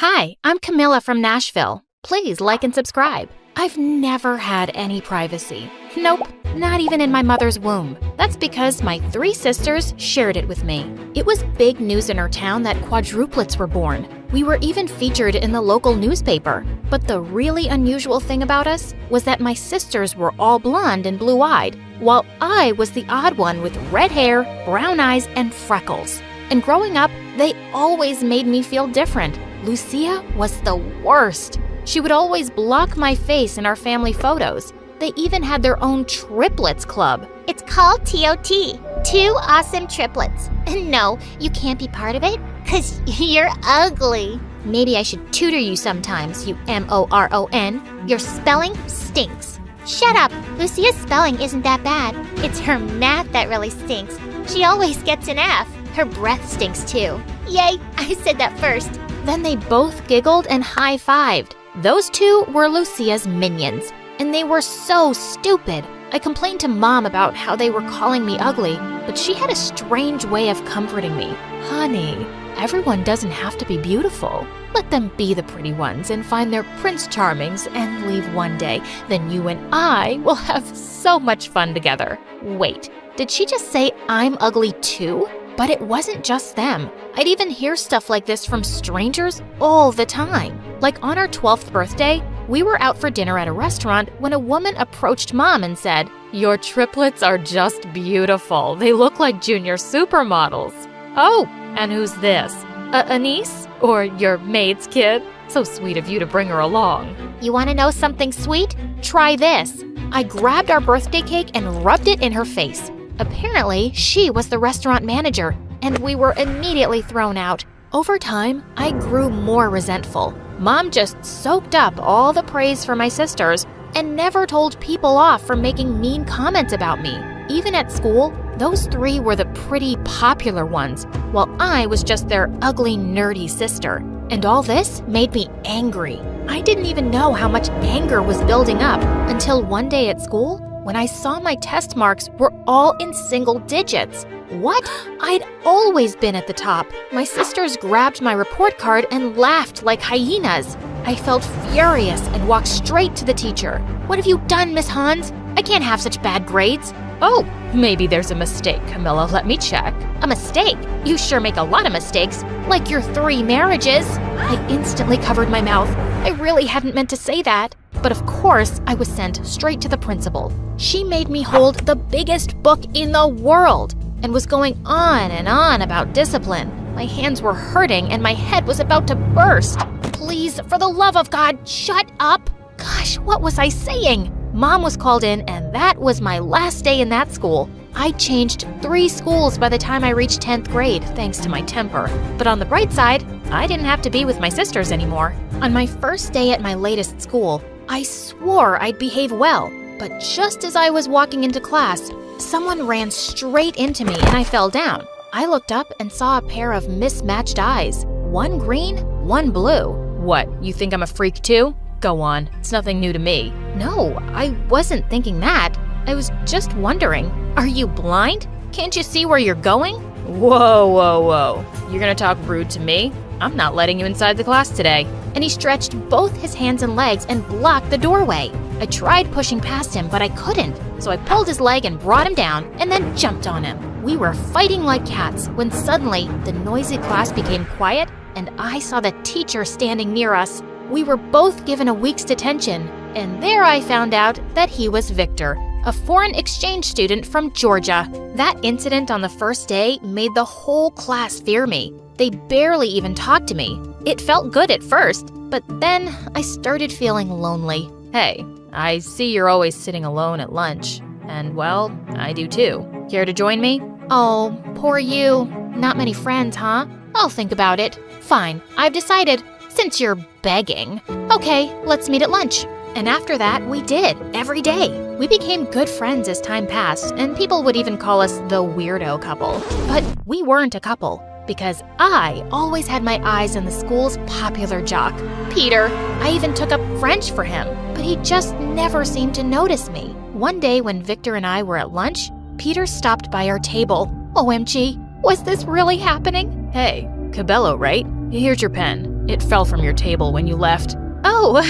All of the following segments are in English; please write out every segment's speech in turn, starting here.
Hi, I'm Camilla from Nashville. Please like and subscribe. I've never had any privacy. Nope, not even in my mother's womb. That's because my 3 sisters shared it with me. It was big news in our town that quadruplets were born. We were even featured in the local newspaper. But the really unusual thing about us was that my sisters were all blonde and blue-eyed, while I was the odd one with red hair, brown eyes, and freckles. And growing up, they always made me feel different. Lucia was the worst. She would always block my face in our family photos. They even had their own triplets club. It's called TOT, 2 Awesome Triplets. And no, you can't be part of it, 'cause you're ugly. Maybe I should tutor you sometimes, you MORON. Your spelling stinks. Shut up, Lucia's spelling isn't that bad. It's her math that really stinks. She always gets an F. Her breath stinks too. Yay, I said that first. Then they both giggled and high-fived. Those 2 were Lucia's minions, and they were so stupid. I complained to Mom about how they were calling me ugly, but she had a strange way of comforting me. Honey, everyone doesn't have to be beautiful. Let them be the pretty ones and find their Prince Charmings and leave one day. Then you and I will have so much fun together. Wait, did she just say I'm ugly too? But it wasn't just them. I'd even hear stuff like this from strangers all the time. Like on our 12th birthday, we were out for dinner at a restaurant when a woman approached Mom and said, "Your triplets are just beautiful. They look like junior supermodels." Oh, and who's this? A niece? Or your maid's kid? So sweet of you to bring her along. You want to know something sweet? Try this. I grabbed our birthday cake and rubbed it in her face. Apparently, she was the restaurant manager, and we were immediately thrown out. Over time, I grew more resentful. Mom just soaked up all the praise for my sisters and never told people off for making mean comments about me. Even at school, those 3 were the pretty popular ones, while I was just their ugly, nerdy sister. And all this made me angry. I didn't even know how much anger was building up until one day at school, when I saw my test marks were all in single digits. What? I'd always been at the top. My sisters grabbed my report card and laughed like hyenas. I felt furious and walked straight to the teacher. "What have you done, Miss Hans? I can't have such bad grades." "Oh, maybe there's a mistake, Camilla. Let me check." "A mistake? You sure make a lot of mistakes, like your 3 marriages." I instantly covered my mouth. I really hadn't meant to say that. But of course, I was sent straight to the principal. She made me hold the biggest book in the world and was going on and on about discipline. My hands were hurting and my head was about to burst. Please, for the love of God, shut up. Gosh, what was I saying? Mom was called in, and that was my last day in that school. I changed 3 schools by the time I reached 10th grade, thanks to my temper. But on the bright side, I didn't have to be with my sisters anymore. On my first day at my latest school, I swore I'd behave well, but just as I was walking into class, someone ran straight into me and I fell down. I looked up and saw a pair of mismatched eyes, one green, one blue. What, you think I'm a freak too? Go on, it's nothing new to me. No, I wasn't thinking that. I was just wondering, are you blind? Can't you see where you're going? Whoa. You're gonna talk rude to me? I'm not letting you inside the class today. And he stretched both his hands and legs and blocked the doorway. I tried pushing past him, but I couldn't. So I pulled his leg and brought him down and then jumped on him. We were fighting like cats when suddenly the noisy class became quiet and I saw the teacher standing near us. We were both given a week's detention, and there I found out that he was Victor, a foreign exchange student from Georgia. That incident on the first day made the whole class fear me. They barely even talked to me. It felt good at first, but then I started feeling lonely. Hey, I see you're always sitting alone at lunch. And well, I do too. Care to join me? Oh, poor you. Not many friends, huh? I'll think about it. Fine, I've decided. Since you're begging. Okay, let's meet at lunch. And after that, we did, every day. We became good friends as time passed, and people would even call us the weirdo couple. But we weren't a couple, because I always had my eyes on the school's popular jock, Peter. I even took up French for him, but he just never seemed to notice me. One day when Victor and I were at lunch, Peter stopped by our table. OMG, was this really happening? Hey, Cabello, right? Here's your pen. It fell from your table when you left. Oh,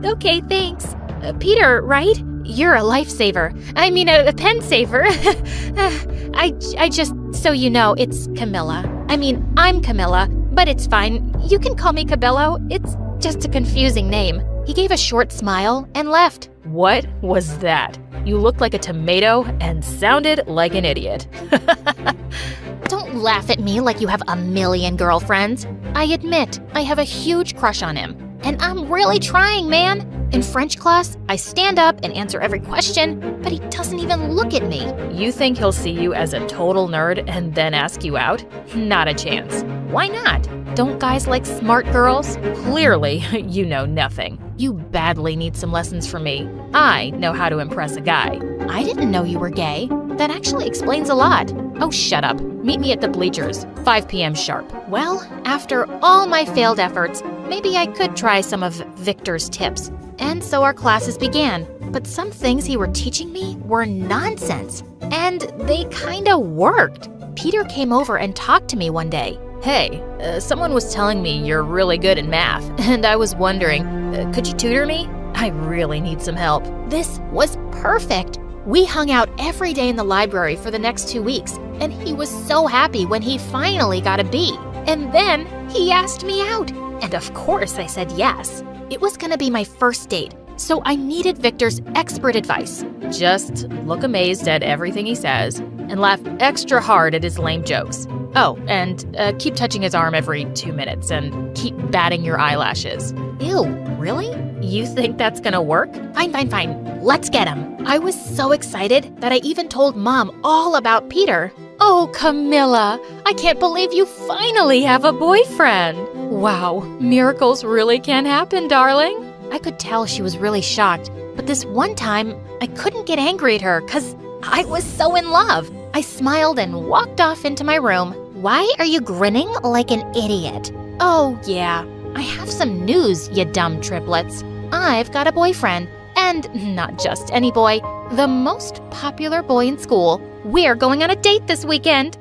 okay, thanks. Peter, right? You're a lifesaver. I mean, a pen saver. I just, so you know, it's Camilla. I mean, I'm Camilla, but it's fine. You can call me Cabello. It's just a confusing name. He gave a short smile and left. What was that? You looked like a tomato and sounded like an idiot. Don't laugh at me like you have a million girlfriends. I admit, I have a huge crush on him. And I'm really trying, man. In French class, I stand up and answer every question, but he doesn't even look at me. You think he'll see you as a total nerd and then ask you out? Not a chance. Why not? Don't guys like smart girls? Clearly, you know nothing. You badly need some lessons from me. I know how to impress a guy. I didn't know you were gay. That actually explains a lot. Oh, shut up. Meet me at the bleachers, 5 p.m. sharp. Well, after all my failed efforts, maybe I could try some of Victor's tips. And so our classes began. But some things he were teaching me were nonsense. And they kinda worked. Peter came over and talked to me one day. Hey, someone was telling me you're really good at math, and I was wondering, could you tutor me? I really need some help. This was perfect. We hung out every day in the library for the next 2 weeks, and he was so happy when he finally got a B. And then he asked me out. And of course I said yes. It was gonna be my first date, so I needed Victor's expert advice. Just look amazed at everything he says and laugh extra hard at his lame jokes. Oh, and keep touching his arm every 2 minutes and keep batting your eyelashes. Ew, really? You think that's gonna work? Fine. Let's get him. I was so excited that I even told Mom all about Peter. Oh, Camilla, I can't believe you finally have a boyfriend. Wow, miracles really can happen, darling. I could tell she was really shocked, but this one time, I couldn't get angry at her because I was so in love. I smiled and walked off into my room. Why are you grinning like an idiot? Oh, yeah. I have some news, you dumb triplets. I've got a boyfriend. And not just any boy, the most popular boy in school. We're going on a date this weekend.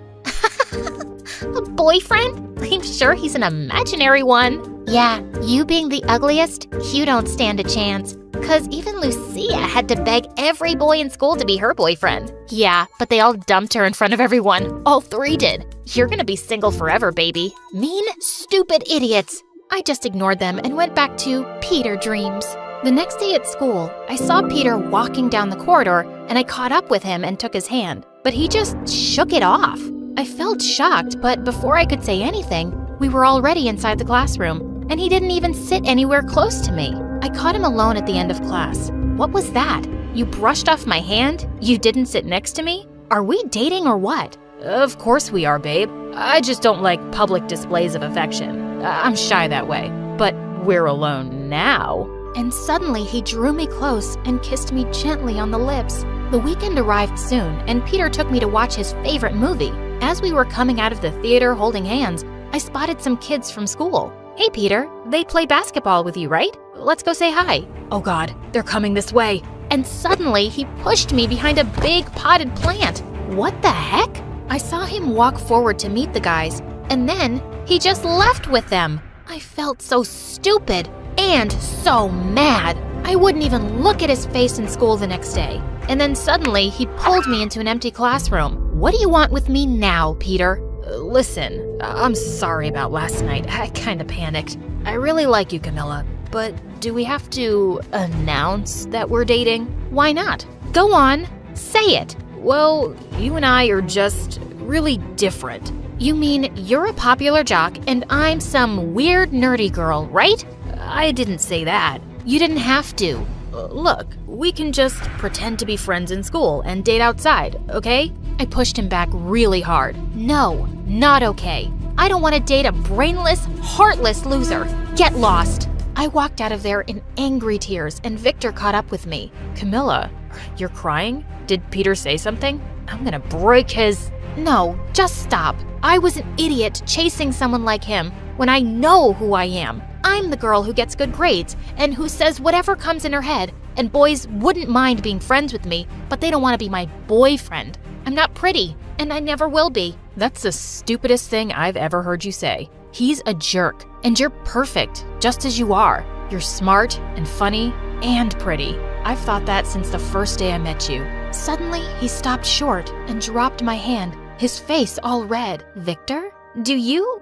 A boyfriend? I'm sure he's an imaginary one. Yeah, you being the ugliest, you don't stand a chance. 'Cause even Lucia had to beg every boy in school to be her boyfriend. Yeah, but they all dumped her in front of everyone. All 3 did. You're gonna be single forever, baby. Mean, stupid idiots. I just ignored them and went back to Peter dreams. The next day at school, I saw Peter walking down the corridor and I caught up with him and took his hand. But he just shook it off. I felt shocked, but before I could say anything, we were already inside the classroom, and he didn't even sit anywhere close to me. I caught him alone at the end of class. What was that? You brushed off my hand? You didn't sit next to me? Are we dating or what? Of course we are, babe. I just don't like public displays of affection. I'm shy that way. But we're alone now. And suddenly he drew me close and kissed me gently on the lips. The weekend arrived soon, and Peter took me to watch his favorite movie. As we were coming out of the theater holding hands, I spotted some kids from school. Hey, Peter, they play basketball with you, right? Let's go say hi. Oh God, they're coming this way. And suddenly he pushed me behind a big potted plant. What the heck? I saw him walk forward to meet the guys, and then he just left with them. I felt so stupid and so mad. I wouldn't even look at his face in school the next day. And then suddenly he pulled me into an empty classroom. What do you want with me now, Peter? Listen, I'm sorry about last night. I kinda panicked. I really like you, Camilla, but do we have to announce that we're dating? Why not? Go on, say it. Well, you and I are just really different. You mean you're a popular jock and I'm some weird nerdy girl, right? I didn't say that. You didn't have to. Look, we can just pretend to be friends in school and date outside, okay? I pushed him back really hard. No, not okay. I don't want to date a brainless, heartless loser. Get lost. I walked out of there in angry tears, and Victor caught up with me. Camilla, you're crying? Did Peter say something? I'm gonna break his... No, just stop. I was an idiot chasing someone like him when I know who I am. I'm the girl who gets good grades and who says whatever comes in her head, and boys wouldn't mind being friends with me, but they don't want to be my boyfriend. I'm not pretty, and I never will be. That's the stupidest thing I've ever heard you say. He's a jerk, and you're perfect, just as you are. You're smart and funny and pretty. I've thought that since the first day I met you. Suddenly, he stopped short and dropped my hand, his face all red. Victor, do you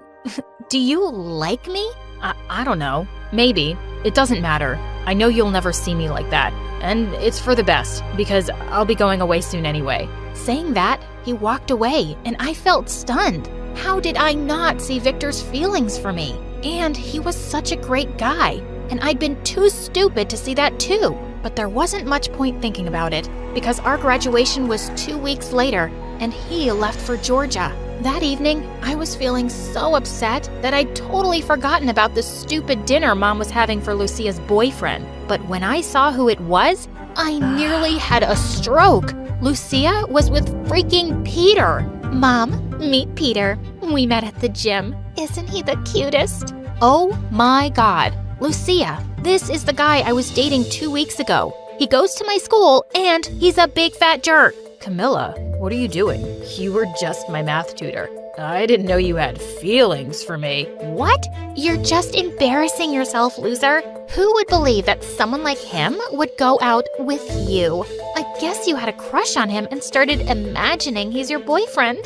like me? I don't know. Maybe. It doesn't matter. I know you'll never see me like that. And it's for the best, because I'll be going away soon anyway. Saying that, he walked away, and I felt stunned. How did I not see Victor's feelings for me? And he was such a great guy, and I'd been too stupid to see that too. But there wasn't much point thinking about it, because our graduation was 2 weeks later, and he left for Georgia. That evening, I was feeling so upset that I'd totally forgotten about the stupid dinner Mom was having for Lucia's boyfriend. But when I saw who it was, I nearly had a stroke. Lucia was with freaking Peter. Mom, meet Peter. We met at the gym. Isn't he the cutest? Oh my God. Lucia, this is the guy I was dating 2 weeks ago. He goes to my school, and he's a big fat jerk. Camilla, what are you doing? You were just my math tutor. I didn't know you had feelings for me. What? You're just embarrassing yourself, loser. Who would believe that someone like him would go out with you? I guess you had a crush on him and started imagining he's your boyfriend.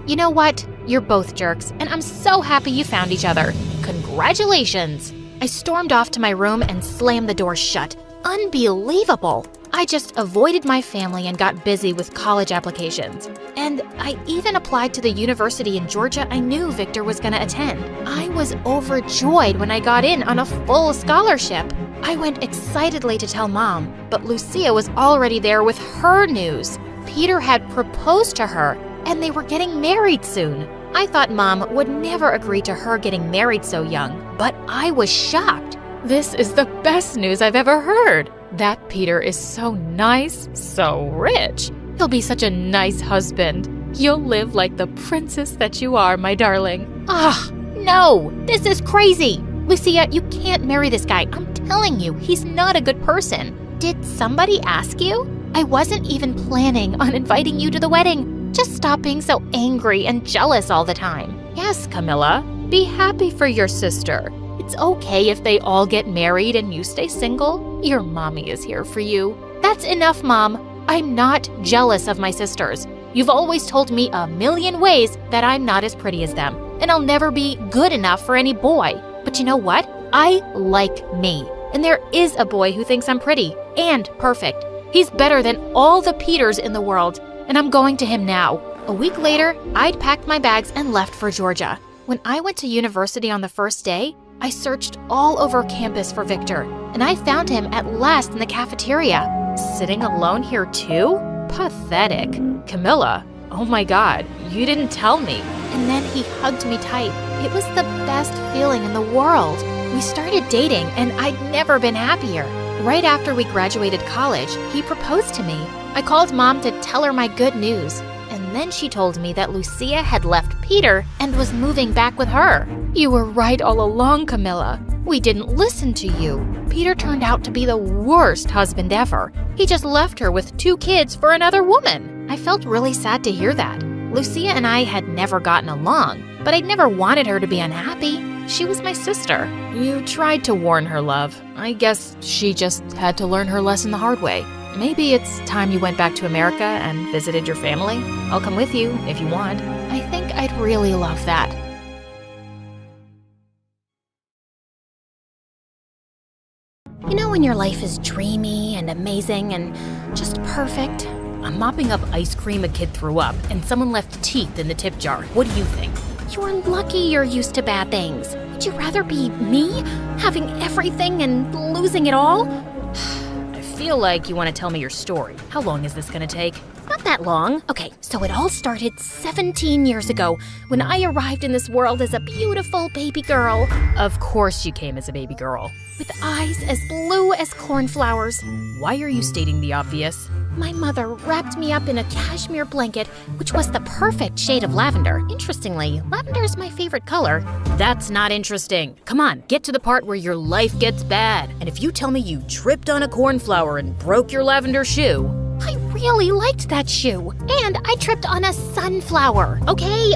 You know what? You're both jerks, and I'm so happy you found each other. Congratulations! I stormed off to my room and slammed the door shut. Unbelievable! I just avoided my family and got busy with college applications. And I even applied to the university in Georgia I knew Victor was going to attend. I was overjoyed when I got in on a full scholarship. I went excitedly to tell Mom, but Lucia was already there with her news. Peter had proposed to her, and they were getting married soon. I thought Mom would never agree to her getting married so young, but I was shocked. This is the best news I've ever heard. That Peter is so nice, so rich. He'll be such a nice husband. You'll live like the princess that you are, my darling. No! This is crazy! Lucia, you can't marry this guy. I'm telling you, he's not a good person. Did somebody ask you? I wasn't even planning on inviting you to the wedding. Just stop being so angry and jealous all the time. Yes, Camilla. Be happy for your sister. It's okay if they all get married and you stay single. Your mommy is here for you. That's enough, Mom. I'm not jealous of my sisters. You've always told me a million ways that I'm not as pretty as them, and I'll never be good enough for any boy. But you know what? I like me. And there is a boy who thinks I'm pretty and perfect. He's better than all the Peters in the world, and I'm going to him now. A week later, I'd packed my bags and left for Georgia. When I went to university on the first day, I searched all over campus for Victor, and I found him at last in the cafeteria. Sitting alone here too? Pathetic. Camilla, oh my God, you didn't tell me. And then he hugged me tight. It was the best feeling in the world. We started dating, and I'd never been happier. Right after we graduated college, he proposed to me. I called Mom to tell her my good news, and then she told me that Lucia had left Peter and was moving back with her. You were right all along, Camilla. We didn't listen to you. Peter turned out to be the worst husband ever. He just left her with 2 kids for another woman. I felt really sad to hear that. Lucia and I had never gotten along, but I'd never wanted her to be unhappy. She was my sister. You tried to warn her, love. I guess she just had to learn her lesson the hard way. Maybe it's time you went back to America and visited your family. I'll come with you if you want. I think I'd really love that. You know when your life is dreamy and amazing and just perfect? I'm mopping up ice cream a kid threw up, and someone left teeth in the tip jar. What do you think? You're lucky you're used to bad things. Would you rather be me, having everything and losing it all? I feel like you want to tell me your story. How long is this going to take? Not that long. Okay, so it all started 17 years ago when I arrived in this world as a beautiful baby girl. Of course you came as a baby girl. With eyes as blue as cornflowers. Why are you stating the obvious? My mother wrapped me up in a cashmere blanket, which was the perfect shade of lavender. Interestingly, lavender is my favorite color. That's not interesting. Come on, get to the part where your life gets bad. And if you tell me you tripped on a cornflower and broke your lavender shoe... I really liked that shoe. And I tripped on a sunflower. Okay.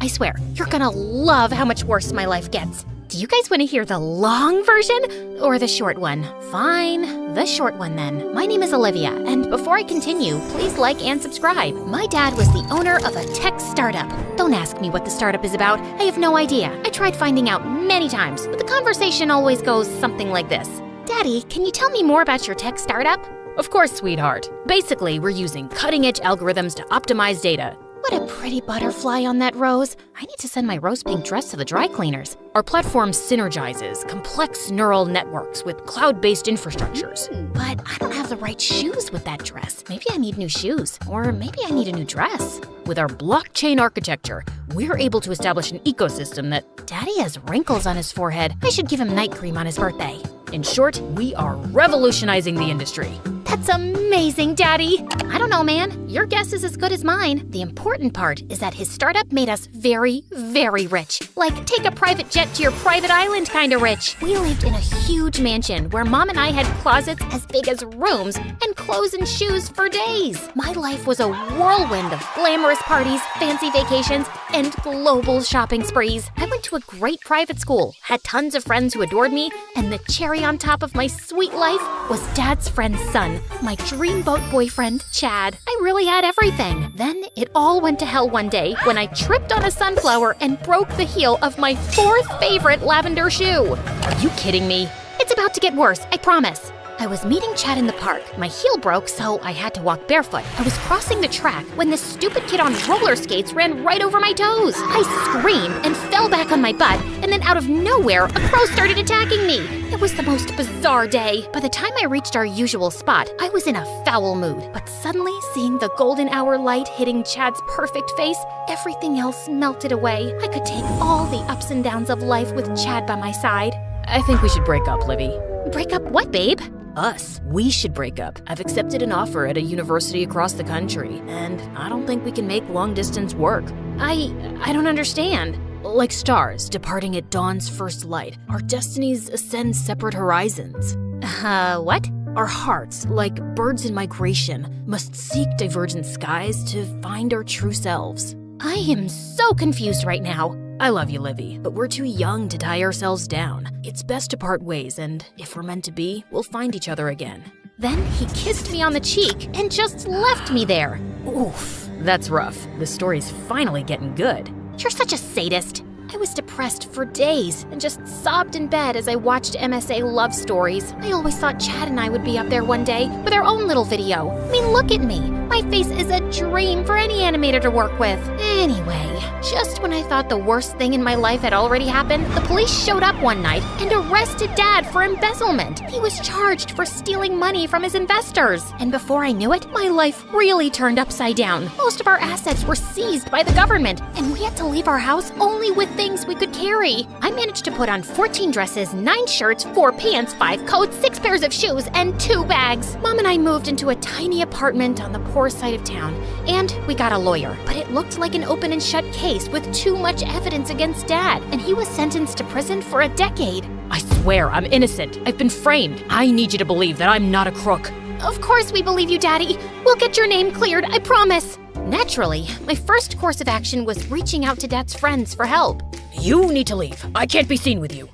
I swear, you're gonna love how much worse my life gets. Do you guys want to hear the long version or the short one? Fine, the short one then. My name is Olivia, and before I continue, please like and subscribe. My dad was the owner of a tech startup. Don't ask me what the startup is about. I have no idea. I tried finding out many times, but the conversation always goes something like this. Daddy, can you tell me more about your tech startup? Of course, sweetheart. Basically, we're using cutting-edge algorithms to optimize data. What a pretty butterfly on that rose. I need to send my rose pink dress to the dry cleaners. Our platform synergizes complex neural networks with cloud-based infrastructures. But I don't have the right shoes with that dress. Maybe I need new shoes, or maybe I need a new dress. With our blockchain architecture, we're able to establish an ecosystem that... Daddy has wrinkles on his forehead. I should give him night cream on his birthday. In short, we are revolutionizing the industry. That's amazing, Daddy! I don't know, man. Your guess is as good as mine. The important part is that his startup made us very, very rich. Like, take a private jet to your private island kind of rich. We lived in a huge mansion where Mom and I had closets as big as rooms and clothes and shoes for days. My life was a whirlwind of glamorous parties, fancy vacations, and global shopping sprees. I went to a great private school, had tons of friends who adored me, and the cherry on top of my sweet life was Dad's friend's son, my dreamboat boyfriend, Chad. I really had everything. Then it all went to hell one day when I tripped on a sunflower and broke the heel of my fourth favorite lavender shoe. Are you kidding me? It's about to get worse, I promise. I was meeting Chad in the park. My heel broke, so I had to walk barefoot. I was crossing the track when this stupid kid on roller skates ran right over my toes. I screamed and fell back on my butt, and then out of nowhere, a crow started attacking me. It was the most bizarre day. By the time I reached our usual spot, I was in a foul mood. But suddenly, seeing the golden hour light hitting Chad's perfect face, everything else melted away. I could take all the ups and downs of life with Chad by my side. I think we should break up, Livy. Break up what, babe? Us. We should break up. I've accepted an offer at a university across the country, and I don't think we can make long distance work. I don't understand. Like stars departing at dawn's first light, our destinies ascend separate horizons. What? Our hearts, like birds in migration, must seek divergent skies to find our true selves. I am so confused right now. I love you, Livy, but we're too young to tie ourselves down. It's best to part ways, and if we're meant to be, we'll find each other again. Then he kissed me on the cheek and just left me there. Oof, that's rough. The story's finally getting good. You're such a sadist. I was depressed for days and just sobbed in bed as I watched MSA love stories. I always thought Chad and I would be up there one day with our own little video. I mean, look at me. My face is a dream for any animator to work with. Anyway, just when I thought the worst thing in my life had already happened, the police showed up one night and arrested Dad for embezzlement. He was charged for stealing money from his investors. And before I knew it, my life really turned upside down. Most of our assets were seized by the government, and we had to leave our house only with things we could carry. I managed to put on 14 dresses, 9 shirts, 4 pants, 5 coats, 6 pairs of shoes, and 2 bags. Mom and I moved into a tiny apartment on the poor side of town, and we got a lawyer. But it looked like an open and shut case with too much evidence against Dad, and he was sentenced to prison for a decade. I swear I'm innocent. I've been framed. I need you to believe that I'm not a crook. Of course we believe you, Daddy. We'll get your name cleared, I promise. Naturally, my first course of action was reaching out to Dad's friends for help. You need to leave. I can't be seen with you.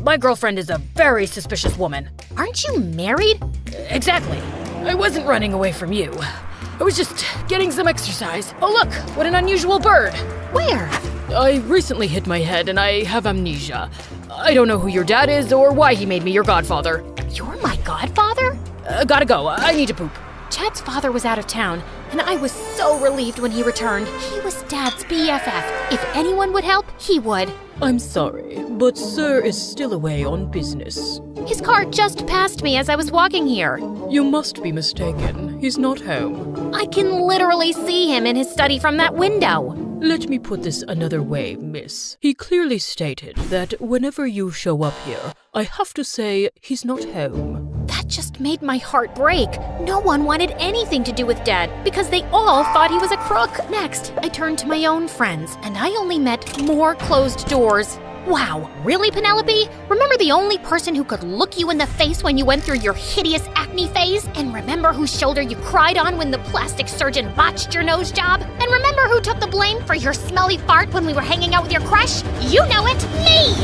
My girlfriend is a very suspicious woman. Aren't you married? Exactly. I wasn't running away from you. I was just getting some exercise. Oh look, what an unusual bird. Where? I recently hit my head and I have amnesia. I don't know who your dad is or why he made me your godfather. You're my godfather? Gotta go. I need to poop. Chad's father was out of town, and I was so relieved when he returned. He was Dad's BFF. If anyone would help, he would. I'm sorry, but Sir is still away on business. His car just passed me as I was walking here. You must be mistaken. He's not home. I can literally see him in his study from that window. Let me put this another way, miss. He clearly stated that whenever you show up here, I have to say he's not home. That just made my heart break. No one wanted anything to do with Dad because they all thought he was a crook. Next, I turned to my own friends, and I only met more closed doors. Wow, really, Penelope? Remember the only person who could look you in the face when you went through your hideous acne phase? And remember whose shoulder you cried on when the plastic surgeon botched your nose job? And remember who took the blame for your smelly fart when we were hanging out with your crush? You know it, me!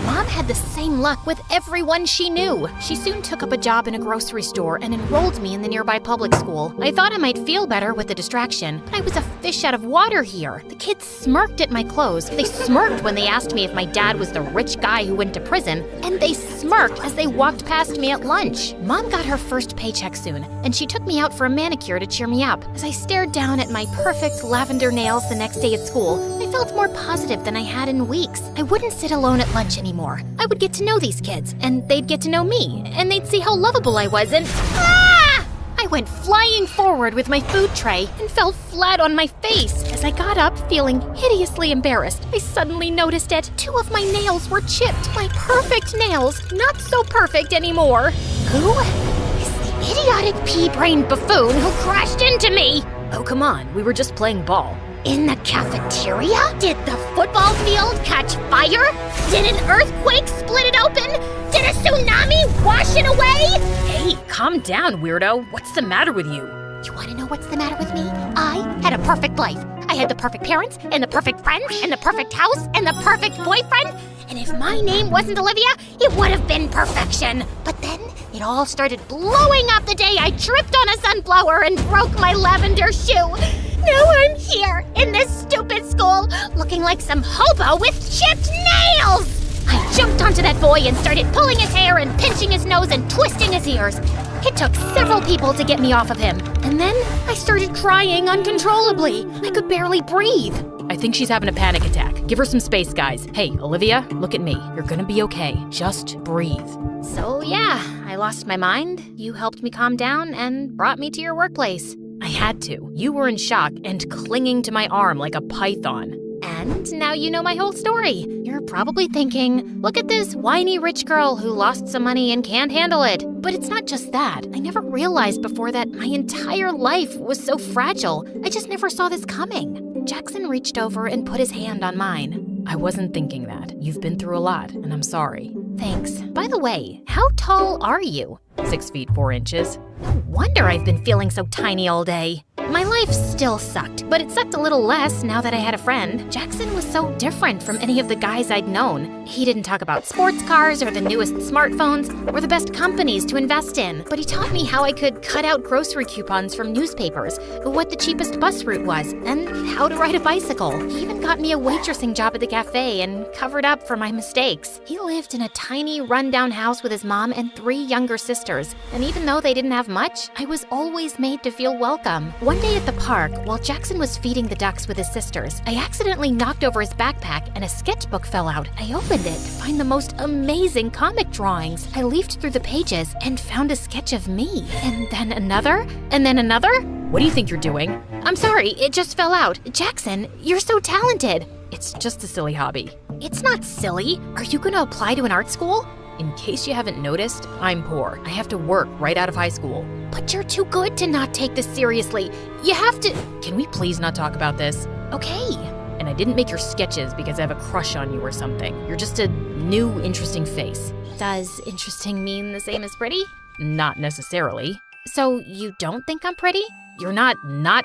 Mom had the same luck with everyone she knew. She soon took up a job in a grocery store and enrolled me in the nearby public school. I thought I might feel better with the distraction, but I was a fish out of water here. The kids smirked at my clothes. They smirked when they asked me if my dad was the rich guy who went to prison, and they smirked as they walked past me at lunch. Mom got her first paycheck soon, and she took me out for a manicure to cheer me up. As I stared down at my perfect lavender nails the next day at school, I felt more positive than I had in weeks. I wouldn't sit alone at lunch anymore. I would get to know these kids, and they'd get to know me, and they'd see how lovable I was, and I went flying forward with my food tray and fell flat on my face. As I got up, feeling hideously embarrassed, I suddenly noticed it. 2 of my nails were chipped. My perfect nails, not so perfect anymore. Who is the idiotic pea-brained buffoon who crashed into me? Oh, come on, we were just playing ball. In the cafeteria? Did the football field catch fire? Did an earthquake split it open? Did a tsunami wash it away? Hey, calm down, weirdo. What's the matter with you? You want to know what's the matter with me? I had a perfect life. I had the perfect parents, and the perfect friends, and the perfect house, and the perfect boyfriend. And if my name wasn't Olivia, it would have been perfection. But then it all started blowing up the day I tripped on a sunflower and broke my lavender shoe. Now I'm here in this stupid school, looking like some hobo with chipped nails. I jumped onto that boy and started pulling his hair and pinching his nose and twisting his ears. It took several people to get me off of him. And then I started crying uncontrollably. I could barely breathe. I think she's having a panic attack. Give her some space, guys. Hey, Olivia, look at me. You're gonna be okay. Just breathe. So yeah, I lost my mind. You helped me calm down and brought me to your workplace. I had to. You were in shock and clinging to my arm like a python. And now you know my whole story. You're probably thinking, look at this whiny rich girl who lost some money and can't handle it. But it's not just that. I never realized before that my entire life was so fragile. I just never saw this coming. Jackson reached over and put his hand on mine. I wasn't thinking that. You've been through a lot, and I'm sorry. Thanks. By the way, how tall are you? 6 feet 4 inches. No wonder I've been feeling so tiny all day. My life still sucked, but it sucked a little less now that I had a friend. Jackson was so different from any of the guys I'd known. He didn't talk about sports cars or the newest smartphones or the best companies to invest in, but he taught me how I could cut out grocery coupons from newspapers, what the cheapest bus route was, and how to ride a bicycle. He even got me a waitressing job at the cafe and covered up for my mistakes. He lived in a tiny, rundown house with his mom and 3 younger sisters, and even though they didn't have much, I was always made to feel welcome. One day at the park, while Jackson was feeding the ducks with his sisters, I accidentally knocked over his backpack and a sketchbook fell out. I opened it to find the most amazing comic drawings. I leafed through the pages and found a sketch of me. And then another, and then another. What do you think you're doing? I'm sorry, it just fell out. Jackson, you're so talented. It's just a silly hobby. It's not silly. Are you going to apply to an art school? In case you haven't noticed, I'm poor. I have to work right out of high school. But you're too good to not take this seriously. You have to... Can we please not talk about this? Okay. And I didn't make your sketches because I have a crush on you or something. You're just a new, interesting face. Does interesting mean the same as pretty? Not necessarily. So you don't think I'm pretty? You're not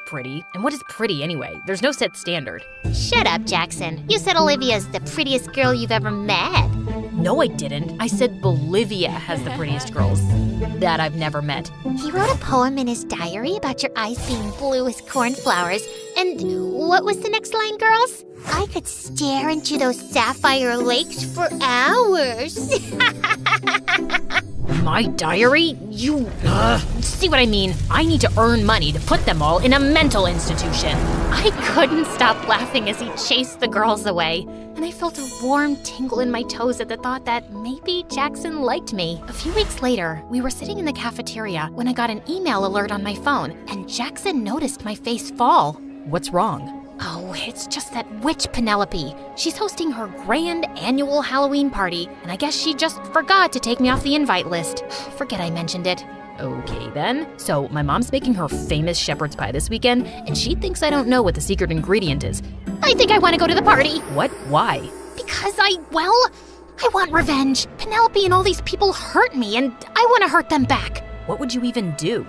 pretty. And what is pretty anyway? There's no set standard. Shut up, Jackson. You said Olivia's the prettiest girl you've ever met. No, I didn't. I said Bolivia has the prettiest girls that I've never met. He wrote a poem in his diary about your eyes being blue as cornflowers. And what was the next line, girls? I could stare into those sapphire lakes for hours. My diary? You... See what I mean? I need to earn money to put them all in a mental institution. I couldn't stop laughing as he chased the girls away. And I felt a warm tingle in my toes at the thought that maybe Jackson liked me. A few weeks later, we were sitting in the cafeteria when I got an email alert on my phone, and Jackson noticed my face fall. What's wrong? Oh, it's just that witch Penelope. She's hosting her grand annual Halloween party, and I guess she just forgot to take me off the invite list. Forget I mentioned it. Okay then. So my mom's making her famous shepherd's pie this weekend, and she thinks I don't know what the secret ingredient is. I think I want to go to the party. What? Why? Because I want revenge. Penelope and all these people hurt me, and I want to hurt them back. What would you even do?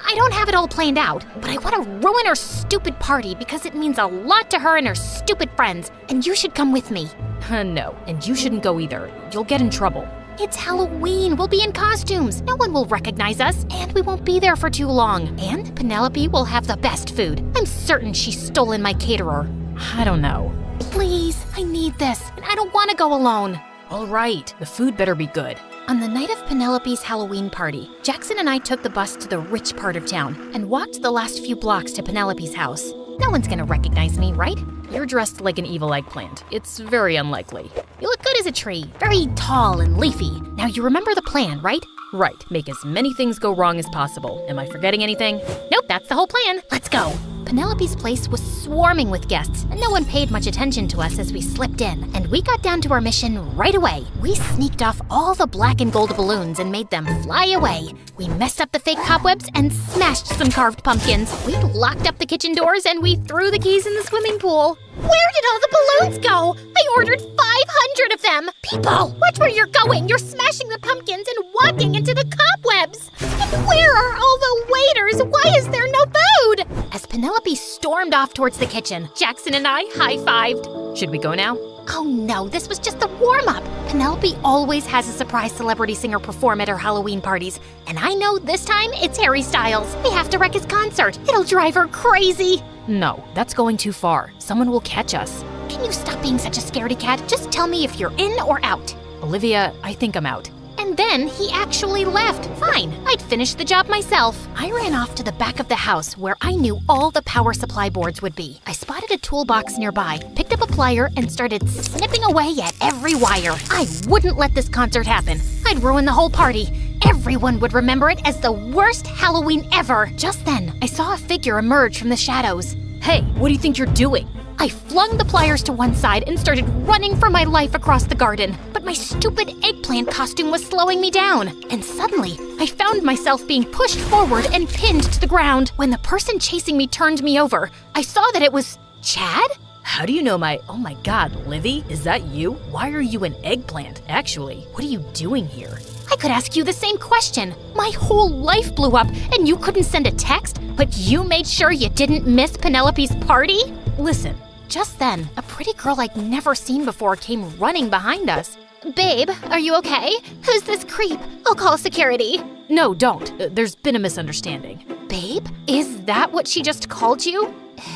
I don't have it all planned out, but I want to ruin her stupid party because it means a lot to her and her stupid friends, and you should come with me. No, and you shouldn't go either. You'll get in trouble. It's Halloween. We'll be in costumes. No one will recognize us, and we won't be there for too long. And Penelope will have the best food. I'm certain she's stolen my caterer. I don't know. Please, I need this, and I don't want to go alone. All right, the food better be good. On the night of Penelope's Halloween party, Jackson and I took the bus to the rich part of town and walked the last few blocks to Penelope's house. No one's gonna recognize me, right? You're dressed like an evil eggplant. It's very unlikely. You look good as a tree, very tall and leafy. Now you remember the plan, right? Right, make as many things go wrong as possible. Am I forgetting anything? Nope, that's the whole plan. Let's go. Penelope's place was swarming with guests, and no one paid much attention to us as we slipped in, and we got down to our mission right away. We sneaked off all the black and gold balloons and made them fly away. We messed up the fake cobwebs and smashed some carved pumpkins. We locked up the kitchen doors and we threw the keys in the swimming pool. Where did all the balloons go? I ordered 500 of them. People, watch where you're going. You're smashing the pumpkins and walking into the cobwebs. And where are all the waiters? Why is there no food? As Penelope stormed off towards the kitchen, Jackson and I high-fived. Should we go now? Oh no, this was just the warm-up. Penelope always has a surprise celebrity singer perform at her Halloween parties, and I know this time it's Harry Styles. We have to wreck his concert. It'll drive her crazy. No, that's going too far. Someone will catch us. Can you stop being such a scaredy cat? Just tell me if you're in or out. Olivia, I think I'm out. And then he actually left. Fine, I'd finish the job myself. I ran off to the back of the house where I knew all the power supply boards would be. I spotted a toolbox nearby, picked up a plier, and started snipping away at every wire. I wouldn't let this concert happen. I'd ruin the whole party. Everyone would remember it as the worst Halloween ever. Just then, I saw a figure emerge from the shadows. Hey, what do you think you're doing? I flung the pliers to one side and started running for my life across the garden. But my stupid eggplant costume was slowing me down. And suddenly, I found myself being pushed forward and pinned to the ground. When the person chasing me turned me over, I saw that it was Chad? How do you know oh my god, Livy, is that you? Why are you an eggplant? Actually, what are you doing here? I could ask you the same question. My whole life blew up and you couldn't send a text, but you made sure you didn't miss Penelope's party? Listen. Just then, a pretty girl I'd never seen before came running behind us. Babe, are you okay? Who's this creep? I'll call security. No, don't. There's been a misunderstanding. Babe? Is that what she just called you?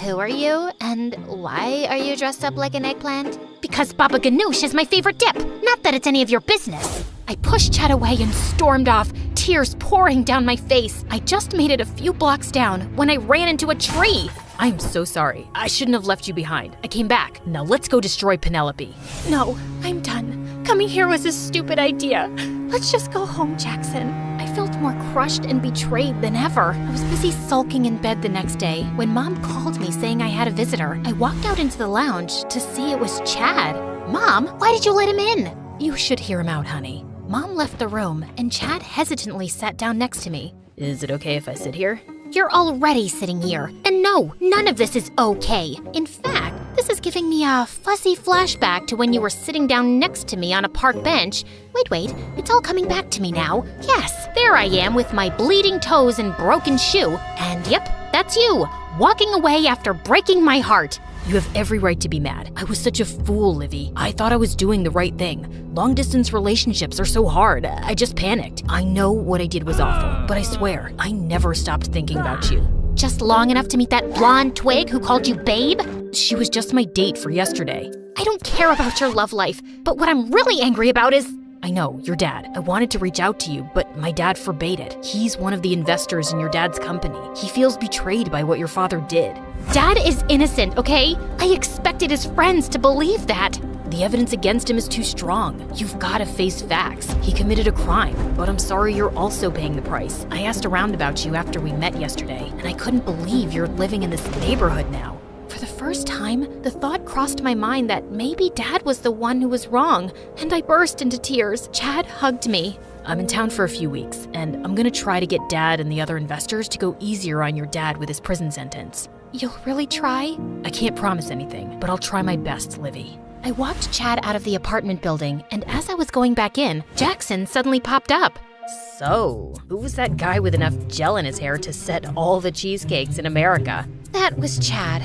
Who are you, and why are you dressed up like an eggplant? Because Baba Ganoush is my favorite dip. Not that it's any of your business. I pushed Chad away and stormed off, tears pouring down my face. I just made it a few blocks down when I ran into a tree. I'm so sorry. I shouldn't have left you behind. I came back. Now let's go destroy Penelope. No, I'm done. Coming here was a stupid idea. Let's just go home, Jackson. I felt more crushed and betrayed than ever. I was busy sulking in bed the next day when Mom called me saying I had a visitor. I walked out into the lounge to see it was Chad. Mom, why did you let him in? You should hear him out, honey. Mom left the room and Chad hesitantly sat down next to me. Is it okay if I sit here? You're already sitting here. And no, none of this is okay. In fact, this is giving me a fuzzy flashback to when you were sitting down next to me on a park bench. Wait, it's all coming back to me now. Yes, there I am with my bleeding toes and broken shoe. And yep, that's you, walking away after breaking my heart. You have every right to be mad. I was such a fool, Livy. I thought I was doing the right thing. Long-distance relationships are so hard. I just panicked. I know what I did was awful, but I swear, I never stopped thinking about you. Just long enough to meet that blonde twig who called you babe? She was just my date for yesterday. I don't care about your love life, but what I'm really angry about is... I know, your dad. I wanted to reach out to you, but my dad forbade it. He's one of the investors in your dad's company. He feels betrayed by what your father did. Dad is innocent, okay? I expected his friends to believe that. The evidence against him is too strong. You've got to face facts. He committed a crime, but I'm sorry you're also paying the price. I asked around about you after we met yesterday, and I couldn't believe you're living in this neighborhood now. For the first time, the thought crossed my mind that maybe Dad was the one who was wrong, and I burst into tears. Chad hugged me. I'm in town for a few weeks, and I'm gonna try to get Dad and the other investors to go easier on your dad with his prison sentence. You'll really try? I can't promise anything, but I'll try my best, Livy. I walked Chad out of the apartment building, and as I was going back in, Jackson suddenly popped up. So, who was that guy with enough gel in his hair to set all the cheesecakes in America? That was Chad.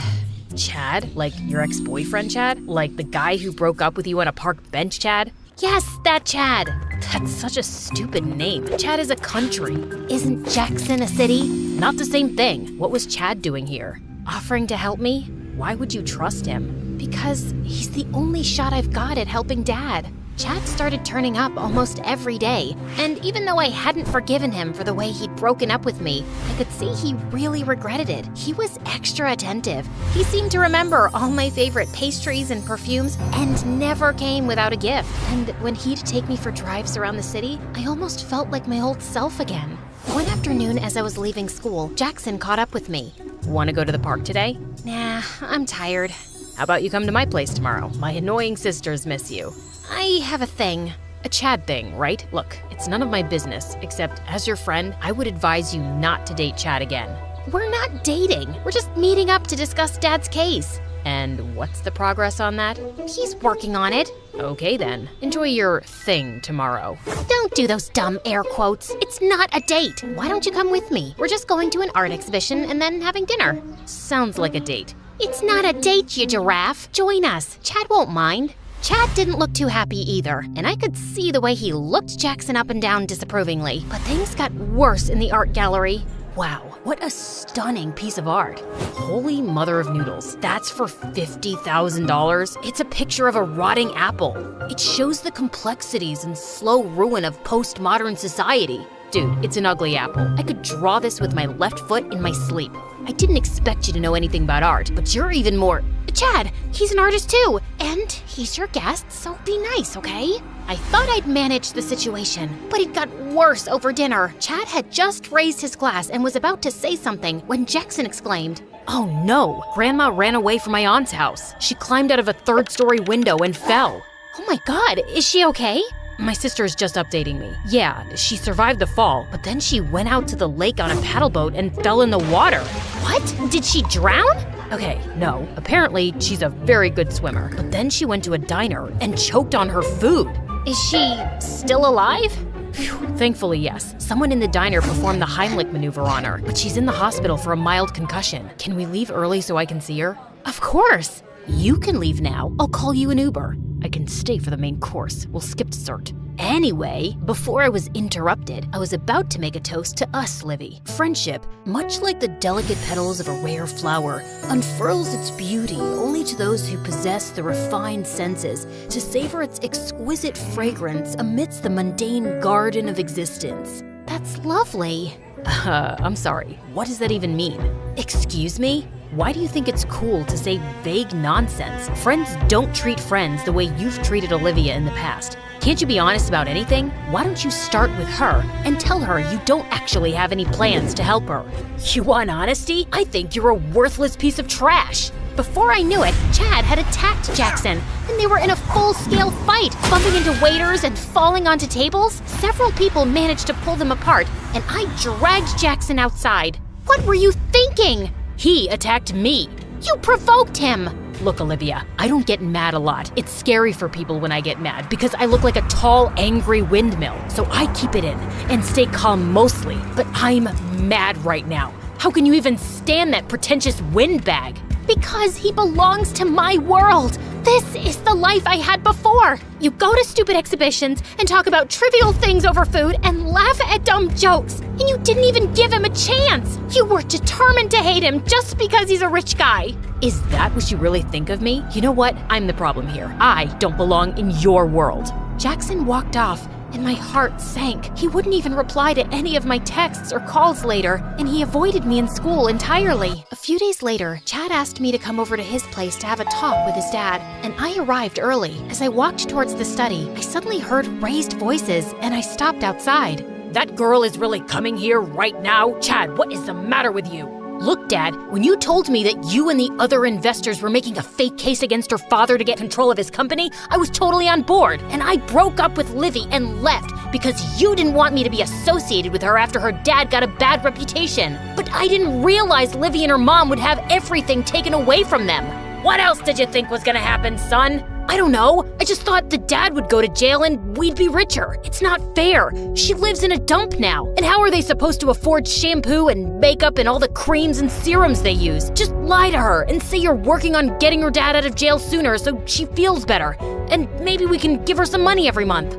Chad? Like your ex-boyfriend Chad? Like the guy who broke up with you on a park bench Chad? Yes, that Chad. That's such a stupid name. Chad is a country. Isn't Jackson a city? Not the same thing. What was Chad doing here? Offering to help me? Why would you trust him? Because he's the only shot I've got at helping Dad. Chad started turning up almost every day, and even though I hadn't forgiven him for the way he'd broken up with me, I could see he really regretted it. He was extra attentive. He seemed to remember all my favorite pastries and perfumes and never came without a gift. And when he'd take me for drives around the city, I almost felt like my old self again. One afternoon as I was leaving school, Jackson caught up with me. Want to go to the park today? Nah, I'm tired. How about you come to my place tomorrow? My annoying sisters miss you. I have a thing. A Chad thing, right? Look, it's none of my business, except as your friend, I would advise you not to date Chad again. We're not dating. We're just meeting up to discuss Dad's case. And what's the progress on that? He's working on it. Okay then. Enjoy your thing tomorrow. Don't do those dumb air quotes. It's not a date. Why don't you come with me? We're just going to an art exhibition and then having dinner. Sounds like a date. It's not a date, you giraffe. Join us. Chad won't mind. Chad didn't look too happy either, and I could see the way he looked Jackson up and down disapprovingly. But things got worse in the art gallery. Wow, what a stunning piece of art. Holy mother of noodles, that's for $50,000? It's a picture of a rotting apple. It shows the complexities and slow ruin of postmodern society. Dude, it's an ugly apple. I could draw this with my left foot in my sleep. I didn't expect you to know anything about art, but you're even more… Chad, he's an artist too, and he's your guest, so be nice, okay? I thought I'd manage the situation, but it got worse over dinner. Chad had just raised his glass and was about to say something when Jackson exclaimed, "Oh no, Grandma ran away from my aunt's house. She climbed out of a third-story window and fell." "Oh my God, is she okay?" My sister is just updating me. Yeah, she survived the fall, but then she went out to the lake on a paddle boat and fell in the water. What? Did she drown? Okay, no. Apparently, she's a very good swimmer. But then she went to a diner and choked on her food. Is she still alive? Phew, thankfully, yes. Someone in the diner performed the Heimlich maneuver on her, but she's in the hospital for a mild concussion. Can we leave early so I can see her? Of course. You can leave now. I'll call you an Uber. I can stay for the main course. We'll skip dessert. Anyway, before I was interrupted, I was about to make a toast to us, Livy. Friendship, much like the delicate petals of a rare flower, unfurls its beauty only to those who possess the refined senses to savor its exquisite fragrance amidst the mundane garden of existence. That's lovely. I'm sorry. What does that even mean? Excuse me? Why do you think it's cool to say vague nonsense? Friends don't treat friends the way you've treated Olivia in the past. Can't you be honest about anything? Why don't you start with her and tell her you don't actually have any plans to help her? You want honesty? I think you're a worthless piece of trash. Before I knew it, Chad had attacked Jackson, and they were in a full-scale fight, bumping into waiters and falling onto tables. Several people managed to pull them apart, and I dragged Jackson outside. What were you thinking? He attacked me. You provoked him. Look, Olivia, I don't get mad a lot. It's scary for people when I get mad because I look like a tall, angry windmill. So I keep it in and stay calm mostly. But I'm mad right now. How can you even stand that pretentious windbag? Because he belongs to my world. This is the life I had before. You go to stupid exhibitions and talk about trivial things over food and laugh at dumb jokes. And you didn't even give him a chance. You were determined to hate him just because he's a rich guy. Is that what you really think of me? You know what? I'm the problem here. I don't belong in your world. Jackson walked off, and my heart sank. He wouldn't even reply to any of my texts or calls later, and he avoided me in school entirely. A few days later, Chad asked me to come over to his place to have a talk with his dad, and I arrived early. As I walked towards the study, I suddenly heard raised voices, and I stopped outside. That girl is really coming here right now? Chad, what is the matter with you? Look, Dad, when you told me that you and the other investors were making a fake case against her father to get control of his company, I was totally on board. And I broke up with Livy and left because you didn't want me to be associated with her after her dad got a bad reputation. But I didn't realize Livy and her mom would have everything taken away from them. What else did you think was gonna happen, son? I don't know. I just thought the dad would go to jail and we'd be richer. It's not fair. She lives in a dump now. And how are they supposed to afford shampoo and makeup and all the creams and serums they use? Just lie to her and say you're working on getting her dad out of jail sooner so she feels better. And maybe we can give her some money every month.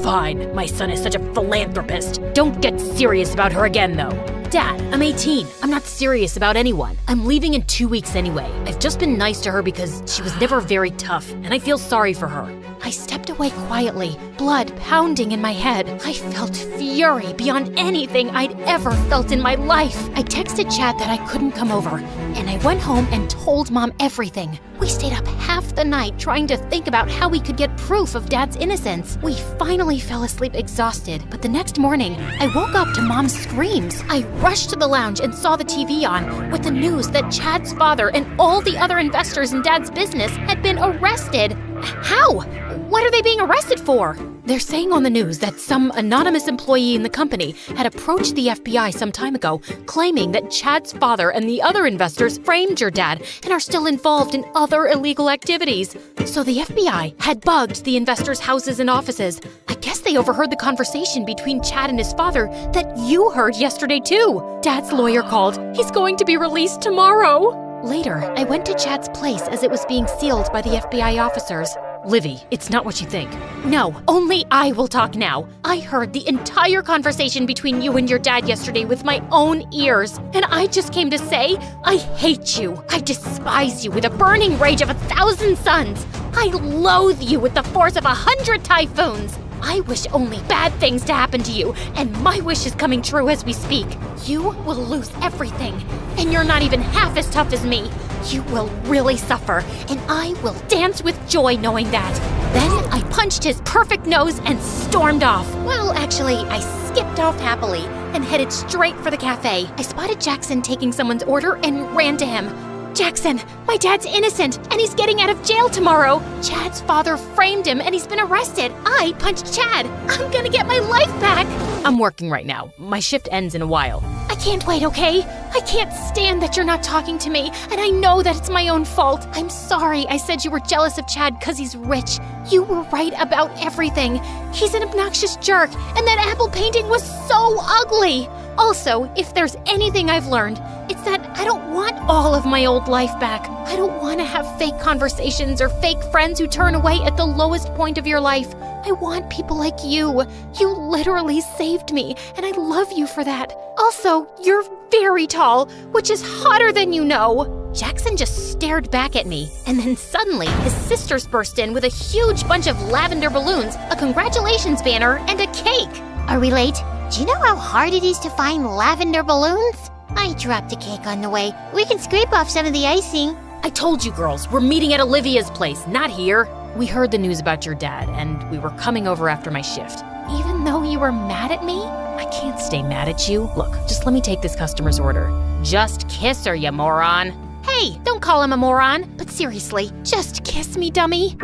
Fine. My son is such a philanthropist. Don't get serious about her again, though. Dad, I'm 18. I'm not serious about anyone. I'm leaving in 2 weeks anyway. I've just been nice to her because she was never very tough, and I feel sorry for her. I stepped away quietly, blood pounding in my head. I felt fury beyond anything I'd ever felt in my life. I texted Chad that I couldn't come over, and I went home and told Mom everything. We stayed up half the night trying to think about how we could get proof of Dad's innocence. We finally fell asleep exhausted, but the next morning, I woke up to Mom's screams. I rushed to the lounge and saw the TV on with the news that Chad's father and all the other investors in Dad's business had been arrested. How? What are they being arrested for? They're saying on the news that some anonymous employee in the company had approached the FBI some time ago, claiming that Chad's father and the other investors framed your dad and are still involved in other illegal activities. So the FBI had bugged the investors' houses and offices. I guess they overheard the conversation between Chad and his father that you heard yesterday too. Dad's lawyer called. He's going to be released tomorrow. Later, I went to Chad's place as it was being sealed by the FBI officers. Livy, it's not what you think. No, only I will talk now. I heard the entire conversation between you and your dad yesterday with my own ears, and I just came to say, I hate you. I despise you with a burning rage of 1,000 suns. I loathe you with the force of 100 typhoons. I wish only bad things to happen to you, and my wish is coming true as we speak. You will lose everything, and you're not even half as tough as me. You will really suffer, and I will dance with joy knowing that. Then I punched his perfect nose and stormed off. Well, actually, I skipped off happily and headed straight for the cafe. I spotted Jackson taking someone's order and ran to him. Jackson, my dad's innocent, and he's getting out of jail tomorrow. Chad's father framed him, and he's been arrested. I punched Chad. I'm gonna get my life back. I'm working right now. My shift ends in a while. I can't wait, okay? I can't stand that you're not talking to me, and I know that it's my own fault. I'm sorry I said you were jealous of Chad because he's rich. You were right about everything. He's an obnoxious jerk, and that apple painting was so ugly. Also, if there's anything I've learned, it's that I don't want all of my old life back. I don't want to have fake conversations or fake friends who turn away at the lowest point of your life. I want people like you. You literally saved me, and I love you for that. Also, you're very tall, which is hotter than you know. Jackson just stared back at me, and then suddenly his sisters burst in with a huge bunch of lavender balloons, a congratulations banner, and a cake. Are we late? Do you know how hard it is to find lavender balloons? I dropped a cake on the way. We can scrape off some of the icing. I told you girls, we're meeting at Olivia's place, not here. We heard the news about your dad, and we were coming over after my shift. Even though you were mad at me, I can't stay mad at you. Look, just let me take this customer's order. Just kiss her, you moron. Hey, don't call him a moron. But seriously, just kiss me, dummy.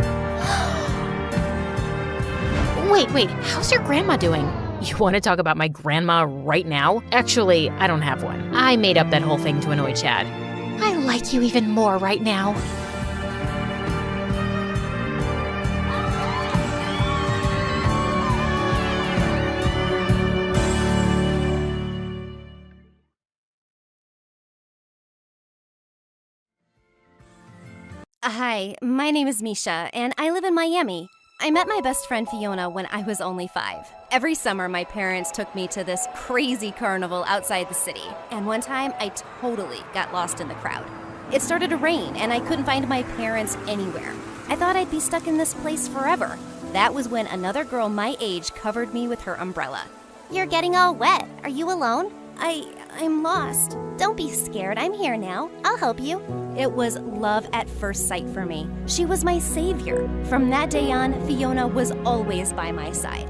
Wait, how's your grandma doing? You want to talk about my grandma right now? Actually, I don't have one. I made up that whole thing to annoy Chad. I like you even more right now. Hi, my name is Misha, and I live in Miami. I met my best friend Fiona when I was only 5. Every summer, my parents took me to this crazy carnival outside the city, and one time I totally got lost in the crowd. It started to rain, and I couldn't find my parents anywhere. I thought I'd be stuck in this place forever. That was when another girl my age covered me with her umbrella. You're getting all wet. Are you alone? I'm lost. Don't be scared, I'm here now. I'll help you. It was love at first sight for me. She was my savior. From that day on, Fiona was always by my side.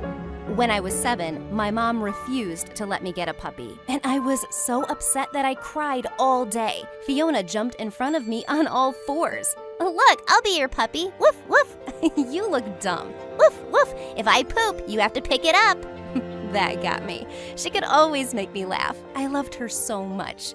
When I was 7, my mom refused to let me get a puppy, and I was so upset that I cried all day. Fiona jumped in front of me on all 4s. Look, I'll be your puppy. Woof, woof. You look dumb. Woof, woof. If I poop, you have to pick it up. That got me. She could always make me laugh. I loved her so much.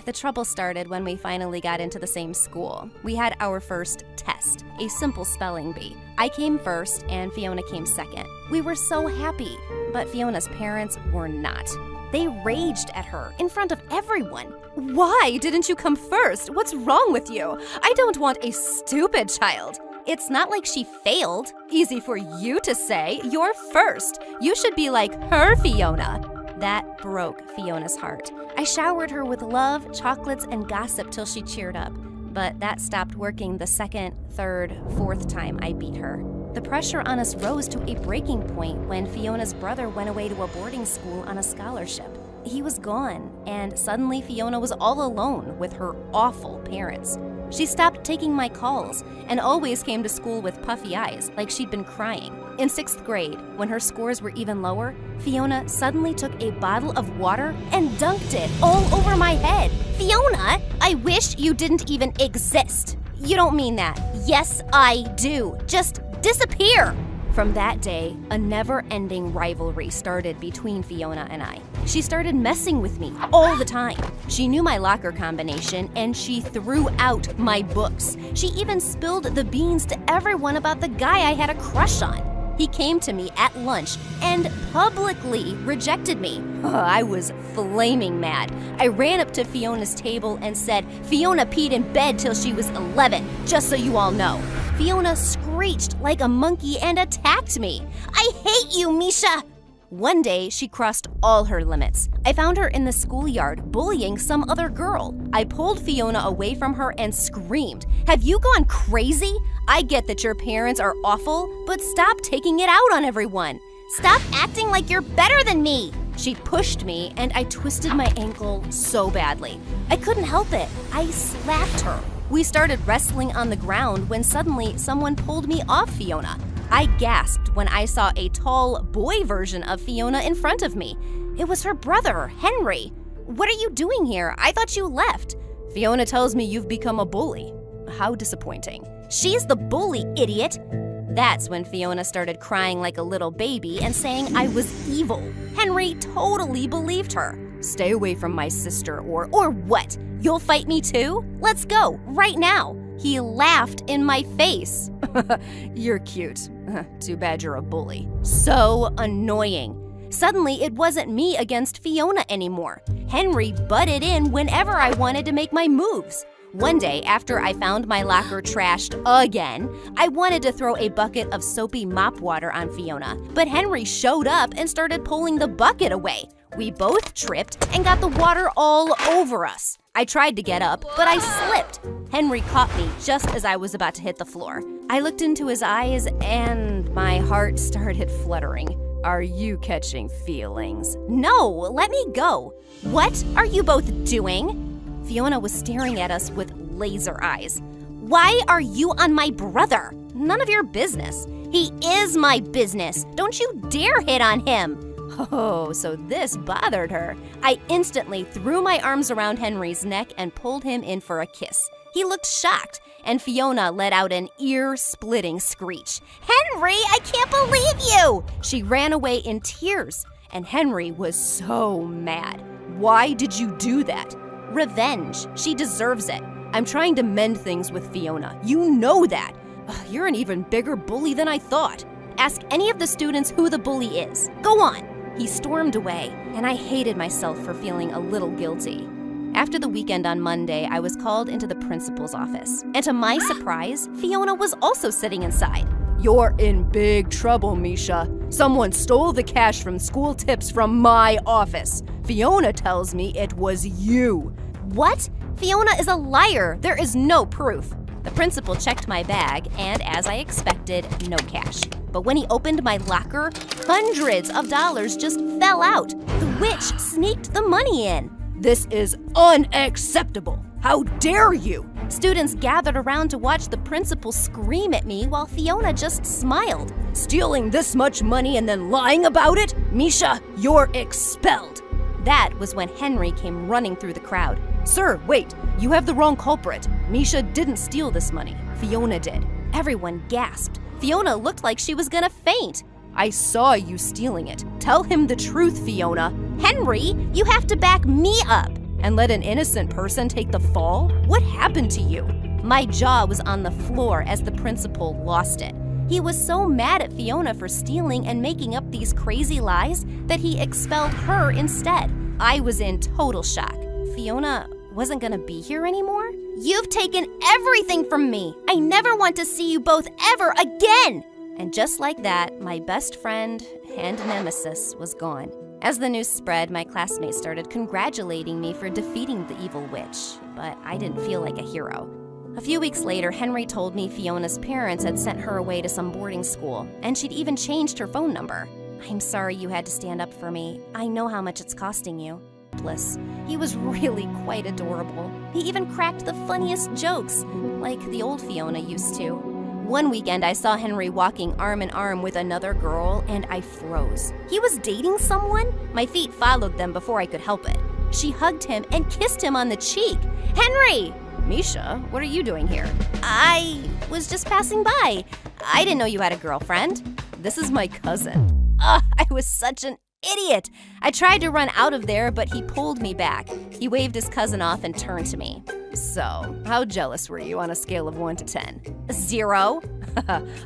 The trouble started when we finally got into the same school. We had our first test, a simple spelling bee. I came first and Fiona came second. We were so happy, but Fiona's parents were not. They raged at her in front of everyone. Why didn't you come first? What's wrong with you? I don't want a stupid child. It's not like she failed. Easy for you to say. You're first. You should be like her, Fiona. That broke Fiona's heart. I showered her with love, chocolates, and gossip till she cheered up. But that stopped working the second, third, fourth time I beat her. The pressure on us rose to a breaking point when Fiona's brother went away to a boarding school on a scholarship. He was gone, and suddenly Fiona was all alone with her awful parents. She stopped taking my calls and always came to school with puffy eyes, like she'd been crying. In 6th grade, when her scores were even lower, Fiona suddenly took a bottle of water and dunked it all over my head. Fiona, I wish you didn't even exist. You don't mean that. Yes, I do. Just disappear. From that day, a never-ending rivalry started between Fiona and I. She started messing with me all the time. She knew my locker combination and she threw out my books. She even spilled the beans to everyone about the guy I had a crush on. He came to me at lunch and publicly rejected me. I was flaming mad. I ran up to Fiona's table and said, "Fiona peed in bed till she was 11, just so you all know." Fiona screeched like a monkey and attacked me. "I hate you, Misha!" One day, she crossed all her limits. I found her in the schoolyard bullying some other girl. I pulled Fiona away from her and screamed, "Have you gone crazy? I get that your parents are awful, but stop taking it out on everyone. Stop acting like you're better than me." She pushed me and I twisted my ankle so badly. I couldn't help it. I slapped her. We started wrestling on the ground when suddenly someone pulled me off Fiona. I gasped when I saw a tall boy version of Fiona in front of me. It was her brother, Henry. "What are you doing here? I thought you left." "Fiona tells me you've become a bully." How disappointing. "She's the bully, idiot." That's when Fiona started crying like a little baby and saying I was evil. Henry totally believed her. "Stay away from my sister or what? You'll fight me too? Let's go, right now." He laughed in my face. "You're cute. Too bad you're a bully." So annoying. Suddenly, it wasn't me against Fiona anymore. Henry butted in whenever I wanted to make my moves. One day, after I found my locker trashed again, I wanted to throw a bucket of soapy mop water on Fiona, but Henry showed up and started pulling the bucket away. We both tripped and got the water all over us. I tried to get up, but I slipped. Henry caught me just as I was about to hit the floor. I looked into his eyes and my heart started fluttering. "Are you catching feelings?" "No, let me go." "What are you both doing?" Fiona was staring at us with laser eyes. "Why are you on my brother?" "None of your business." "He is my business. Don't you dare hit on him." Oh, so this bothered her. I instantly threw my arms around Henry's neck and pulled him in for a kiss. He looked shocked, and Fiona let out an ear-splitting screech. "Henry, I can't believe you!" She ran away in tears, and Henry was so mad. "Why did you do that?" "Revenge. She deserves it. I'm trying to mend things with Fiona. You know that. Ugh, you're an even bigger bully than I thought. Ask any of the students who the bully is. Go on." He stormed away, and I hated myself for feeling a little guilty. After the weekend on Monday, I was called into the principal's office. And to my surprise, Fiona was also sitting inside. "You're in big trouble, Misha. Someone stole the cash from school tips from my office. Fiona tells me it was you." "What? Fiona is a liar. There is no proof." The principal checked my bag, and as I expected, no cash. But when he opened my locker, hundreds of dollars just fell out. The witch sneaked the money in. "This is unacceptable. How dare you?" Students gathered around to watch the principal scream at me while Fiona just smiled. "Stealing this much money and then lying about it? Misha, you're expelled." That was when Henry came running through the crowd. "Sir, wait, you have the wrong culprit. Misha didn't steal this money. Fiona did." Everyone gasped. Fiona looked like she was gonna faint. "I saw you stealing it. Tell him the truth, Fiona." "Henry, you have to back me up." and let an innocent person take the fall? What happened to you? My jaw was on the floor as the principal lost it. He was so mad at Fiona for stealing and making up these crazy lies that he expelled her instead. I was in total shock. Fiona wasn't gonna be here anymore? You've taken everything from me. I never want to see you both ever again. And just like that, my best friend and nemesis was gone. As the news spread, my classmates started congratulating me for defeating the evil witch, but I didn't feel like a hero. A few weeks later, Henry told me Fiona's parents had sent her away to some boarding school, and she'd even changed her phone number. I'm sorry you had to stand up for me. I know how much it's costing you. Bliss. He was really quite adorable. He even cracked the funniest jokes, like the old Fiona used to. One weekend, I saw Henry walking arm in arm with another girl, and I froze. He was dating someone? My feet followed them before I could help it. She hugged him and kissed him on the cheek. Henry! Misha, what are you doing here? I was just passing by. I didn't know you had a girlfriend. This is my cousin. Ugh, I was such an idiot. I tried to run out of there, but he pulled me back. He waved his cousin off and turned to me. So, how jealous were you on a scale of 1 to 10? 0?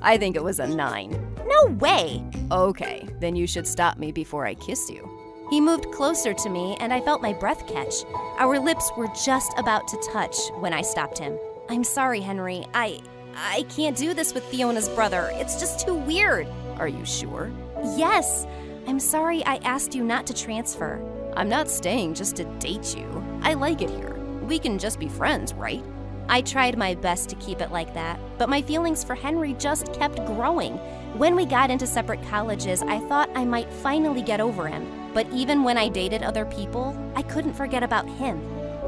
I think it was a 9. No way. Okay, then you should stop me before I kiss you. He moved closer to me, and I felt my breath catch. Our lips were just about to touch when I stopped him. I'm sorry, Henry. I can't do this with Fiona's brother. It's just too weird. Are you sure? Yes. I'm sorry I asked you not to transfer. I'm not staying just to date you. I like it here. We can just be friends, right? I tried my best to keep it like that, but my feelings for Henry just kept growing. When we got into separate colleges, I thought I might finally get over him. But even when I dated other people, I couldn't forget about him.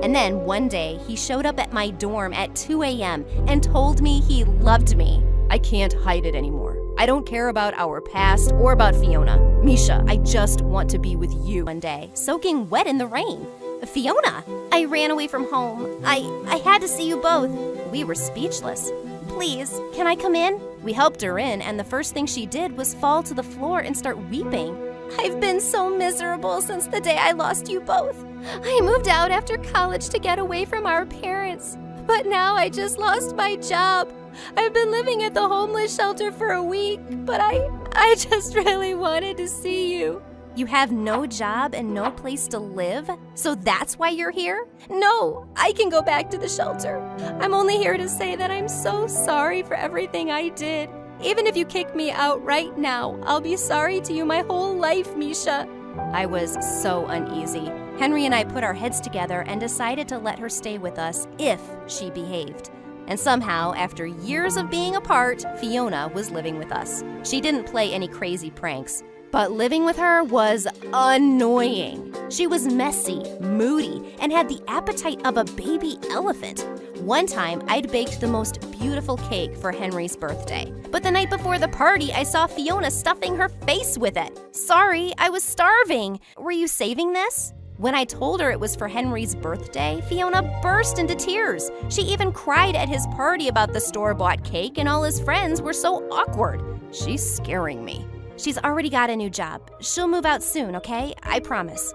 And then one day, he showed up at my dorm at 2 a.m. and told me he loved me. I can't hide it anymore. I don't care about our past or about Fiona. Misha, I just want to be with you one day, soaking wet in the rain. Fiona, I ran away from home. I had to see you both. We were speechless. Please, can I come in? We helped her in, and the first thing she did was fall to the floor and start weeping. I've been so miserable since the day I lost you both. I moved out after college to get away from our parents, but now I just lost my job. I've been living at the homeless shelter for a week, but I just really wanted to see you. You have no job and no place to live? So that's why you're here? No, I can go back to the shelter. I'm only here to say that I'm so sorry for everything I did. Even if you kick me out right now, I'll be sorry to you my whole life, Misha. I was so uneasy. Henry and I put our heads together and decided to let her stay with us if she behaved. And somehow, after years of being apart, Fiona was living with us. She didn't play any crazy pranks, but living with her was annoying. She was messy, moody, and had the appetite of a baby elephant. One time, I'd baked the most beautiful cake for Henry's birthday. But the night before the party, I saw Fiona stuffing her face with it. Sorry, I was starving. Were you saving this? When I told her it was for Henry's birthday, Fiona burst into tears. She even cried at his party about the store-bought cake, and all his friends were so awkward. She's scaring me. She's already got a new job. She'll move out soon, okay? I promise.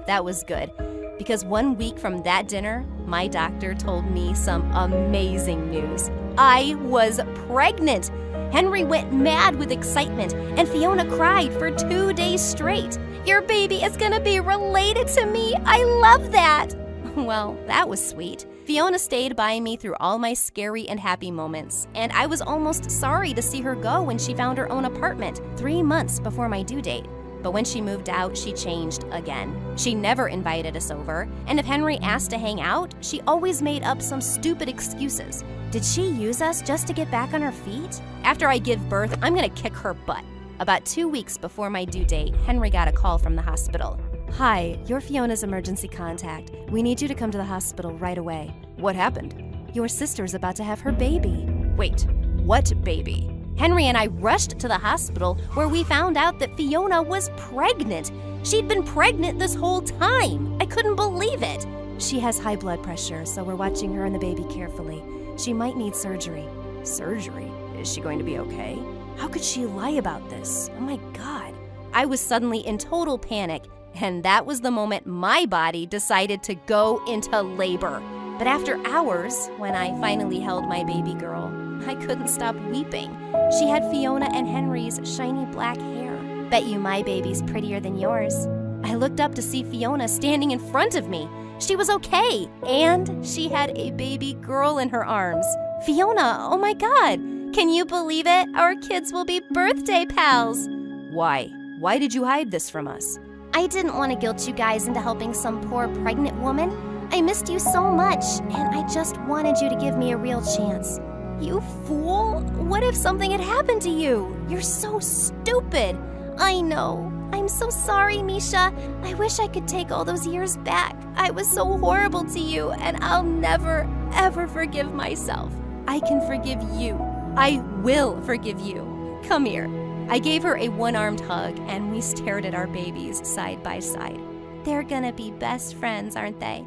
That was good, because 1 week from that dinner, my doctor told me some amazing news. I was pregnant. Henry went mad with excitement, and Fiona cried for 2 days straight. Your baby is gonna be related to me. I love that. Well, that was sweet. Fiona stayed by me through all my scary and happy moments, and I was almost sorry to see her go when she found her own apartment 3 months before my due date. But when she moved out, she changed again. She never invited us over, and if Henry asked to hang out, she always made up some stupid excuses. Did she use us just to get back on her feet? After I give birth, I'm gonna kick her butt. About 2 weeks before my due date, Henry got a call from the hospital. Hi, you're Fiona's emergency contact. We need you to come to the hospital right away. What happened? Your sister's about to have her baby. Wait, what baby? Henry and I rushed to the hospital where we found out that Fiona was pregnant. She'd been pregnant this whole time. I couldn't believe it. She has high blood pressure, so we're watching her and the baby carefully. She might need surgery. Surgery? Is she going to be okay? How could she lie about this? Oh my God. I was suddenly in total panic, And that was the moment my body decided to go into labor. But after hours, when I finally held my baby girl, I couldn't stop weeping. She had Fiona and Henry's shiny black hair. Bet you my baby's prettier than yours. I looked up to see Fiona standing in front of me. She was okay, and she had a baby girl in her arms. Fiona, oh my God, can you believe it? Our kids will be birthday pals. Why? Why did you hide this from us? I didn't want to guilt you guys into helping some poor pregnant woman. I missed you so much, and I just wanted you to give me a real chance. You fool! What if something had happened to you? You're so stupid. I know. I'm so sorry, Misha. I wish I could take all those years back. I was so horrible to you, and I'll never, ever forgive myself. I can forgive you. I will forgive you. Come here. I gave her a one-armed hug, and we stared at our babies side by side. They're gonna be best friends, aren't they?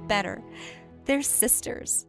Better. They're sisters.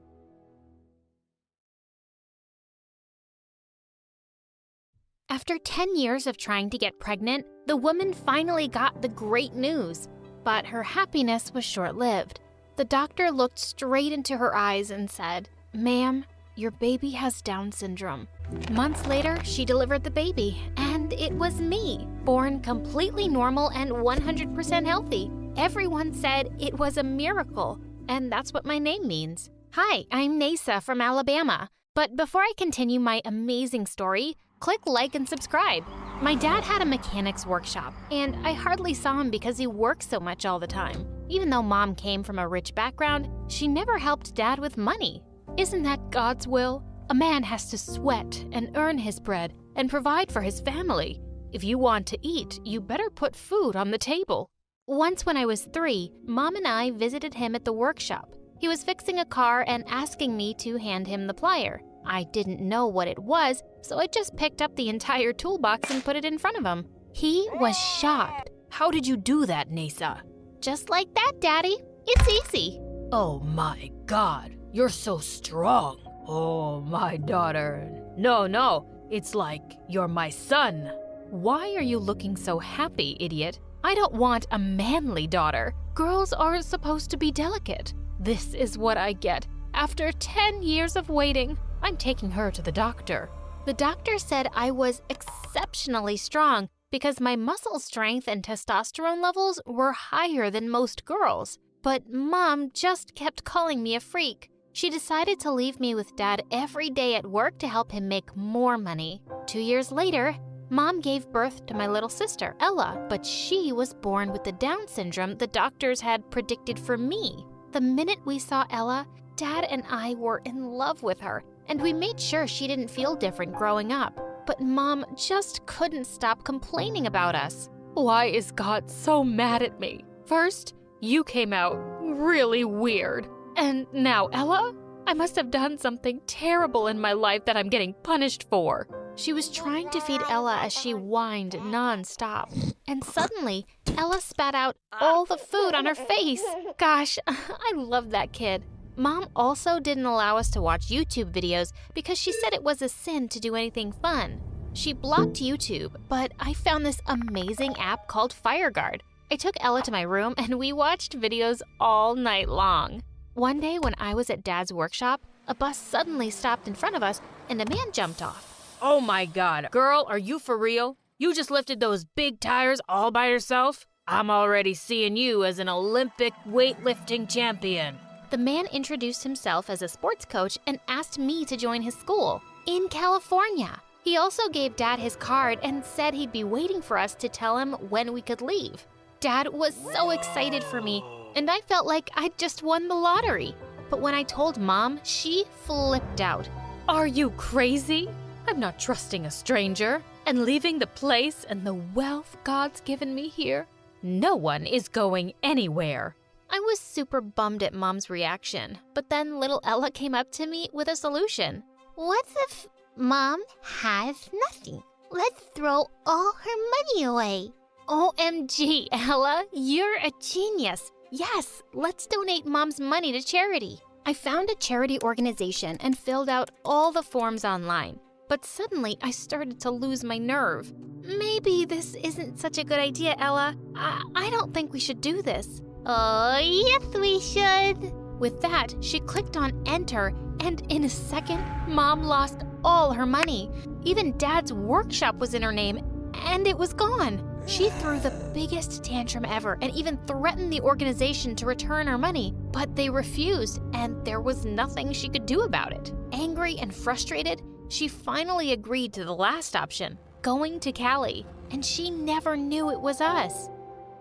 After 10 years of trying to get pregnant, the woman finally got the great news. But her happiness was short-lived. The doctor looked straight into her eyes and said, "Ma'am, your baby has Down syndrome." Months later, she delivered the baby, and it was me, born completely normal and 100% healthy. Everyone said it was a miracle, and that's what my name means. Hi, I'm Nasa from Alabama. But before I continue my amazing story, click like and subscribe. My dad had a mechanics workshop, and I hardly saw him because he works so much all the time. Even though Mom came from a rich background, she never helped Dad with money. Isn't that God's will? A man has to sweat and earn his bread and provide for his family. If you want to eat, you better put food on the table. Once when I was 3, Mom and I visited him at the workshop. He was fixing a car and asking me to hand him the plier. I didn't know what it was, so I just picked up the entire toolbox and put it in front of him. He was shocked. How did you do that, Nasa? Just like that, Daddy. It's easy. Oh my God, you're so strong. Oh, my daughter. No, it's like you're my son. Why are you looking so happy, idiot? I don't want a manly daughter. Girls are supposed to be delicate. This is what I get. After 10 years of waiting, I'm taking her to the doctor. The doctor said I was exceptionally strong because my muscle strength and testosterone levels were higher than most girls. But Mom just kept calling me a freak. She decided to leave me with Dad every day at work to help him make more money. 2 years later, Mom gave birth to my little sister, Ella, but she was born with the Down syndrome the doctors had predicted for me. The minute we saw Ella, Dad and I were in love with her, and we made sure she didn't feel different growing up. But Mom just couldn't stop complaining about us. Why is God so mad at me? First, you came out really weird. And now Ella? I must have done something terrible in my life that I'm getting punished for. She was trying to feed Ella as she whined non-stop. And suddenly, Ella spat out all the food on her face. Gosh, I love that kid. Mom also didn't allow us to watch YouTube videos because she said it was a sin to do anything fun. She blocked YouTube, but I found this amazing app called FireGuard. I took Ella to my room and we watched videos all night long. One day when I was at Dad's workshop, a bus suddenly stopped in front of us and a man jumped off. Oh my God, girl, are you for real? You just lifted those big tires all by yourself? I'm already seeing you as an Olympic weightlifting champion. The man introduced himself as a sports coach and asked me to join his school in California. He also gave Dad his card and said he'd be waiting for us to tell him when we could leave. Dad was so excited for me, and I felt like I'd just won the lottery. But when I told Mom, she flipped out. Are you crazy? I'm not trusting a stranger and leaving the place and the wealth God's given me here. No one is going anywhere. I was super bummed at Mom's reaction, but then little Ella came up to me with a solution. What if Mom has nothing? Let's throw all her money away. OMG, Ella, you're a genius. Yes, let's donate Mom's money to charity. I found a charity organization and filled out all the forms online. but suddenly I started to lose my nerve. Maybe this isn't such a good idea, Ella. I don't think we should do this. Oh, yes, we should. With that, she clicked on enter, and in a second, Mom lost all her money. Even Dad's workshop was in her name, and it was gone. She threw the biggest tantrum ever and even threatened the organization to return her money, but they refused, and there was nothing she could do about it. Angry and frustrated, she finally agreed to the last option, going to Cali, and she never knew it was us.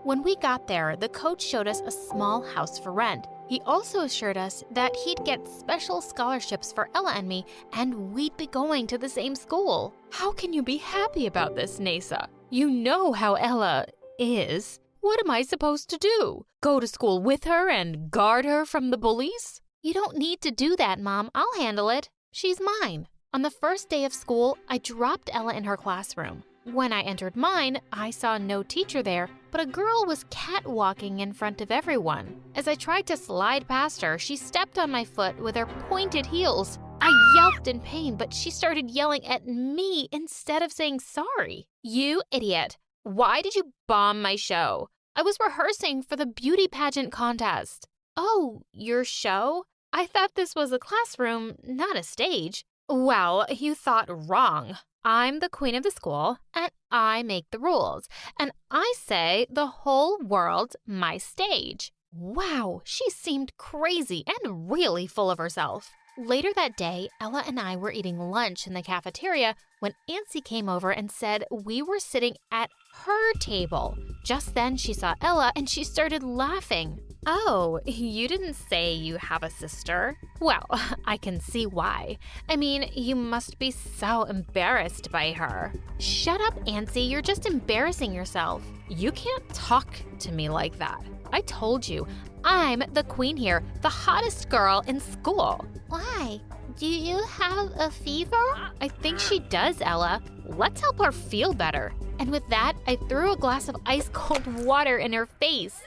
When we got there, the coach showed us a small house for rent. He also assured us that he'd get special scholarships for Ella and me, and we'd be going to the same school. How can you be happy about this, Nasa? You know how Ella is. What am I supposed to do? Go to school with her and guard her from the bullies? You don't need to do that, Mom. I'll handle it. She's mine. On the first day of school, I dropped Ella in her classroom. When I entered mine, I saw no teacher there, but a girl was catwalking in front of everyone. As I tried to slide past her, she stepped on my foot with her pointed heels. I yelped in pain, but she started yelling at me instead of saying sorry. You idiot. Why did you bomb my show? I was rehearsing for the beauty pageant contest. Oh, your show? I thought this was a classroom, not a stage. Well, you thought wrong. I'm the queen of the school, and I make the rules, and I say the whole world's my stage. Wow, she seemed crazy and really full of herself. Later that day, Ella and I were eating lunch in the cafeteria when Nancy came over and said we were sitting at her table. Just then she saw Ella and she started laughing. Oh, you didn't say you have a sister? Well, I can see why. I mean, you must be so embarrassed by her. Shut up, Nancy, you're just embarrassing yourself. You can't talk to me like that. I told you, I'm the queen here, the hottest girl in school. Why? Do you have a fever? I think she does, Ella. Let's help her feel better. And with that, I threw a glass of ice-cold water in her face.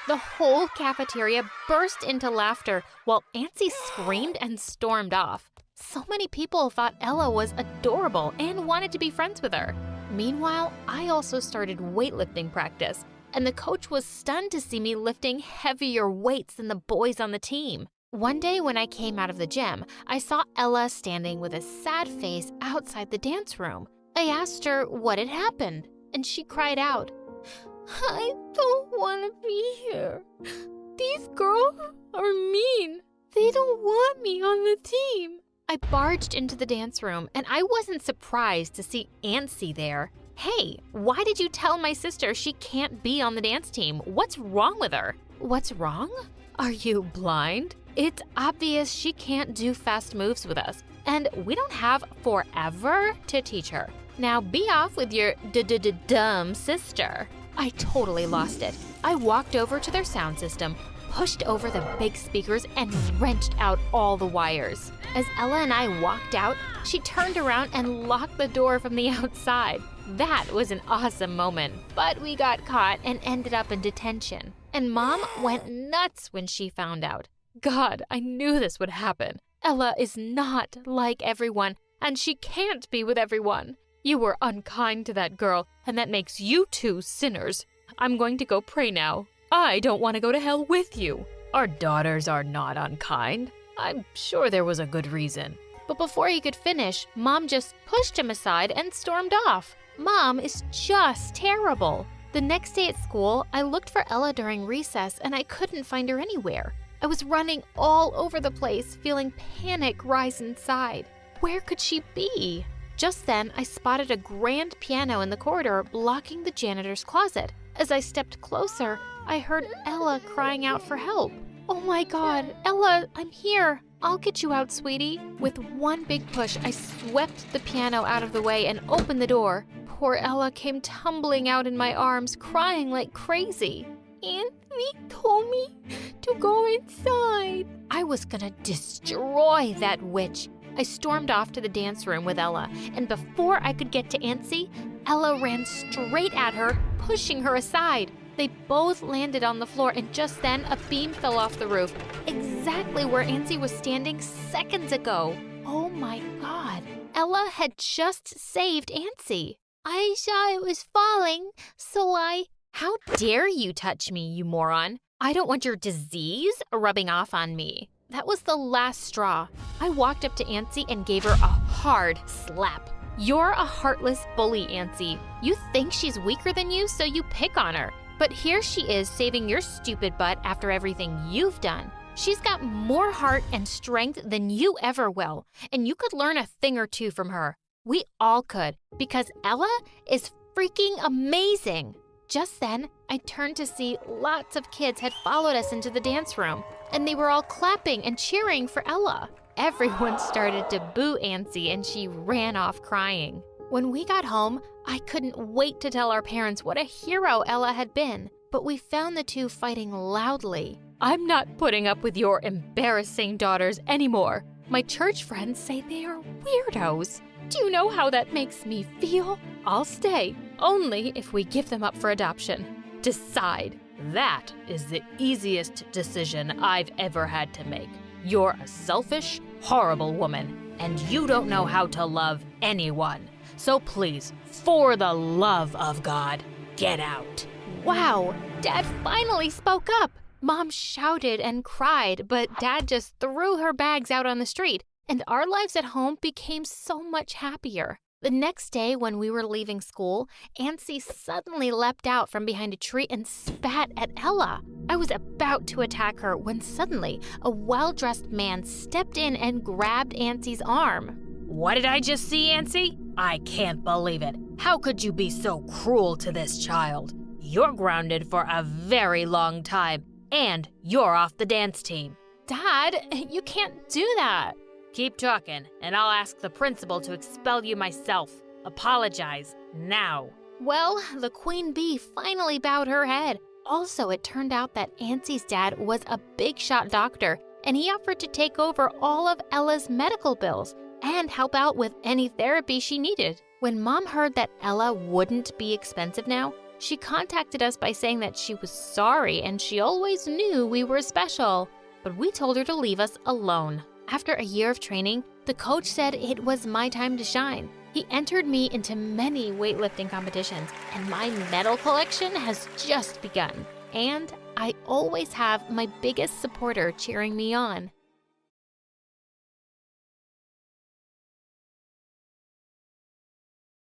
The whole cafeteria burst into laughter while Nancy screamed and stormed off. So many people thought Ella was adorable and wanted to be friends with her. Meanwhile, I also started weightlifting practice, and the coach was stunned to see me lifting heavier weights than the boys on the team. One day when I came out of the gym, I saw Ella standing with a sad face outside the dance room. I asked her what had happened, and she cried out, I don't want to be here. These girls are mean. They don't want me on the team. I barged into the dance room, and I wasn't surprised to see Nancy there. Hey, why did you tell my sister she can't be on the dance team? What's wrong with her? What's wrong? Are you blind? It's obvious she can't do fast moves with us, and we don't have forever to teach her. Now be off with your dumb sister. I totally lost it. I walked over to their sound system, pushed over the big speakers, and wrenched out all the wires. As Ella and I walked out, she turned around and locked the door from the outside. That was an awesome moment, but we got caught and ended up in detention. And Mom went nuts when she found out. God, I knew this would happen. Ella is not like everyone, and she can't be with everyone. You were unkind to that girl, and that makes you two sinners. I'm going to go pray now. I don't want to go to hell with you. Our daughters are not unkind. I'm sure there was a good reason. But before he could finish, Mom just pushed him aside and stormed off. Mom is just terrible. The next day at school, I looked for Ella during recess, and I couldn't find her anywhere. I was running all over the place, feeling panic rise inside. Where could she be? Just then, I spotted a grand piano in the corridor blocking the janitor's closet. As I stepped closer, I heard Ella crying out for help. Oh my God, Ella, I'm here. I'll get you out, sweetie. With one big push, I swept the piano out of the way and opened the door. Poor Ella came tumbling out in my arms, crying like crazy. Anthony told me to go inside. I was gonna destroy that witch. I stormed off to the dance room with Ella, and before I could get to Nancy, Ella ran straight at her, pushing her aside. They both landed on the floor, and just then a beam fell off the roof, exactly where Nancy was standing seconds ago. Oh my God. Ella had just saved Ancy. I saw it was falling, so I... How dare you touch me, you moron? I don't want your disease rubbing off on me. That was the last straw. I walked up to Ancy and gave her a hard slap. You're a heartless bully, Ancy. You think she's weaker than you, so you pick on her. But here she is saving your stupid butt after everything you've done. She's got more heart and strength than you ever will, and you could learn a thing or two from her. We all could, because Ella is freaking amazing. Just then, I turned to see lots of kids had followed us into the dance room, and they were all clapping and cheering for Ella. Everyone started to boo Ancy, and she ran off crying. When we got home, I couldn't wait to tell our parents what a hero Ella had been, but we found the two fighting loudly. I'm not putting up with your embarrassing daughters anymore. My church friends say they are weirdos. Do you know how that makes me feel? I'll stay, only if we give them up for adoption. Decide. That is the easiest decision I've ever had to make. You're a selfish, horrible woman, and you don't know how to love anyone. So please, for the love of God, get out. Wow, Dad finally spoke up. Mom shouted and cried, but Dad just threw her bags out on the street, and our lives at home became so much happier. The next day, when we were leaving school, Ancy suddenly leapt out from behind a tree and spat at Ella. I was about to attack her when suddenly a well-dressed man stepped in and grabbed Ancy's arm. What did I just see, Ancy? I can't believe it. How could you be so cruel to this child? You're grounded for a very long time, and you're off the dance team. Dad, you can't do that. Keep talking, and I'll ask the principal to expel you myself. Apologize, now. Well, the queen bee finally bowed her head. Also, it turned out that Ancy's dad was a big-shot doctor, and he offered to take over all of Ella's medical bills and help out with any therapy she needed. When Mom heard that Ella wouldn't be expensive now, she contacted us by saying that she was sorry and she always knew we were special. But we told her to leave us alone. After a year of training, the coach said it was my time to shine. He entered me into many weightlifting competitions, and my medal collection has just begun. And I always have my biggest supporter cheering me on.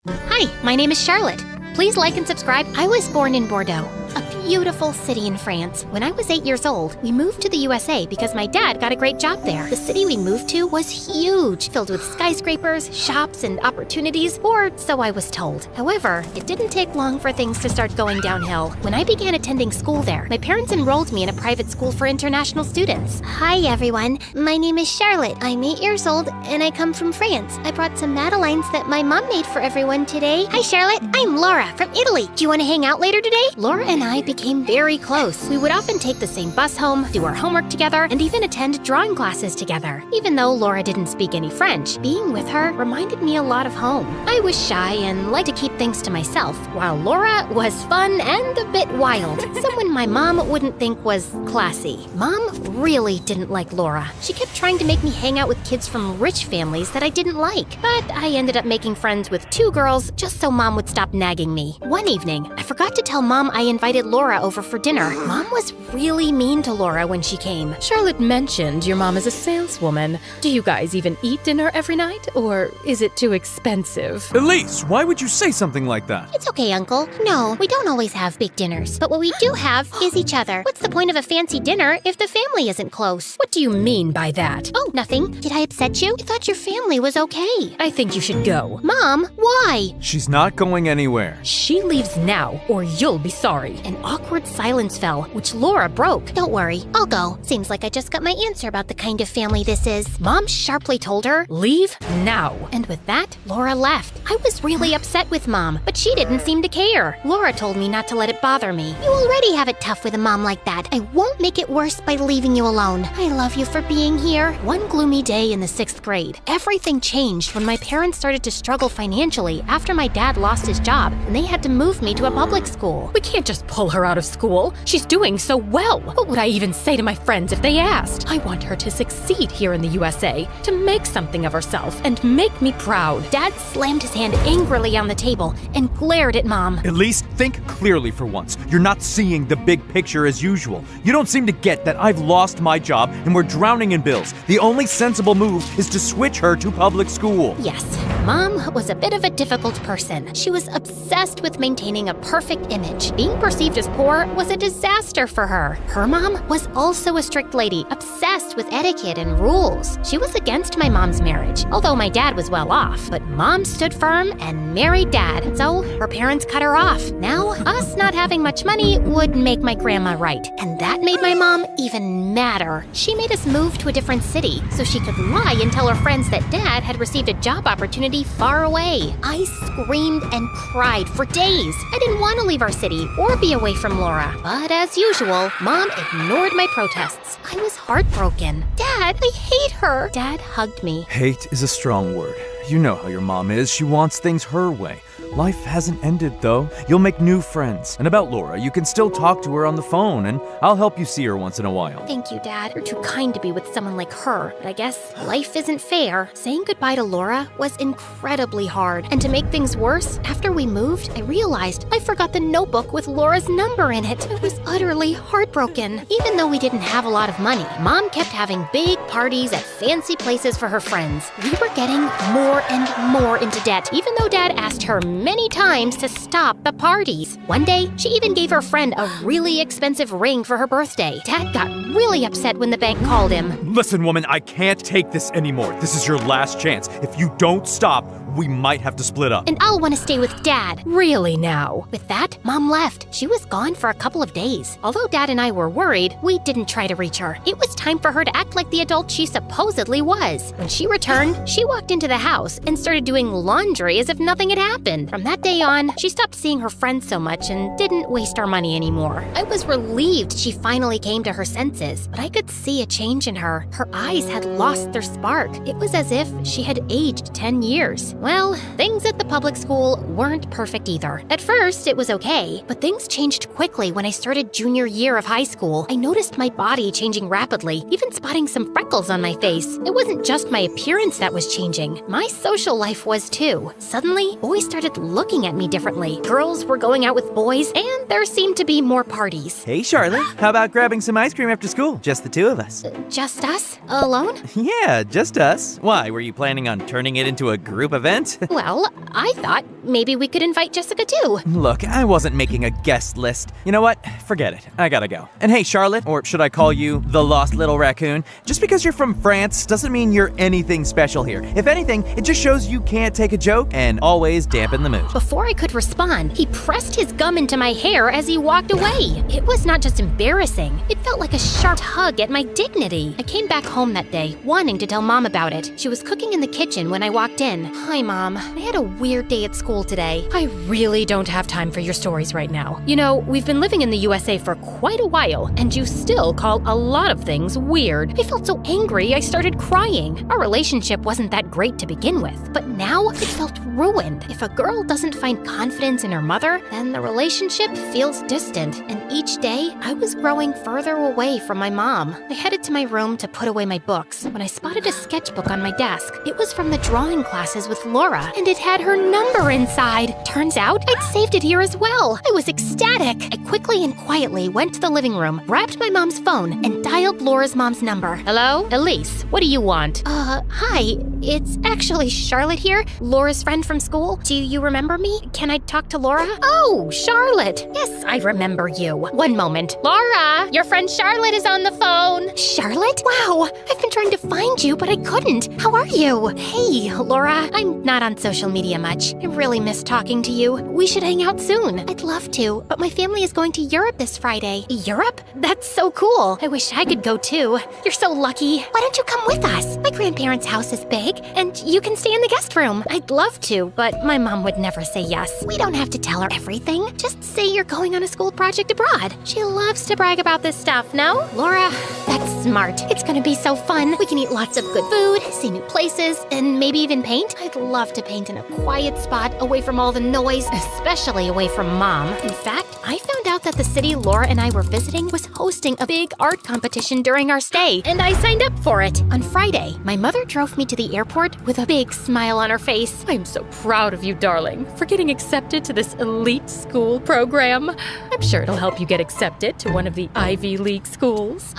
Hi, my name is Charlotte. Please like and subscribe. I was born in Bordeaux, a beautiful city in France. When I was 8 years old, we moved to the USA because my dad got a great job there. The city we moved to was huge, filled with skyscrapers, shops, and opportunities, or so I was told. However, it didn't take long for things to start going downhill. When I began attending school there, my parents enrolled me in a private school for international students. Hi everyone, my name is Charlotte. I'm 8 years old and I come from France. I brought some madeleines that my mom made for everyone today. Hi Charlotte, I'm Laura from Italy. Do you want to hang out later today? Laura and I became very close. We would often take the same bus home, do our homework together, and even attend drawing classes together. Even though Laura didn't speak any French, being with her reminded me a lot of home. I was shy and liked to keep things to myself, while Laura was fun and a bit wild. Someone my mom wouldn't think was classy. Mom really didn't like Laura. She kept trying to make me hang out with kids from rich families that I didn't like. But I ended up making friends with 2 girls just so Mom would stop nagging me. One evening, I forgot to tell Mom I invited Laura over for dinner. Mom was really mean to Laura when she came. Charlotte mentioned your mom is a saleswoman. Do you guys even eat dinner every night, or is it too expensive? Elise, why would you say something like that? It's okay, Uncle. No, we don't always have big dinners, but what we do have is each other. What's the point of a fancy dinner if the family isn't close? What do you mean by that? Oh, nothing. Did I upset you? I thought your family was okay. I think you should go. Mom, why? She's not going anywhere. She leaves now, or you'll be sorry. An awkward silence fell, which Laura broke. Don't worry, I'll go. Seems like I just got my answer about the kind of family this is. Mom sharply told her, Leave now. And with that, Laura left. I was really upset with Mom, but she didn't seem to care. Laura told me not to let it bother me. You already have it tough with a mom like that. I won't make it worse by leaving you alone. I love you for being here. One gloomy day in the 6th grade, everything changed when my parents started to struggle financially after my dad lost his job and they had to move me to a public school. We can't just pull her her out of school. She's doing so well. What would I even say to my friends if they asked? I want her to succeed here in the USA, to make something of herself and make me proud. Dad slammed his hand angrily on the table and glared at Mom. At least think clearly for once. You're not seeing the big picture as usual. You don't seem to get that I've lost my job and we're drowning in bills. The only sensible move is to switch her to public school. Yes, Mom was a bit of a difficult person. She was obsessed with maintaining a perfect image. Being perceived as poor was a disaster for her. Her mom was also a strict lady, obsessed with etiquette and rules. She was against my mom's marriage, although my dad was well off. But Mom stood firm and married Dad, so her parents cut her off. Now, us not having much money would make my grandma right, and that made my mom even madder. She made us move to a different city so she could lie and tell her friends that Dad had received a job opportunity far away. I screamed and cried for days. I didn't want to leave our city or be away from Laura. But as usual, Mom ignored my protests. I was heartbroken. Dad, I hate her. Dad hugged me. Hate is a strong word. You know how your mom is. She wants things her way. Life hasn't ended, though. You'll make new friends. And about Laura, you can still talk to her on the phone, and I'll help you see her once in a while. Thank you, Dad. You're too kind to be with someone like her. But I guess life isn't fair. Saying goodbye to Laura was incredibly hard. And to make things worse, after we moved, I realized I forgot the notebook with Laura's number in it. I was utterly heartbroken. Even though we didn't have a lot of money, Mom kept having big parties at fancy places for her friends. We were getting more and more into debt, even though Dad asked her many times to stop the parties. One day, she even gave her friend a really expensive ring for her birthday. Dad got really upset when the bank called him. Listen, woman, I can't take this anymore. This is your last chance. If you don't stop, we might have to split up. And I'll want to stay with Dad. Really now? With that, Mom left. She was gone for a couple of days. Although Dad and I were worried, we didn't try to reach her. It was time for her to act like the adult she supposedly was. When she returned, she walked into the house and started doing laundry as if nothing had happened. From that day on, she stopped seeing her friends so much and didn't waste our money anymore. I was relieved she finally came to her senses, but I could see a change in her. Her eyes had lost their spark. It was as if she had aged 10 years. Well, things at the public school weren't perfect either. At first, it was okay, but things changed quickly when I started junior year of high school. I noticed my body changing rapidly, even spotting some freckles on my face. It wasn't just my appearance that was changing. My social life was too. Suddenly, boys started looking at me differently. Girls were going out with boys, and there seemed to be more parties. Hey, Charlotte, how about grabbing some ice cream after school? Just the two of us. Just us? Alone? Yeah, just us. Why, were you planning on turning it into a group event? Well, I thought maybe we could invite Jessica too. Look, I wasn't making a guest list. You know what? Forget it. I gotta go. And hey, Charlotte, or should I call you the Lost Little Raccoon? Just because you're from France doesn't mean you're anything special here. If anything, it just shows you can't take a joke and always dampen the mood. Before I could respond, he pressed his gum into my hair as he walked away. It was not just embarrassing, it felt like a sharp tug at my dignity. I came back home that day, wanting to tell Mom about it. She was cooking in the kitchen when I walked in. Hi, Mom. I had a weird day at school today. I really don't have time for your stories right now. You know, we've been living in the USA for quite a while, and you still call a lot of things weird. I felt so angry I started crying. Our relationship wasn't that great to begin with, but now it felt ruined. If a girl doesn't find confidence in her mother, then the relationship feels distant, and each day I was growing further away from my mom. I headed to my room to put away my books when I spotted a sketchbook on my desk. It was from the drawing classes with Laura, and it had her number inside. Turns out I'd saved it here as well. I was ecstatic. I quickly and quietly went to the living room, grabbed my mom's phone, and dialed Laura's mom's number. Hello? Elise, what do you want? Hi. It's actually Charlotte here, Laura's friend from school. Do you remember me? Can I talk to Laura? Oh, Charlotte. Yes, I remember you. One moment. Laura, your friend Charlotte is on the phone. Charlotte? Wow, I've been trying to find you, but I couldn't. How are you? Hey, Laura. I'm not on social media much. I really miss talking to you. We should hang out soon. I'd love to, but my family is going to Europe this Friday. Europe? That's so cool. I wish I could go too. You're so lucky. Why don't you come with us? My grandparents' house is big, and you can stay in the guest room. I'd love to, but my mom would never say yes. We don't have to tell her everything. Just say you're going on a school project abroad. She loves to brag about this stuff, no? Laura, That's smart. It's gonna be so fun. We can eat lots of good food, see new places, and maybe even paint. I'd love to paint in a quiet spot away from all the noise, Especially away from Mom. In fact, I found out that the city Laura and I were visiting was hosting a big art competition during our stay, and I signed up for it. On Friday, my mother drove me to the airport with a big smile on her face. I'm so proud of you, darling, for getting accepted to this elite school program. I'm sure it'll help you get accepted to one of the Ivy League schools.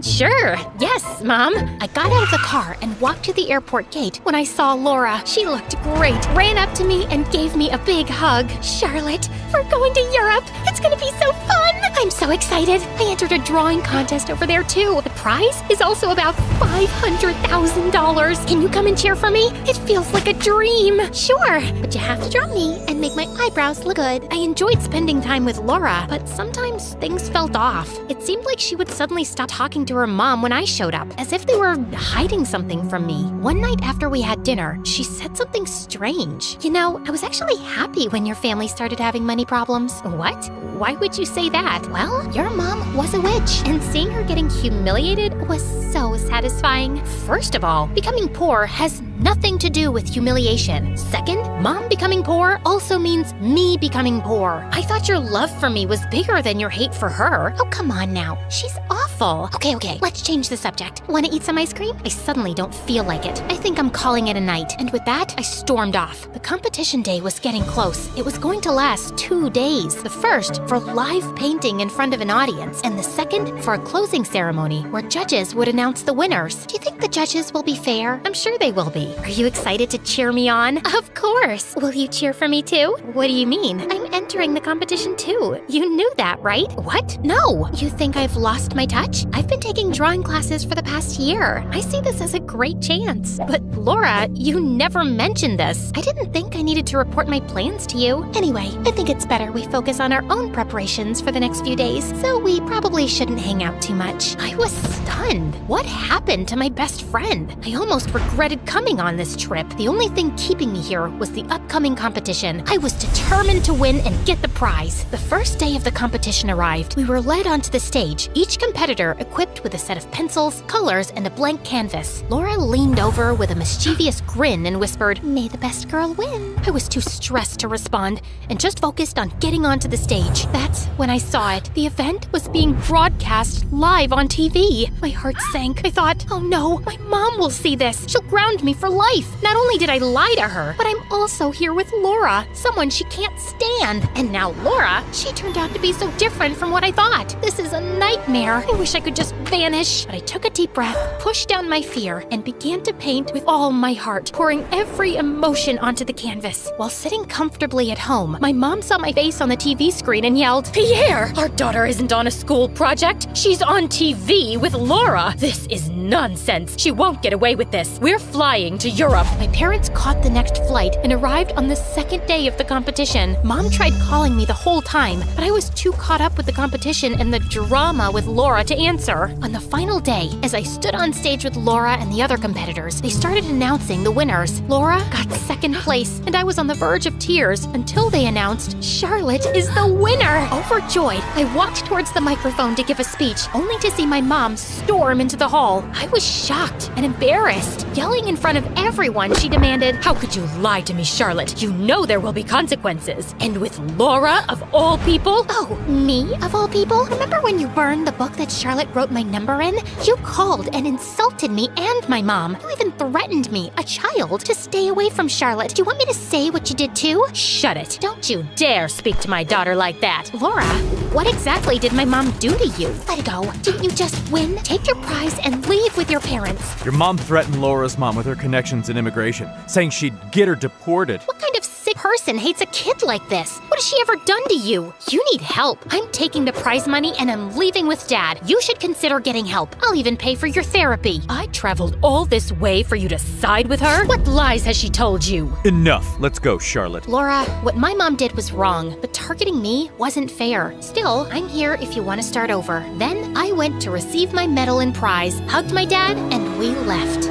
Sure. Yes, Mom. I got out of the car and walked to the airport gate when I saw Laura. She looked great, ran up to me and gave me a big hug. Charlotte, we're going to Europe. It's gonna be so fun. I'm so excited. I entered a drawing contest over there too. The prize is also about $500,000. Can you come and cheer for me? It feels like a dream. Sure, but you have to draw me and make my eyebrows look good. I enjoyed spending time with Laura, but sometimes things felt off. It seemed like she would suddenly stop talking to her mom when I showed up, as if they were hiding something from me. One night after we had dinner, she said something strange. You know, I was actually happy when your family started having money problems. What? Why would you say that? Well, your mom was a witch, and seeing her getting humiliated was so satisfying. First of all, becoming poor has nothing to do with humiliation. Second, Mom becoming poor also means me becoming poor. I thought your love for me was bigger than your hate for her. Oh, come on now. She's awful. Okay, let's change the subject. Want to eat some ice cream? I suddenly don't feel like it. I think I'm calling it a night. And with that, I stormed off. The competition day was getting close. It was going to last 2 days. The first for live painting in front of an audience, and the second for a closing ceremony where judges would announce the winners. Do you think the judges will be fair? I'm sure they will be. Are you excited to cheer me on? Of course. Will you cheer for me too? What do you mean? I'm entering the competition too. You knew that, right? What? No. You think I've lost my touch? I've been taking drawing classes for the past year. I see this as a great chance. But Laura, you never mentioned this. I didn't think I needed to report my plans to you. Anyway, I think it's better we focus on our own preparations for the next few days, so we probably shouldn't hang out too much. I was stunned. What happened to my best friend? I almost regretted coming on this trip. The only thing keeping me here was the upcoming competition. I was determined to win and get the prize. The first day of the competition arrived. We were led onto the stage, each competitor equipped with a set of pencils, colors, and a blank canvas. Laura leaned over with a mischievous grin and whispered, "May the best girl win." I was too stressed to respond and just focused on getting onto the stage. That's when I saw it. The event was being broadcast live on TV. My heart sank. I thought, oh no, my mom will see this. She'll ground me for life. Not only did I lie to her, but I'm also here with Laura, someone she can't stand. And now Laura, she turned out to be so different from what I thought. This is a nightmare. I wish I could just vanish. But I took a deep breath, pushed down my fear, and began to paint with all my heart, pouring every emotion onto the canvas. While sitting comfortably at home, my mom saw my face on the TV screen and yelled, Pierre, our daughter isn't on a school project. She's on TV with Laura. This is nonsense. She won't get away with this. We're flying to Europe. My parents caught the next flight and arrived on the second day of the competition. Mom tried calling me the whole time, but I was too caught up with the competition and the drama with Laura to answer. On the final day, as I stood on stage with Laura and the other competitors, they started announcing the winners. Laura got second place, and I was on the verge of tears until they announced Charlotte is the winner. Overjoyed, I walked towards the microphone to give a speech, only to see my mom storm into the hall. I was shocked and embarrassed. Yelling in front of everyone, she demanded, How could you lie to me, Charlotte? You know there will be consequences. And with Laura, of all people? "Oh, me, of all people? Remember when you burned the book that Charlotte wrote my number in? You called and insulted me and my mom. You even threatened me, a child, to stay away from Charlotte. Do you want me to say what you did too?" Shut it. Don't you dare speak to my daughter like that. Laura, what exactly did my mom do to you? Let it go. Didn't you just win? Take your prize and leave with your parents. Your mom threatened Laura's mom with her connections in immigration, saying she'd get her deported. What kind of sick person hates a kid like this? What has she ever done to you? You need help. I'm taking the prize money and I'm leaving with Dad. You should consider getting help. I'll even pay for your therapy. I traveled all this way for you to side with her? What lies has she told you? Enough. Let's go, Charlotte. Laura, what my mom did was wrong, but targeting me wasn't fair. Still, I'm here if you want to start over. Then I went to receive my medal and prize, hugged my dad, and we left.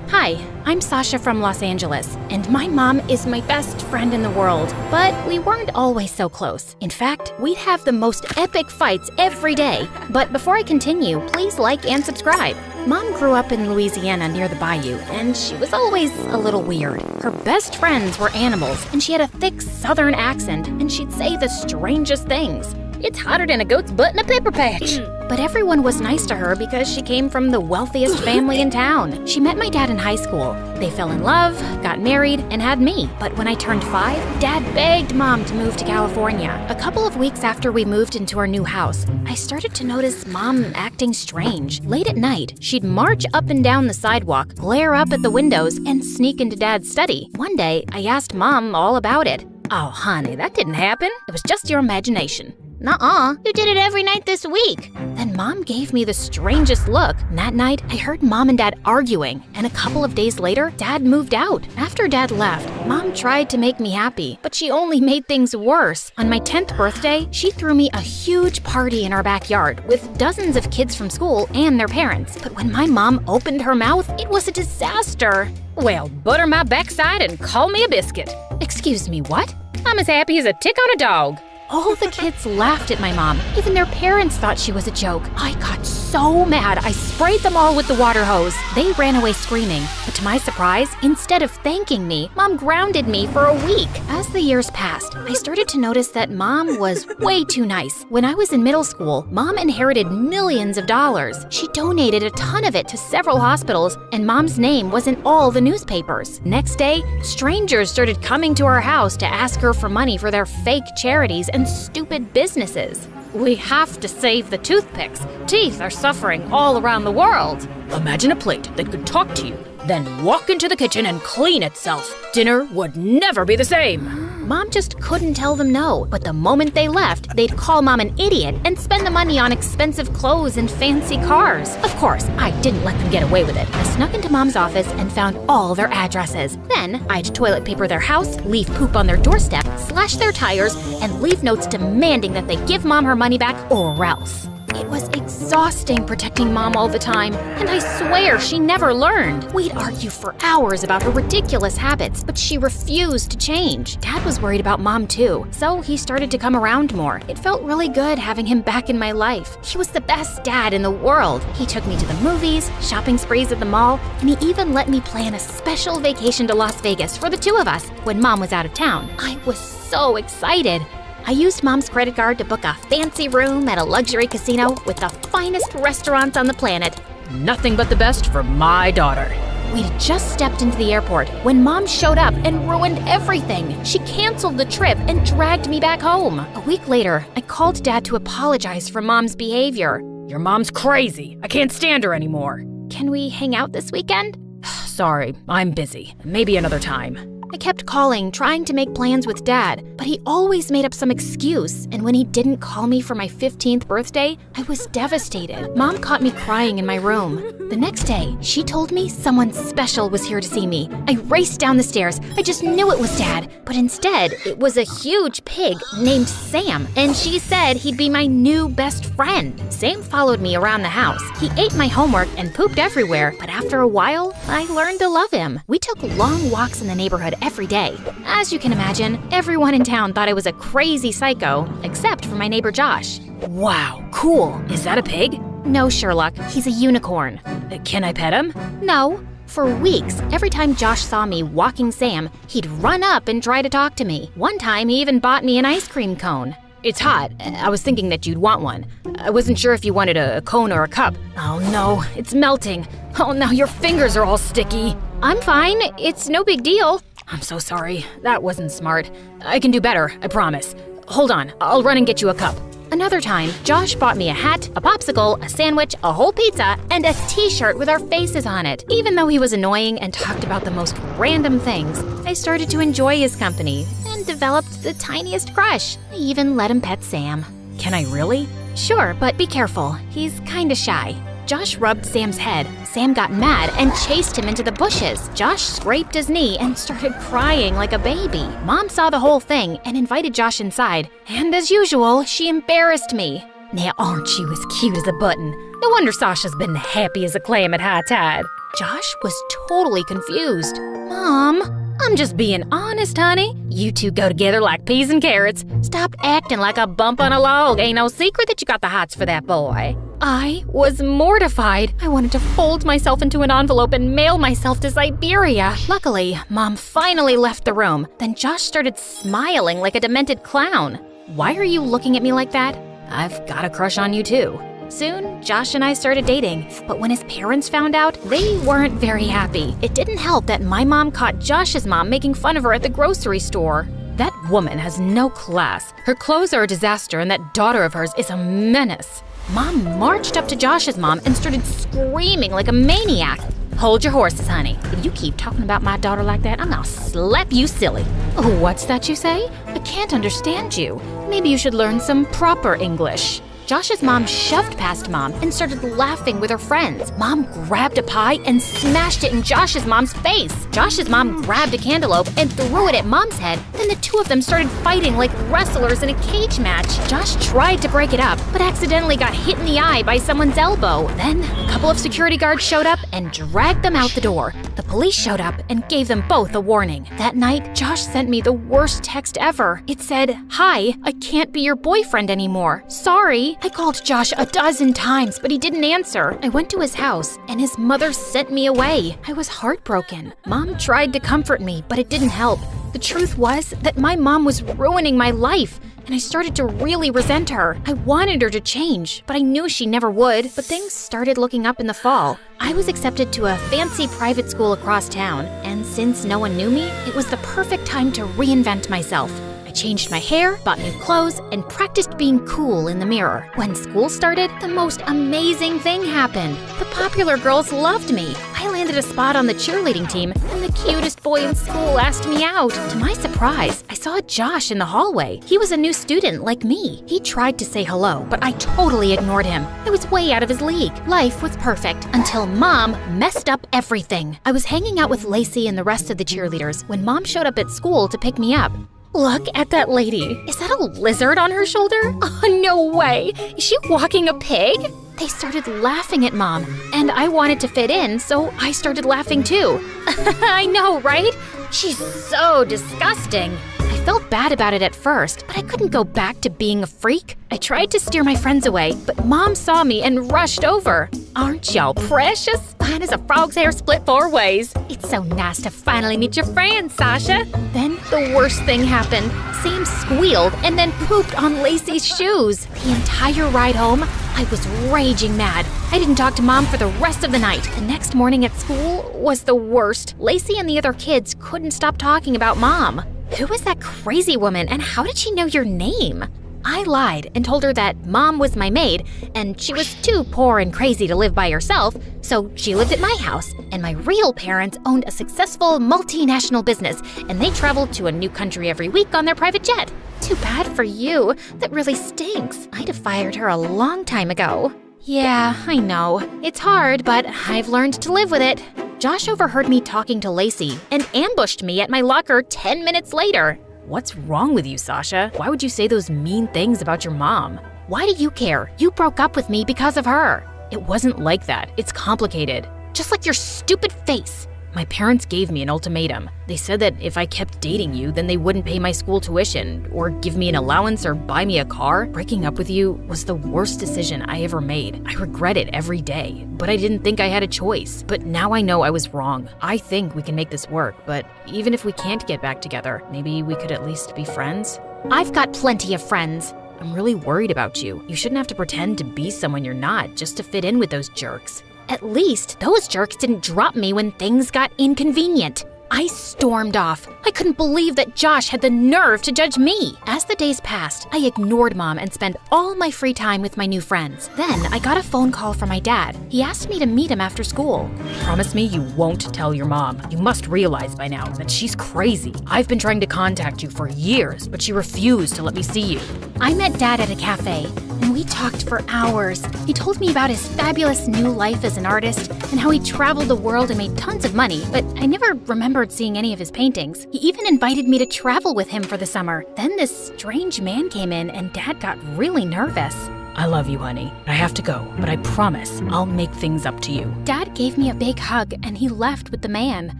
Hi, I'm Sasha from Los Angeles, and my mom is my best friend in the world. But we weren't always so close. In fact, we'd have the most epic fights every day. But before I continue, please like and subscribe. Mom grew up in Louisiana near the bayou, and she was always a little weird. Her best friends were animals, and she had a thick southern accent, and she'd say the strangest things. It's hotter than a goat's butt in a pepper patch. But everyone was nice to her because she came from the wealthiest family in town. She met my dad in high school. They fell in love, got married, and had me. But when I turned 5, Dad begged Mom to move to California. A couple of weeks after we moved into our new house, I started to notice Mom acting strange. Late at night, she'd march up and down the sidewalk, glare up at the windows, and sneak into Dad's study. One day, I asked Mom all about it. "Oh, honey, that didn't happen. It was just your imagination." Nuh-uh, you did it every night this week. Then Mom gave me the strangest look. And that night, I heard Mom and Dad arguing, and a couple of days later, Dad moved out. After Dad left, Mom tried to make me happy, but she only made things worse. On my 10th birthday, she threw me a huge party in our backyard with dozens of kids from school and their parents. But when my mom opened her mouth, it was a disaster. Well, butter my backside and call me a biscuit. Excuse me, what? I'm as happy as a tick on a dog. All the kids laughed at my mom. Even their parents thought she was a joke. I got so mad, I sprayed them all with the water hose. They ran away screaming. But to my surprise, instead of thanking me, Mom grounded me for a week. As the years passed, I started to notice that Mom was way too nice. When I was in middle school, Mom inherited millions of dollars. She donated a ton of it to several hospitals, and Mom's name was in all the newspapers. Next day, strangers started coming to our house to ask her for money for their fake charities and stupid businesses. We have to save the toothpicks. Teeth are suffering all around the world. Imagine a plate that could talk to you, then walk into the kitchen and clean itself. Dinner would never be the same. Mom just couldn't tell them no, but the moment they left, they'd call Mom an idiot and spend the money on expensive clothes and fancy cars. Of course, I didn't let them get away with it. I snuck into Mom's office and found all their addresses. Then, I'd toilet paper their house, leave poop on their doorstep, slash their tires, and leave notes demanding that they give Mom her money back or else. It was exhausting protecting Mom all the time, and I swear she never learned. We'd argue for hours about her ridiculous habits, but she refused to change. Dad was worried about Mom too, so he started to come around more. It felt really good having him back in my life. He was the best dad in the world. He took me to the movies, shopping sprees at the mall, and he even let me plan a special vacation to Las Vegas for the two of us when Mom was out of town. I was so excited. I used Mom's credit card to book a fancy room at a luxury casino with the finest restaurants on the planet. Nothing but the best for my daughter. We'd just stepped into the airport when Mom showed up and ruined everything. She canceled the trip and dragged me back home. A week later, I called Dad to apologize for Mom's behavior. Your mom's crazy. I can't stand her anymore. Can we hang out this weekend? Sorry, I'm busy. Maybe another time. I kept calling, trying to make plans with Dad, but he always made up some excuse, and when he didn't call me for my 15th birthday, I was devastated. Mom caught me crying in my room. The next day, she told me someone special was here to see me. I raced down the stairs. I just knew it was Dad, but instead, it was a huge pig named Sam, and she said he'd be my new best friend. Sam followed me around the house. He ate my homework and pooped everywhere, but after a while, I learned to love him. We took long walks in the neighborhood every day. As you can imagine, everyone in town thought I was a crazy psycho, except for my neighbor Josh. Wow, cool. Is that a pig? No, Sherlock, he's a unicorn. Can I pet him? No. For weeks, every time Josh saw me walking Sam, he'd run up and try to talk to me. One time, he even bought me an ice cream cone. It's hot. I was thinking that you'd want one. I wasn't sure if you wanted a cone or a cup. Oh no, it's melting. Oh, now your fingers are all sticky. I'm fine. It's no big deal. I'm so sorry. That wasn't smart. I can do better, I promise. Hold on, I'll run and get you a cup. Another time, Josh bought me a hat, a popsicle, a sandwich, a whole pizza, and a t-shirt with our faces on it. Even though he was annoying and talked about the most random things, I started to enjoy his company and developed the tiniest crush. I even let him pet Sam. Can I really? Sure, but be careful. He's kinda shy. Josh rubbed Sam's head. Sam got mad and chased him into the bushes. Josh scraped his knee and started crying like a baby. Mom saw the whole thing and invited Josh inside. And as usual, she embarrassed me. Now aren't you as cute as a button? No wonder Sasha's been happy as a clam at high tide. Josh was totally confused. Mom, I'm just being honest, honey. You two go together like peas and carrots. Stop acting like a bump on a log. Ain't no secret that you got the hots for that boy. I was mortified. I wanted to fold myself into an envelope and mail myself to Siberia. Luckily, Mom finally left the room. Then Josh started smiling like a demented clown. Why are you looking at me like that? I've got a crush on you too. Soon, Josh and I started dating, but when his parents found out, they weren't very happy. It didn't help that my mom caught Josh's mom making fun of her at the grocery store. That woman has no class. Her clothes are a disaster, and that daughter of hers is a menace. Mom marched up to Josh's mom and started screaming like a maniac. Hold your horses, honey. If you keep talking about my daughter like that, I'm gonna slap you silly. Oh, what's that you say? I can't understand you. Maybe you should learn some proper English. Josh's mom shoved past Mom and started laughing with her friends. Mom grabbed a pie and smashed it in Josh's mom's face. Josh's mom grabbed a cantaloupe and threw it at Mom's head. Then the two of them started fighting like wrestlers in a cage match. Josh tried to break it up, but accidentally got hit in the eye by someone's elbow. Then a couple of security guards showed up and dragged them out the door. The police showed up and gave them both a warning. That night, Josh sent me the worst text ever. It said, "Hi, I can't be your boyfriend anymore. Sorry." I called Josh a dozen times, but he didn't answer. I went to his house, and his mother sent me away. I was heartbroken. Mom tried to comfort me, but it didn't help. The truth was that my mom was ruining my life, and I started to really resent her. I wanted her to change, but I knew she never would. But things started looking up in the fall. I was accepted to a fancy private school across town, and since no one knew me, it was the perfect time to reinvent myself. I changed my hair, bought new clothes, and practiced being cool in the mirror. When school started, the most amazing thing happened. The popular girls loved me. I landed a spot on the cheerleading team, and the cutest boy in school asked me out. To my surprise, I saw Josh in the hallway. He was a new student like me. He tried to say hello, but I totally ignored him. I was way out of his league. Life was perfect until Mom messed up everything. I was hanging out with Lacey and the rest of the cheerleaders when Mom showed up at school to pick me up. Look at that lady. Is that a lizard on her shoulder? Oh, no way. Is she walking a pig? They started laughing at Mom, and I wanted to fit in, so I started laughing too. I know, right? She's so disgusting. I felt bad about it at first, but I couldn't go back to being a freak. I tried to steer my friends away, but Mom saw me and rushed over. Aren't y'all precious? Fine as a frog's hair split 4 ways. It's so nice to finally meet your friend, Sasha. Then the worst thing happened. Sam squealed and then pooped on Lacey's shoes. The entire ride home, I was raging mad. I didn't talk to Mom for the rest of the night. The next morning at school was the worst. Lacey and the other kids couldn't stop talking about Mom. Who was that crazy woman, and how did she know your name? I lied and told her that Mom was my maid, and she was too poor and crazy to live by herself, so she lived at my house, and my real parents owned a successful multinational business, and they traveled to a new country every week on their private jet. Too bad for you. That really stinks. I'd have fired her a long time ago. Yeah, I know. It's hard, but I've learned to live with it. Josh overheard me talking to Lacey and ambushed me at my locker 10 minutes later. What's wrong with you, Sasha? Why would you say those mean things about your mom? Why do you care? You broke up with me because of her. It wasn't like that. It's complicated. Just like your stupid face. My parents gave me an ultimatum. They said that if I kept dating you, then they wouldn't pay my school tuition, or give me an allowance, or buy me a car. Breaking up with you was the worst decision I ever made. I regret it every day, but I didn't think I had a choice. But now I know I was wrong. I think we can make this work, but even if we can't get back together, maybe we could at least be friends? I've got plenty of friends. I'm really worried about you. You shouldn't have to pretend to be someone you're not just to fit in with those jerks. At least those jerks didn't drop me when things got inconvenient. I stormed off. I couldn't believe that Josh had the nerve to judge me. As the days passed, I ignored Mom and spent all my free time with my new friends. Then I got a phone call from my dad. He asked me to meet him after school. Promise me you won't tell your mom. You must realize by now that she's crazy. I've been trying to contact you for years, but she refused to let me see you. I met Dad at a cafe, and we talked for hours. He told me about his fabulous new life as an artist and how he traveled the world and made tons of money, but I never remembered seeing any of his paintings. He even invited me to travel with him for the summer. Then this strange man came in and Dad got really nervous. I love you, honey. I have to go, but I promise I'll make things up to you. Dad gave me a big hug and he left with the man.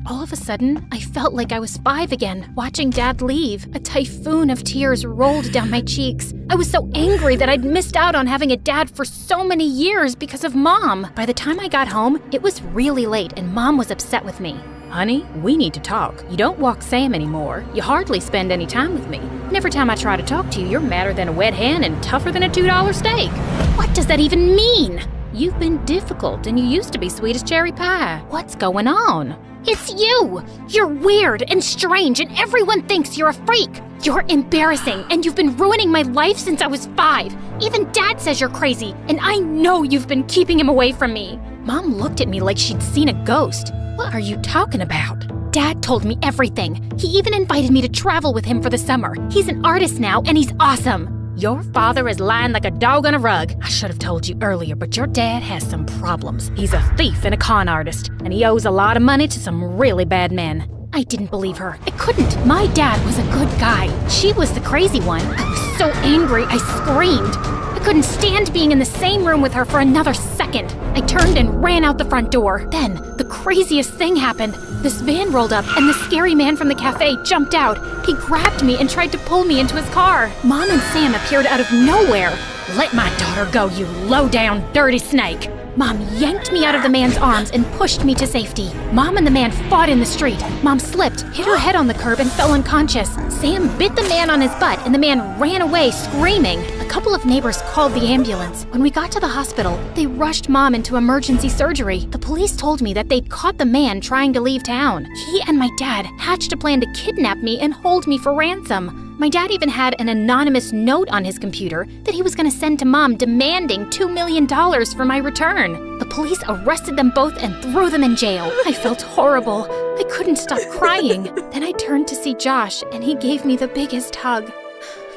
All of a sudden, I felt like I was 5 again, watching Dad leave. A typhoon of tears rolled down my cheeks. I was so angry that I'd missed out on having a dad for so many years because of Mom. By the time I got home, it was really late and Mom was upset with me. Honey, we need to talk. You don't walk Sam anymore. You hardly spend any time with me. And every time I try to talk to you, you're madder than a wet hen and tougher than a $2 steak. What does that even mean? You've been difficult and you used to be sweet as cherry pie. What's going on? It's you! You're weird and strange, and everyone thinks you're a freak. You're embarrassing, and you've been ruining my life since I was 5. Even Dad says you're crazy, and I know you've been keeping him away from me. Mom looked at me like she'd seen a ghost. What are you talking about? Dad told me everything. He even invited me to travel with him for the summer. He's an artist now, and he's awesome. Your father is lying like a dog on a rug. I should have told you earlier, but your dad has some problems. He's a thief and a con artist, and he owes a lot of money to some really bad men. I didn't believe her. I couldn't. My dad was a good guy. She was the crazy one. I was so angry, I screamed. I couldn't stand being in the same room with her for another second. I turned and ran out the front door. Then, the craziest thing happened. This van rolled up, and the scary man from the cafe jumped out. He grabbed me and tried to pull me into his car. Mom and Sam appeared out of nowhere. Let my daughter go, you low-down, dirty snake. Mom yanked me out of the man's arms and pushed me to safety. Mom and the man fought in the street. Mom slipped, hit her head on the curb, and fell unconscious. Sam bit the man on his butt, and the man ran away screaming. A couple of neighbors called the ambulance. When we got to the hospital, they rushed Mom into emergency surgery. The police told me that they'd caught the man trying to leave town. He and my dad hatched a plan to kidnap me and hold me for ransom. My dad even had an anonymous note on his computer that he was going to send to Mom demanding $2 million for my return. The police arrested them both and threw them in jail. I felt horrible. I couldn't stop crying. Then I turned to see Josh, and he gave me the biggest hug.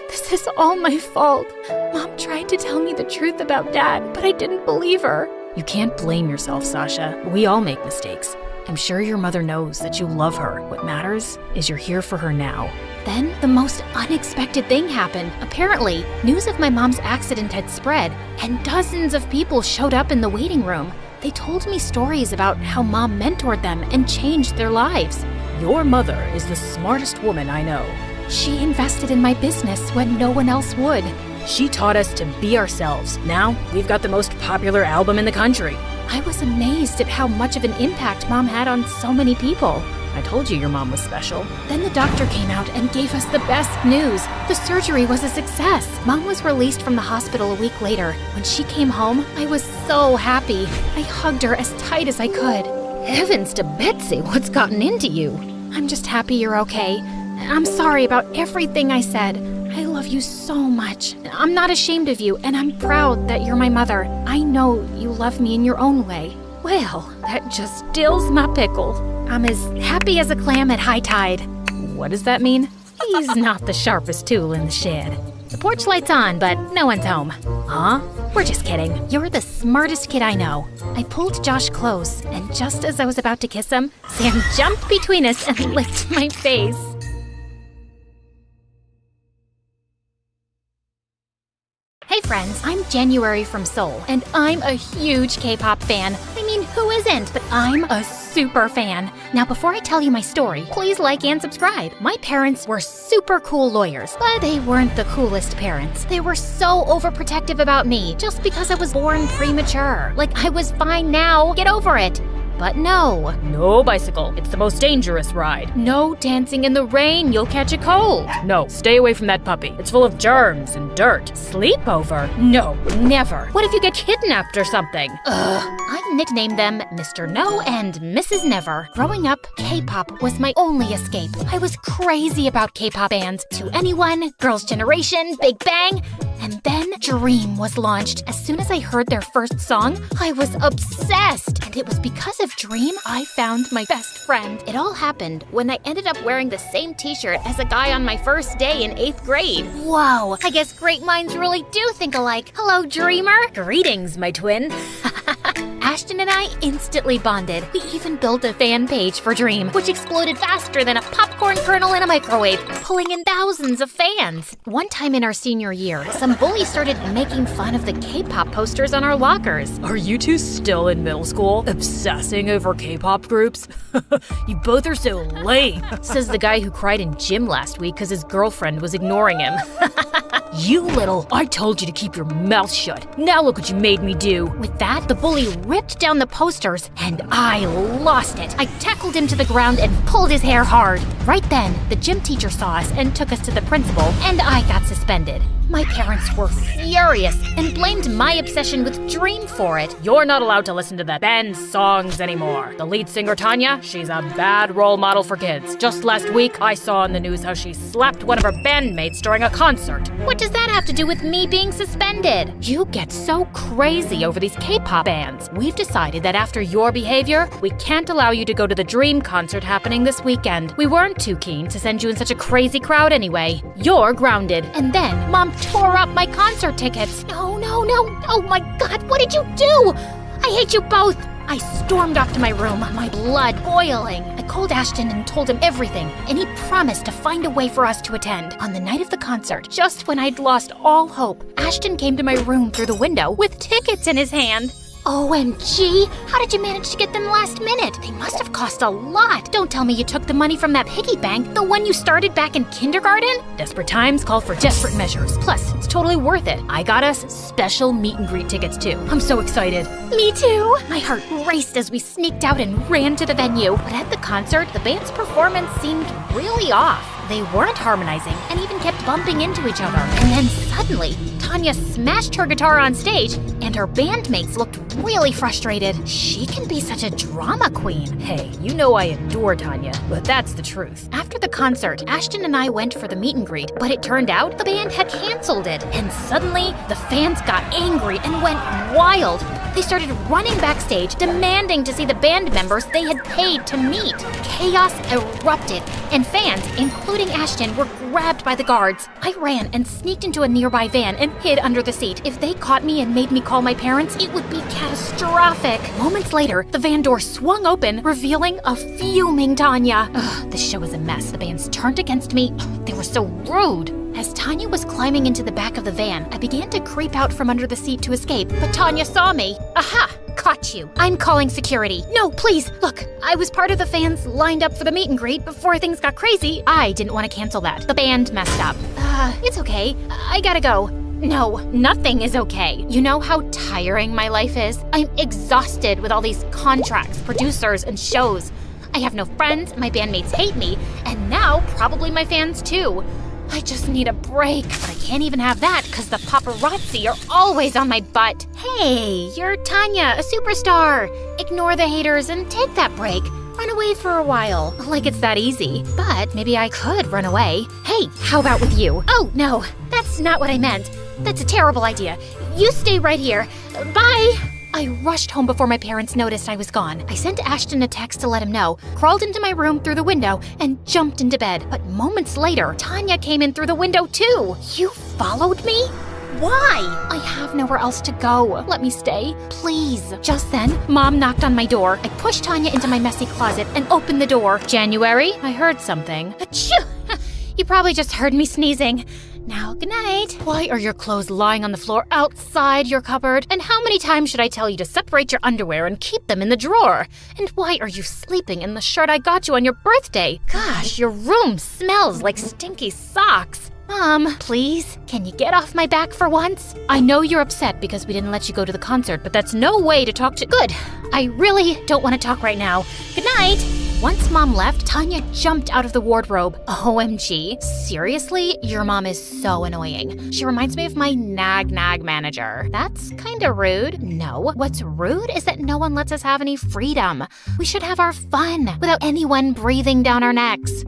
This is all my fault. Mom tried to tell me the truth about Dad, but I didn't believe her. You can't blame yourself, Sasha. We all make mistakes. I'm sure your mother knows that you love her. What matters is you're here for her now. Then the most unexpected thing happened. Apparently, news of my mom's accident had spread, and dozens of people showed up in the waiting room. They told me stories about how Mom mentored them and changed their lives. Your mother is the smartest woman I know. She invested in my business when no one else would. She taught us to be ourselves. Now, we've got the most popular album in the country. I was amazed at how much of an impact Mom had on so many people. I told you your mom was special. Then the doctor came out and gave us the best news. The surgery was a success. Mom was released from the hospital a week later. When she came home, I was so happy. I hugged her as tight as I could. Heavens to Betsy, what's gotten into you? I'm just happy you're okay. I'm sorry about everything I said. I love you so much. I'm not ashamed of you, and I'm proud that you're my mother. I know you love me in your own way. Well, that just stills my pickle. I'm as happy as a clam at high tide. What does that mean? He's not the sharpest tool in the shed. The porch light's on, but no one's home. Huh? We're just kidding. You're the smartest kid I know. I pulled Josh close, and just as I was about to kiss him, Sam jumped between us and licked my face. Hey friends, I'm January from Seoul, and I'm a huge K-pop fan. I mean, who isn't? But I'm a super fan. Now, before I tell you my story, please like and subscribe. My parents were super cool lawyers, but they weren't the coolest parents. They were so overprotective about me, just because I was born premature. Like I was fine now, get over it. But no. No bicycle. It's the most dangerous ride. No dancing in the rain. You'll catch a cold. No, stay away from that puppy. It's full of germs and dirt. Sleepover? No, never. What if you get kidnapped or something? I nicknamed them Mr. No and Mrs. Never. Growing up, K-pop was my only escape. I was crazy about K-pop bands. To Anyone, Girls' Generation, Big Bang. And then Dream was launched. As soon as I heard their first song, I was obsessed. And it was because of Dream I found my best friend. It all happened when I ended up wearing the same t-shirt as a guy on my first day in 8th grade. Whoa, I guess great minds really do think alike. Hello, Dreamer. Greetings, my twin. Ashton and I instantly bonded. We even built a fan page for Dream, which exploded faster than a popcorn kernel in a microwave, pulling in thousands of fans. One time in our senior year, some bully started making fun of the K-pop posters on our lockers. Are you two still in middle school, obsessing over K-pop groups? You both are so lame, says the guy who cried in gym last week because his girlfriend was ignoring him. You little, I told you to keep your mouth shut. Now look what you made me do. With that, the bully ripped down the posters, and I lost it. I tackled him to the ground and pulled his hair hard. Right then, the gym teacher saw us and took us to the principal, and I got suspended. My parents were furious and blamed my obsession with Dream for it. You're not allowed to listen to the band's songs anymore. The lead singer, Tanya, she's a bad role model for kids. Just last week, I saw on the news how she slapped one of her bandmates during a concert. What does that have to do with me being suspended? You get so crazy over these K-pop bands. We've decided that after your behavior, we can't allow you to go to the Dream concert happening this weekend. We weren't too keen to send you in such a crazy crowd anyway. You're grounded. And then, Mom tore up my concert tickets. No. Oh my God, what did you do? I hate you both. I stormed off to my room, my blood boiling. I called Ashton and told him everything, and he promised to find a way for us to attend. On the night of the concert, just when I'd lost all hope, Ashton came to my room through the window with tickets in his hand. OMG, how did you manage to get them last minute? They must have cost a lot. Don't tell me you took the money from that piggy bank, the one you started back in kindergarten? Desperate times call for desperate measures. Plus, it's totally worth it. I got us special meet and greet tickets too. I'm so excited. Me too. My heart raced as we sneaked out and ran to the venue. But at the concert, the band's performance seemed really off. They weren't harmonizing and even kept bumping into each other. And then suddenly, Tanya smashed her guitar on stage, and her bandmates looked really frustrated. She can be such a drama queen. Hey, you know I adore Tanya, but that's the truth. After the concert, Ashton and I went for the meet and greet, but it turned out the band had canceled it. And suddenly, the fans got angry and went wild. They started running backstage, demanding to see the band members they had paid to meet. Chaos erupted, and fans, including Ashton, were grabbed by the guards. I ran and sneaked into a nearby van and hid under the seat. If they caught me and made me call my parents, it would be catastrophic. Moments later, the van door swung open, revealing a fuming Tanya. This show was a mess. The bands turned against me. They were so rude. As Tanya was climbing into the back of the van, I began to creep out from under the seat to escape, but Tanya saw me. Aha! Caught you. I'm calling security. No, please, look, I was part of the fans lined up for the meet and greet before things got crazy. I didn't want to cancel that. The band messed up. It's okay. I gotta go. No, nothing is okay. You know how tiring my life is? I'm exhausted with all these contracts, producers, and shows. I have no friends, my bandmates hate me, and now probably my fans too. I just need a break, but I can't even have that because the paparazzi are always on my butt. Hey, you're Tanya, a superstar. Ignore the haters and take that break. Run away for a while. Like it's that easy. But maybe I could run away. Hey, how about with you? Oh, no, that's not what I meant. That's a terrible idea. You stay right here. Bye. I rushed home before my parents noticed I was gone. I sent Ashton a text to let him know, crawled into my room through the window, and jumped into bed. But moments later, Tanya came in through the window too. You followed me? Why? I have nowhere else to go. Let me stay, please. Just then, Mom knocked on my door. I pushed Tanya into my messy closet and opened the door. January, I heard something. Achoo! You probably just heard me sneezing. Now, good night. Why are your clothes lying on the floor outside your cupboard? And how many times should I tell you to separate your underwear and keep them in the drawer? And why are you sleeping in the shirt I got you on your birthday? Gosh, your room smells like stinky socks. Mom, please, can you get off my back for once? I know you're upset because we didn't let you go to the concert, but that's no way to talk to— Good. I really don't want to talk right now. Good night. Once Mom left, Tanya jumped out of the wardrobe. OMG, seriously? Your mom is so annoying. She reminds me of my nag manager. That's kinda rude. No, what's rude is that no one lets us have any freedom. We should have our fun without anyone breathing down our necks.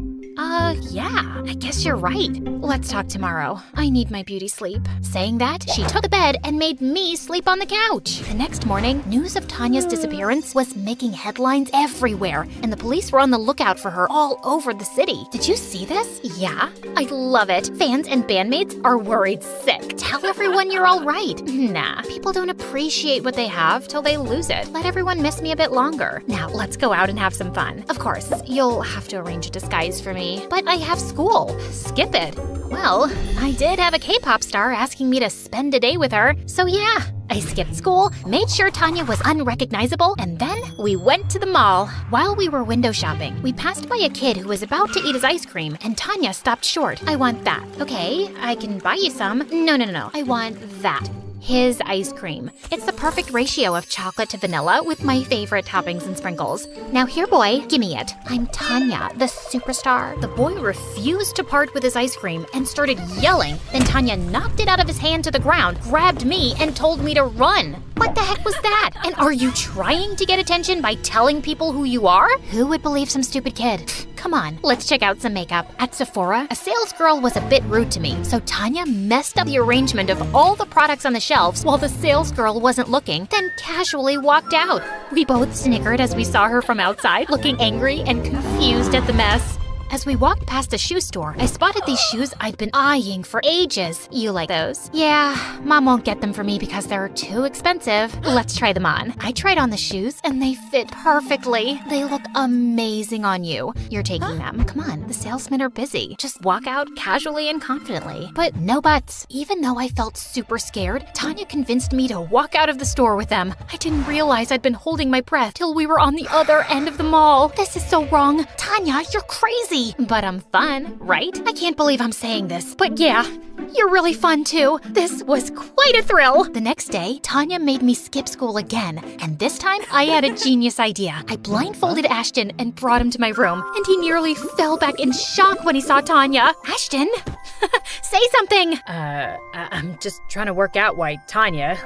Yeah, I guess you're right. Let's talk tomorrow. I need my beauty sleep. Saying that, she took the bed and made me sleep on the couch. The next morning, news of Tanya's disappearance was making headlines everywhere, and the police were on the lookout for her all over the city. Did you see this? Yeah, I love it. Fans and bandmates are worried sick. Tell everyone you're all right. Nah, people don't appreciate what they have till they lose it. Let everyone miss me a bit longer. Now, let's go out and have some fun. Of course, you'll have to arrange a disguise for me, but I have school. Skip it. Well, I did have a K-pop star asking me to spend a day with her, so yeah. I skipped school, made sure Tanya was unrecognizable, and then we went to the mall. While we were window shopping, we passed by a kid who was about to eat his ice cream, and Tanya stopped short. I want that. Okay, I can buy you some. No. I want that. His ice cream. It's the perfect ratio of chocolate to vanilla with my favorite toppings and sprinkles. Now here, boy, gimme it. I'm Tanya, the superstar. The boy refused to part with his ice cream and started yelling. Then Tanya knocked it out of his hand to the ground, grabbed me, and told me to run. What the heck was that? And are you trying to get attention by telling people who you are? Who would believe some stupid kid? Come on, let's check out some makeup. At Sephora, a sales girl was a bit rude to me, so Tanya messed up the arrangement of all the products on the shelves while the sales girl wasn't looking, then casually walked out. We both snickered as we saw her from outside, looking angry and confused at the mess. As we walked past a shoe store, I spotted these shoes I'd been eyeing for ages. You like those? Yeah, Mom won't get them for me because they're too expensive. Let's try them on. I tried on the shoes and they fit perfectly. They look amazing on you. You're taking them. Come on, the salesmen are busy. Just walk out casually and confidently. But no buts. Even though I felt super scared, Tanya convinced me to walk out of the store with them. I didn't realize I'd been holding my breath till we were on the other end of the mall. This is so wrong. Tanya, you're crazy. But I'm fun, right? I can't believe I'm saying this, but yeah, you're really fun too. This was quite a thrill. The next day, Tanya made me skip school again, and this time I had a genius idea. I blindfolded Ashton and brought him to my room, and he nearly fell back in shock when he saw Tanya. Ashton, say something. I'm just trying to work out why Tanya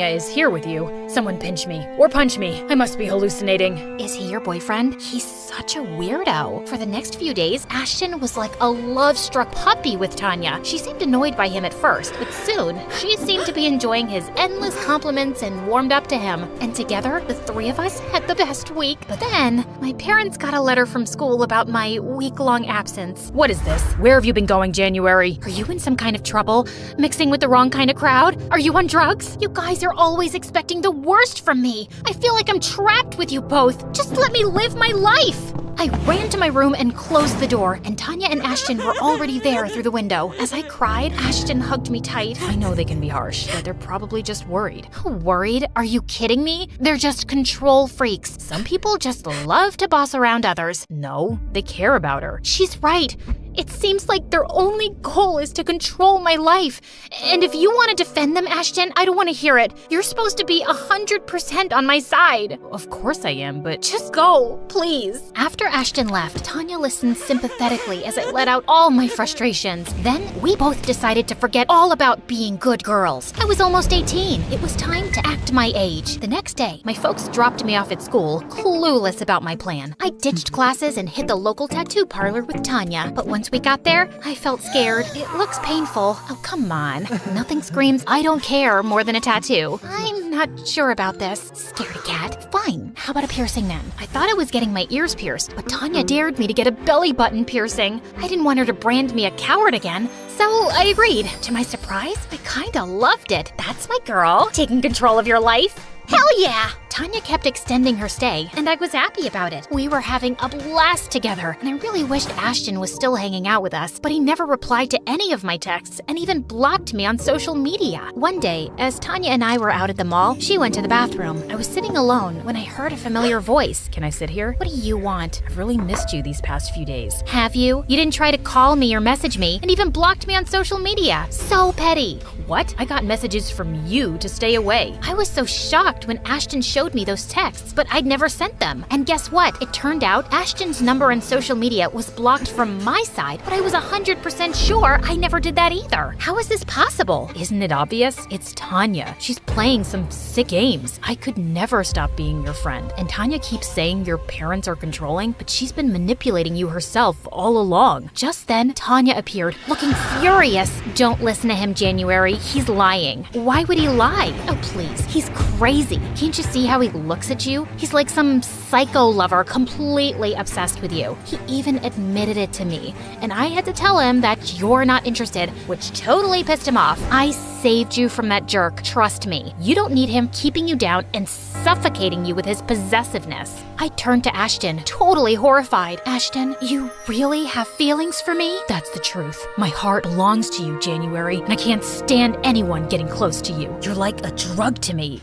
is here with you. Someone pinch me or punch me. I must be hallucinating. Is he your boyfriend? He's such a weirdo. For the next few days, Ashton was like a love-struck puppy with Tanya. She seemed annoyed by him at first, but soon, she seemed to be enjoying his endless compliments and warmed up to him. And together, the three of us had the best week. But then, my parents got a letter from school about my week-long absence. What is this? Where have you been going, January? Are you in some kind of trouble? Mixing with the wrong kind of crowd? Are you on drugs? You guys are always expecting the worst from me. I feel like I'm trapped with you both. Just let me live my life. I ran to my room and closed the door, and Tanya and Ashton were already there through the window. As I cried, Ashton hugged me tight. I know they can be harsh, but they're probably just worried. Worried? Are you kidding me? They're just control freaks. Some people just love to boss around others. No, they care about her. She's right. It seems like their only goal is to control my life. And if you want to defend them, Ashton, I don't want to hear it. You're supposed to be 100% on my side. Of course I am, but just go, please. After Ashton left, Tanya listened sympathetically as I let out all my frustrations. Then we both decided to forget all about being good girls. I was almost 18. It was time to act my age. The next day, my folks dropped me off at school, clueless about my plan. I ditched classes and hit the local tattoo parlor with Tanya. But once we got there, I felt scared. It looks painful. Oh, come on. Nothing screams, I don't care, more than a tattoo. I'm not sure about this. Scaredy cat. Fine. How about a piercing then? I thought I was getting my ears pierced, but Tanya dared me to get a belly button piercing. I didn't want her to brand me a coward again, so I agreed. To my surprise, I kinda loved it. That's my girl. Taking control of your life. Hell yeah! Tanya kept extending her stay, and I was happy about it. We were having a blast together, and I really wished Ashton was still hanging out with us, but he never replied to any of my texts and even blocked me on social media. One day, as Tanya and I were out at the mall, she went to the bathroom. I was sitting alone when I heard a familiar voice. Can I sit here? What do you want? I've really missed you these past few days. Have you? You didn't try to call me or message me, and even blocked me on social media. So petty. What? I got messages from you to stay away. I was so shocked when Ashton showed me those texts, but I'd never sent them. And guess what? It turned out Ashton's number on social media was blocked from my side, but I was 100% sure I never did that either. How is this possible? Isn't it obvious? It's Tanya. She's playing some sick games. I could never stop being your friend. And Tanya keeps saying your parents are controlling, but she's been manipulating you herself all along. Just then, Tanya appeared, looking furious. Don't listen to him, January. He's lying. Why would he lie? Oh, please. He's crazy. Can't you see how he looks at you? He's like some psycho lover completely obsessed with you. He even admitted it to me, and I had to tell him that you're not interested, which totally pissed him off. I saved you from that jerk, trust me. You don't need him keeping you down and suffocating you with his possessiveness. I turned to Ashton, totally horrified. Ashton, you really have feelings for me? That's the truth. My heart belongs to you, January, and I can't stand anyone getting close to you. You're like a drug to me.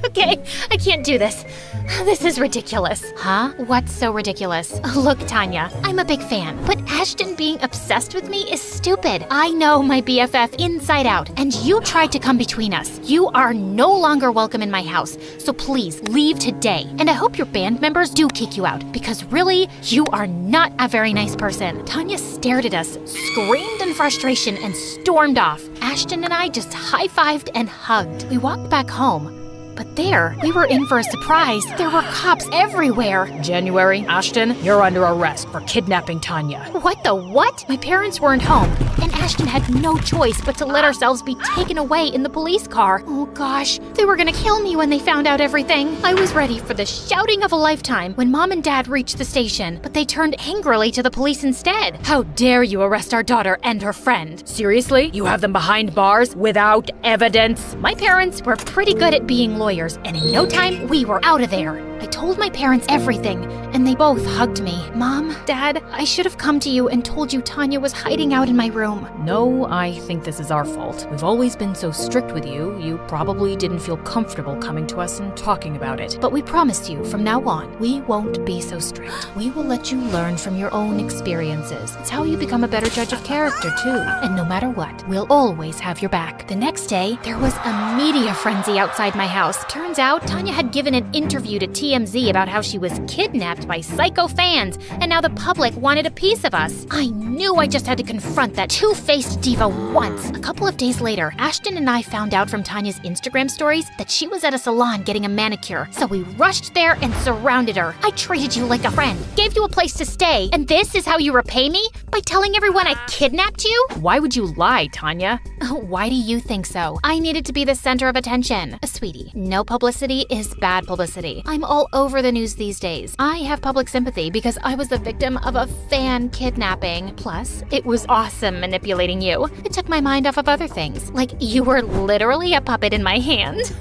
Okay, I can't do this. This is ridiculous. Huh? What's so ridiculous? Look, Tanya, I'm a big fan, but Ashton being obsessed with me is stupid. I know my BFF inside out, and you tried to come between us. You are no longer welcome in my house, so please leave today. And I hope your band members do kick you out, because really, you are not a very nice person. Tanya stared at us, screamed in frustration, and stormed off. Ashton and I just high-fived and hugged. We walked back home. But there, we were in for a surprise. There were cops everywhere. January, Ashton, you're under arrest for kidnapping Tanya. What the what? My parents weren't home, and Ashton had no choice but to let ourselves be taken away in the police car. Oh gosh, they were gonna kill me when they found out everything. I was ready for the shouting of a lifetime when Mom and Dad reached the station, but they turned angrily to the police instead. How dare you arrest our daughter and her friend? Seriously? You have them behind bars without evidence? My parents were pretty good at being lawyers, and in no time, we were out of there. I told my parents everything, and they both hugged me. Mom, Dad, I should have come to you and told you Tanya was hiding out in my room. No, I think this is our fault. We've always been so strict with you, you probably didn't feel comfortable coming to us and talking about it. But we promise you, from now on, we won't be so strict. We will let you learn from your own experiences. It's how you become a better judge of character, too. And no matter what, we'll always have your back. The next day, there was a media frenzy outside my house. Turns out, Tanya had given an interview to TMZ about how she was kidnapped by psycho fans, and now the public wanted a piece of us. I knew I just had to confront that two-faced diva once. A couple of days later, Ashton and I found out from Tanya's Instagram stories that she was at a salon getting a manicure, so we rushed there and surrounded her. I treated you like a friend, gave you a place to stay, and this is how you repay me? By telling everyone I kidnapped you? Why would you lie, Tanya? Why do you think so? I needed to be the center of attention. Sweetie, no publicity is bad publicity. I'm all over the news these days. I have public sympathy because I was the victim of a fan kidnapping. Plus, it was awesome manipulating you. It took my mind off of other things, like you were literally a puppet in my hand.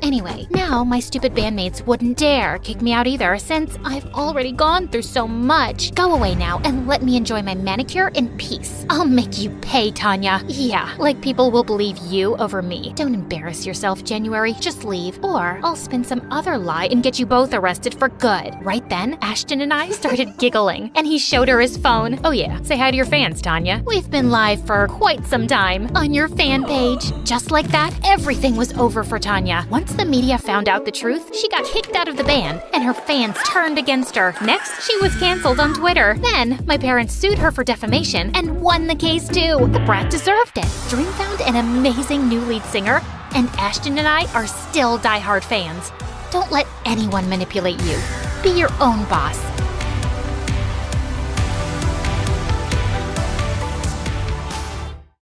Anyway, now my stupid bandmates wouldn't dare kick me out either since I've already gone through so much. Go away now and let me enjoy my manicure in peace. I'll make you pay, Tanya. Yeah, like people will believe you over me. Don't embarrass yourself, January. Just leave. Or I'll spin some other lie and get you both arrested for good. Right then, Ashton and I started giggling, and he showed her his phone. Oh yeah, say hi to your fans, Tanya. We've been live for quite some time on your fan page. Just like that, everything was over for Tanya. Once the media found out the truth, she got kicked out of the band, and her fans turned against her. Next, she was canceled on Twitter. Then, my parents sued her for defamation and won the case too. The brat deserved it. Dream found an amazing new lead singer, and Ashton and I are still diehard fans. Don't let anyone manipulate you. Be your own boss.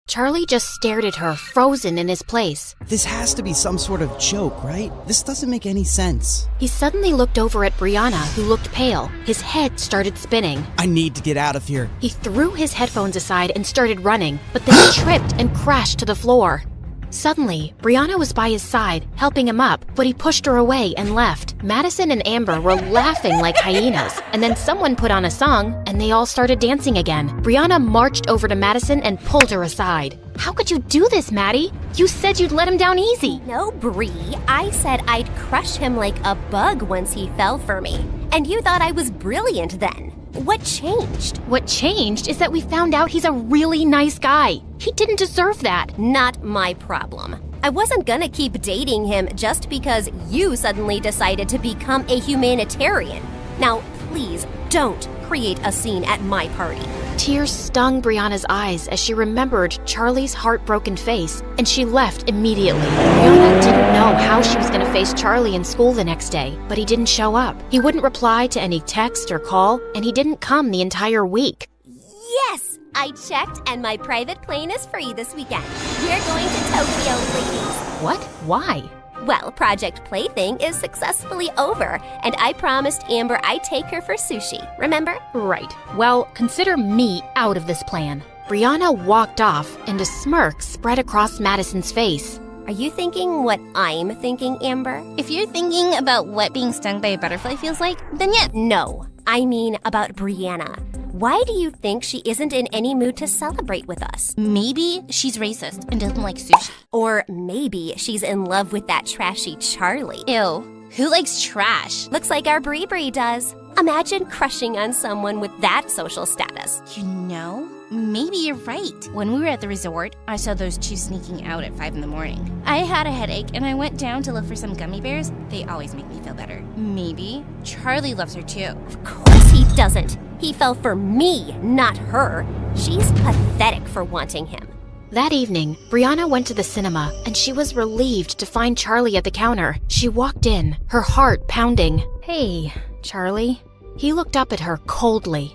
Charlie just stared at her, frozen in his place. This has to be some sort of joke, right? This doesn't make any sense. He suddenly looked over at Brianna, who looked pale. His head started spinning. I need to get out of here. He threw his headphones aside and started running, but then he tripped and crashed to the floor. Suddenly, Brianna was by his side, helping him up, but he pushed her away and left. Madison and Amber were laughing like hyenas, and then someone put on a song, and they all started dancing again. Brianna marched over to Madison and pulled her aside. How could you do this, Maddie? You said you'd let him down easy. No, Bree. I said I'd crush him like a bug once he fell for me. And you thought I was brilliant then. What changed? What changed is that we found out he's a really nice guy. He didn't deserve that. Not my problem. I wasn't gonna keep dating him just because you suddenly decided to become a humanitarian. Now, please don't create a scene at my party. Tears stung Brianna's eyes as she remembered Charlie's heartbroken face, and she left immediately. Brianna didn't know how she was going to face Charlie in school the next day, but he didn't show up. He wouldn't reply to any text or call, and he didn't come the entire week. Yes! I checked and my private plane is free this weekend. We're going to Tokyo, ladies. What? Why? Well, Project Plaything is successfully over, and I promised Amber I'd take her for sushi, remember? Right. Well, consider me out of this plan. Brianna walked off, and a smirk spread across Madison's face. Are you thinking what I'm thinking, Amber? If you're thinking about what being stung by a butterfly feels like, then yeah. No, I mean about Brianna. Why do you think she isn't in any mood to celebrate with us? Maybe she's racist and doesn't like sushi. Or maybe she's in love with that trashy Charlie. Ew. Who likes trash? Looks like our Bree does. Imagine crushing on someone with that social status. You know, maybe you're right. When we were at the resort, I saw those two sneaking out at 5 in the morning. I had a headache and I went down to look for some gummy bears. They always make me feel better. Maybe Charlie loves her too. Of course he doesn't. He fell for me, not her. She's pathetic for wanting him. That evening, Brianna went to the cinema, and she was relieved to find Charlie at the counter. She walked in, her heart pounding. Hey, Charlie. He looked up at her coldly.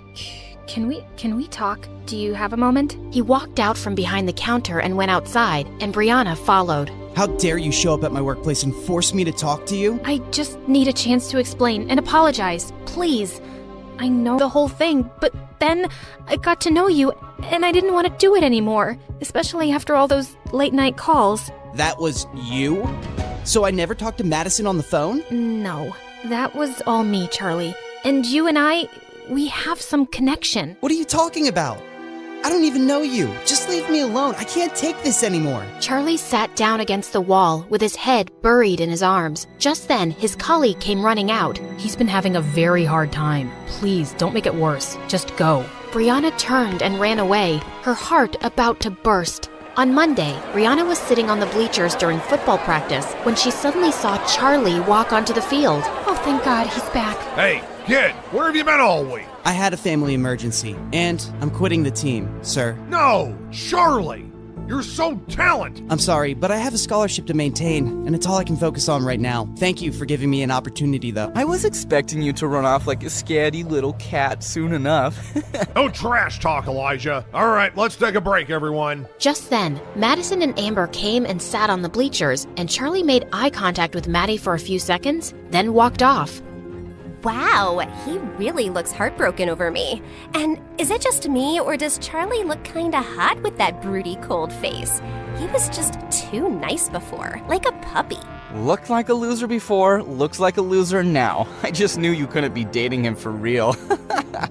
Can we talk? Do you have a moment? He walked out from behind the counter and went outside, and Brianna followed. How dare you show up at my workplace and force me to talk to you? I just need a chance to explain and apologize. Please. I know the whole thing, but then I got to know you, and I didn't want to do it anymore, especially after all those late-night calls. That was you? So I never talked to Madison on the phone? No, that was all me, Charlie. And you and I, we have some connection. What are you talking about? I don't even know you. Just leave me alone. I can't take this anymore. Charlie sat down against the wall with his head buried in his arms. Just then, his colleague came running out. He's been having a very hard time. Please, don't make it worse. Just go. Brianna turned and ran away, her heart about to burst. On Monday, Brianna was sitting on the bleachers during football practice when she suddenly saw Charlie walk onto the field. Oh, thank God, he's back. Hey, kid, where have you been all week? I had a family emergency, and I'm quitting the team, sir. No, Charlie! You're so talented! I'm sorry, but I have a scholarship to maintain, and it's all I can focus on right now. Thank you for giving me an opportunity, though. I was expecting you to run off like a scatty little cat soon enough. No trash talk, Elijah. All right, let's take a break, everyone. Just then, Madison and Amber came and sat on the bleachers, and Charlie made eye contact with Maddie for a few seconds, then walked off. Wow, he really looks heartbroken over me. And is it just me, or does Charlie look kinda hot with that broody cold face? He was just too nice before, like a puppy. Looked like a loser before, looks like a loser now. I just knew you couldn't be dating him for real.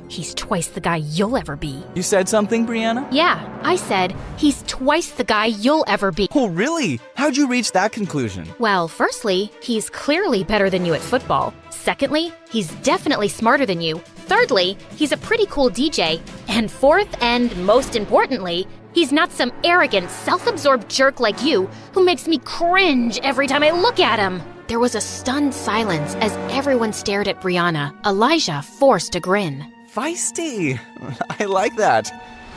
He's twice the guy you'll ever be. You said something, Brianna? Yeah, I said, he's twice the guy you'll ever be. Oh, really? How'd you reach that conclusion? Well, firstly, he's clearly better than you at football. Secondly, he's definitely smarter than you. Thirdly, he's a pretty cool DJ. And fourth, and most importantly, he's not some arrogant, self-absorbed jerk like you who makes me cringe every time I look at him. There was a stunned silence as everyone stared at Brianna. Elijah forced a grin. Feisty. I like that.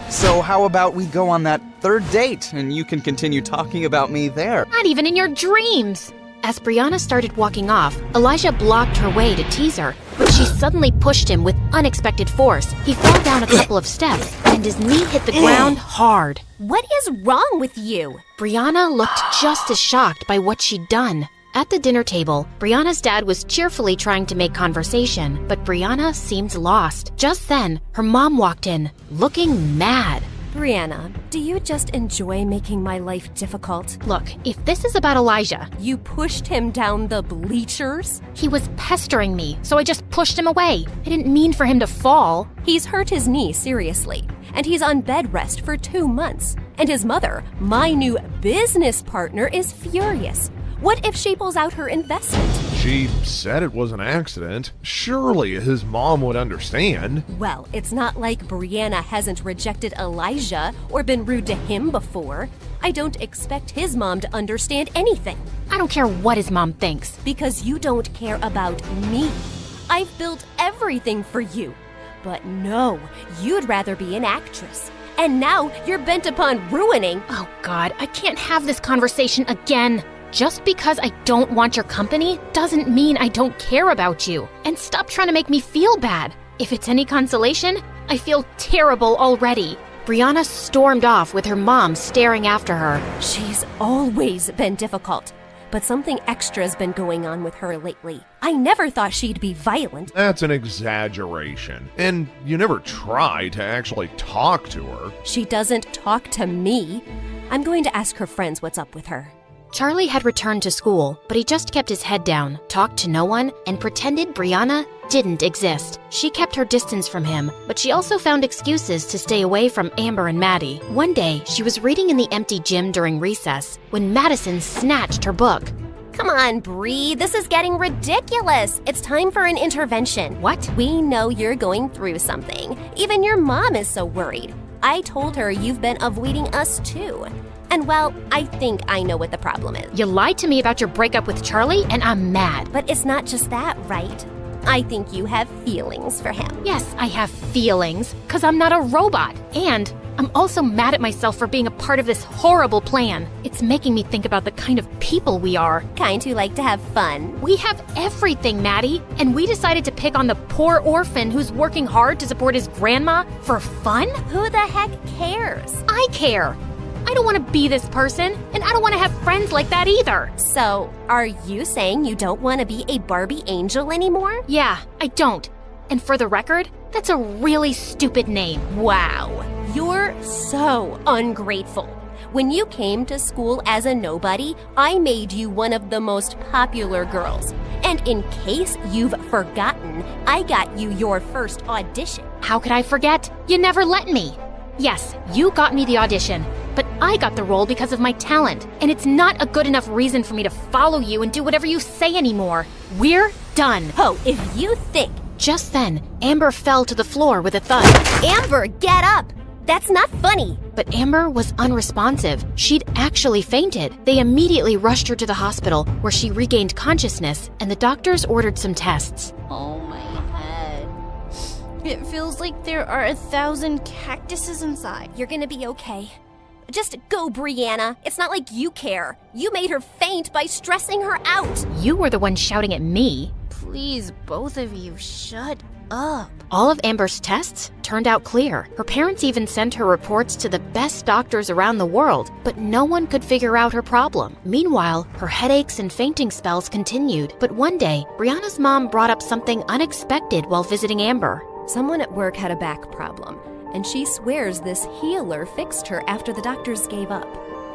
So how about we go on that third date and you can continue talking about me there? Not even in your dreams. As Brianna started walking off, Elijah blocked her way to tease her, but she suddenly pushed him with unexpected force. He fell down a couple of steps, and his knee hit the ground hard. What is wrong with you? Brianna looked just as shocked by what she'd done. At the dinner table, Brianna's dad was cheerfully trying to make conversation, but Brianna seemed lost. Just then, her mom walked in, looking mad. Brianna, do you just enjoy making my life difficult? Look, if this is about Elijah, You pushed him down the bleachers? he was pestering me, so I just pushed him away. I didn't mean for him to fall. He's hurt his knee seriously, and he's on bed rest for 2 months. And his mother, my new business partner, is furious. What if she pulls out her investment? She said it was an accident. Surely his mom would understand. Well, it's not like Brianna hasn't rejected Elijah or been rude to him before. I don't expect his mom to understand anything. I don't care what his mom thinks. Because you don't care about me. I've built everything for you. But no, you'd rather be an actress. And now you're bent upon ruining. Oh God, I can't have this conversation again. Just because I don't want your company doesn't mean I don't care about you. And stop trying to make me feel bad. If it's any consolation, I feel terrible already. Brianna stormed off with her mom staring after her. She's always been difficult. but something extra's been going on with her lately. I never thought she'd be violent. That's an exaggeration. And you never try to actually talk to her. She doesn't talk to me. I'm going to ask her friends what's up with her. Charlie had returned to school, but he just kept his head down, talked to no one, and pretended Brianna didn't exist. She kept her distance from him, but she also found excuses to stay away from Amber and Maddie. One day, she was reading in the empty gym during recess when Madison snatched her book. Come on, Bree, this is getting ridiculous. It's time for an intervention. What? We know you're going through something. Even your mom is so worried. I told her you've been avoiding us too. And well, I think I know what the problem is. You lied to me about your breakup with Charlie, and I'm mad. But it's not just that, right? I think you have feelings for him. Yes, I have feelings, because I'm not a robot. And I'm also mad at myself for being a part of this horrible plan. It's making me think about the kind of people we are. Kind who like to have fun. We have everything, Maddie. And we decided to pick on the poor orphan who's working hard to support his grandma for fun? Who the heck cares? I care. I don't want to be this person, and I don't want to have friends like that either. So, are you saying you don't want to be a Barbie angel anymore? Yeah, I don't. And for the record, that's a really stupid name. Wow, you're so ungrateful. When you came to school as a nobody, I made you one of the most popular girls. And in case you've forgotten, I got you your first audition. How could I forget? You never let me. Yes, you got me the audition, but I got the role because of my talent, and it's not a good enough reason for me to follow you and do whatever you say anymore. We're done. Oh, if you think. Just then, Amber fell to the floor with a thud. Amber, get up! That's not funny. But Amber was unresponsive. She'd actually fainted. They immediately rushed her to the hospital, where she regained consciousness, and the doctors ordered some tests. Oh, my head. It feels like there are 1,000 cactuses inside. You're gonna be okay. Just go, Brianna. It's not like you care. You made her faint by stressing her out. You were the one shouting at me. Please, both of you, shut up. All of Amber's tests turned out clear. Her parents even sent her reports to the best doctors around the world, but no one could figure out her problem. Meanwhile, her headaches and fainting spells continued. But one day, Brianna's mom brought up something unexpected while visiting Amber. Someone at work had a back problem, and she swears this healer fixed her after the doctors gave up.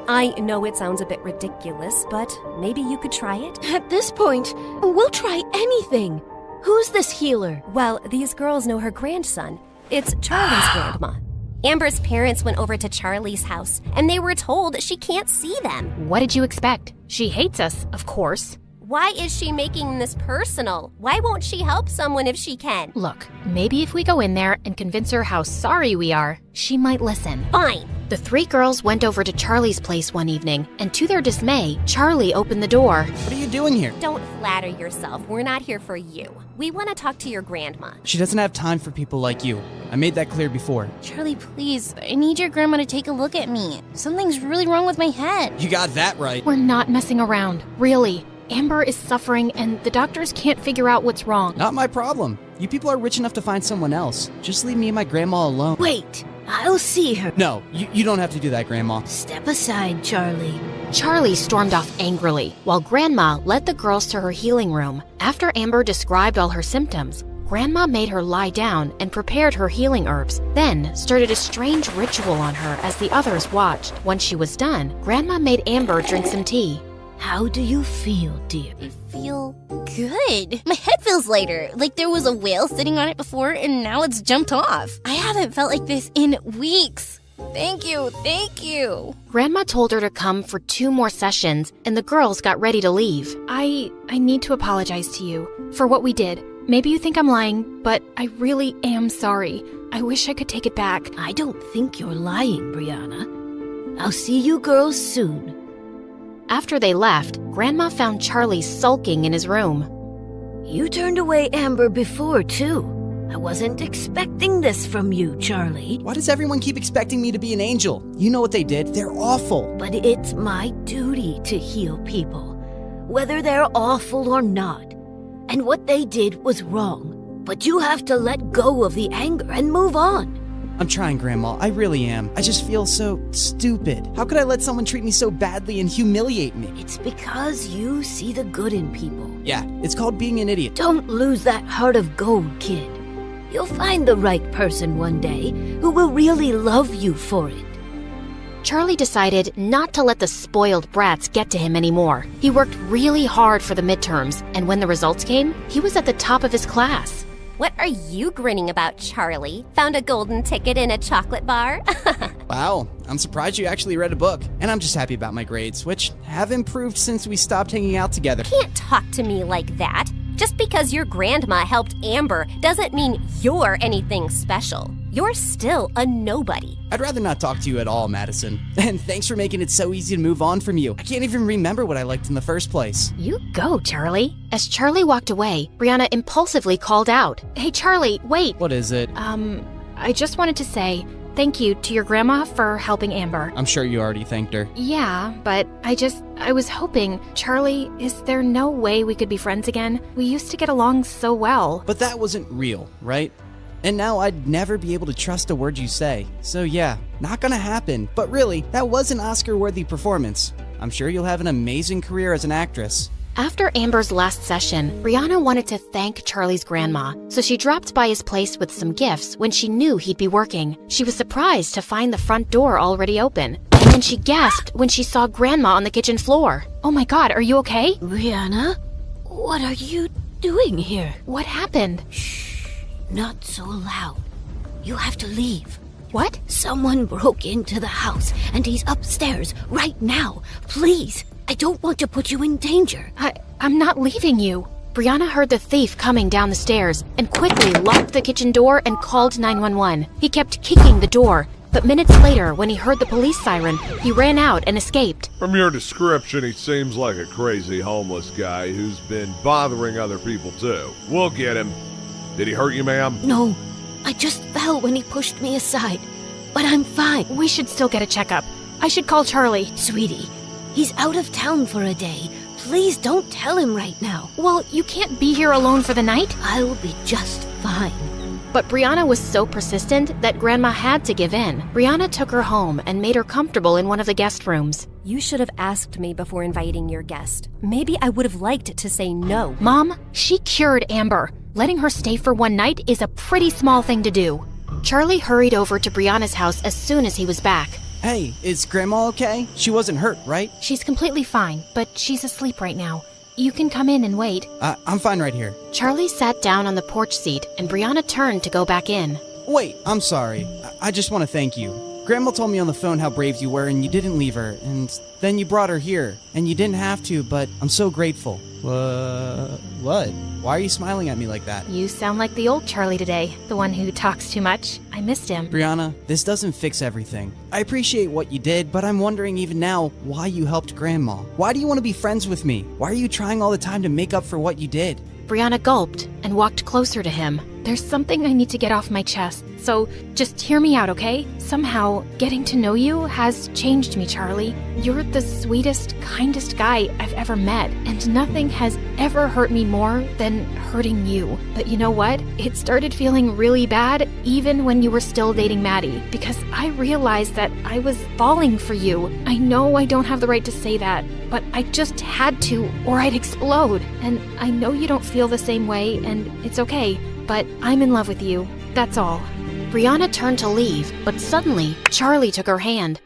I know it sounds a bit ridiculous, but maybe you could try it? At this point, we'll try anything. Who's this healer? Well, these girls know her grandson. It's Charlie's grandma. Amber's parents went over to Charlie's house, and they were told she can't see them. What did you expect? She hates us, of course. Why is she making this personal? Why won't she help someone if she can? Look, maybe if we go in there and convince her how sorry we are, she might listen. Fine. The three girls went over to Charlie's place one evening, and to their dismay, Charlie opened the door. What are you doing here? Don't flatter yourself. We're not here for you. We want to talk to your grandma. She doesn't have time for people like you. I made that clear before. Charlie, please, I need your grandma to take a look at me. Something's really wrong with my head. You got that right. We're not messing around, really. Amber is suffering, and the doctors can't figure out what's wrong. Not my problem. You people are rich enough to find someone else. Just leave me and my grandma alone. Wait, I'll see her. No, you don't have to do that, Grandma. Step aside, Charlie. Charlie stormed off angrily, while Grandma led the girls to her healing room. After Amber described all her symptoms, Grandma made her lie down and prepared her healing herbs, then started a strange ritual on her as the others watched. Once she was done, Grandma made Amber drink some tea. How do you feel, dear? I feel good. My head feels lighter, like there was a whale sitting on it before and now it's jumped off. I haven't felt like this in weeks. Thank you, thank you. Grandma told her to come for 2 more sessions, and the girls got ready to leave. I need to apologize to you for what we did. Maybe you think I'm lying, but I really am sorry. I wish I could take it back. I don't think you're lying, Brianna. I'll see you girls soon. After they left, Grandma found Charlie sulking in his room. You turned away Amber before, too. I wasn't expecting this from you, Charlie. Why does everyone keep expecting me to be an angel? You know what they did. They're awful. But it's my duty to heal people, whether they're awful or not. And what they did was wrong. But you have to let go of the anger and move on. I'm trying, Grandma. I really am. I just feel so stupid. How could I let someone treat me so badly and humiliate me? It's because you see the good in people. Yeah, it's called being an idiot. Don't lose that heart of gold, kid. You'll find the right person one day who will really love you for it. Charlie decided not to let the spoiled brats get to him anymore. He worked really hard for the midterms, and when the results came, he was at the top of his class. What are you grinning about, Charlie? Found a golden ticket in a chocolate bar? Wow, I'm surprised you actually read a book. And I'm just happy about my grades, which have improved since we stopped hanging out together. Can't talk to me like that. Just because your grandma helped Amber doesn't mean you're anything special. You're still a nobody. I'd rather not talk to you at all, Madison. And thanks for making it so easy to move on from you. I can't even remember what I liked in the first place. You go, Charlie. As Charlie walked away, Brianna impulsively called out, "Hey, Charlie, wait." What is it? I just wanted to say thank you to your grandma for helping Amber. I'm sure you already thanked her. Yeah, but I was hoping, Charlie, is there no way we could be friends again? We used to get along so well. But that wasn't real, right? And now I'd never be able to trust a word you say. So yeah, not gonna happen. But really, that was an Oscar-worthy performance. I'm sure you'll have an amazing career as an actress. After Amber's last session, Brianna wanted to thank Charlie's grandma, so she dropped by his place with some gifts when she knew he'd be working. She was surprised to find the front door already open, and then she gasped when she saw Grandma on the kitchen floor. Oh my God, are you okay? Brianna, what are you doing here? What happened? Shh, not so loud. You have to leave. What? Someone broke into the house, and he's upstairs right now. Please, I don't want to put you in danger. I'm not leaving you. Brianna heard the thief coming down the stairs and quickly locked the kitchen door and called 911. He kept kicking the door, but minutes later, when he heard the police siren, he ran out and escaped. From your description, he seems like a crazy homeless guy who's been bothering other people too. We'll get him. Did he hurt you, ma'am? No, I just fell when he pushed me aside. But I'm fine. We should still get a checkup. I should call Charlie. Sweetie, he's out of town for a day. Please don't tell him right now. Well, you can't be here alone for the night. I'll be just fine. But Brianna was so persistent that Grandma had to give in. Brianna took her home and made her comfortable in one of the guest rooms. You should have asked me before inviting your guest. Maybe I would have liked to say no. Mom, she cured Amber. Letting her stay for one night is a pretty small thing to do. Charlie hurried over to Brianna's house as soon as he was back. Hey, is Grandma okay? She wasn't hurt, right? She's completely fine, but she's asleep right now. You can come in and wait. I'm fine right here. Charlie sat down on the porch seat, and Brianna turned to go back in. Wait, I'm sorry. I just want to thank you. Grandma told me on the phone how brave you were and you didn't leave her, and then you brought her here. And you didn't have to, but I'm so grateful. What? Why are you smiling at me like that? You sound like the old Charlie today, the one who talks too much. I missed him. Brianna, this doesn't fix everything. I appreciate what you did, but I'm wondering even now why you helped Grandma. Why do you want to be friends with me? Why are you trying all the time to make up for what you did? Brianna gulped and walked closer to him. There's something I need to get off my chest, so just hear me out, okay? Somehow, getting to know you has changed me, Charlie. You're the sweetest, kindest guy I've ever met, and nothing has ever hurt me more than hurting you. But you know what? It started feeling really bad even when you were still dating Maddie, because I realized that I was falling for you. I know I don't have the right to say that, but I just had to, or I'd explode. And I know you don't feel the same way, and it's okay. But I'm in love with you. That's all. Brianna turned to leave, but suddenly, Charlie took her hand.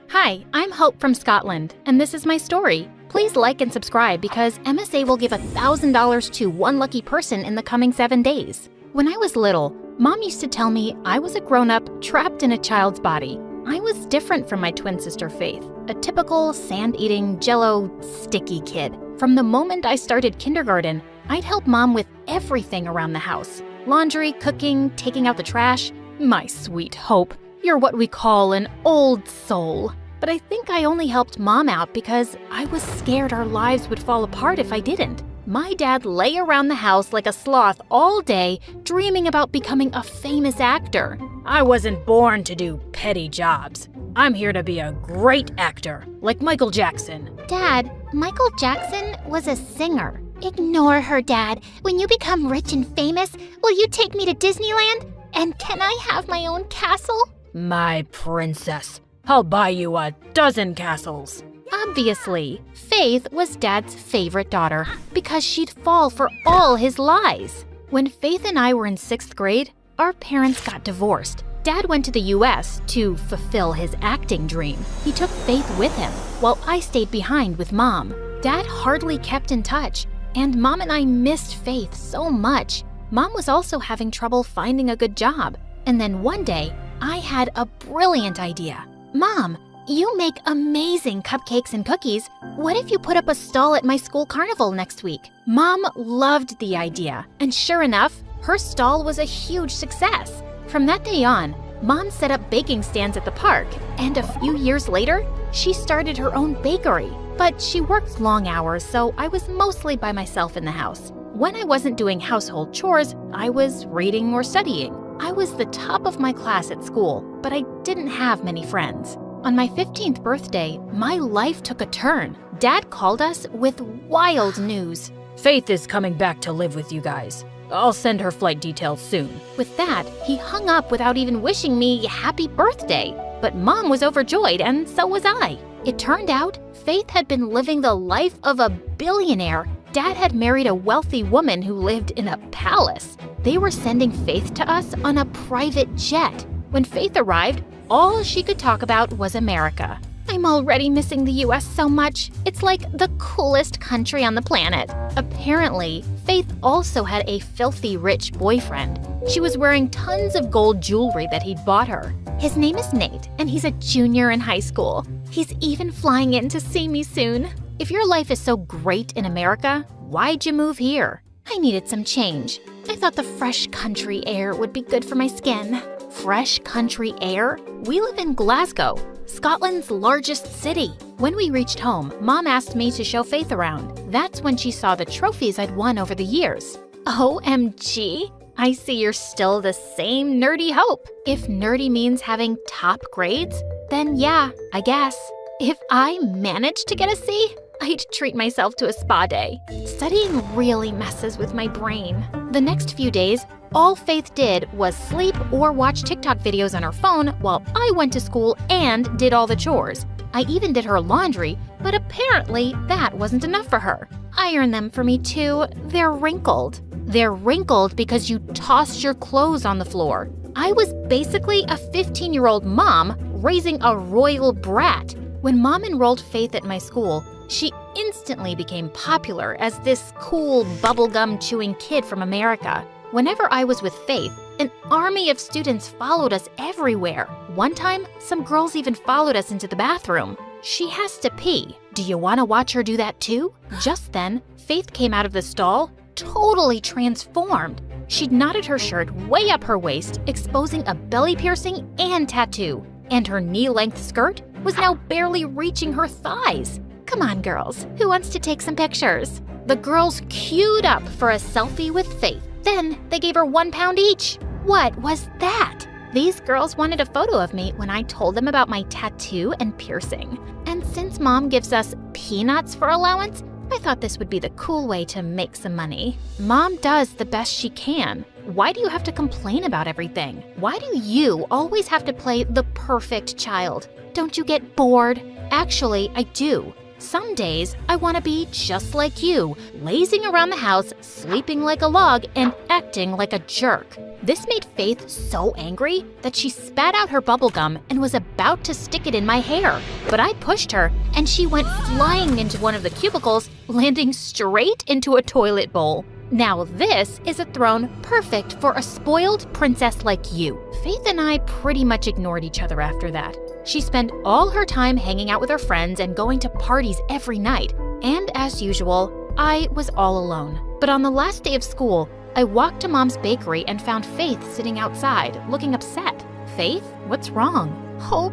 Hi, I'm Hope from Scotland, and this is my story. Please like and subscribe because MSA will give $1,000 to one lucky person in the coming 7 days. When I was little, Mom used to tell me I was a grown-up trapped in a child's body. I was different from my twin sister Faith, a typical sand-eating, jello, sticky kid. From the moment I started kindergarten, I'd help Mom with everything around the house. Laundry, cooking, taking out the trash. My sweet Hope, you're what we call an old soul. But I think I only helped Mom out because I was scared our lives would fall apart if I didn't. My dad lay around the house like a sloth all day, dreaming about becoming a famous actor. I wasn't born to do petty jobs. I'm here to be a great actor, like Michael Jackson. Dad, Michael Jackson was a singer. Ignore her, Dad. When you become rich and famous, will you take me to Disneyland? And can I have my own castle? My princess, I'll buy you a dozen castles. Obviously, Faith was Dad's favorite daughter because she'd fall for all his lies. When Faith and I were in 6th grade, our parents got divorced. Dad went to the US to fulfill his acting dream. He took Faith with him, while I stayed behind with Mom. Dad hardly kept in touch, and Mom and I missed Faith so much. Mom was also having trouble finding a good job. And then one day, I had a brilliant idea. Mom, you make amazing cupcakes and cookies. What if you put up a stall at my school carnival next week? Mom loved the idea, and sure enough, her stall was a huge success. From that day on, Mom set up baking stands at the park, and a few years later, she started her own bakery. But she worked long hours, so I was mostly by myself in the house. When I wasn't doing household chores, I was reading or studying. I was the top of my class at school, but I didn't have many friends. On my 15th birthday, my life took a turn. Dad called us with wild news. Faith is coming back to live with you guys. I'll send her flight details soon. With that, he hung up without even wishing me happy birthday. But Mom was overjoyed, and so was I. It turned out Faith had been living the life of a billionaire. Dad had married a wealthy woman who lived in a palace. They were sending Faith to us on a private jet. When Faith arrived, all she could talk about was America. I'm already missing the US so much. It's like the coolest country on the planet. Apparently, Faith also had a filthy rich boyfriend. She was wearing tons of gold jewelry that he'd bought her. His name is Nate, and he's a junior in high school. He's even flying in to see me soon. If your life is so great in America, why'd you move here? I needed some change. I thought the fresh country air would be good for my skin. Fresh country air? We live in Glasgow, Scotland's largest city. When we reached home, Mom asked me to show Faith around. That's when she saw the trophies I'd won over the years. OMG! I see you're still the same nerdy Hope. If nerdy means having top grades, then yeah, I guess. If I managed to get a C, I'd treat myself to a spa day. Studying really messes with my brain. The next few days, all Faith did was sleep or watch TikTok videos on her phone while I went to school and did all the chores. I even did her laundry, but apparently that wasn't enough for her. Iron them for me too. They're wrinkled. They're wrinkled because you tossed your clothes on the floor. I was basically a 15-year-old mom raising a royal brat. When Mom enrolled Faith at my school, she instantly became popular as this cool bubblegum chewing kid from America. Whenever I was with Faith, an army of students followed us everywhere. One time, some girls even followed us into the bathroom. She has to pee. Do you want to watch her do that too? Just then, Faith came out of the stall, totally transformed. She'd knotted her shirt way up her waist, exposing a belly piercing and tattoo. And her knee-length skirt was now barely reaching her thighs. Come on, girls, who wants to take some pictures? The girls queued up for a selfie with Faith. Then they gave her £1 each. What was that? These girls wanted a photo of me when I told them about my tattoo and piercing. And since Mom gives us peanuts for allowance, I thought this would be the cool way to make some money. Mom does the best she can. Why do you have to complain about everything? Why do you always have to play the perfect child? Don't you get bored? Actually, I do. Some days, I want to be just like you, lazing around the house, sleeping like a log, and acting like a jerk. This made Faith so angry that she spat out her bubblegum and was about to stick it in my hair. But I pushed her, and she went flying into one of the cubicles, landing straight into a toilet bowl. Now this is a throne perfect for a spoiled princess like you. Faith and I pretty much ignored each other after that. She spent all her time hanging out with her friends and going to parties every night. And as usual, I was all alone. But on the last day of school, I walked to Mom's bakery and found Faith sitting outside, looking upset. Faith, what's wrong? Hope,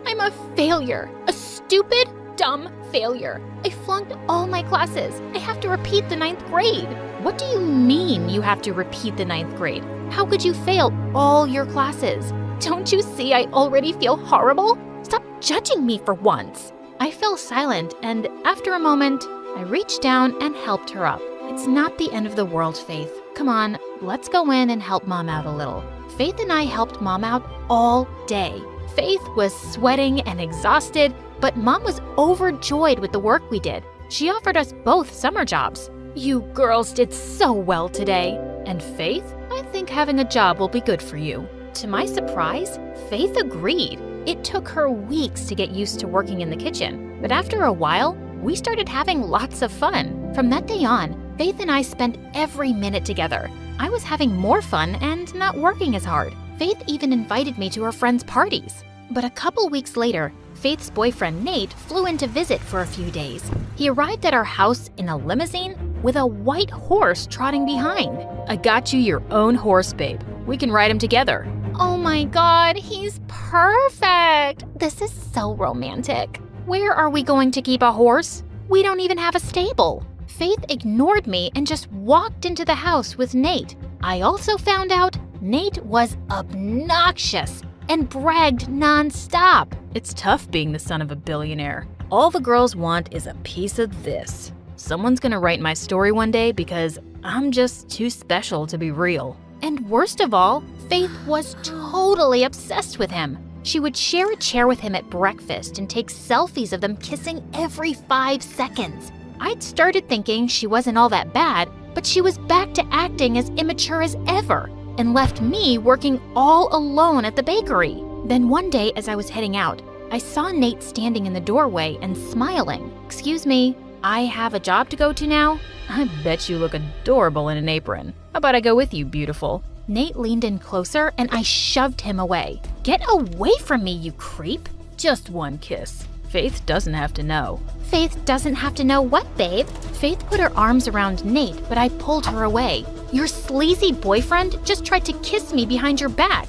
I'm a failure. A stupid, dumb failure. I flunked all my classes. I have to repeat the 9th grade. What do you mean you have to repeat the 9th grade? How could you fail all your classes? Don't you see I already feel horrible? Stop judging me for once. I fell silent, and after a moment, I reached down and helped her up. It's not the end of the world, Faith. Come on, let's go in and help Mom out a little. Faith and I helped Mom out all day. Faith was sweating and exhausted, but Mom was overjoyed with the work we did. She offered us both summer jobs. You girls did so well today. And Faith, I think having a job will be good for you. To my surprise, Faith agreed. It took her weeks to get used to working in the kitchen, but after a while, we started having lots of fun. From that day on, Faith and I spent every minute together. I was having more fun and not working as hard. Faith even invited me to her friends' parties. But a couple weeks later, Faith's boyfriend Nate flew in to visit for a few days. He arrived at our house in a limousine with a white horse trotting behind. I got you your own horse, babe. We can ride him together. Oh my God, he's perfect. This is so romantic. Where are we going to keep a horse? We don't even have a stable. Faith ignored me and just walked into the house with Nate. I also found out Nate was obnoxious and bragged nonstop. It's tough being the son of a billionaire. All the girls want is a piece of this. Someone's gonna write my story one day because I'm just too special to be real. And worst of all, Faith was totally obsessed with him. She would share a chair with him at breakfast and take selfies of them kissing every 5 seconds. I'd started thinking she wasn't all that bad, but she was back to acting as immature as ever and left me working all alone at the bakery. Then one day as I was heading out, I saw Nate standing in the doorway and smiling. Excuse me, I have a job to go to now? I bet you look adorable in an apron. How about I go with you, beautiful? Nate leaned in closer and I shoved him away. Get away from me, you creep. Just one kiss. Faith doesn't have to know. Faith doesn't have to know what, babe? Faith put her arms around Nate, but I pulled her away. Your sleazy boyfriend just tried to kiss me behind your back.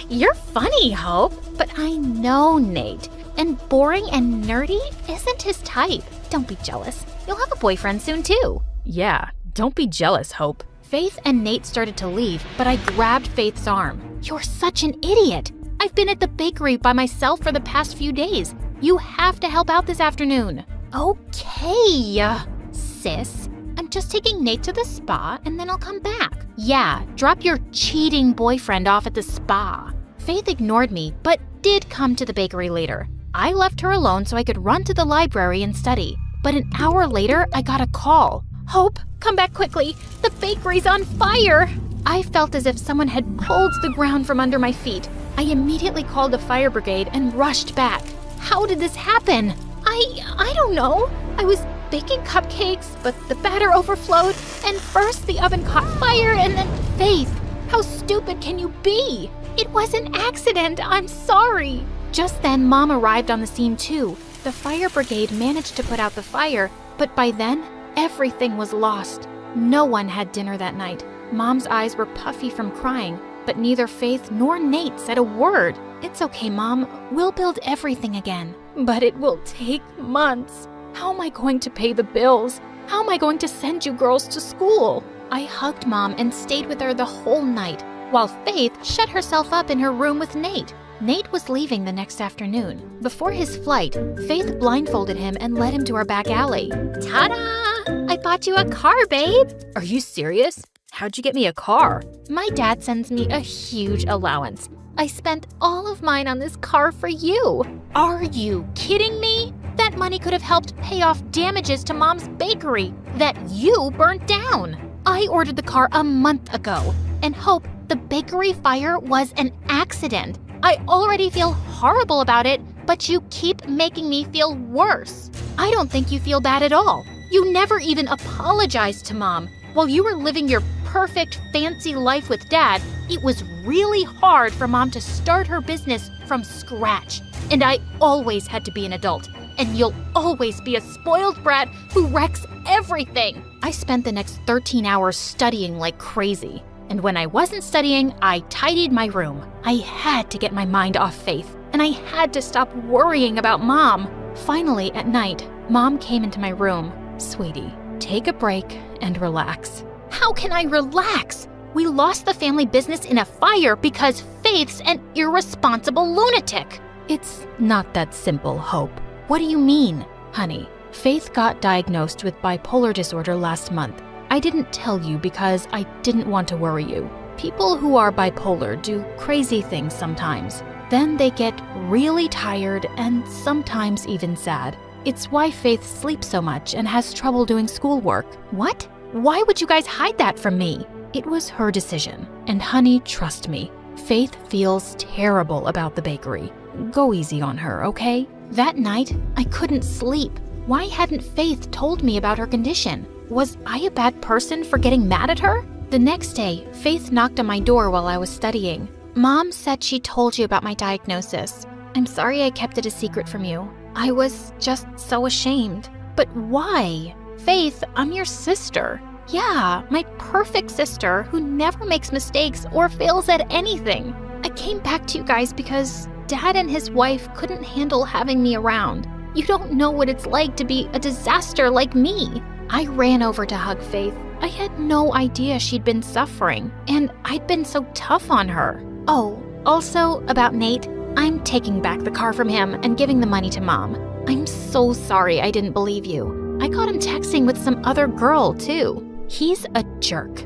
You're funny, Hope. But I know Nate, and boring and nerdy isn't his type. Don't be jealous. You'll have a boyfriend soon, too. Yeah, don't be jealous, Hope. Faith and Nate started to leave, but I grabbed Faith's arm. You're such an idiot. I've been at the bakery by myself for the past few days. You have to help out this afternoon. Okay, sis. I'm just taking Nate to the spa and then I'll come back. Yeah, drop your cheating boyfriend off at the spa. Faith ignored me, but did come to the bakery later. I left her alone so I could run to the library and study. But an hour later, I got a call. Hope, come back quickly. The bakery's on fire. I felt as if someone had pulled the ground from under my feet. I immediately called the fire brigade and rushed back. How did this happen? I don't know. I was baking cupcakes, but the batter overflowed, and first the oven caught fire, and then Faith, how stupid can you be? It was an accident, I'm sorry. Just then, Mom arrived on the scene too. The fire brigade managed to put out the fire, but by then, everything was lost. No one had dinner that night. Mom's eyes were puffy from crying, but neither Faith nor Nate said a word. It's okay, Mom. We'll build everything again. But it will take months. How am I going to pay the bills? How am I going to send you girls to school? I hugged Mom and stayed with her the whole night, while Faith shut herself up in her room with Nate. Nate was leaving the next afternoon. Before his flight, Faith blindfolded him and led him to our back alley. Ta-da! I bought you a car, babe. Are you serious? How'd you get me a car? My dad sends me a huge allowance. I spent all of mine on this car for you. Are you kidding me? That money could have helped pay off damages to Mom's bakery that you burnt down. I ordered the car a month ago and hope the bakery fire was an accident. I already feel horrible about it, but you keep making me feel worse. I don't think you feel bad at all. You never even apologized to Mom. While you were living your perfect, fancy life with Dad, it was really hard for Mom to start her business from scratch. And I always had to be an adult. And you'll always be a spoiled brat who wrecks everything. I spent the next 13 hours studying like crazy. And when I wasn't studying, I tidied my room. I had to get my mind off Faith. And I had to stop worrying about Mom. Finally, at night, Mom came into my room. Sweetie, take a break and relax. How can I relax? We lost the family business in a fire because Faith's an irresponsible lunatic. It's not that simple, Hope. What do you mean? Honey, Faith got diagnosed with bipolar disorder last month. I didn't tell you because I didn't want to worry you. People who are bipolar do crazy things sometimes. Then they get really tired and sometimes even sad. It's why Faith sleeps so much and has trouble doing schoolwork. What? Why would you guys hide that from me? It was her decision. And honey, trust me, Faith feels terrible about the bakery. Go easy on her, okay? That night, I couldn't sleep. Why hadn't Faith told me about her condition? Was I a bad person for getting mad at her? The next day, Faith knocked on my door while I was studying. Mom said she told you about my diagnosis. I'm sorry I kept it a secret from you. I was just so ashamed. But why? Faith, I'm your sister. Yeah, my perfect sister who never makes mistakes or fails at anything. I came back to you guys because Dad and his wife couldn't handle having me around. You don't know what it's like to be a disaster like me. I ran over to hug Faith. I had no idea she'd been suffering, and I'd been so tough on her. Oh, also about Nate, I'm taking back the car from him and giving the money to Mom. I'm so sorry I didn't believe you. I caught him texting with some other girl, too. He's a jerk.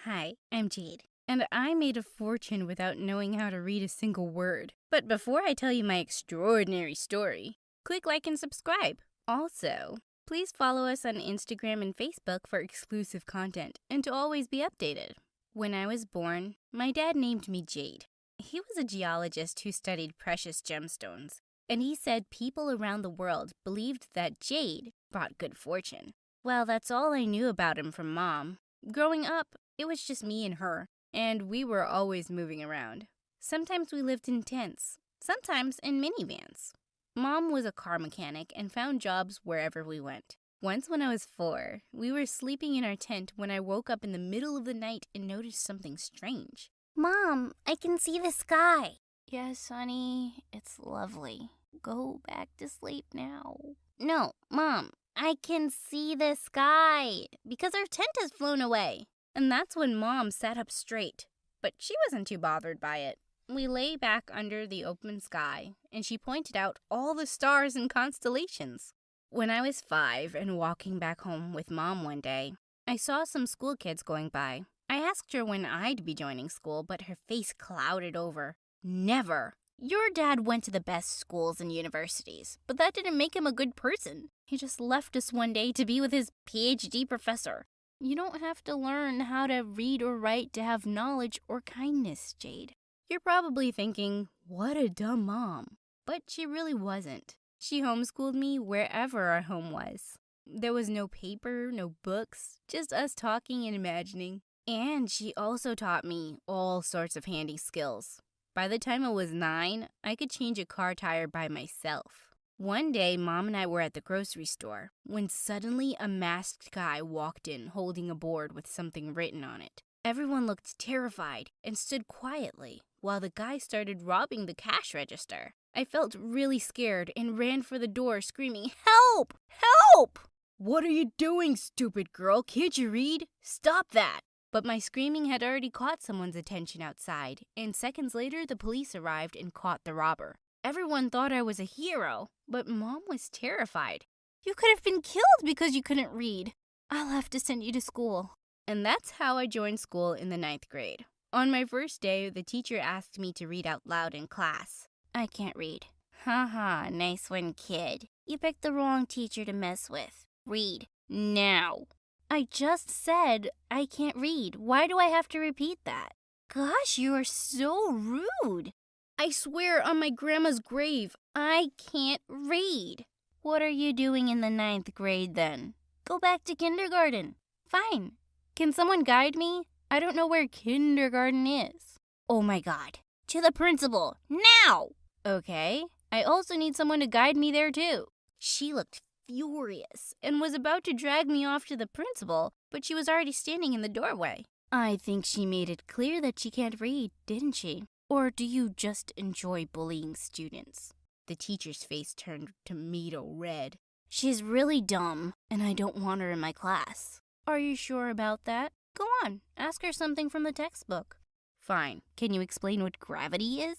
Hi, I'm Jade, and I made a fortune without knowing how to read a single word. But before I tell you my extraordinary story, click like and subscribe. Also, please follow us on Instagram and Facebook for exclusive content and to always be updated. When I was born, my dad named me Jade. He was a geologist who studied precious gemstones, and he said people around the world believed that jade brought good fortune. Well, that's all I knew about him from Mom. Growing up, it was just me and her, and we were always moving around. Sometimes we lived in tents, sometimes in minivans. Mom was a car mechanic and found jobs wherever we went. Once when I was 4, we were sleeping in our tent when I woke up in the middle of the night and noticed something strange. Mom, I can see the sky. Yes, honey, it's lovely. Go back to sleep now. No, Mom, I can see the sky because our tent has flown away. And that's when Mom sat up straight, but she wasn't too bothered by it. We lay back under the open sky, and she pointed out all the stars and constellations. When I was 5 and walking back home with Mom one day, I saw some school kids going by. I asked her when I'd be joining school, but her face clouded over. Never. Your dad went to the best schools and universities, but that didn't make him a good person. He just left us one day to be with his PhD professor. You don't have to learn how to read or write to have knowledge or kindness, Jade. You're probably thinking, what a dumb mom. But she really wasn't. She homeschooled me wherever our home was. There was no paper, no books, just us talking and imagining. And she also taught me all sorts of handy skills. By the time I was 9, I could change a car tire by myself. One day, Mom and I were at the grocery store when suddenly a masked guy walked in holding a board with something written on it. Everyone looked terrified and stood quietly while the guy started robbing the cash register. I felt really scared and ran for the door screaming, "Help! Help!" "What are you doing, stupid girl? Can't you read? Stop that!" But my screaming had already caught someone's attention outside, and seconds later the police arrived and caught the robber. Everyone thought I was a hero, but Mom was terrified. "You could have been killed because you couldn't read. I'll have to send you to school." And that's how I joined school in the 9th grade. On my first day, the teacher asked me to read out loud in class. I can't read. Haha, nice one, kid. You picked the wrong teacher to mess with. Read now. I just said I can't read. Why do I have to repeat that? Gosh, you are so rude. I swear on my grandma's grave, I can't read. What are you doing in the 9th grade then? Go back to kindergarten. Fine. Can someone guide me? I don't know where kindergarten is. Oh my God. To the principal. Now! Okay. I also need someone to guide me there too. She looked furious and was about to drag me off to the principal, but she was already standing in the doorway. I think she made it clear that she can't read, didn't she? Or do you just enjoy bullying students? The teacher's face turned tomato red. She's really dumb, and I don't want her in my class. Are you sure about that? Go on, ask her something from the textbook. Fine. Can you explain what gravity is?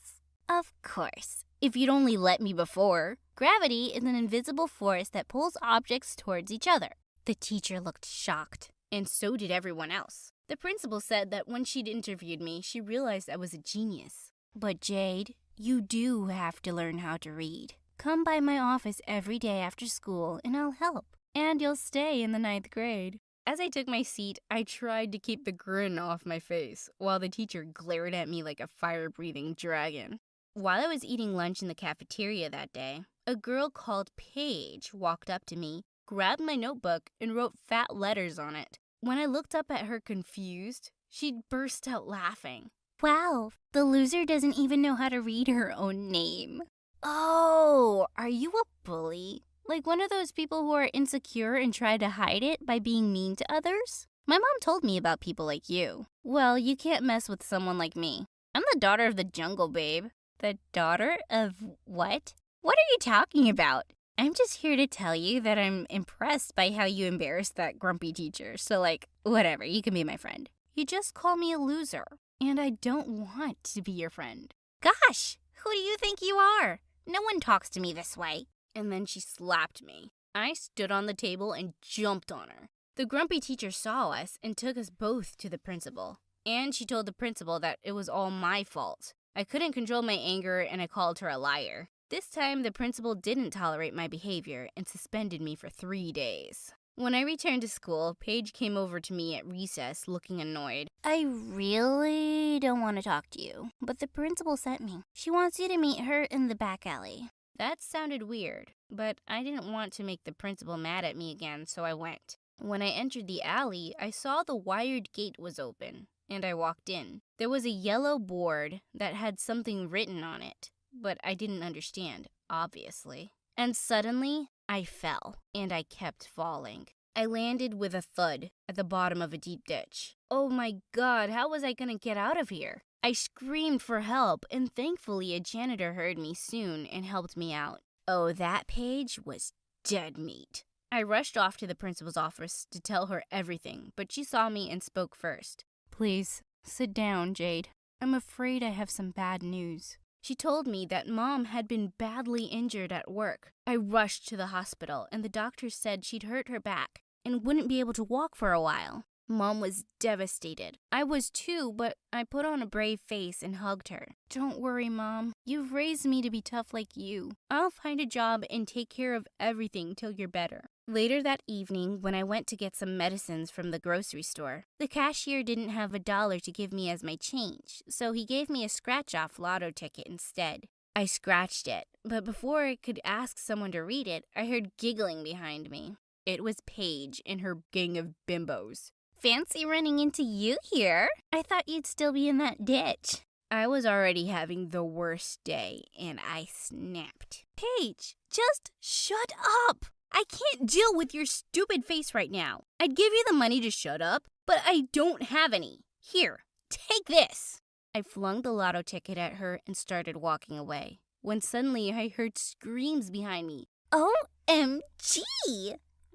Of course. If you'd only let me before. Gravity is an invisible force that pulls objects towards each other. The teacher looked shocked, and so did everyone else. The principal said that when she'd interviewed me, she realized I was a genius. But Jade, you do have to learn how to read. Come by my office every day after school and I'll help. And you'll stay in the 9th grade. As I took my seat, I tried to keep the grin off my face, while the teacher glared at me like a fire-breathing dragon. While I was eating lunch in the cafeteria that day, a girl called Paige walked up to me, grabbed my notebook, and wrote fat letters on it. When I looked up at her confused, she'd burst out laughing. Wow, the loser doesn't even know how to read her own name. Oh, are you a bully? Like one of those people who are insecure and try to hide it by being mean to others? My mom told me about people like you. Well, you can't mess with someone like me. I'm the daughter of the jungle, babe. The daughter of what? What are you talking about? I'm just here to tell you that I'm impressed by how you embarrassed that grumpy teacher. So whatever, you can be my friend. You just call me a loser, and I don't want to be your friend. Gosh, who do you think you are? No one talks to me this way. And then she slapped me. I stood on the table and jumped on her. The grumpy teacher saw us and took us both to the principal. And she told the principal that it was all my fault. I couldn't control my anger and I called her a liar. This time, the principal didn't tolerate my behavior and suspended me for 3 days. When I returned to school, Paige came over to me at recess looking annoyed. I really don't want to talk to you, but the principal sent me. She wants you to meet her in the back alley. That sounded weird, but I didn't want to make the principal mad at me again, so I went. When I entered the alley, I saw the wired gate was open, and I walked in. There was a yellow board that had something written on it, but I didn't understand, obviously. And suddenly, I fell, and I kept falling. I landed with a thud at the bottom of a deep ditch. Oh my God, how was I gonna get out of here? I screamed for help, and thankfully a janitor heard me soon and helped me out. Oh, that Paige was dead meat. I rushed off to the principal's office to tell her everything, but she saw me and spoke first. Please, sit down, Jade. I'm afraid I have some bad news. She told me that Mom had been badly injured at work. I rushed to the hospital, and the doctor said she'd hurt her back and wouldn't be able to walk for a while. Mom was devastated. I was too, but I put on a brave face and hugged her. Don't worry, Mom. You've raised me to be tough like you. I'll find a job and take care of everything till you're better. Later that evening, when I went to get some medicines from the grocery store, the cashier didn't have $1 to give me as my change, so he gave me a scratch-off lotto ticket instead. I scratched it, but before I could ask someone to read it, I heard giggling behind me. It was Paige and her gang of bimbos. Fancy running into you here. I thought you'd still be in that ditch. I was already having the worst day, and I snapped. Paige, just shut up. I can't deal with your stupid face right now. I'd give you the money to shut up, but I don't have any. Here, take this. I flung the lotto ticket at her and started walking away, when suddenly I heard screams behind me. OMG!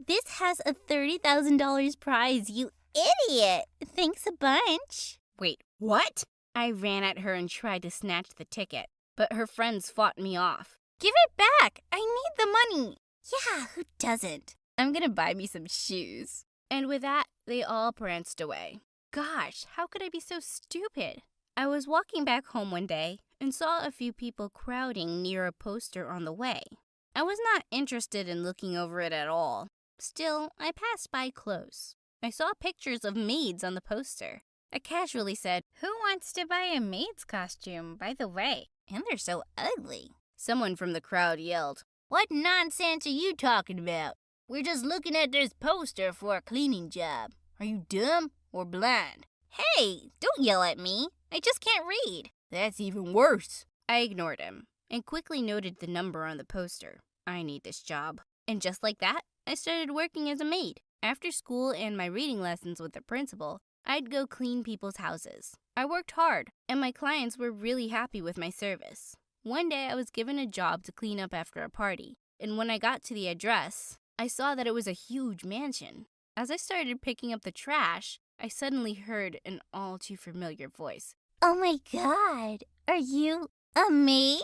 This has a $30,000 prize, you idiot! Thanks a bunch. Wait, what? I ran at her and tried to snatch the ticket, but her friends fought me off. Give it back! I need the money! Yeah, who doesn't? I'm gonna buy me some shoes. And with that, they all pranced away. Gosh, how could I be so stupid? I was walking back home one day and saw a few people crowding near a poster on the way. I was not interested in looking over it at all. Still, I passed by close. I saw pictures of maids on the poster. I casually said, "Who wants to buy a maid's costume, by the way? And they're so ugly." Someone from the crowd yelled, "What nonsense are you talking about? We're just looking at this poster for a cleaning job. Are you dumb or blind?" Hey, don't yell at me. I just can't read. That's even worse. I ignored him and quickly noted the number on the poster. I need this job. And just like that, I started working as a maid. After school and my reading lessons with the principal, I'd go clean people's houses. I worked hard, and my clients were really happy with my service. One day I was given a job to clean up after a party, and when I got to the address, I saw that it was a huge mansion. As I started picking up the trash, I suddenly heard an all too familiar voice. Oh my god, are you a maid?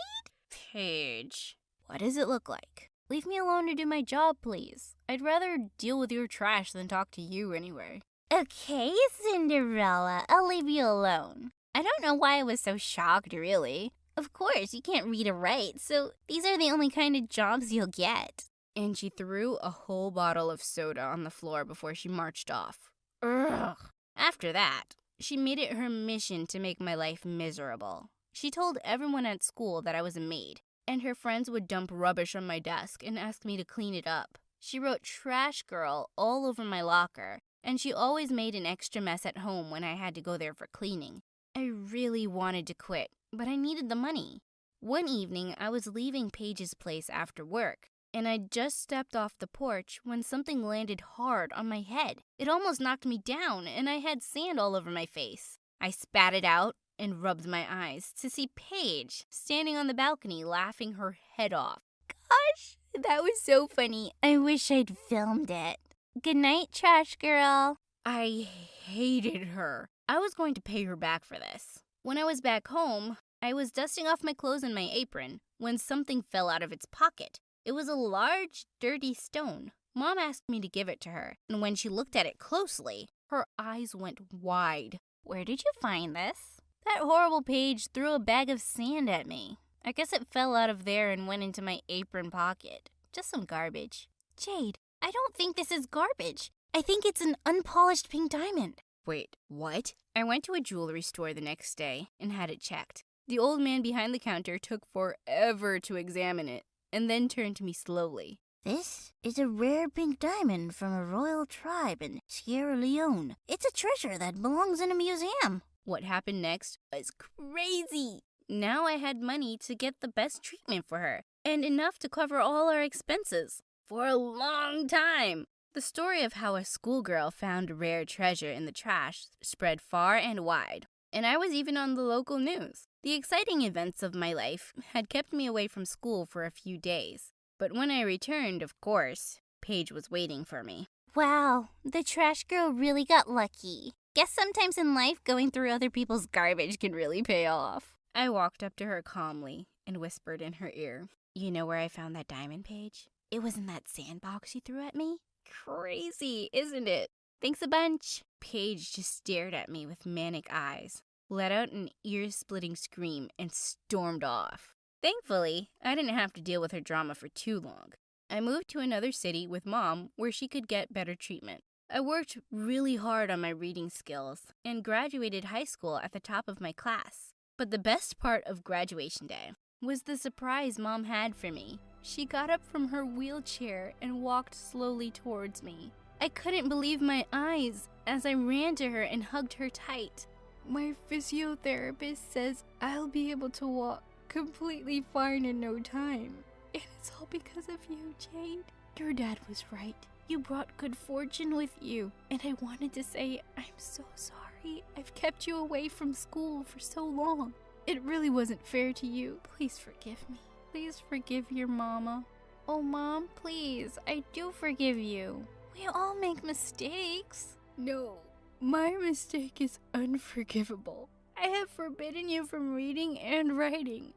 Paige, what does it look like? Leave me alone to do my job, please. I'd rather deal with your trash than talk to you anyway. Okay, Cinderella, I'll leave you alone. I don't know why I was so shocked, really. Of course, you can't read or write, so these are the only kind of jobs you'll get. And she threw a whole bottle of soda on the floor before she marched off. Ugh. After that, she made it her mission to make my life miserable. She told everyone at school that I was a maid, and her friends would dump rubbish on my desk and ask me to clean it up. She wrote "trash girl" all over my locker, and she always made an extra mess at home when I had to go there for cleaning. I really wanted to quit, but I needed the money. One evening, I was leaving Paige's place after work, and I just stepped off the porch when something landed hard on my head. It almost knocked me down, and I had sand all over my face. I spat it out and rubbed my eyes to see Paige standing on the balcony laughing her head off. Gosh, that was so funny. I wish I'd filmed it. Good night, trash girl. I hated her. I was going to pay her back for this. When I was back home, I was dusting off my clothes in my apron when something fell out of its pocket. It was a large, dirty stone. Mom asked me to give it to her, and when she looked at it closely, her eyes went wide. Where did you find this? That horrible Paige threw a bag of sand at me. I guess it fell out of there and went into my apron pocket. Just some garbage. Jade, I don't think this is garbage. I think it's an unpolished pink diamond. Wait, what? I went to a jewelry store the next day and had it checked. The old man behind the counter took forever to examine it and then turned to me slowly. This is a rare pink diamond from a royal tribe in Sierra Leone. It's a treasure that belongs in a museum. What happened next was crazy. Now I had money to get the best treatment for her and enough to cover all our expenses for a long time. The story of how a schoolgirl found a rare treasure in the trash spread far and wide, and I was even on the local news. The exciting events of my life had kept me away from school for a few days, but when I returned, of course, Paige was waiting for me. Wow, the trash girl really got lucky. Guess sometimes in life, going through other people's garbage can really pay off. I walked up to her calmly and whispered in her ear, "You know where I found that diamond, Paige? It was in that sandbox you threw at me." Crazy, isn't it? Thanks a bunch. Paige just stared at me with manic eyes, let out an ear-splitting scream, and stormed off. Thankfully, I didn't have to deal with her drama for too long. I moved to another city with Mom where she could get better treatment. I worked really hard on my reading skills and graduated high school at the top of my class. But the best part of graduation day was the surprise Mom had for me. She got up from her wheelchair and walked slowly towards me. I couldn't believe my eyes as I ran to her and hugged her tight. "My physiotherapist says I'll be able to walk completely fine in no time. And it's all because of you, Jade. Your dad was right. You brought good fortune with you. And I wanted to say I'm so sorry I've kept you away from school for so long. It really wasn't fair to you. Please forgive me. Please forgive your mama." "Oh, Mom, please, I do forgive you. We all make mistakes." "No, my mistake is unforgivable. I have forbidden you from reading and writing.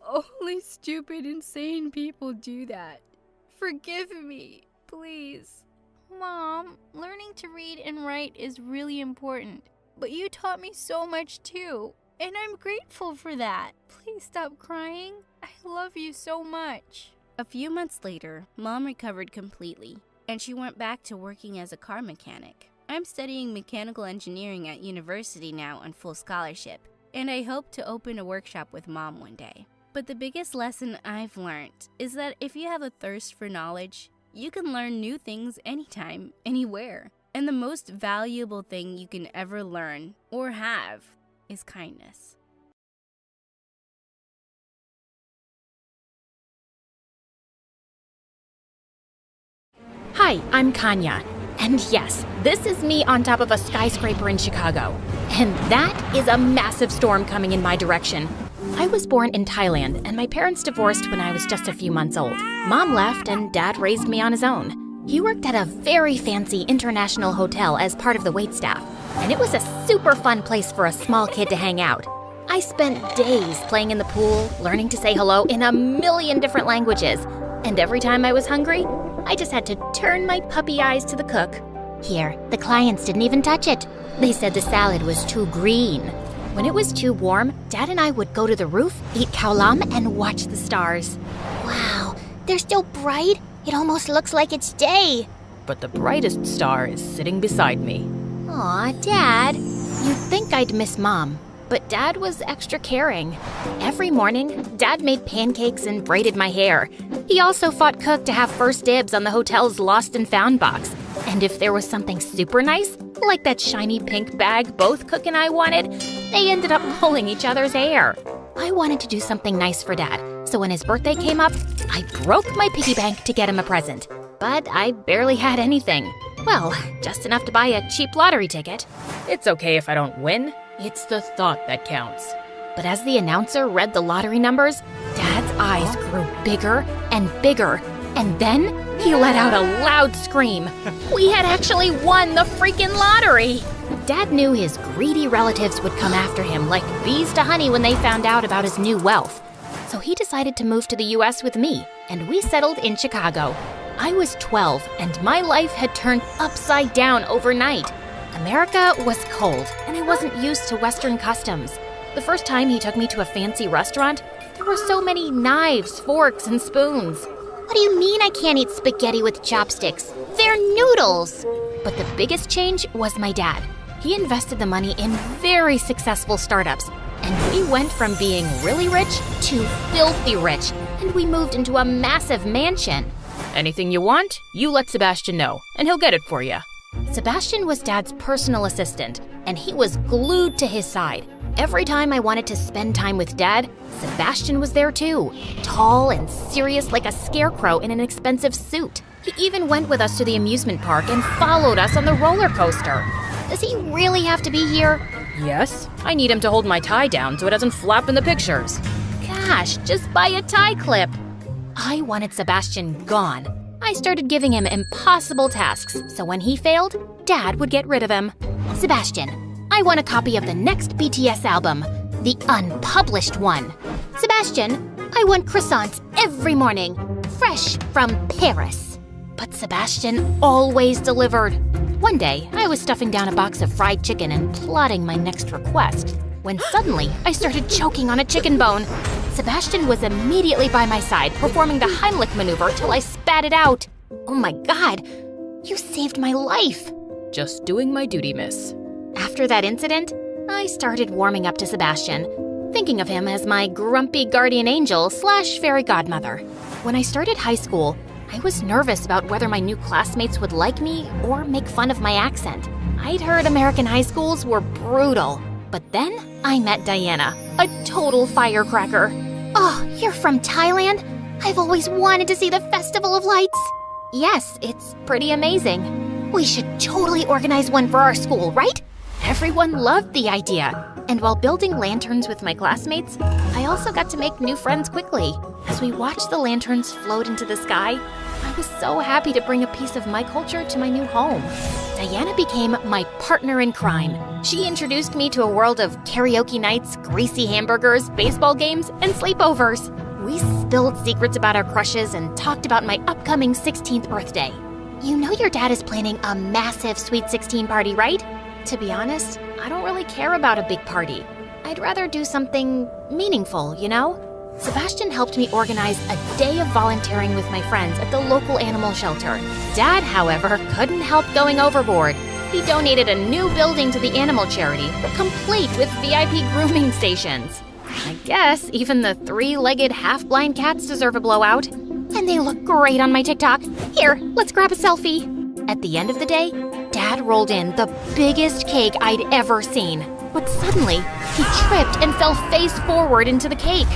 Only stupid, insane people do that. Forgive me, please." "Mom, learning to read and write is really important, but you taught me so much too, and I'm grateful for that. Please stop crying. I love you so much." A few months later, Mom recovered completely, and she went back to working as a car mechanic. I'm studying mechanical engineering at university now on full scholarship, and I hope to open a workshop with Mom one day. But the biggest lesson I've learned is that if you have a thirst for knowledge, you can learn new things anytime, anywhere. And the most valuable thing you can ever learn or have is kindness. Hi, I'm Kanya. And yes, this is me on top of a skyscraper in Chicago. And that is a massive storm coming in my direction. I was born in Thailand, and my parents divorced when I was just a few months old. Mom left, and Dad raised me on his own. He worked at a very fancy international hotel as part of the waitstaff, and it was a super fun place for a small kid to hang out. I spent days playing in the pool, learning to say hello in a million different languages, and every time I was hungry, I just had to turn my puppy eyes to the cook. Here, the clients didn't even touch it. They said the salad was too green. When it was too warm, Dad and I would go to the roof, eat khao lam, and watch the stars. Wow, they're still bright. It almost looks like it's day. But the brightest star is sitting beside me. Aw, Dad. You'd think I'd miss Mom, but Dad was extra caring. Every morning, Dad made pancakes and braided my hair. He also fought Cook to have first dibs on the hotel's lost and found box. And if there was something super nice, like that shiny pink bag both Cook and I wanted, they ended up pulling each other's hair. I wanted to do something nice for Dad, so when his birthday came up, I broke my piggy bank to get him a present. But I barely had anything. Well, just enough to buy a cheap lottery ticket. It's okay if I don't win. It's the thought that counts. But as the announcer read the lottery numbers, Dad's eyes grew bigger and bigger, and then he let out a loud scream. We had actually won the freaking lottery! Dad knew his greedy relatives would come after him like bees to honey when they found out about his new wealth. So he decided to move to the US with me, and we settled in Chicago. I was 12, and my life had turned upside down overnight. America was cold, and I wasn't used to Western customs. The first time he took me to a fancy restaurant, there were so many knives, forks, and spoons. What do you mean I can't eat spaghetti with chopsticks? They're noodles! But the biggest change was my dad. He invested the money in very successful startups, and we went from being really rich to filthy rich, and we moved into a massive mansion. Anything you want, you let Sebastian know, and he'll get it for you. Sebastian was Dad's personal assistant, and he was glued to his side. Every time I wanted to spend time with Dad, Sebastian was there too, tall and serious like a scarecrow in an expensive suit. He even went with us to the amusement park and followed us on the roller coaster. Does he really have to be here? Yes, I need him to hold my tie down so it doesn't flap in the pictures. Gosh, just buy a tie clip. I wanted Sebastian gone. I started giving him impossible tasks, so when he failed, Dad would get rid of him. Sebastian, I want a copy of the next BTS album, the unpublished one. Sebastian, I want croissants every morning, fresh from Paris. But Sebastian always delivered. One day, I was stuffing down a box of fried chicken and plotting my next request, when suddenly I started choking on a chicken bone. Sebastian was immediately by my side, performing the Heimlich maneuver till I spat it out. Oh my God, you saved my life. Just doing my duty, miss. After that incident, I started warming up to Sebastian, thinking of him as my grumpy guardian angel / fairy godmother. When I started high school, I was nervous about whether my new classmates would like me or make fun of my accent. I'd heard American high schools were brutal. But then I met Diana, a total firecracker. Oh, you're from Thailand? I've always wanted to see the Festival of Lights. Yes, it's pretty amazing. We should totally organize one for our school, right? Everyone loved the idea. And while building lanterns with my classmates, I also got to make new friends quickly. As we watched the lanterns float into the sky, I was so happy to bring a piece of my culture to my new home. Diana became my partner in crime. She introduced me to a world of karaoke nights, greasy hamburgers, baseball games, and sleepovers. We spilled secrets about our crushes and talked about my upcoming 16th birthday. You know your dad is planning a massive Sweet 16 party, right? To be honest, I don't really care about a big party. I'd rather do something meaningful, you know? Sebastian helped me organize a day of volunteering with my friends at the local animal shelter. Dad, however, couldn't help going overboard. He donated a new building to the animal charity, complete with VIP grooming stations. I guess even the three-legged half-blind cats deserve a blowout. And they look great on my TikTok. Here, let's grab a selfie. At the end of the day, Dad rolled in the biggest cake I'd ever seen. But suddenly, he tripped and fell face forward into the cake.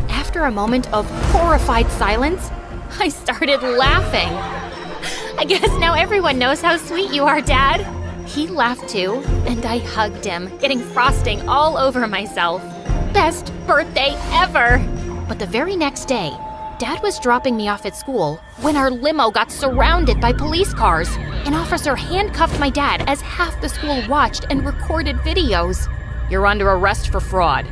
After a moment of horrified silence, I started laughing. I guess now everyone knows how sweet you are, Dad. He laughed too, and I hugged him, getting frosting all over myself. best birthday ever. But the very next day, Dad was dropping me off at school when our limo got surrounded by police cars. An officer handcuffed my dad as half the school watched and recorded videos. You're under arrest for fraud.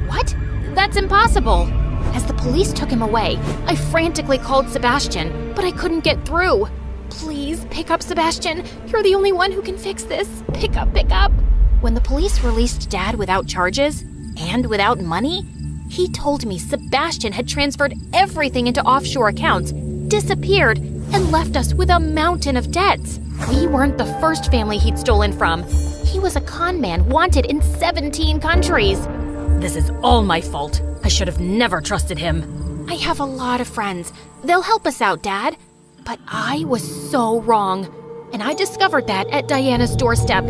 What? That's impossible. As the police took him away, I frantically called Sebastian, but I couldn't get through. Please, pick up, Sebastian. You're the only one who can fix this. Pick up, pick up. When the police released Dad without charges and without money, he told me Sebastian had transferred everything into offshore accounts, disappeared, and left us with a mountain of debts. We weren't the first family he'd stolen from. He was a con man wanted in 17 countries. This is all my fault. I should have never trusted him. I have a lot of friends. They'll help us out, Dad. But I was so wrong. And I discovered that at Diana's doorstep.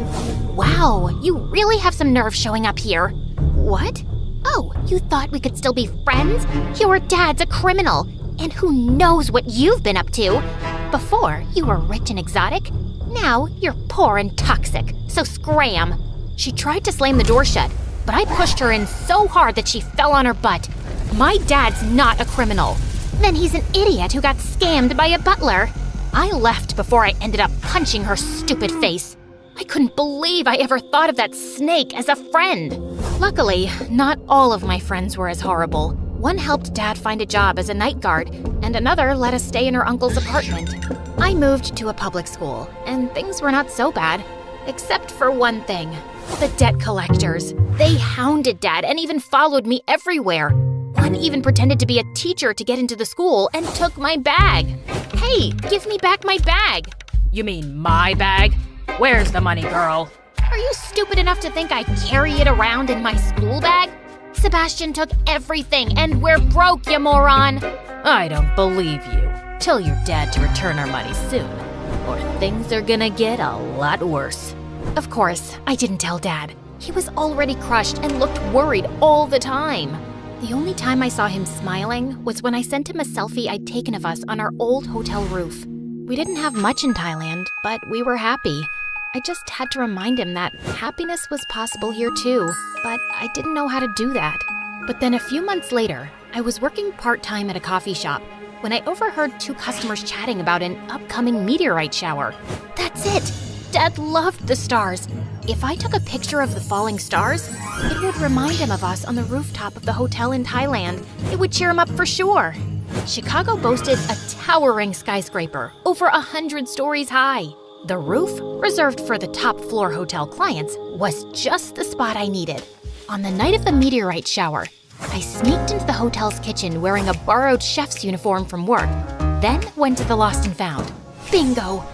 Wow, you really have some nerve showing up here. What? Oh, you thought we could still be friends? Your dad's a criminal. And who knows what you've been up to? Before, you were rich and exotic. Now, you're poor and toxic. So scram. She tried to slam the door shut, but I pushed her in so hard that she fell on her butt. My dad's not a criminal. Then he's an idiot who got scammed by a butler. I left before I ended up punching her stupid face. I couldn't believe I ever thought of that snake as a friend. Luckily, not all of my friends were as horrible. One helped Dad find a job as a night guard, and another let us stay in her uncle's apartment. I moved to a public school, and things were not so bad. Except for one thing. The debt collectors. They hounded Dad and even followed me everywhere. One even pretended to be a teacher to get into the school and took my bag. Hey, give me back my bag. You mean my bag? Where's the money, girl? Are you stupid enough to think I carry it around in my school bag? Sebastian took everything, and we're broke, you moron! I don't believe you. Tell your dad to return our money soon, or things are gonna get a lot worse. Of course, I didn't tell Dad. He was already crushed and looked worried all the time. The only time I saw him smiling was when I sent him a selfie I'd taken of us on our old hotel roof. We didn't have much in Thailand, but we were happy. I just had to remind him that happiness was possible here too, but I didn't know how to do that. But then a few months later, I was working part-time at a coffee shop when I overheard two customers chatting about an upcoming meteorite shower. That's it! Dad loved the stars. If I took a picture of the falling stars, it would remind him of us on the rooftop of the hotel in Thailand. It would cheer him up for sure. Chicago boasted a towering skyscraper, over 100 stories high. The roof, reserved for the top floor hotel clients, was just the spot I needed. On the night of the meteorite shower, I sneaked into the hotel's kitchen wearing a borrowed chef's uniform from work, then went to the Lost and Found. Bingo!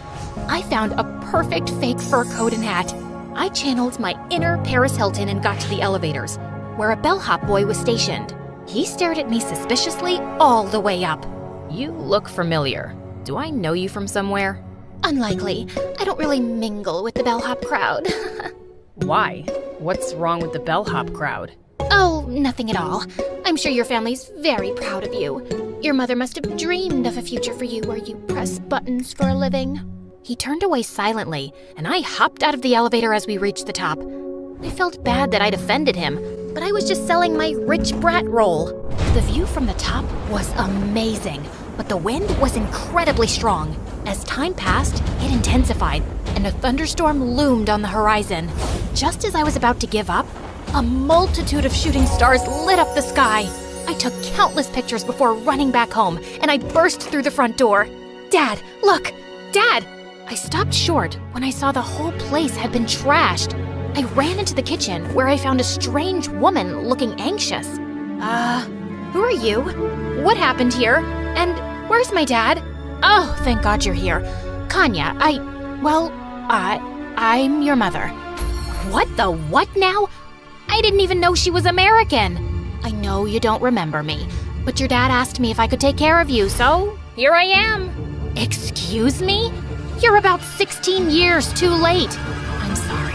I found a perfect fake fur coat and hat. I channeled my inner Paris Hilton and got to the elevators, where a bellhop boy was stationed. He stared at me suspiciously all the way up. You look familiar. Do I know you from somewhere? Unlikely. I don't really mingle with the bellhop crowd. Why? What's wrong with the bellhop crowd? Oh, nothing at all. I'm sure your family's very proud of you. Your mother must have dreamed of a future for you where you press buttons for a living. He turned away silently, and I hopped out of the elevator as we reached the top. I felt bad that I'd offended him, but I was just selling my rich brat role. The view from the top was amazing, but the wind was incredibly strong. As time passed, it intensified, and a thunderstorm loomed on the horizon. Just as I was about to give up, a multitude of shooting stars lit up the sky. I took countless pictures before running back home, and I burst through the front door. Dad, look! Dad! I stopped short when I saw the whole place had been trashed. I ran into the kitchen where I found a strange woman looking anxious. Who are you? What happened here? And where's my dad? Oh, thank God you're here. Kanya, I'm your mother. What the what now? I didn't even know she was American. I know you don't remember me, but your dad asked me if I could take care of you, so here I am. Excuse me? You're about 16 years too late. I'm sorry.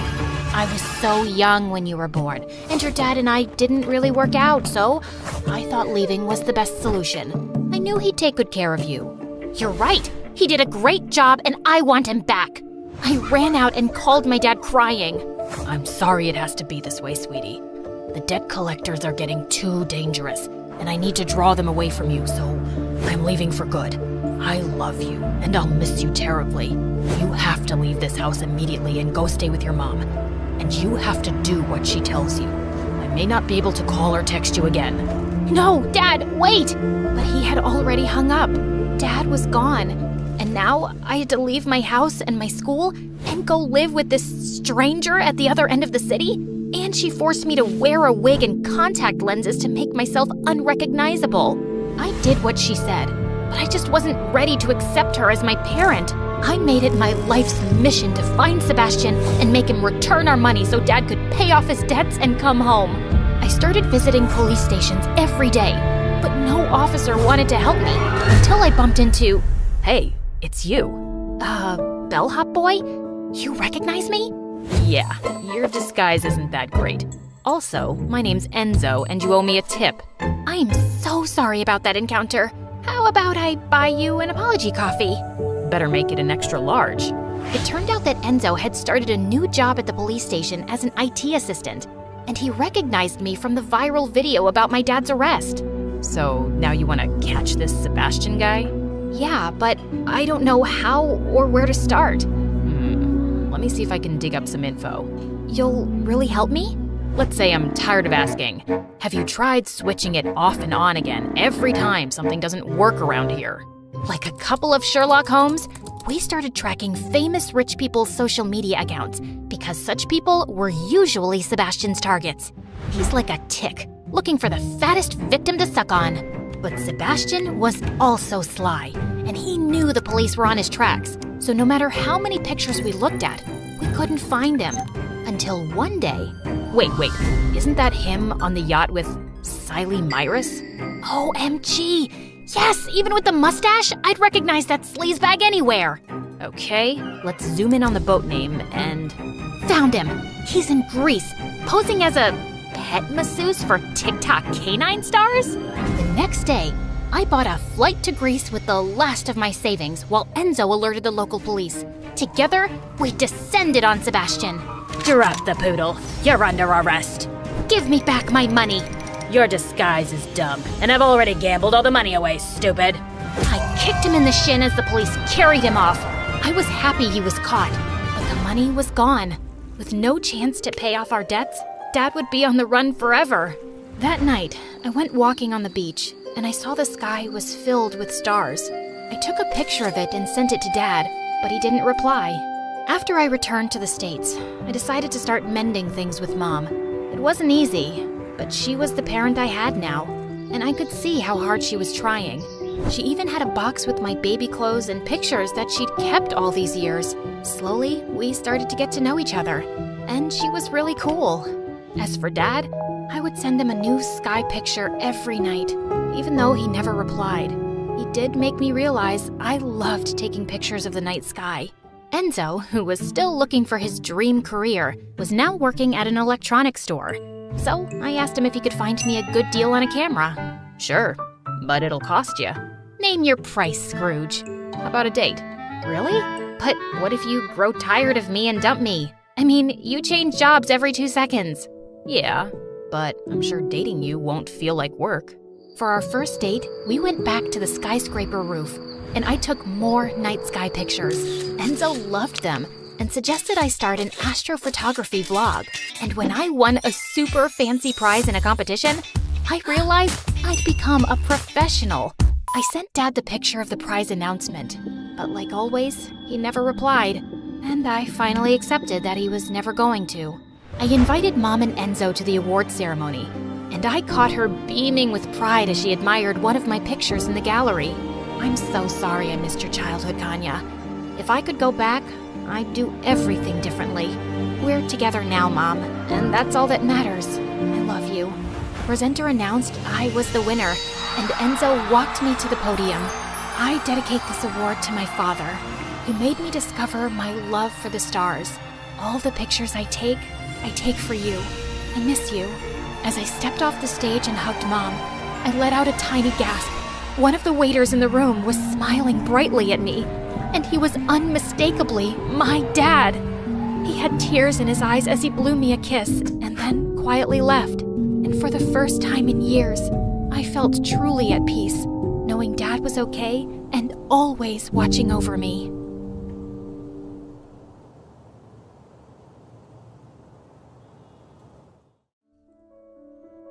I was so young when you were born, and your dad and I didn't really work out, so I thought leaving was the best solution. I knew he'd take good care of you. You're right. He did a great job, and I want him back. I ran out and called my dad crying. I'm sorry it has to be this way, sweetie. The debt collectors are getting too dangerous, and I need to draw them away from you, so I'm leaving for good. I love you, and I'll miss you terribly. You have to leave this house immediately and go stay with your mom. And you have to do what she tells you. I may not be able to call or text you again. No, Dad, wait! But he had already hung up. Dad was gone. And now I had to leave my house and my school and go live with this stranger at the other end of the city? And she forced me to wear a wig and contact lenses to make myself unrecognizable. I did what she said, but I just wasn't ready to accept her as my parent. I made it my life's mission to find Sebastian and make him return our money so Dad could pay off his debts and come home. I started visiting police stations every day, but no officer wanted to help me until I bumped into... Hey, it's you. Bellhop boy? You recognize me? Yeah, your disguise isn't that great. Also, my name's Enzo, and you owe me a tip. I'm so sorry about that encounter. How about I buy you an apology coffee? Better make it an extra large. It turned out that Enzo had started a new job at the police station as an IT assistant, and he recognized me from the viral video about my dad's arrest. So now you want to catch this Sebastian guy? Yeah, but I don't know how or where to start. Let me see if I can dig up some info. You'll really help me? Let's say I'm tired of asking. Have you tried switching it off and on again every time something doesn't work around here? Like a couple of Sherlock Holmes, we started tracking famous rich people's social media accounts because such people were usually Sebastian's targets. He's like a tick, looking for the fattest victim to suck on. But Sebastian was also sly, and he knew the police were on his tracks. So no matter how many pictures we looked at, we couldn't find him. Until one day... Wait, isn't that him on the yacht with Siley Myrus? OMG! Yes, even with the mustache, I'd recognize that sleazebag anywhere. Okay, let's zoom in on the boat name and... Found him! He's in Greece, posing as a pet masseuse for TikTok canine stars? The next day, I bought a flight to Greece with the last of my savings while Enzo alerted the local police. Together, we descended on Sebastian. Drop the poodle. You're under arrest. Give me back my money. Your disguise is dumb, and I've already gambled all the money away, stupid. I kicked him in the shin as the police carried him off. I was happy he was caught, but the money was gone. With no chance to pay off our debts, Dad would be on the run forever. That night, I went walking on the beach, and I saw the sky was filled with stars. I took a picture of it and sent it to Dad, but he didn't reply. After I returned to the States, I decided to start mending things with Mom. It wasn't easy, but she was the parent I had now, and I could see how hard she was trying. She even had a box with my baby clothes and pictures that she'd kept all these years. Slowly, we started to get to know each other, and she was really cool. As for Dad, I would send him a new sky picture every night, even though he never replied. He did make me realize I loved taking pictures of the night sky. Enzo, who was still looking for his dream career, was now working at an electronics store. So I asked him if he could find me a good deal on a camera. Sure, but it'll cost you. Name your price, Scrooge. How about a date? Really? But what if you grow tired of me and dump me? I mean, you change jobs every 2 seconds. Yeah, but I'm sure dating you won't feel like work. For our first date, we went back to the skyscraper roof, and I took more night sky pictures. Enzo loved them and suggested I start an astrophotography vlog. And when I won a super fancy prize in a competition, I realized I'd become a professional. I sent Dad the picture of the prize announcement, but like always, he never replied, and I finally accepted that he was never going to. I invited Mom and Enzo to the award ceremony, and I caught her beaming with pride as she admired one of my pictures in the gallery. I'm so sorry I missed your childhood, Kanya. If I could go back, I'd do everything differently. We're together now, Mom, and that's all that matters. I love you. Presenter announced I was the winner, and Enzo walked me to the podium. I dedicate this award to my father, who made me discover my love for the stars. All the pictures I take for you. I miss you. As I stepped off the stage and hugged Mom, I let out a tiny gasp. One of the waiters in the room was smiling brightly at me, and he was unmistakably my dad. He had tears in his eyes as he blew me a kiss and then quietly left. and for the first time in years, I felt truly at peace, knowing Dad was okay and always watching over me.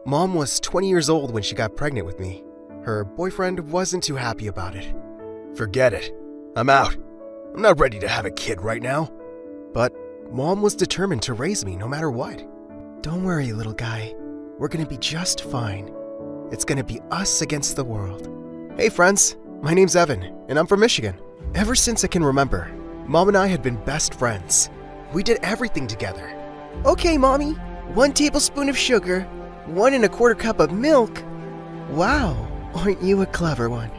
Mom was 20 years old when she got pregnant with me. Her boyfriend wasn't too happy about it. Forget it. I'm out. I'm not ready to have a kid right now. But Mom was determined to raise me no matter what. Don't worry, little guy. We're gonna be just fine. It's gonna be us against the world. Hey friends, my name's Evan, and I'm from Michigan. Ever since I can remember, Mom and I had been best friends. We did everything together. Okay, Mommy, 1 tablespoon of sugar, 1 1/4 cup of milk. Wow, aren't you a clever one?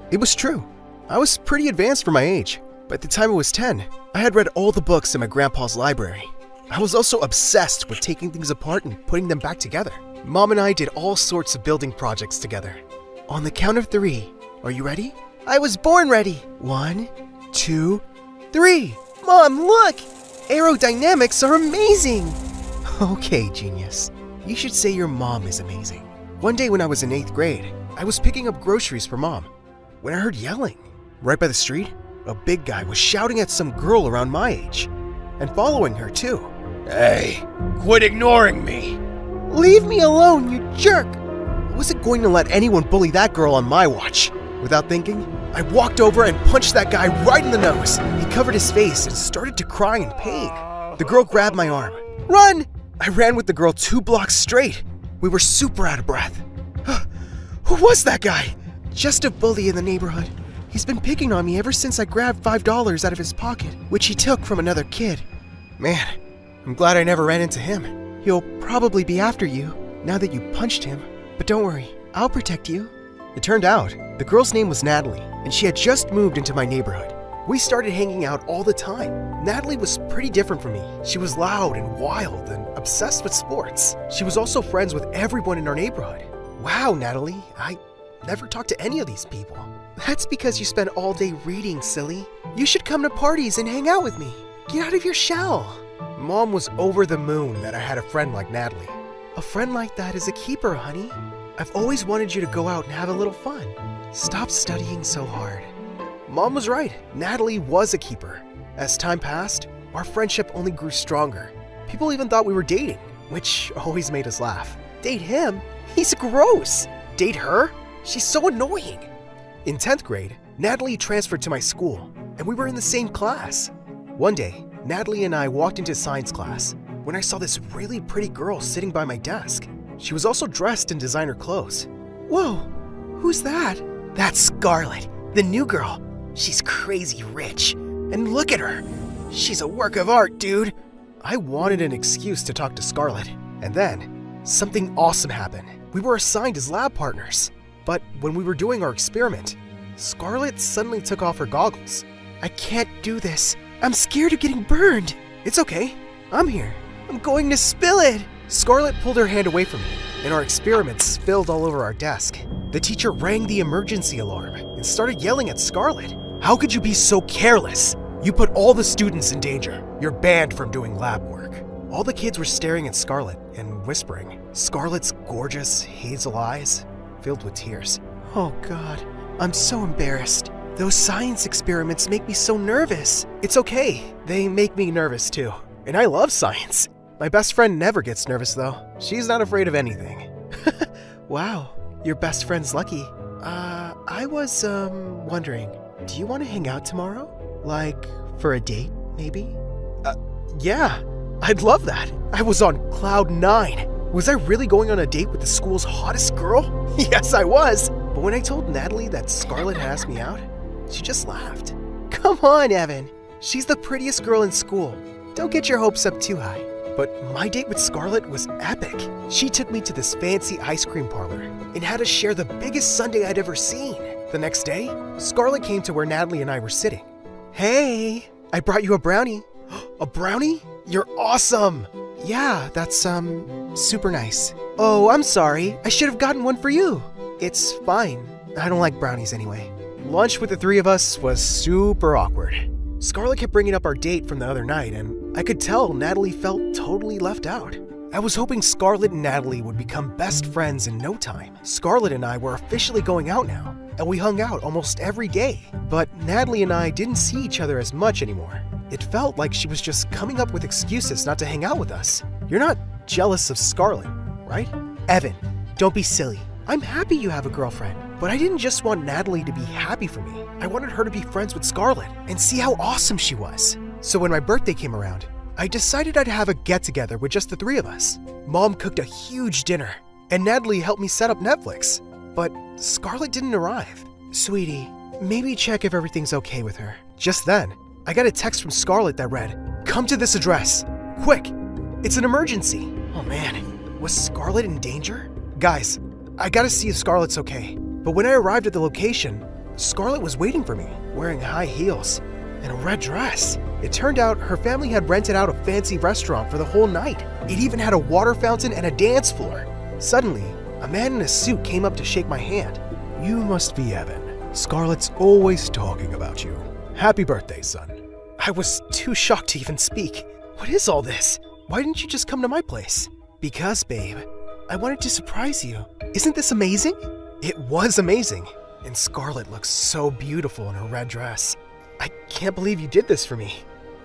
It was true. I was pretty advanced for my age. By the time I was 10, I had read all the books in my grandpa's library. I was also obsessed with taking things apart and putting them back together. Mom and I did all sorts of building projects together. On the count of 3, are you ready? I was born ready. 1, 2, 3. Mom, look! Aerodynamics are amazing! Okay, genius. You should say your mom is amazing. One day when I was in 8th grade, I was picking up groceries for Mom when I heard yelling. Right by the street, a big guy was shouting at some girl around my age, and following her too. Hey, quit ignoring me! Leave me alone, you jerk! I wasn't going to let anyone bully that girl on my watch. Without thinking, I walked over and punched that guy right in the nose. He covered his face and started to cry in pain. The girl grabbed my arm. Run! I ran with the girl 2 blocks straight. We were super out of breath. Who was that guy? Just a bully in the neighborhood. He's been picking on me ever since I grabbed $5 out of his pocket, which he took from another kid. Man, I'm glad I never ran into him. He'll probably be after you now that you punched him. But don't worry, I'll protect you. It turned out, the girl's name was Natalie, and she had just moved into my neighborhood. We started hanging out all the time. Natalie was pretty different from me. She was loud and wild and obsessed with sports. She was also friends with everyone in our neighborhood. Wow, Natalie, I never talked to any of these people. That's because you spend all day reading, silly. You should come to parties and hang out with me. Get out of your shell. Mom was over the moon that I had a friend like Natalie. A friend like that is a keeper, honey. I've always wanted you to go out and have a little fun. Stop studying so hard. Mom was right. Natalie was a keeper. As time passed, our friendship only grew stronger. People even thought we were dating, which always made us laugh. Date him? He's gross. Date her? She's so annoying. In 10th grade, Natalie transferred to my school, and we were in the same class. One day, Natalie and I walked into science class when I saw this really pretty girl sitting by my desk. She was also dressed in designer clothes. Whoa, who's that? That's Scarlett, the new girl. She's crazy rich. And look at her. She's a work of art, dude. I wanted an excuse to talk to Scarlett. And then, something awesome happened. We were assigned as lab partners. But when we were doing our experiment, Scarlett suddenly took off her goggles. I can't do this. I'm scared of getting burned. It's okay. I'm here. I'm going to spill it. Scarlett pulled her hand away from me, and our experiment spilled all over our desk. The teacher rang the emergency alarm and started yelling at Scarlett. How could you be so careless? You put all the students in danger. You're banned from doing lab work. All the kids were staring at Scarlett and whispering. Scarlett's gorgeous hazel eyes filled with tears. Oh God, I'm so embarrassed. Those science experiments make me so nervous. It's okay. They make me nervous too. And I love science. My best friend never gets nervous though. She's not afraid of anything. Wow, your best friend's lucky. I was, wondering, do you want to hang out tomorrow? Like, for a date, maybe? Yeah, I'd love that. I was on cloud 9. Was I really going on a date with the school's hottest girl? Yes, I was. But when I told Natalie that Scarlett had asked me out, she just laughed. Come on, Evan. She's the prettiest girl in school. Don't get your hopes up too high. But my date with Scarlett was epic. She took me to this fancy ice cream parlor and had us share the biggest sundae I'd ever seen. The next day, Scarlett came to where Natalie and I were sitting. Hey, I brought you a brownie. A brownie? You're awesome. Yeah, that's, super nice. Oh, I'm sorry. I should have gotten one for you. It's fine. I don't like brownies anyway. Lunch with the 3 of us was super awkward. Scarlett kept bringing up our date from the other night, and I could tell Natalie felt totally left out. I was hoping Scarlett and Natalie would become best friends in no time. Scarlett and I were officially going out now, and we hung out almost every day. But Natalie and I didn't see each other as much anymore. It felt like she was just coming up with excuses not to hang out with us. You're not jealous of Scarlett, right? Evan, don't be silly. I'm happy you have a girlfriend, but I didn't just want Natalie to be happy for me. I wanted her to be friends with Scarlett and see how awesome she was. So when my birthday came around, I decided I'd have a get-together with just the three of us. Mom cooked a huge dinner, and Natalie helped me set up Netflix. But Scarlett didn't arrive. Sweetie, maybe check if everything's okay with her. Just then, I got a text from Scarlett that read, "Come to this address. Quick! It's an emergency." Oh man, was Scarlett in danger? Guys, I gotta see if Scarlett's okay. But when I arrived at the location, Scarlett was waiting for me, wearing high heels and a red dress. It turned out her family had rented out a fancy restaurant for the whole night. It even had a water fountain and a dance floor. Suddenly, a man in a suit came up to shake my hand. "You must be Evan. Scarlett's always talking about you. Happy birthday, son." I was too shocked to even speak. What is all this? Why didn't you just come to my place? Because, babe, I wanted to surprise you. Isn't this amazing? It was amazing. And Scarlett looks so beautiful in her red dress. I can't believe you did this for me.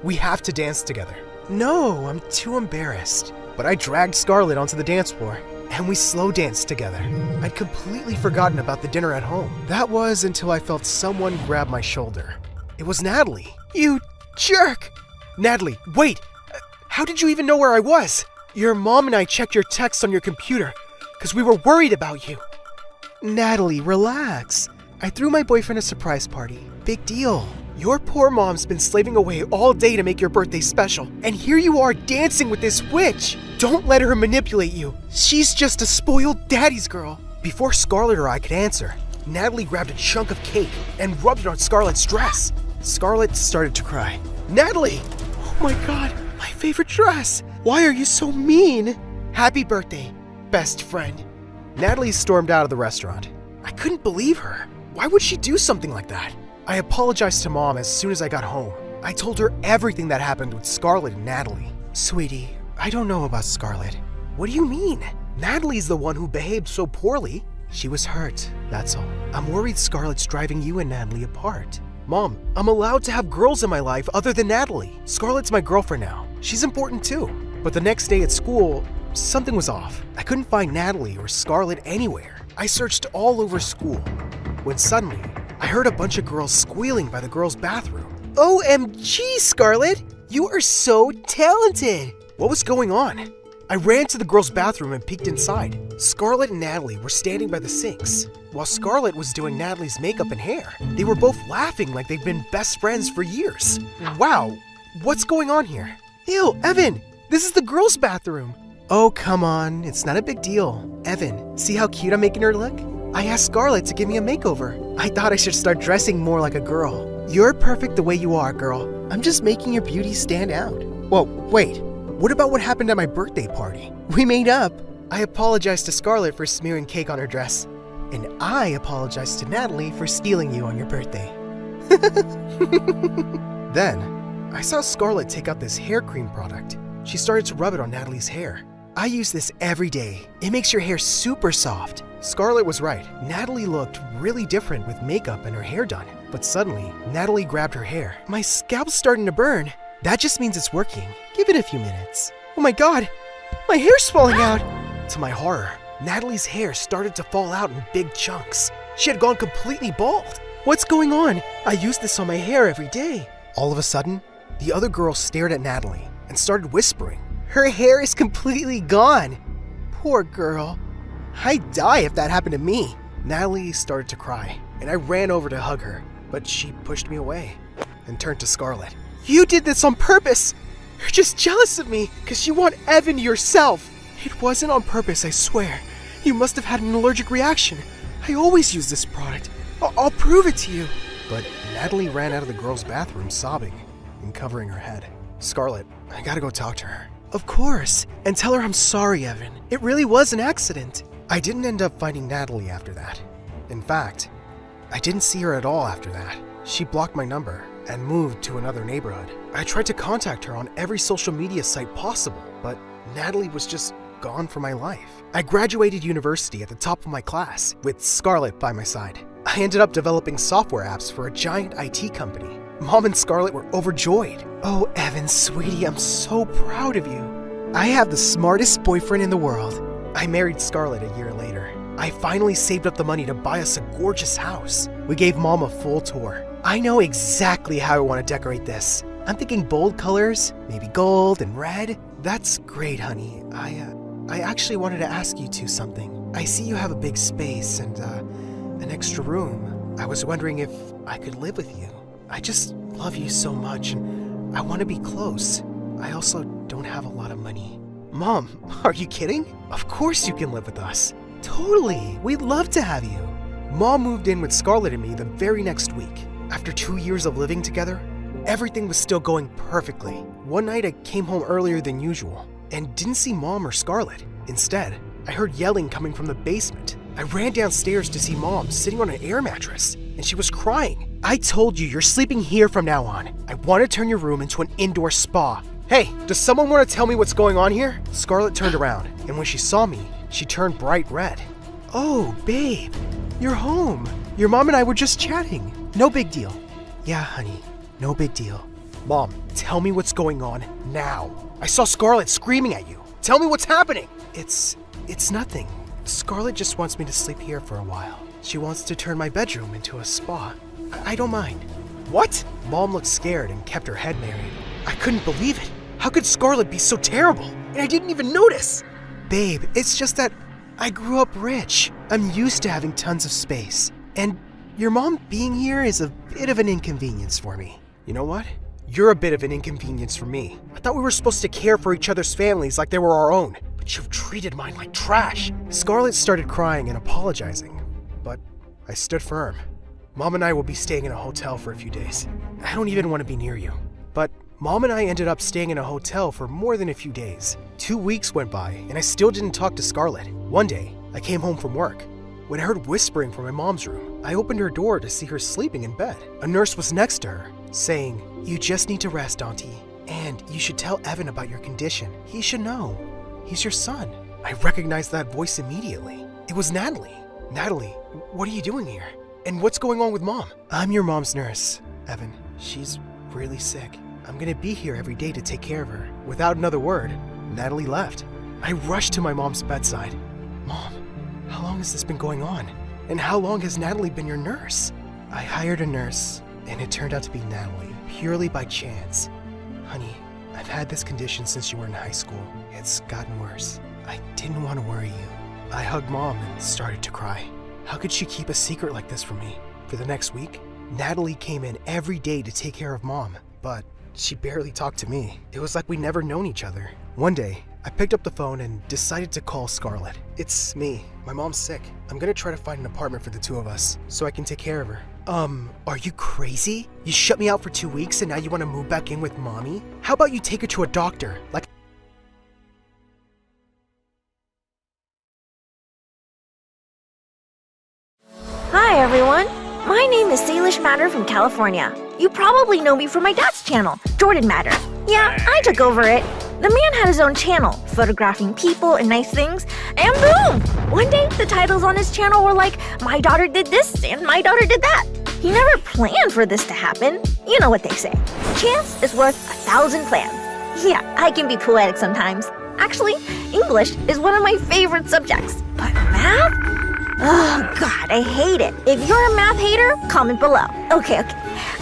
We have to dance together. No, I'm too embarrassed. But I dragged Scarlett onto the dance floor, and we slow danced together. I'd completely forgotten about the dinner at home. That was until I felt someone grab my shoulder. It was Natalie. You jerk! Natalie, wait! How did you even know where I was? Your mom and I checked your texts on your computer, because we were worried about you. Natalie, relax. I threw my boyfriend a surprise party. Big deal. Your poor mom's been slaving away all day to make your birthday special, and here you are dancing with this witch. Don't let her manipulate you. She's just a spoiled daddy's girl. Before Scarlett or I could answer, Natalie grabbed a chunk of cake and rubbed it on Scarlett's dress. Scarlett started to cry. Natalie! Oh my god, my favorite dress! Why are you so mean? Happy birthday, best friend. Natalie stormed out of the restaurant. I couldn't believe her. Why would she do something like that? I apologized to Mom as soon as I got home. I told her everything that happened with Scarlett and Natalie. Sweetie, I don't know about Scarlett. What do you mean? Natalie's the one who behaved so poorly. She was hurt, that's all. I'm worried Scarlett's driving you and Natalie apart. Mom, I'm allowed to have girls in my life other than Natalie. Scarlett's my girlfriend now. She's important too. But the next day at school, something was off. I couldn't find Natalie or Scarlett anywhere. I searched all over school, when suddenly, I heard a bunch of girls squealing by the girls' bathroom. OMG, Scarlett! You are so talented! What was going on? I ran to the girls' bathroom and peeked inside. Scarlett and Natalie were standing by the sinks, while Scarlett was doing Natalie's makeup and hair. They were both laughing like they'd been best friends for years. Wow, what's going on here? Ew, Evan, this is the girls' bathroom. Oh, come on, it's not a big deal. Evan, see how cute I'm making her look? I asked Scarlett to give me a makeover. I thought I should start dressing more like a girl. You're perfect the way you are, girl. I'm just making your beauty stand out. Whoa, wait. What about what happened at my birthday party? We made up. I apologized to Scarlett for smearing cake on her dress. And I apologized to Natalie for stealing you on your birthday. Then, I saw Scarlett take out this hair cream product. She started to rub it on Natalie's hair. I use this every day. It makes your hair super soft. Scarlett was right. Natalie looked really different with makeup and her hair done. But suddenly, Natalie grabbed her hair. My scalp's starting to burn. That just means it's working. Give it a few minutes. Oh my god! My hair's falling out! To my horror, Natalie's hair started to fall out in big chunks. She had gone completely bald. What's going on? I use this on my hair every day. All of a sudden, the other girl stared at Natalie and started whispering. Her hair is completely gone. Poor girl. I'd die if that happened to me. Natalie started to cry, and I ran over to hug her, but she pushed me away and turned to Scarlett. You did this on purpose! You're just jealous of me because you want Evan yourself. It wasn't on purpose, I swear. You must have had an allergic reaction. I always use this product. I'll prove it to you. But Natalie ran out of the girls' bathroom sobbing and covering her head. Scarlett, I gotta go talk to her. Of course, and tell her I'm sorry, Evan. It really was an accident. I didn't end up finding Natalie after that. In fact, I didn't see her at all after that. She blocked my number and moved to another neighborhood. I tried to contact her on every social media site possible, but Natalie was just gone from my life. I graduated university at the top of my class, with Scarlett by my side. I ended up developing software apps for a giant IT company. Mom and Scarlett were overjoyed. Oh, Evan, sweetie, I'm so proud of you. I have the smartest boyfriend in the world. I married Scarlett a year later. I finally saved up the money to buy us a gorgeous house. We gave Mom a full tour. I know exactly how I want to decorate this. I'm thinking bold colors, maybe gold and red. That's great, honey. I actually wanted to ask you two something. I see you have a big space and an extra room. I was wondering if I could live with you. I just love you so much and I want to be close. I also don't have a lot of money. Mom, are you kidding? Of course you can live with us. Totally, we'd love to have you. Mom moved in with Scarlett and me the very next week. After 2 years of living together, everything was still going perfectly. One night I came home earlier than usual and didn't see Mom or Scarlett. Instead, I heard yelling coming from the basement. I ran downstairs to see Mom sitting on an air mattress, and she was crying. I told you, you're sleeping here from now on. I want to turn your room into an indoor spa. Hey, does someone want to tell me what's going on here? Scarlett turned around, and when she saw me, she turned bright red. Oh, babe, you're home. Your mom and I were just chatting. No big deal. Yeah, honey, no big deal. Mom, tell me what's going on now. I saw Scarlett screaming at you. Tell me what's happening. It's nothing. Scarlett just wants me to sleep here for a while. She wants to turn my bedroom into a spa. I don't mind. What? Mom looked scared and kept her head buried. I couldn't believe it. How could Scarlett be so terrible? And I didn't even notice. Babe, it's just that I grew up rich. I'm used to having tons of space. And your mom being here is a bit of an inconvenience for me. You know what? You're a bit of an inconvenience for me. I thought we were supposed to care for each other's families like they were our own. But you've treated mine like trash. Scarlett started crying and apologizing. But I stood firm. Mom and I will be staying in a hotel for a few days. I don't even want to be near you. But Mom and I ended up staying in a hotel for more than a few days. 2 weeks went by, and I still didn't talk to Scarlett. One day, I came home from work. When I heard whispering from my mom's room, I opened her door to see her sleeping in bed. A nurse was next to her, saying, "You just need to rest, Auntie. And you should tell Evan about your condition. He should know. He's your son." I recognized that voice immediately. It was Natalie. Natalie, what are you doing here? And what's going on with Mom? I'm your mom's nurse, Evan. She's really sick. I'm gonna be here every day to take care of her. Without another word, Natalie left. I rushed to my mom's bedside. Mom, how long has this been going on? And how long has Natalie been your nurse? I hired a nurse, and it turned out to be Natalie, purely by chance. Honey, I've had this condition since you were in high school. It's gotten worse. I didn't want to worry you. I hugged Mom and started to cry. How could she keep a secret like this from me? For the next week, Natalie came in every day to take care of Mom, but she barely talked to me. It was like we'd never known each other. One day, I picked up the phone and decided to call Scarlett. It's me. My mom's sick. I'm gonna try to find an apartment for the two of us so I can take care of her. Are you crazy? You shut me out for 2 weeks and now you want to move back in with Mommy? How about you take her to a doctor? Like Hi everyone, my name is Salish Matter from California. You probably know me from my dad's channel, Jordan Matter. Yeah, I took over it. The man had his own channel, photographing people and nice things, and boom! One day, the titles on his channel were like, "My daughter did this and my daughter did that." He never planned for this to happen. You know what they say. Chance is worth 1,000 plans. Yeah, I can be poetic sometimes. Actually, English is one of my favorite subjects. But math? Oh god, I hate it. If you're a math hater, comment below. Okay.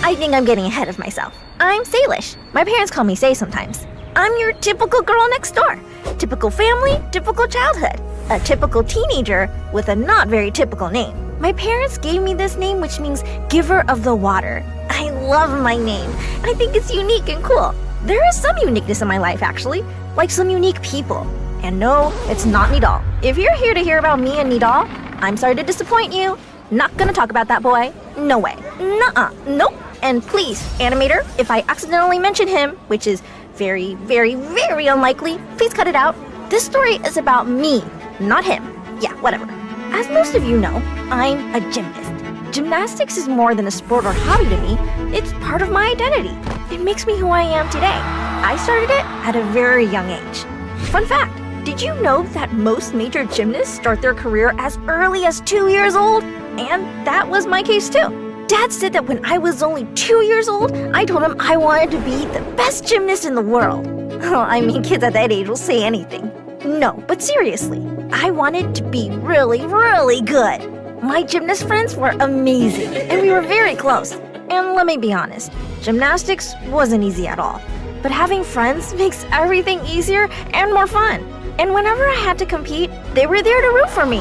I think I'm getting ahead of myself. I'm Salish. My parents call me Say sometimes. I'm your typical girl next door. Typical family, typical childhood. A typical teenager with a not very typical name. My parents gave me this name, which means giver of the water. I love my name. I think it's unique and cool. There is some uniqueness in my life, actually, like some unique people. And no, it's not Nidal. If you're here to hear about me and Nidal, I'm sorry to disappoint you. Not gonna talk about that boy. No way. Nuh-uh. Nope. And please, animator, if I accidentally mention him, which is very, very, very unlikely, please cut it out. This story is about me, not him. Yeah, whatever. As most of you know, I'm a gymnast. Gymnastics is more than a sport or hobby to me. It's part of my identity. It makes me who I am today. I started it at a very young age. fun fact, did you know that most major gymnasts start their career as early as 2 years old? And that was my case too. Dad said that when I was only 2 years old, I told him I wanted to be the best gymnast in the world. Oh, I mean, kids at that age will say anything. No, but seriously, I wanted to be really, really good. My gymnast friends were amazing, and we were very close. And let me be honest, gymnastics wasn't easy at all. But having friends makes everything easier and more fun. And whenever I had to compete, they were there to root for me.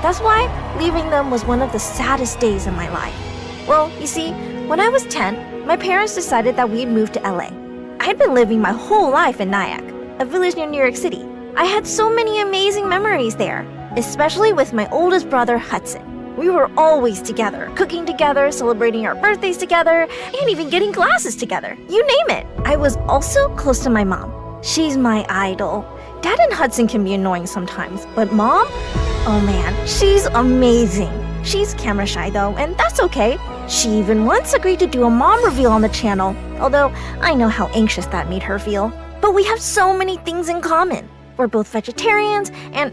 That's why leaving them was one of the saddest days in my life. Well, you see, when I was 10, my parents decided that we'd move to LA. I had been living my whole life in Nyack, a village near New York City. I had so many amazing memories there, especially with my oldest brother, Hudson. We were always together, cooking together, celebrating our birthdays together, and even getting classes together. You name it. I was also close to my mom. She's my idol. Dad and Hudson can be annoying sometimes, but Mom? Oh man, she's amazing. She's camera shy though, and that's okay. She even once agreed to do a mom reveal on the channel, although I know how anxious that made her feel. But we have so many things in common. We're both vegetarians, and,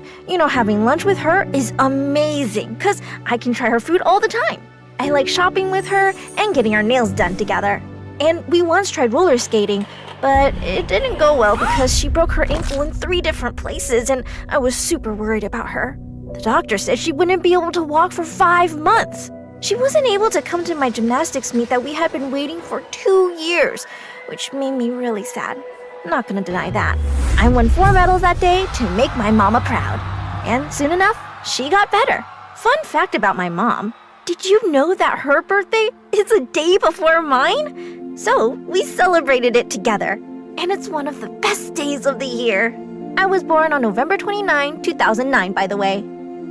having lunch with her is amazing, because I can try her food all the time. I like shopping with her and getting our nails done together. And we once tried roller skating, but it didn't go well because she broke her ankle in 3 different places, and I was super worried about her. The doctor said she wouldn't be able to walk for 5 months. She wasn't able to come to my gymnastics meet that we had been waiting for 2 years, which made me really sad. Not gonna deny that. I won 4 medals that day to make my mama proud. And soon enough, she got better. Fun fact about my mom, did you know that her birthday is a day before mine? So we celebrated it together. And it's one of the best days of the year. I was born on November 29, 2009, by the way.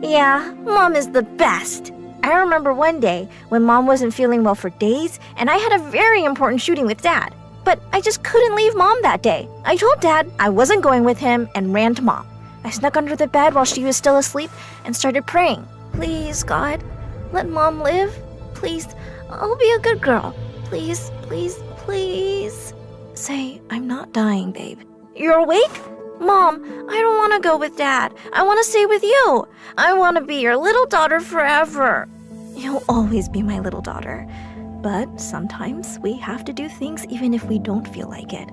Yeah, Mom is the best. I remember one day when Mom wasn't feeling well for days, and I had a very important shooting with Dad. But I just couldn't leave Mom that day. I told Dad I wasn't going with him and ran to Mom. I snuck under the bed while she was still asleep and started praying. Please, God, let Mom live. Please, I'll be a good girl. Please, please, please. Say, I'm not dying, babe. You're awake? Mom, I don't want to go with Dad. I want to stay with you. I want to be your little daughter forever. You'll always be my little daughter. But sometimes we have to do things even if we don't feel like it.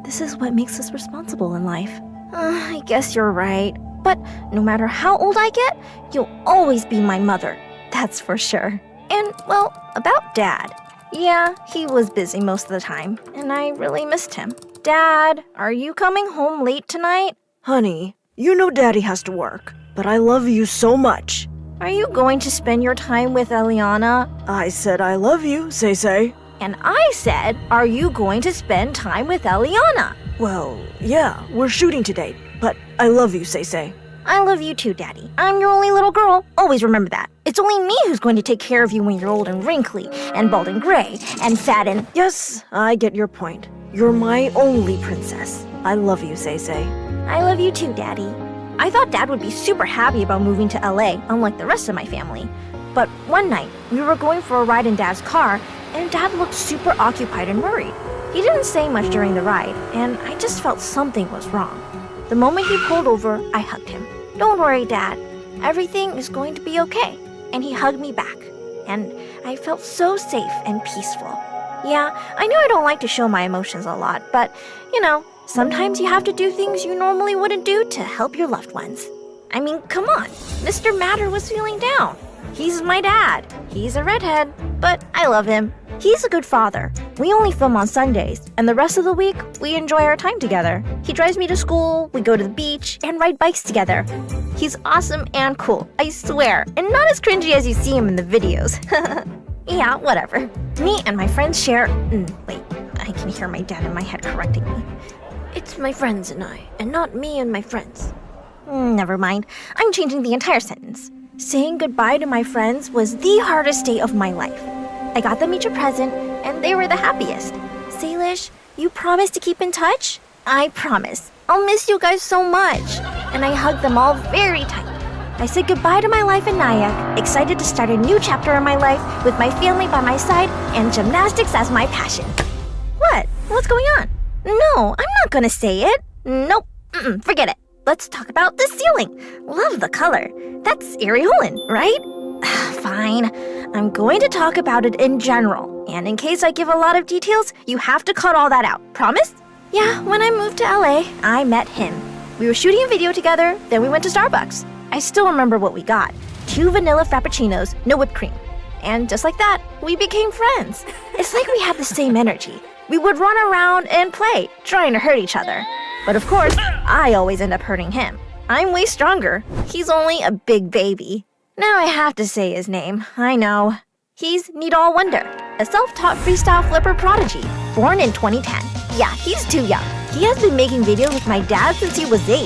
This is what makes us responsible in life. I guess you're right. But no matter how old I get, you'll always be my mother. That's for sure. And, well, about Dad. Yeah, he was busy most of the time, and I really missed him. Dad, are you coming home late tonight? Honey, you know Daddy has to work, but I love you so much. Are you going to spend your time with Eliana? I said I love you, Say. And I said, are you going to spend time with Eliana? Well, yeah, we're shooting today, but I love you, Say. I love you too, Daddy. I'm your only little girl. Always remember that. It's only me who's going to take care of you when you're old and wrinkly, and bald and gray, and fat and... Yes, I get your point. You're my only princess. I love you, Say. I love you too, Daddy. I thought Dad would be super happy about moving to LA, unlike the rest of my family. But one night, we were going for a ride in Dad's car, and Dad looked super occupied and worried. He didn't say much during the ride, and I just felt something was wrong. The moment he pulled over, I hugged him. Don't worry, Dad. Everything is going to be okay. And he hugged me back. And I felt so safe and peaceful. Yeah, I know I don't like to show my emotions a lot, but, sometimes you have to do things you normally wouldn't do to help your loved ones. I mean, come on. Mr. Matter was feeling down. He's my dad. He's a redhead, but I love him. He's a good father. We only film on Sundays, and the rest of the week, we enjoy our time together. He drives me to school, we go to the beach, and ride bikes together. He's awesome and cool, I swear, and not as cringy as you see him in the videos. Yeah, whatever. Me and my friends share... wait, I can hear my dad in my head correcting me. It's my friends and I, and not me and my friends. Never mind. I'm changing the entire sentence. Saying goodbye to my friends was the hardest day of my life. I got them each a present, and they were the happiest. Salish, you promise to keep in touch? I promise. I'll miss you guys so much. And I hugged them all very tight. I said goodbye to my life in Nyack, excited to start a new chapter in my life with my family by my side and gymnastics as my passion. What? What's going on? No, I'm not gonna say it. Nope. Forget it. Let's talk about the ceiling. Love the color. That's Areolan, right? Fine. I'm going to talk about it in general. And in case I give a lot of details, you have to cut all that out. Promise? Yeah, when I moved to LA, I met him. We were shooting a video together, then we went to Starbucks. I still remember what we got. 2 vanilla frappuccinos, no whipped cream. And just like that, we became friends. It's like we had the same energy. We would run around and play, trying to hurt each other. But of course, I always end up hurting him. I'm way stronger. He's only a big baby. Now I have to say his name. I know. He's Nidal Wonder, a self-taught freestyle flipper prodigy, born in 2010. Yeah, he's too young. He has been making videos with my dad since he was 8.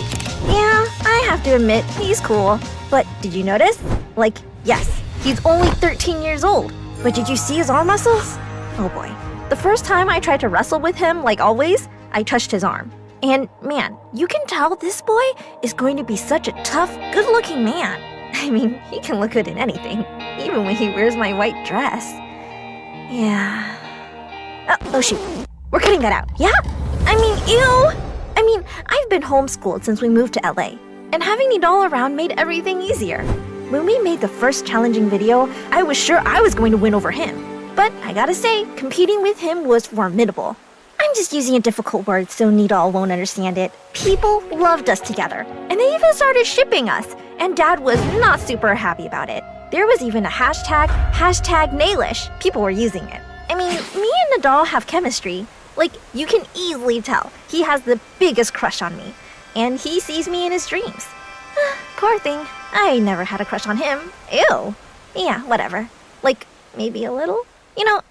Yeah, I have to admit, he's cool. But did you notice? Yes, he's only 13 years old. But did you see his arm muscles? Oh boy. The first time I tried to wrestle with him, like always, I touched his arm. And man, you can tell this boy is going to be such a tough, good-looking man. I mean, he can look good in anything, even when he wears my white dress. Yeah. Oh shoot. We're cutting that out, yeah? I mean, ew! I've been homeschooled since we moved to LA, and having Nidal around made everything easier. When we made the first challenging video, I was sure I was going to win over him. But I gotta say, competing with him was formidable. I'm just using a difficult word so Nidal won't understand it. People loved us together, and they even started shipping us, and Dad was not super happy about it. There was even a hashtag Nailish. People were using it. I mean, me and Nidal have chemistry. You can easily tell. He has the biggest crush on me, and he sees me in his dreams. Poor thing. I never had a crush on him. Ew. Yeah, whatever. Maybe a little?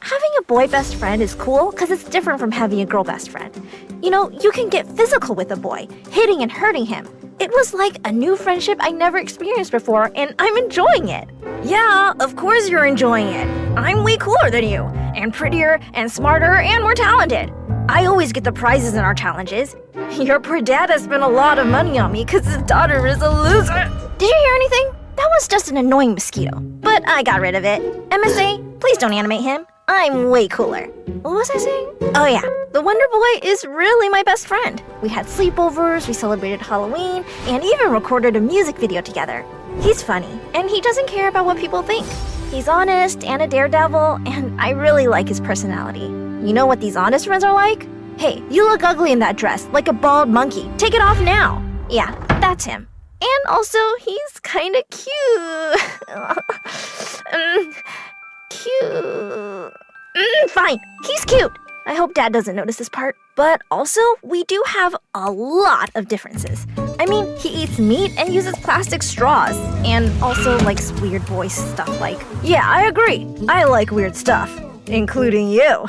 Having a boy best friend is cool because it's different from having a girl best friend. You can get physical with a boy, hitting and hurting him. It was like a new friendship I never experienced before, and I'm enjoying it. Yeah, of course you're enjoying it. I'm way cooler than you, and prettier, and smarter, and more talented. I always get the prizes in our challenges. Your poor dad has spent a lot of money on me because his daughter is a loser. Did you hear anything? That was just an annoying mosquito, but I got rid of it. MSA, please don't animate him. I'm way cooler. What was I saying? Oh yeah, the Wonder Boy is really my best friend. We had sleepovers, we celebrated Halloween, and even recorded a music video together. He's funny, and he doesn't care about what people think. He's honest and a daredevil, and I really like his personality. You know what these honest friends are like? Hey, you look ugly in that dress, like a bald monkey. Take it off now. Yeah, that's him. And also, he's kinda cute. Cute. Fine, he's cute. I hope Dad doesn't notice this part. But also, we do have a lot of differences. I mean, he eats meat and uses plastic straws. And also likes weird boy stuff yeah, I agree. I like weird stuff. Including you.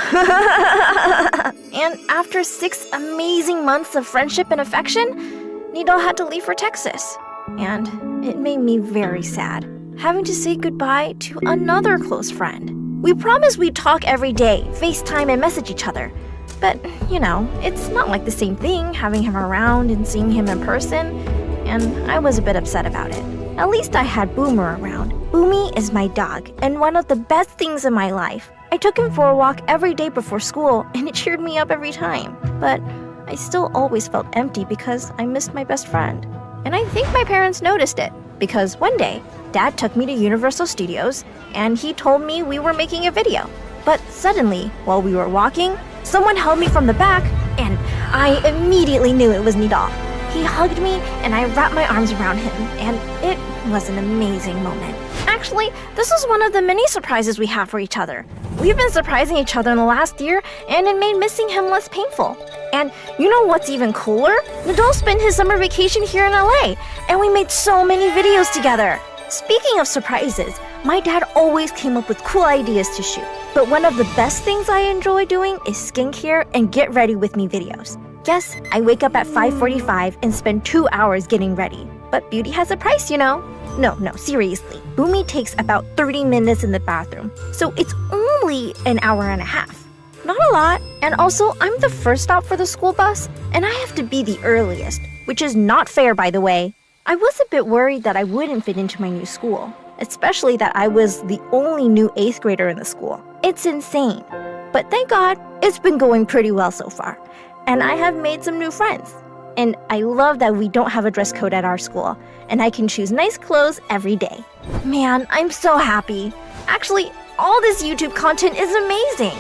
And after 6 amazing months of friendship and affection, Nidal had to leave for Texas. And it made me very sad, having to say goodbye to another close friend. We promised we'd talk every day, FaceTime and message each other. But, it's not like the same thing having him around and seeing him in person, and I was a bit upset about it. At least I had Boomer around. Boomy is my dog, and one of the best things in my life. I took him for a walk every day before school, and it cheered me up every time. But I still always felt empty because I missed my best friend. And I think my parents noticed it, because one day, Dad took me to Universal Studios, and he told me we were making a video. But suddenly, while we were walking, someone held me from the back, and I immediately knew it was Nidal. He hugged me, and I wrapped my arms around him, and it was an amazing moment. Actually, this is one of the many surprises we have for each other. We've been surprising each other in the last year, and it made missing him less painful. And you know what's even cooler? Nidal spent his summer vacation here in LA, and we made so many videos together. Speaking of surprises, my dad always came up with cool ideas to shoot. But one of the best things I enjoy doing is skincare and get ready with me videos. Yes, I wake up at 5:45 and spend 2 hours getting ready. But beauty has a price, No, seriously. Boomy takes about 30 minutes in the bathroom, so it's only an hour and a half. Not a lot. And also, I'm the first stop for the school bus, and I have to be the earliest, which is not fair, by the way. I was a bit worried that I wouldn't fit into my new school, especially that I was the only new 8th grader in the school. It's insane. But thank God, it's been going pretty well so far, and I have made some new friends. And I love that we don't have a dress code at our school, and I can choose nice clothes every day. Man, I'm so happy. Actually, all this YouTube content is amazing.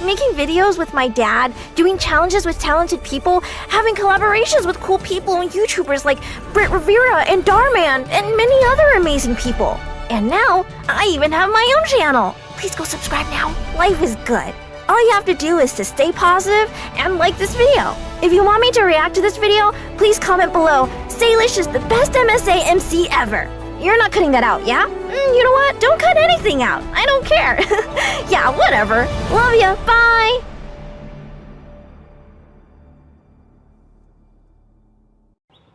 Making videos with my dad, doing challenges with talented people, having collaborations with cool people and YouTubers like Britt Rivera and Darman, and many other amazing people. And now, I even have my own channel. Please go subscribe now. Life is good. All you have to do is to stay positive and like this video. If you want me to react to this video, please comment below. Salish is the best MSA MC ever. You're not cutting that out, yeah? You know what? Don't cut anything out. I don't care. Yeah, whatever. Love ya. Bye.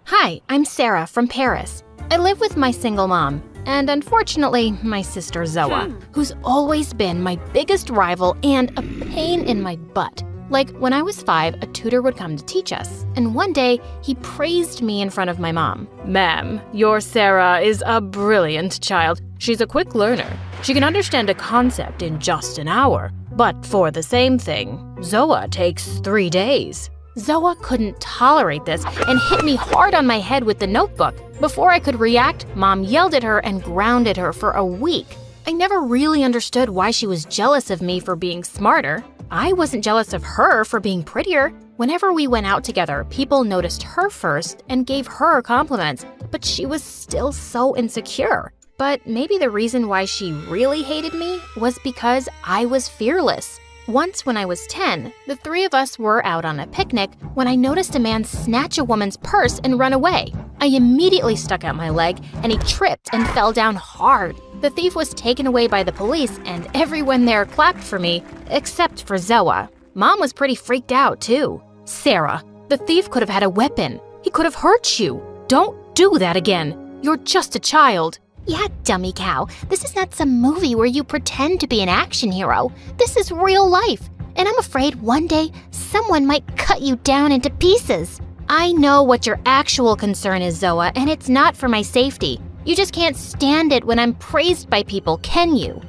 Hi, I'm Sarah from Paris. I live with my single mom, and unfortunately, my sister Zoa, who's always been my biggest rival and a pain in my butt. Like, when I was 5, a tutor would come to teach us, and one day, he praised me in front of my mom. Ma'am, your Sarah is a brilliant child. She's a quick learner. She can understand a concept in just an hour. But for the same thing, Zoa takes 3 days. Zoa couldn't tolerate this and hit me hard on my head with the notebook. Before I could react, Mom yelled at her and grounded her for a week. I never really understood why she was jealous of me for being smarter. I wasn't jealous of her for being prettier. Whenever we went out together, people noticed her first and gave her compliments, but she was still so insecure. But maybe the reason why she really hated me was because I was fearless. Once when I was 10, the 3 of us were out on a picnic when I noticed a man snatch a woman's purse and run away. I immediately stuck out my leg and he tripped and fell down hard. The thief was taken away by the police and everyone there clapped for me, except for Zoa. Mom was pretty freaked out too. Sarah, the thief could have had a weapon. He could have hurt you. Don't do that again. You're just a child. Yeah, dummy cow. This is not some movie where you pretend to be an action hero. This is real life. And I'm afraid one day someone might cut you down into pieces. I know what your actual concern is, Zoa, and it's not for my safety. You just can't stand it when I'm praised by people, can you?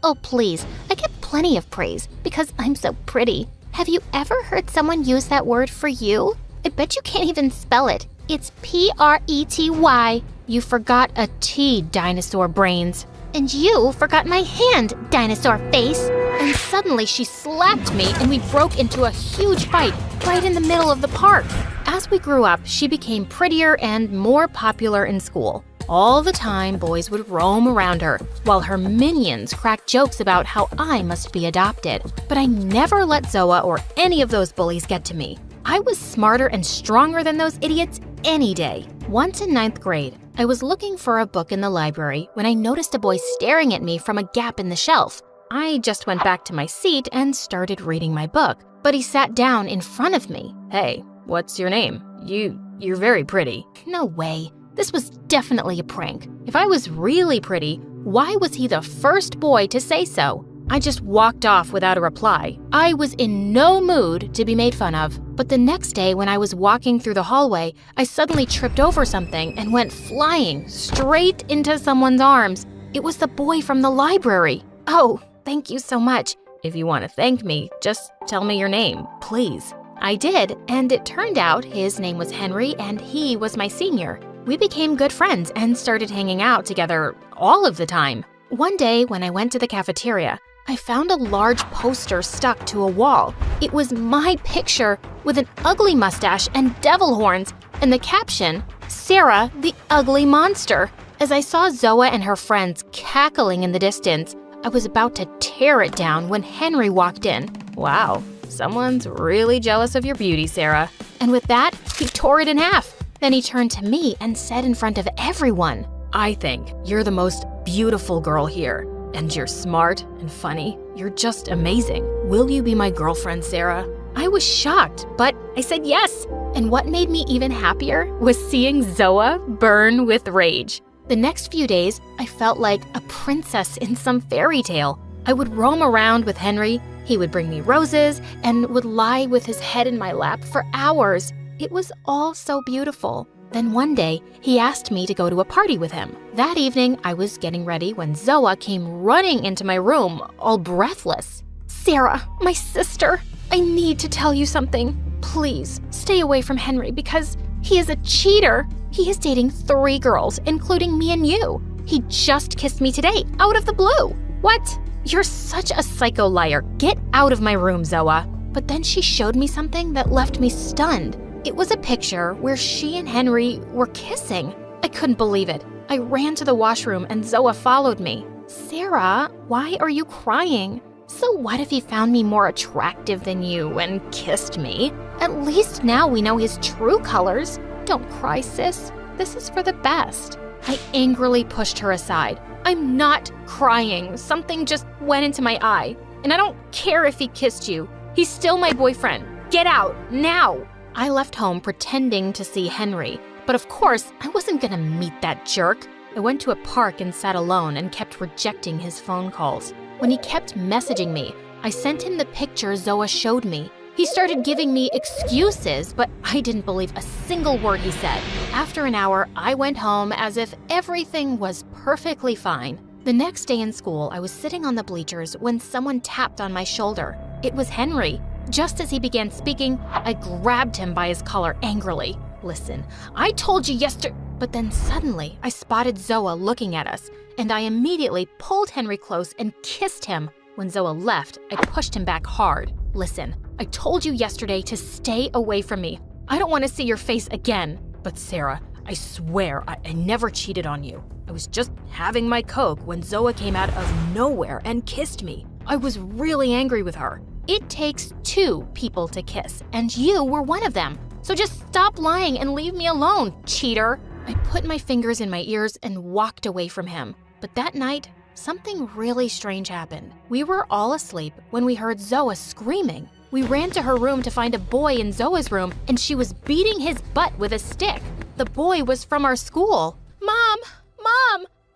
Oh, please. I get plenty of praise because I'm so pretty. Have you ever heard someone use that word for you? I bet you can't even spell it. It's P-R-E-T-Y. You forgot a T, dinosaur brains. And you forgot my hand, dinosaur face. And suddenly she slapped me and we broke into a huge fight right in the middle of the park. As we grew up, she became prettier and more popular in school. All the time, boys would roam around her, while her minions cracked jokes about how I must be adopted. But I never let Zoa or any of those bullies get to me. I was smarter and stronger than those idiots any day. Once in 9th grade, I was looking for a book in the library when I noticed a boy staring at me from a gap in the shelf. I just went back to my seat and started reading my book, but he sat down in front of me. Hey, what's your name? You're very pretty. No way. This was definitely a prank. If I was really pretty, why was he the first boy to say so? I just walked off without a reply. I was in no mood to be made fun of. But the next day when I was walking through the hallway, I suddenly tripped over something and went flying straight into someone's arms. It was the boy from the library. Oh, thank you so much. If you want to thank me, just tell me your name, please. I did, and it turned out his name was Henry and he was my senior. We became good friends and started hanging out together all of the time. One day when I went to the cafeteria, I found a large poster stuck to a wall. It was my picture with an ugly mustache and devil horns, and the caption, "Sarah, the ugly monster." As I saw Zoa and her friends cackling in the distance, I was about to tear it down when Henry walked in. Wow, someone's really jealous of your beauty, Sarah. And with that, he tore it in half. Then he turned to me and said in front of everyone, I think you're the most beautiful girl here. And you're smart and funny. You're just amazing. Will you be my girlfriend, Sarah? I was shocked, but I said yes. And what made me even happier was seeing Zoa burn with rage. The next few days, I felt like a princess in some fairy tale. I would roam around with Henry, he would bring me roses, and would lie with his head in my lap for hours. It was all so beautiful. Then one day, he asked me to go to a party with him. That evening, I was getting ready when Zoa came running into my room, all breathless. "Sarah, my sister, I need to tell you something. Please, stay away from Henry because he is a cheater. He is dating 3 girls, including me and you. He just kissed me today, out of the blue. What? You're such a psycho liar. Get out of my room, Zoa. But then she showed me something that left me stunned. It was a picture where she and Henry were kissing. I couldn't believe it. I ran to the washroom and Zoa followed me. Sarah, why are you crying? So what if he found me more attractive than you and kissed me? At least now we know his true colors. Don't cry, sis. This is for the best. I angrily pushed her aside. I'm not crying. Something just went into my eye. And I don't care if he kissed you. He's still my boyfriend. Get out, now! I left home pretending to see Henry. But of course, I wasn't gonna meet that jerk. I went to a park and sat alone and kept rejecting his phone calls. When he kept messaging me, I sent him the picture Zoa showed me. He started giving me excuses, but I didn't believe a single word he said. After an hour, I went home as if everything was perfectly fine. The next day in school, I was sitting on the bleachers when someone tapped on my shoulder. It was Henry. Just as he began speaking, I grabbed him by his collar angrily. Listen, I told you yesterday. But then suddenly, I spotted Zoa looking at us, and I immediately pulled Henry close and kissed him. When Zoa left, I pushed him back hard. Listen, I told you yesterday to stay away from me. I don't want to see your face again. But Sarah, I swear I never cheated on you. I was just having my Coke when Zoa came out of nowhere and kissed me. I was really angry with her. It takes 2 people to kiss, and you were one of them. So just stop lying and leave me alone, cheater. I put my fingers in my ears and walked away from him. But that night, something really strange happened. We were all asleep when we heard Zoa screaming. We ran to her room to find a boy in Zoa's room, and she was beating his butt with a stick. The boy was from our school. Mom!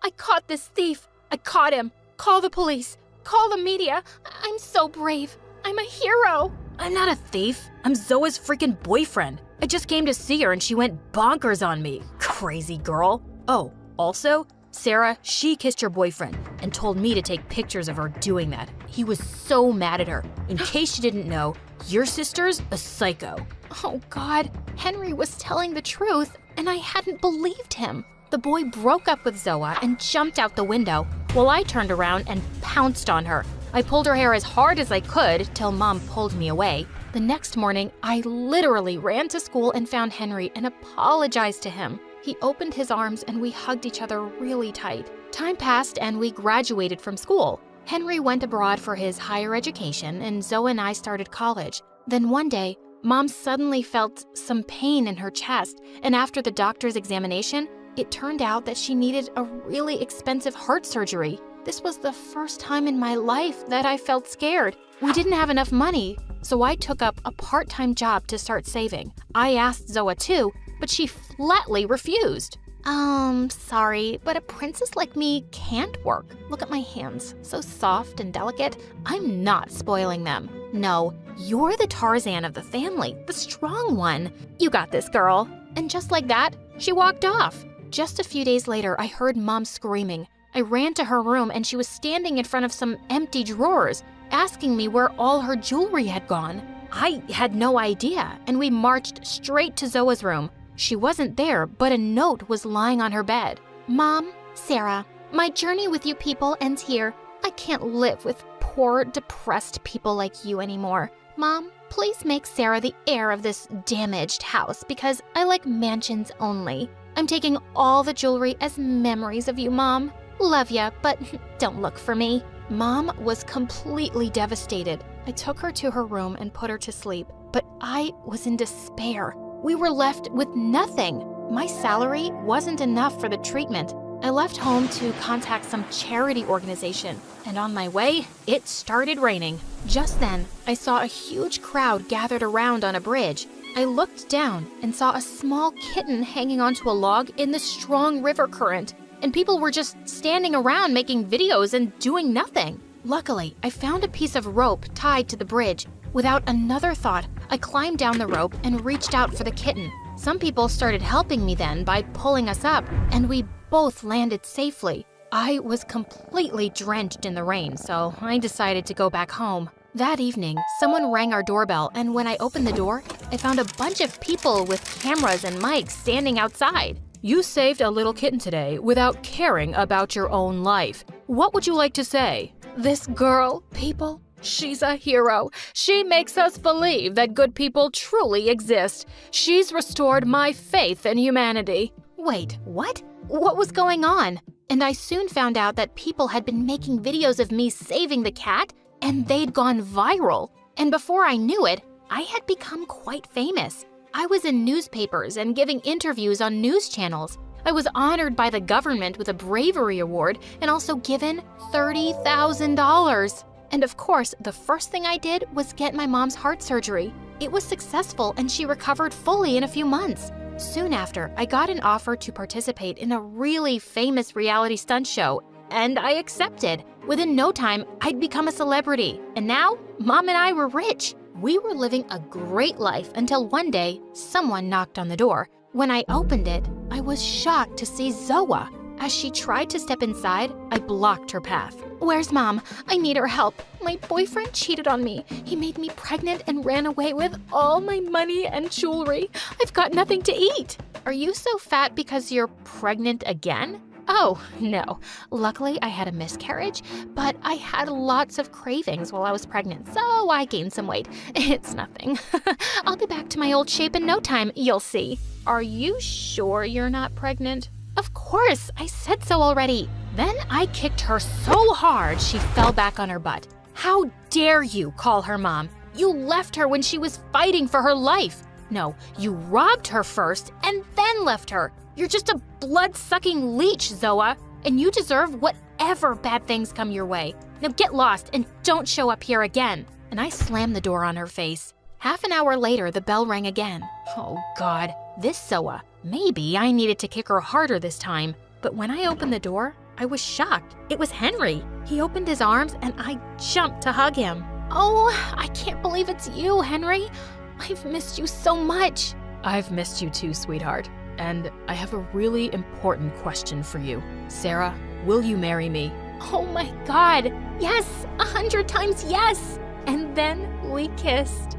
I caught this thief. I caught him. Call the police. Call the media. I'm so brave. I'm a hero. I'm not a thief. I'm Zoa's freaking boyfriend. I just came to see her and she went bonkers on me. Crazy girl. Oh, also, Sarah, she kissed your boyfriend and told me to take pictures of her doing that. He was so mad at her. In case you didn't know, your sister's a psycho. Oh God, Henry was telling the truth and I hadn't believed him. The boy broke up with Zoa and jumped out the window while I turned around and pounced on her. I pulled her hair as hard as I could till Mom pulled me away. The next morning, I literally ran to school and found Henry and apologized to him. He opened his arms and we hugged each other really tight. Time passed and we graduated from school. Henry went abroad for his higher education and Zoe and I started college. Then one day, Mom suddenly felt some pain in her chest, and after the doctor's examination, it turned out that she needed a really expensive heart surgery. This was the first time in my life that I felt scared. We didn't have enough money, so I took up a part-time job to start saving. I asked Zoa too, but she flatly refused. Sorry, but a princess like me can't work. Look at my hands, so soft and delicate. I'm not spoiling them. No, you're the Tarzan of the family, the strong one. You got this, girl. And just like that, she walked off. Just a few days later, I heard Mom screaming. I ran to her room and she was standing in front of some empty drawers, asking me where all her jewelry had gone. I had no idea, and we marched straight to Zoa's room. She wasn't there, but a note was lying on her bed. Mom, Sarah, my journey with you people ends here. I can't live with poor, depressed people like you anymore. Mom, please make Sarah the heir of this damaged house because I like mansions only. I'm taking all the jewelry as memories of you, Mom. Love ya, but don't look for me. Mom was completely devastated. I took her to her room and put her to sleep, but I was in despair. We were left with nothing. My salary wasn't enough for the treatment. I left home to contact some charity organization, and on my way, it started raining. Just then, I saw a huge crowd gathered around on a bridge. I looked down and saw a small kitten hanging onto a log in the strong river current, and people were just standing around making videos and doing nothing. Luckily, I found a piece of rope tied to the bridge. Without another thought, I climbed down the rope and reached out for the kitten. Some people started helping me then by pulling us up, and we both landed safely. I was completely drenched in the rain, so I decided to go back home. That evening, someone rang our doorbell, and when I opened the door, I found a bunch of people with cameras and mics standing outside. You saved a little kitten today without caring about your own life. What would you like to say? This girl, people, she's a hero. She makes us believe that good people truly exist. She's restored my faith in humanity. Wait, what? What was going on? And I soon found out that people had been making videos of me saving the cat, and they'd gone viral. And before I knew it, I had become quite famous. I was in newspapers and giving interviews on news channels. I was honored by the government with a bravery award and also given $30,000. And of course, the first thing I did was get my mom's heart surgery. It was successful and she recovered fully in a few months. Soon after, I got an offer to participate in a really famous reality stunt show, and I accepted. Within no time, I'd become a celebrity. And now, Mom and I were rich. We were living a great life until one day, someone knocked on the door. When I opened it, I was shocked to see Zoa. As she tried to step inside, I blocked her path. "Where's Mom? I need her help. My boyfriend cheated on me. He made me pregnant and ran away with all my money and jewelry. I've got nothing to eat." "Are you so fat because you're pregnant again?" "Oh, no. Luckily, I had a miscarriage, but I had lots of cravings while I was pregnant, so I gained some weight. It's nothing. I'll be back to my old shape in no time, you'll see." "Are you sure you're not pregnant?" "Of course, I said so already." Then I kicked her so hard she fell back on her butt. "How dare you call her mom? You left her when she was fighting for her life. No, you robbed her first and then left her. You're just a blood-sucking leech, Zoa, and you deserve whatever bad things come your way. Now get lost and don't show up here again." And I slammed the door on her face. Half an hour later, the bell rang again. Oh God, this Zoa. Maybe I needed to kick her harder this time. But when I opened the door, I was shocked. It was Henry. He opened his arms and I jumped to hug him. "Oh, I can't believe it's you, Henry. I've missed you so much." I've missed you too, sweetheart. And I have a really important question for you. Sarah, will you marry me? Oh my God, yes, 100 times yes. And then we kissed.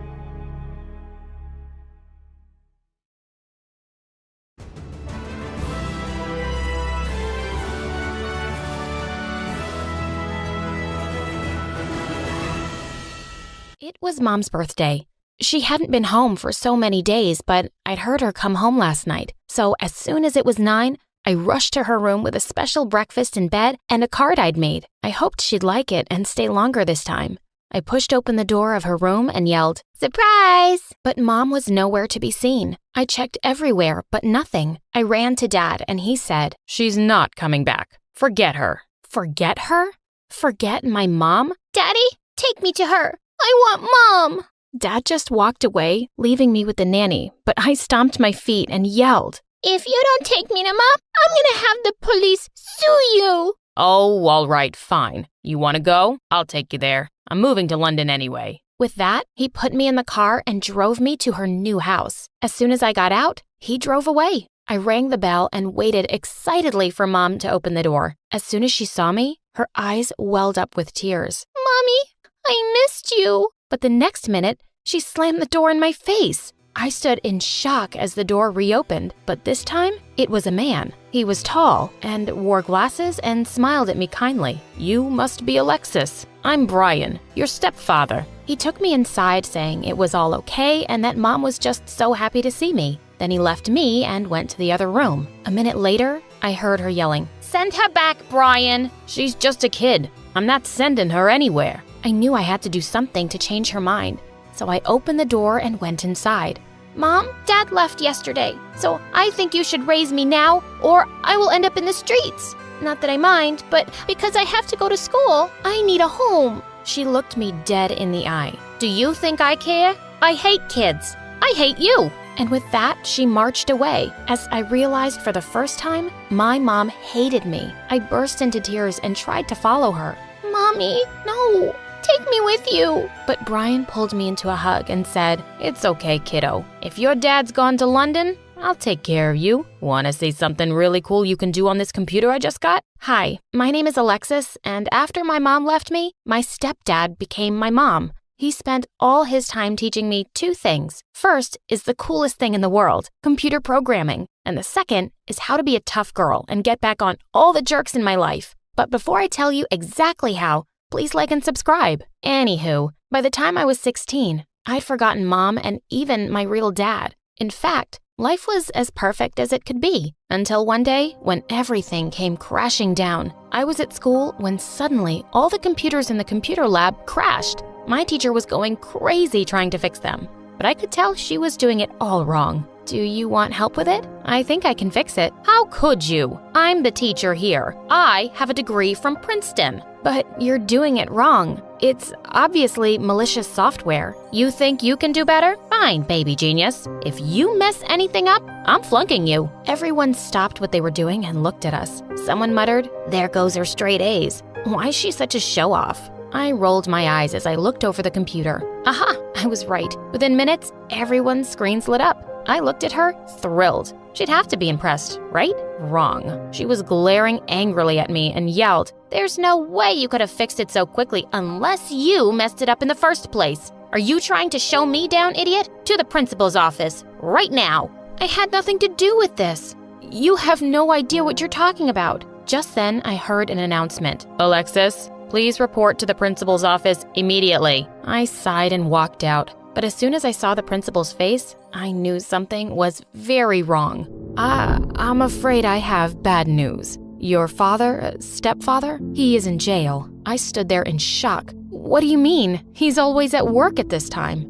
It was Mom's birthday. She hadn't been home for so many days, but I'd heard her come home last night. So as soon as it was 9, I rushed to her room with a special breakfast in bed and a card I'd made. I hoped she'd like it and stay longer this time. I pushed open the door of her room and yelled, "Surprise!" But Mom was nowhere to be seen. I checked everywhere, but nothing. I ran to Dad and he said, "She's not coming back. Forget her." "Forget her? Forget my mom?" "Daddy, take me to her. I want Mom." Dad just walked away, leaving me with the nanny, but I stomped my feet and yelled, "If you don't take me to Mom, I'm gonna have the police sue you." "Oh, all right, fine. You want to go? I'll take you there. I'm moving to London anyway." With that, he put me in the car and drove me to her new house. As soon as I got out, he drove away. I rang the bell and waited excitedly for Mom to open the door. As soon as she saw me, her eyes welled up with tears. "Mommy, I missed you." But the next minute, she slammed the door in my face. I stood in shock as the door reopened, but this time, it was a man. He was tall and wore glasses and smiled at me kindly. "You must be Alexis. I'm Brian, your stepfather." He took me inside saying it was all okay and that Mom was just so happy to see me. Then he left me and went to the other room. A minute later, I heard her yelling, "Send her back, Brian. She's just a kid. I'm not sending her anywhere." I knew I had to do something to change her mind, so I opened the door and went inside. "Mom, Dad left yesterday, so I think you should raise me now, or I will end up in the streets. Not that I mind, but because I have to go to school, I need a home." She looked me dead in the eye. "Do you think I care? I hate kids. I hate you." And with that, she marched away. As I realized for the first time, my mom hated me. I burst into tears and tried to follow her. "Mommy, no. Take me with you." But Brian pulled me into a hug and said, "It's okay, kiddo. If your dad's gone to London, I'll take care of you. Want to see something really cool you can do on this computer I just got? Hi, my name is Alexis, and after my mom left me, my stepdad became my mom. He spent all his time teaching me two things. First is the coolest thing in the world, computer programming. And the second is how to be a tough girl and get back on all the jerks in my life. But before I tell you exactly how, please like and subscribe. Anywho, by the time I was 16, I'd forgotten Mom and even my real dad. In fact, life was as perfect as it could be, until one day when everything came crashing down. I was at school when suddenly all the computers in the computer lab crashed. My teacher was going crazy trying to fix them, but I could tell she was doing it all wrong. Do you want help with it? I think I can fix it. How could you? I'm the teacher here. I have a degree from Princeton. But you're doing it wrong. It's obviously malicious software. You think you can do better? Fine, baby genius. If you mess anything up, I'm flunking you. Everyone stopped what they were doing and looked at us. Someone muttered, "There goes her straight A's. Why is she such a show-off?" I rolled my eyes as I looked over the computer. Aha, I was right. Within minutes, everyone's screens lit up. I looked at her, thrilled. She'd have to be impressed, right? Wrong. She was glaring angrily at me and yelled, "There's no way you could have fixed it so quickly unless you messed it up in the first place. Are you trying to show me down, idiot? To the principal's office, right now." I had nothing to do with this. You have no idea what you're talking about. Just then, I heard an announcement. "Alexis, please report to the principal's office immediately." I sighed and walked out. But as soon as I saw the principal's face, I knew something was very wrong. I'm afraid I have bad news. Your father, stepfather, he is in jail. I stood there in shock. What do you mean? He's always at work at this time.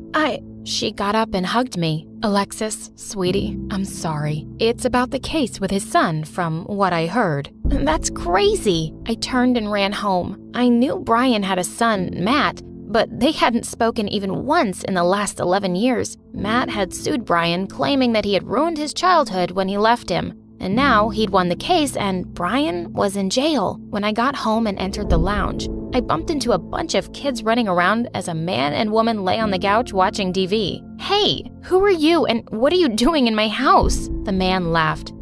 She got up and hugged me. "Alexis, sweetie, I'm sorry. It's about the case with his son, from what I heard." "That's crazy." I turned and ran home. I knew Brian had a son, Matt, but they hadn't spoken even once in the last 11 years. Matt had sued Brian, claiming that he had ruined his childhood when he left him. And now he'd won the case and Brian was in jail. When I got home and entered the lounge, I bumped into a bunch of kids running around as a man and woman lay on the couch watching TV. "Hey, who are you and what are you doing in my house?" The man laughed.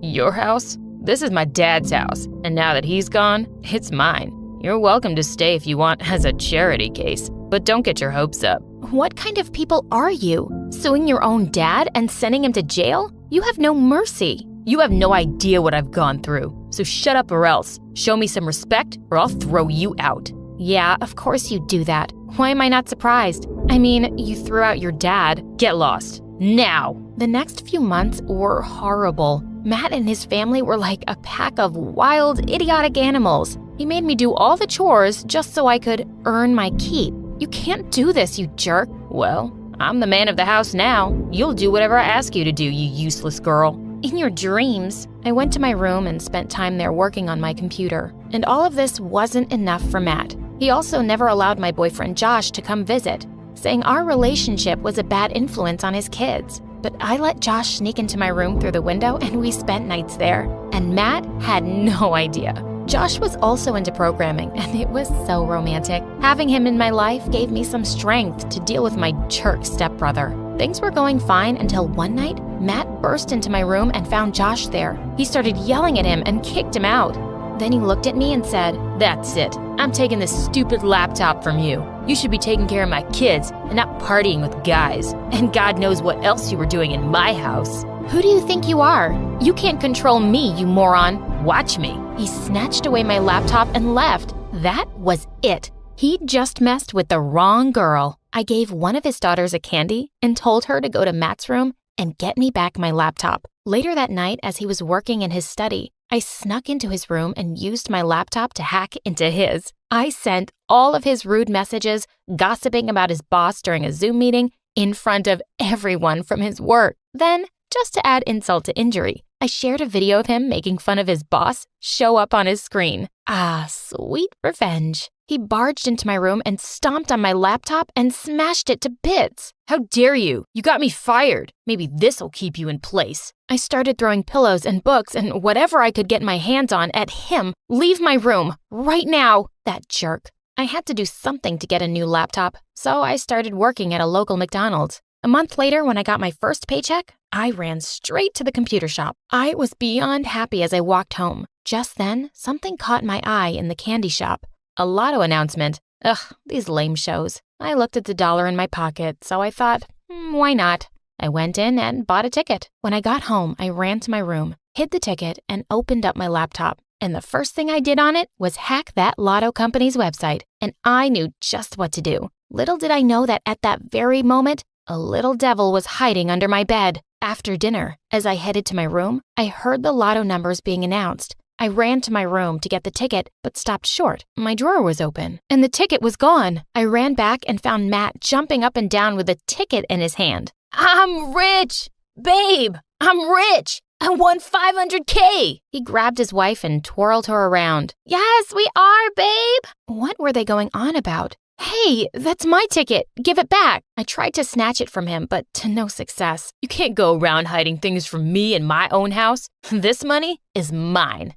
"Your house? This is my dad's house, and now that he's gone, it's mine. You're welcome to stay if you want as a charity case, but don't get your hopes up." What kind of people are you? Suing your own dad and sending him to jail? You have no mercy. You have no idea what I've gone through, so shut up or else. Show me some respect or I'll throw you out. Yeah, of course you'd do that. Why am I not surprised? I mean, you threw out your dad. Get lost. Now. The next few months were horrible. Matt and his family were like a pack of wild, idiotic animals. He made me do all the chores just so I could earn my keep. You can't do this, you jerk. Well, I'm the man of the house now. You'll do whatever I ask you to do, you useless girl. In your dreams. I went to my room and spent time there working on my computer. And all of this wasn't enough for Matt. He also never allowed my boyfriend Josh to come visit, saying our relationship was a bad influence on his kids. But I let Josh sneak into my room through the window and we spent nights there. And Matt had no idea. Josh was also into programming, and it was so romantic. Having him in my life gave me some strength to deal with my jerk stepbrother. Things were going fine until one night, Matt burst into my room and found Josh there. He started yelling at him and kicked him out. Then he looked at me and said, "That's it. I'm taking this stupid laptop from you. You should be taking care of my kids and not partying with guys. And God knows what else you were doing in my house." Who do you think you are? You can't control me, you moron. Watch me. He snatched away my laptop and left. That was it. He'd just messed with the wrong girl. I gave one of his daughters a candy and told her to go to Matt's room and get me back my laptop. Later that night, as he was working in his study, I snuck into his room and used my laptop to hack into his. I sent all of his rude messages, gossiping about his boss during a Zoom meeting in front of everyone from his work. Then, just to add insult to injury, I shared a video of him making fun of his boss show up on his screen. Ah, sweet revenge. He barged into my room and stomped on my laptop and smashed it to bits. "How dare you? You got me fired. Maybe this'll keep you in place." I started throwing pillows and books and whatever I could get my hands on at him. "Leave my room, right now." That jerk. I had to do something to get a new laptop, so I started working at a local McDonald's. A month later, when I got my first paycheck, I ran straight to the computer shop. I was beyond happy as I walked home. Just then, something caught my eye in the candy shop. A lotto announcement. Ugh, these lame shows. I looked at the dollar in my pocket, so I thought, why not? I went in and bought a ticket. When I got home, I ran to my room, hid the ticket, and opened up my laptop. And the first thing I did on it was hack that lotto company's website, and I knew just what to do. Little did I know that at that very moment, a little devil was hiding under my bed. After dinner, as I headed to my room, I heard the lotto numbers being announced. I ran to my room to get the ticket, but stopped short. My drawer was open, and the ticket was gone. I ran back and found Matt jumping up and down with a ticket in his hand. "I'm rich! Babe, I'm rich! I won $500K! He grabbed his wife and twirled her around. "Yes, we are, babe!" What were they going on about? "Hey, that's my ticket. Give it back." I tried to snatch it from him, but to no success. "You can't go around hiding things from me in my own house. This money is mine."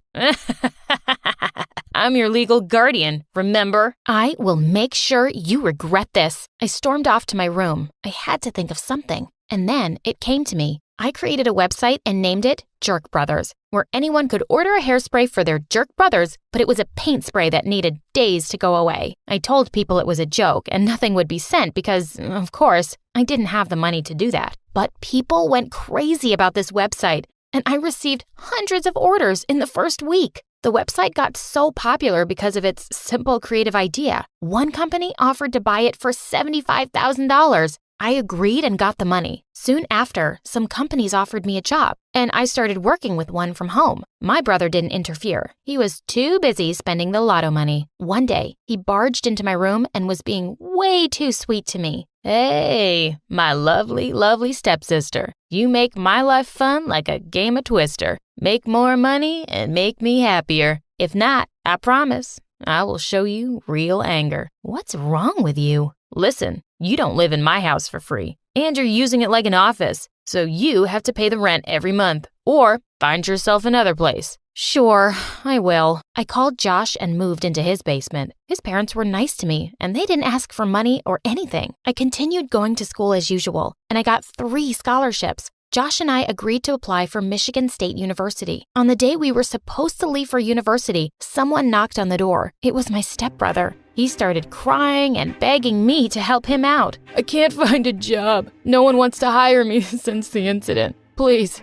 "I'm your legal guardian, remember?" "I will make sure you regret this." I stormed off to my room. I had to think of something. And then it came to me. I created a website and named it Jerk Brothers, where anyone could order a hairspray for their jerk brothers, but it was a paint spray that needed days to go away. I told people it was a joke and nothing would be sent because, of course, I didn't have the money to do that. But people went crazy about this website, and I received hundreds of orders in the first week. The website got so popular because of its simple creative idea. One company offered to buy it for $75,000. I agreed and got the money. Soon after, some companies offered me a job, and I started working with one from home. My brother didn't interfere. He was too busy spending the lotto money. One day, he barged into my room and was being way too sweet to me. "Hey, my lovely, lovely stepsister. You make my life fun like a game of Twister. Make more money and make me happier. If not, I promise, I will show you real anger." What's wrong with you? Listen, you don't live in my house for free, and you're using it like an office, so you have to pay the rent every month, or find yourself another place. Sure, I will. I called Josh and moved into his basement. His parents were nice to me, and they didn't ask for money or anything. I continued going to school as usual, and I got 3 scholarships. Josh and I agreed to apply for Michigan State University. On the day we were supposed to leave for university, someone knocked on the door. It was my stepbrother. He started crying and begging me to help him out. "I can't find a job. No one wants to hire me since the incident. Please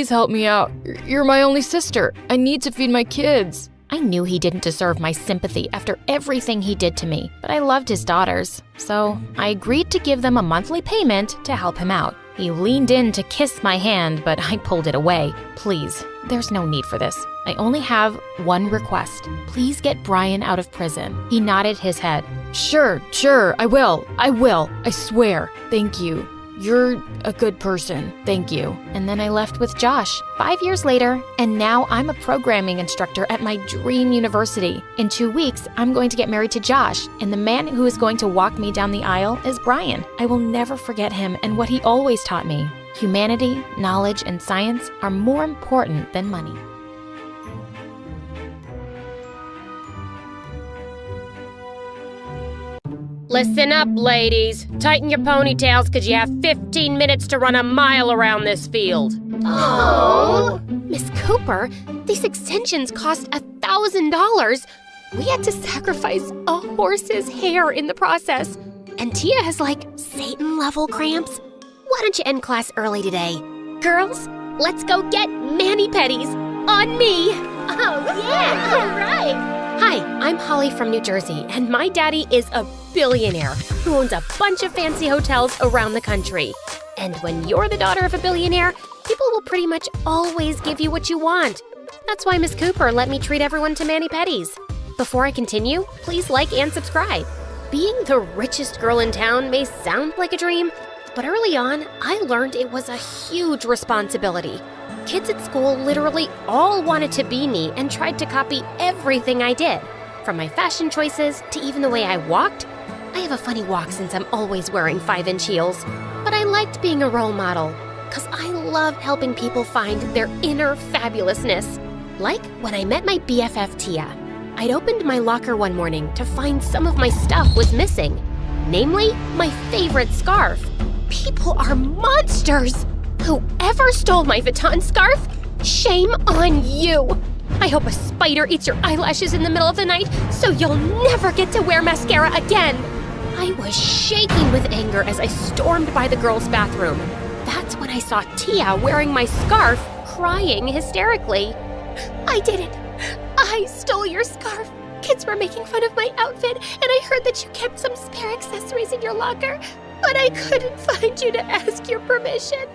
help me out. You're my only sister. I need to feed my kids." I knew he didn't deserve my sympathy after everything he did to me, but I loved his daughters, so I agreed to give them a monthly payment to help him out. He leaned in to kiss my hand, but I pulled it away. "Please, there's no need for this. I only have one request. Please get Brian out of prison." He nodded his head. Sure, I will. I swear. Thank you. You're a good person. Thank you." And then I left with Josh. 5 years later, and now I'm a programming instructor at my dream university. In 2 weeks, I'm going to get married to Josh, and the man who is going to walk me down the aisle is Brian. I will never forget him and what he always taught me. Humanity, knowledge, and science are more important than money. Listen up, ladies. Tighten your ponytails because you have 15 minutes to run a mile around this field. Oh, Miss Cooper, these extensions cost $1,000. We had to sacrifice a horse's hair in the process. And Tia has like Satan-level cramps. Why don't you end class early today? Girls, let's go get mani-pedis on me. Oh, yeah, all right. Hi, I'm Holly from New Jersey, and my daddy is a billionaire who owns a bunch of fancy hotels around the country. And when you're the daughter of a billionaire, people will pretty much always give you what you want. That's why Miss Cooper let me treat everyone to mani-pedis. Before I continue, please like and subscribe. Being the richest girl in town may sound like a dream, but early on, I learned it was a huge responsibility. Kids at school literally all wanted to be me and tried to copy everything I did. From my fashion choices to even the way I walked. I have a funny walk since I'm always wearing 5-inch heels. But I liked being a role model, because I love helping people find their inner fabulousness. Like when I met my BFF Tia. I'd opened my locker one morning to find some of my stuff was missing. Namely, my favorite scarf. People are monsters! Whoever stole my Vuitton scarf, shame on you! I hope a spider eats your eyelashes in the middle of the night so you'll never get to wear mascara again. I was shaking with anger as I stormed by the girls' bathroom. That's when I saw Tia wearing my scarf, crying hysterically. I did it. I stole your scarf. Kids were making fun of my outfit, and I heard that you kept some spare accessories in your locker, but I couldn't find you to ask your permission.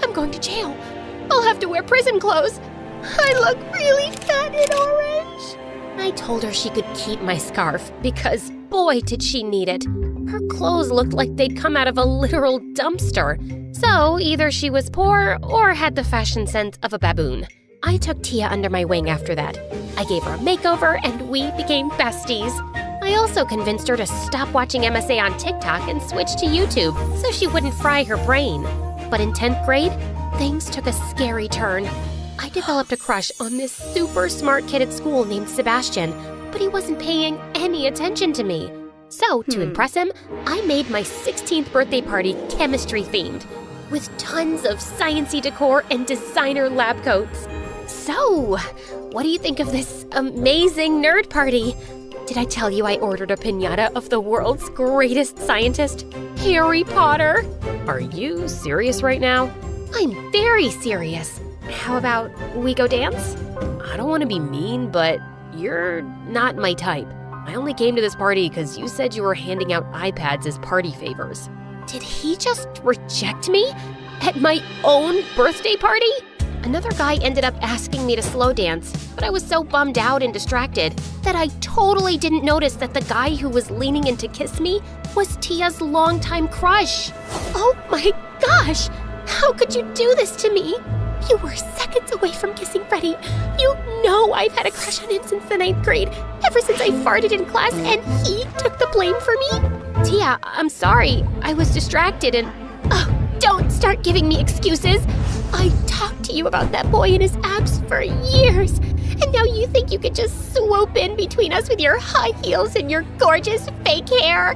I'm going to jail. I'll have to wear prison clothes. I look really fat and orange. I told her she could keep my scarf because, boy, did she need it. Her clothes looked like they'd come out of a literal dumpster. So either she was poor or had the fashion sense of a baboon. I took Tia under my wing after that. I gave her a makeover and we became besties. I also convinced her to stop watching MSA on TikTok and switch to YouTube so she wouldn't fry her brain. But in 10th grade, things took a scary turn. I developed a crush on this super smart kid at school named Sebastian, but he wasn't paying any attention to me. So, to impress him, I made my 16th birthday party chemistry-themed, with tons of science-y decor and designer lab coats. So, what do you think of this amazing nerd party? Did I tell you I ordered a piñata of the world's greatest scientist, Harry Potter? Are you serious right now? I'm very serious. How about we go dance? I don't want to be mean, but you're not my type. I only came to this party because you said you were handing out iPads as party favors. Did he just reject me? At my own birthday party? Another guy ended up asking me to slow dance, but I was so bummed out and distracted that I totally didn't notice that the guy who was leaning in to kiss me was Tia's longtime crush. Oh my gosh! How could you do this to me? You were seconds away from kissing Freddie. You know I've had a crush on him since the 9th grade, ever since I farted in class and he took the blame for me. Tia, I'm sorry. I was distracted and... Oh, don't start giving me excuses. I talked to you about that boy and his abs for years, and now you think you could just swoop in between us with your high heels and your gorgeous fake hair.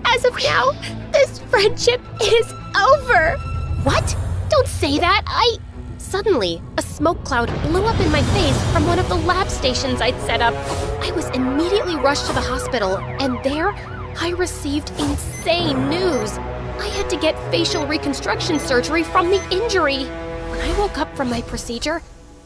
As of now, this friendship is over. What? Don't say that. Suddenly, a smoke cloud blew up in my face from one of the lab stations I'd set up. I was immediately rushed to the hospital, and there, I received insane news. I had to get facial reconstruction surgery from the injury. When I woke up from my procedure,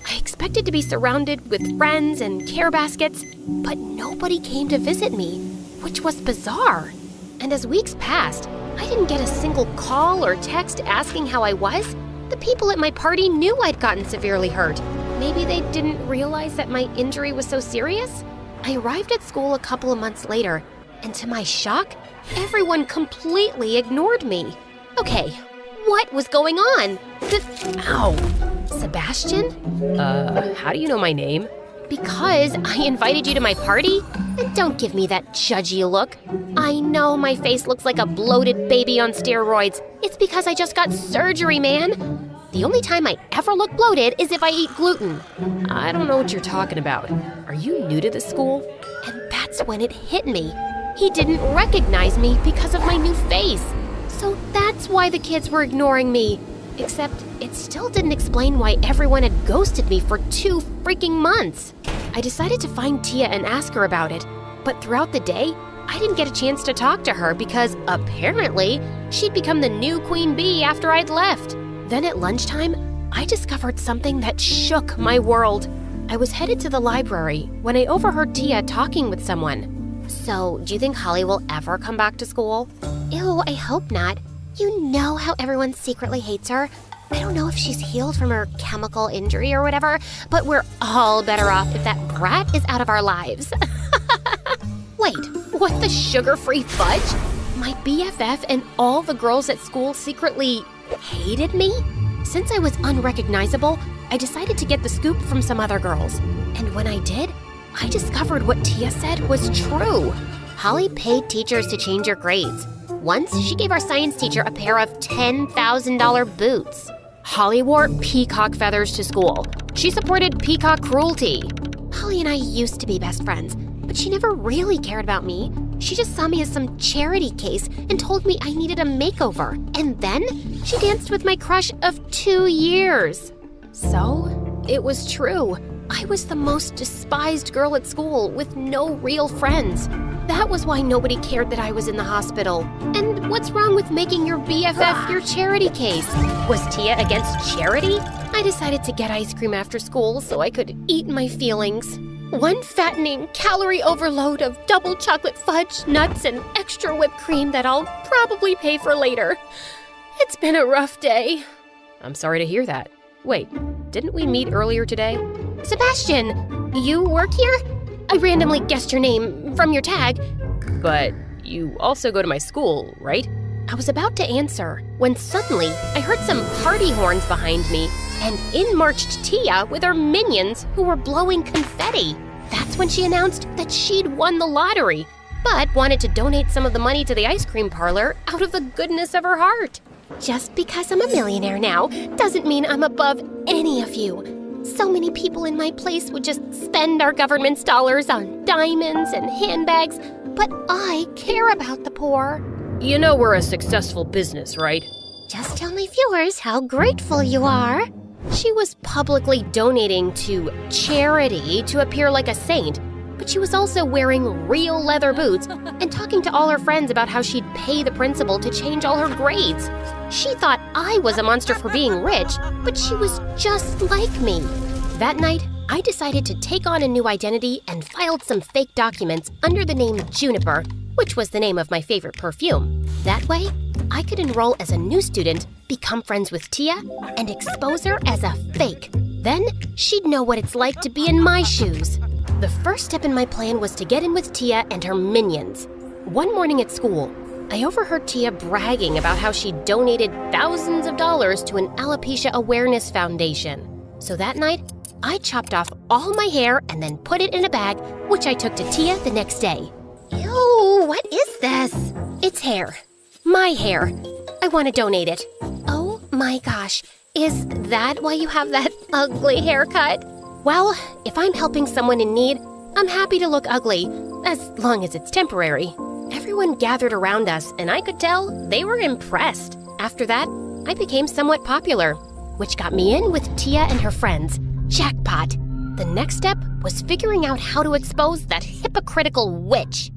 I expected to be surrounded with friends and care baskets, but nobody came to visit me, which was bizarre. And as weeks passed, I didn't get a single call or text asking how I was. The people at my party knew I'd gotten severely hurt. Maybe they didn't realize that my injury was so serious? I arrived at school a couple of months later, and to my shock, everyone completely ignored me. Okay, what was going on? Ow. Sebastian? How do you know my name? Because I invited you to my party? And don't give me that judgy look. I know my face looks like a bloated baby on steroids. It's because I just got surgery, man. The only time I ever look bloated is if I eat gluten. I don't know what you're talking about. Are you new to this school? And that's when it hit me. He didn't recognize me because of my new face. So that's why the kids were ignoring me. Except it still didn't explain why everyone had ghosted me for 2 freaking months. I decided to find Tia and ask her about it, but throughout the day, I didn't get a chance to talk to her because apparently she'd become the new queen bee after I'd left. Then at lunchtime, I discovered something that shook my world. I was headed to the library when I overheard Tia talking with someone. So, do you think Holly will ever come back to school? Ew, I hope not. You know how everyone secretly hates her? I don't know if she's healed from her chemical injury or whatever, but we're all better off if that brat is out of our lives. Wait, what the sugar-free fudge? My BFF and all the girls at school secretly hated me? Since I was unrecognizable, I decided to get the scoop from some other girls. And when I did, I discovered what Tia said was true. Holly paid teachers to change your grades. Once, she gave our science teacher a pair of $10,000 boots. Holly wore peacock feathers to school. She supported peacock cruelty. Holly and I used to be best friends, but she never really cared about me. She just saw me as some charity case and told me I needed a makeover. And then she danced with my crush of 2 years. So, it was true. I was the most despised girl at school with no real friends. That was why nobody cared that I was in the hospital. And what's wrong with making your BFF your charity case? Was Tia against charity? I decided to get ice cream after school so I could eat my feelings. One fattening calorie overload of double chocolate fudge, nuts, and extra whipped cream that I'll probably pay for later. It's been a rough day. I'm sorry to hear that. Wait, didn't we meet earlier today? Sebastian, you work here? I randomly guessed your name from your tag. But you also go to my school, right? I was about to answer when suddenly I heard some party horns behind me, and in marched Tia with her minions who were blowing confetti. That's when she announced that she'd won the lottery, but wanted to donate some of the money to the ice cream parlor out of the goodness of her heart. Just because I'm a millionaire now doesn't mean I'm above any of you. So many people in my place would just spend our government's dollars on diamonds and handbags, but I care about the poor. You know we're a successful business, right? Just tell my viewers how grateful you are. She was publicly donating to charity to appear like a saint, but she was also wearing real leather boots and talking to all her friends about how she'd pay the principal to change all her grades. She thought I was a monster for being rich, but she was just like me. That night, I decided to take on a new identity and filed some fake documents under the name Juniper, which was the name of my favorite perfume. That way, I could enroll as a new student, become friends with Tia, and expose her as a fake. Then, she'd know what it's like to be in my shoes. The first step in my plan was to get in with Tia and her minions. One morning at school, I overheard Tia bragging about how she donated thousands of dollars to an alopecia awareness foundation. So that night, I chopped off all my hair and then put it in a bag, which I took to Tia the next day. Ew, what is this? It's hair. My hair. I want to donate it. Oh my gosh, is that why you have that ugly haircut? Well, if I'm helping someone in need, I'm happy to look ugly, as long as it's temporary. Everyone gathered around us, and I could tell they were impressed. After that, I became somewhat popular, which got me in with Tia and her friends. Jackpot! The next step was figuring out how to expose that hypocritical witch.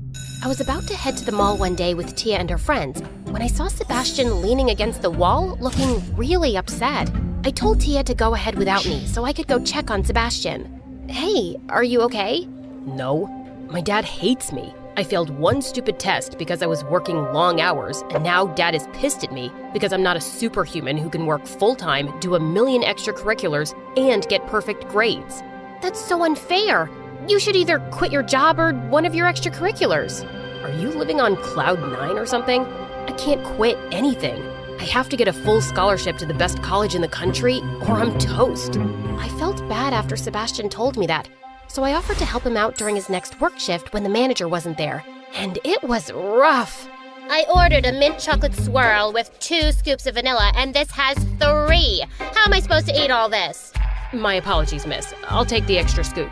I was about to head to the mall one day with Tia and her friends when I saw Sebastian leaning against the wall, looking really upset. I told Tia to go ahead without me so I could go check on Sebastian. Hey, are you okay? No. My dad hates me. I failed one stupid test because I was working long hours, and now Dad is pissed at me because I'm not a superhuman who can work full-time, do 1,000,000 extracurriculars, and get perfect grades. That's so unfair. You should either quit your job or one of your extracurriculars. Are you living on cloud 9 or something? I can't quit anything. I have to get a full scholarship to the best college in the country, or I'm toast. I felt bad after Sebastian told me that, so I offered to help him out during his next work shift when the manager wasn't there. And it was rough. I ordered a mint chocolate swirl with 2 scoops of vanilla, and this has 3. How am I supposed to eat all this? My apologies, miss. I'll take the extra scoop.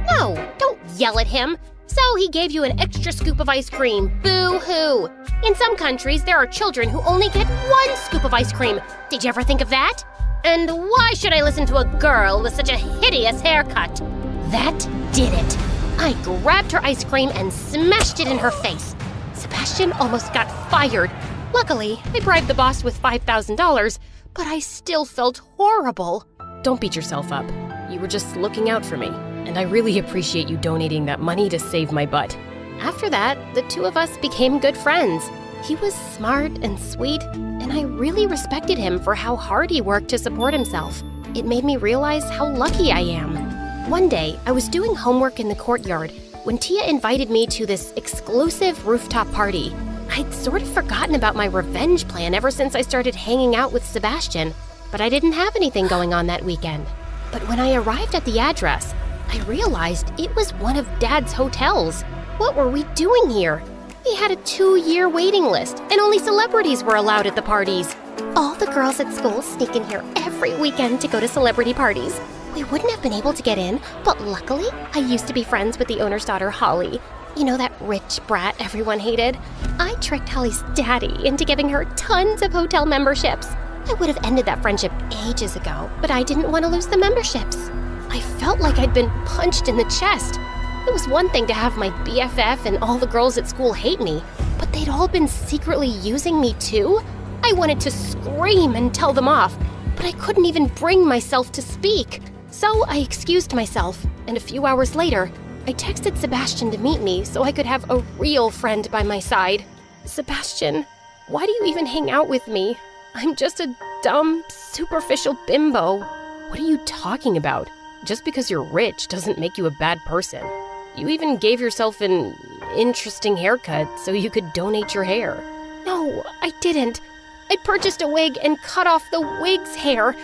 No, don't yell at him. So he gave you an extra scoop of ice cream. Boo-hoo. In some countries, there are children who only get 1 scoop of ice cream. Did you ever think of that? And why should I listen to a girl with such a hideous haircut? That did it. I grabbed her ice cream and smashed it in her face. Sebastian almost got fired. Luckily, I bribed the boss with $5,000, but I still felt horrible. Don't beat yourself up. You were just looking out for me, and I really appreciate you donating that money to save my butt. After that, the 2 of us became good friends. He was smart and sweet, and I really respected him for how hard he worked to support himself. It made me realize how lucky I am. One day, I was doing homework in the courtyard when Tia invited me to this exclusive rooftop party. I'd sort of forgotten about my revenge plan ever since I started hanging out with Sebastian, but I didn't have anything going on that weekend. But when I arrived at the address, I realized it was one of Dad's hotels. What were we doing here? We had a 2-year waiting list, and only celebrities were allowed at the parties. All the girls at school sneak in here every weekend to go to celebrity parties. We wouldn't have been able to get in, but luckily, I used to be friends with the owner's daughter, Holly. You know, that rich brat everyone hated? I tricked Holly's daddy into giving her tons of hotel memberships. I would have ended that friendship ages ago, but I didn't want to lose the memberships. I felt like I'd been punched in the chest. It was one thing to have my BFF and all the girls at school hate me, but they'd all been secretly using me too? I wanted to scream and tell them off, but I couldn't even bring myself to speak. So I excused myself, and a few hours later, I texted Sebastian to meet me so I could have a real friend by my side. Sebastian, why do you even hang out with me? I'm just a dumb, superficial bimbo. What are you talking about? Just because you're rich doesn't make you a bad person. You even gave yourself an interesting haircut so you could donate your hair. No, I didn't. I purchased a wig and cut off the wig's hair.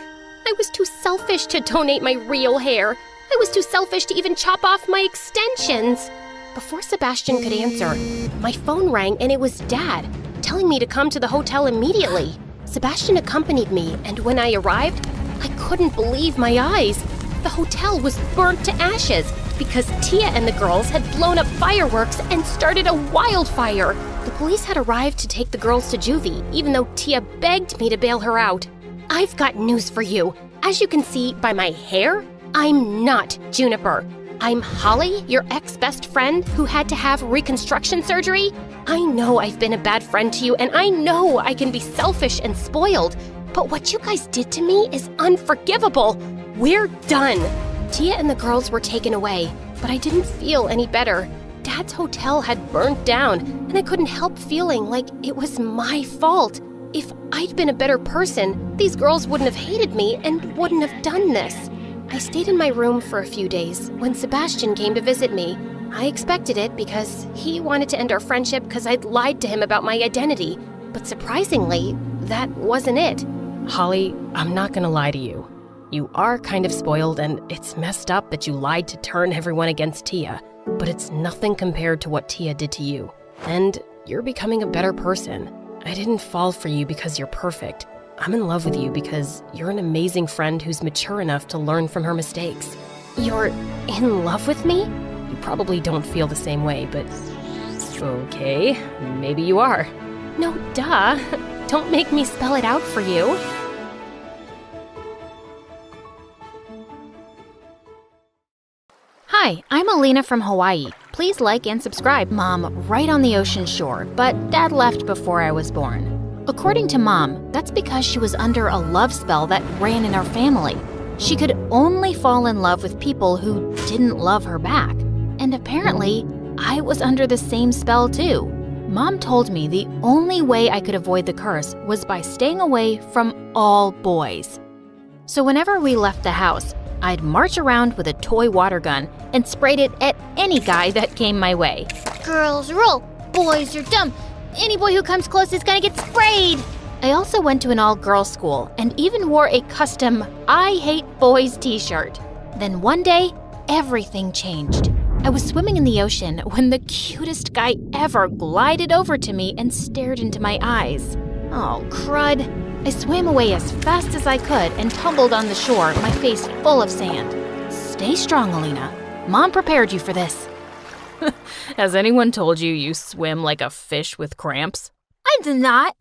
I was too selfish to donate my real hair. I was too selfish to even chop off my extensions. Before Sebastian could answer, my phone rang and it was Dad, telling me to come to the hotel immediately. Sebastian accompanied me, and when I arrived, I couldn't believe my eyes. The hotel was burnt to ashes because Tia and the girls had blown up fireworks and started a wildfire. The police had arrived to take the girls to juvie, even though Tia begged me to bail her out. I've got news for you. As you can see by my hair, I'm not Juniper. I'm Holly, your ex-best friend who had to have reconstruction surgery. I know I've been a bad friend to you, and I know I can be selfish and spoiled, but what you guys did to me is unforgivable. We're done. Tia and the girls were taken away, but I didn't feel any better. Dad's hotel had burnt down, and I couldn't help feeling like it was my fault. If I'd been a better person, these girls wouldn't have hated me and wouldn't have done this. I stayed in my room for a few days when Sebastian came to visit me. I expected it because he wanted to end our friendship because I'd lied to him about my identity. But surprisingly, that wasn't it. Holly, I'm not gonna lie to you. You are kind of spoiled, and it's messed up that you lied to turn everyone against Tia. But it's nothing compared to what Tia did to you. And you're becoming a better person. I didn't fall for you because you're perfect. I'm in love with you because you're an amazing friend who's mature enough to learn from her mistakes. You're in love with me? You probably don't feel the same way, but okay, maybe you are. No, duh. Don't make me spell it out for you. Hi, I'm Alina from Hawaii. Please like and subscribe. Mom, right on the ocean shore, but Dad left before I was born. According to Mom, that's because she was under a love spell that ran in our family. She could only fall in love with people who didn't love her back. And apparently, I was under the same spell too. Mom told me the only way I could avoid the curse was by staying away from all boys. So whenever we left the house, I'd march around with a toy water gun and sprayed it at any guy that came my way. Girls rule, boys are dumb. Any boy who comes close is gonna get sprayed. I also went to an all-girls school and even wore a custom I Hate Boys t-shirt. Then one day, everything changed. I was swimming in the ocean when the cutest guy ever glided over to me and stared into my eyes. Oh, crud. I swam away as fast as I could and tumbled on the shore, my face full of sand. Stay strong, Alina. Mom prepared you for this. Has anyone told you you swim like a fish with cramps? I did not.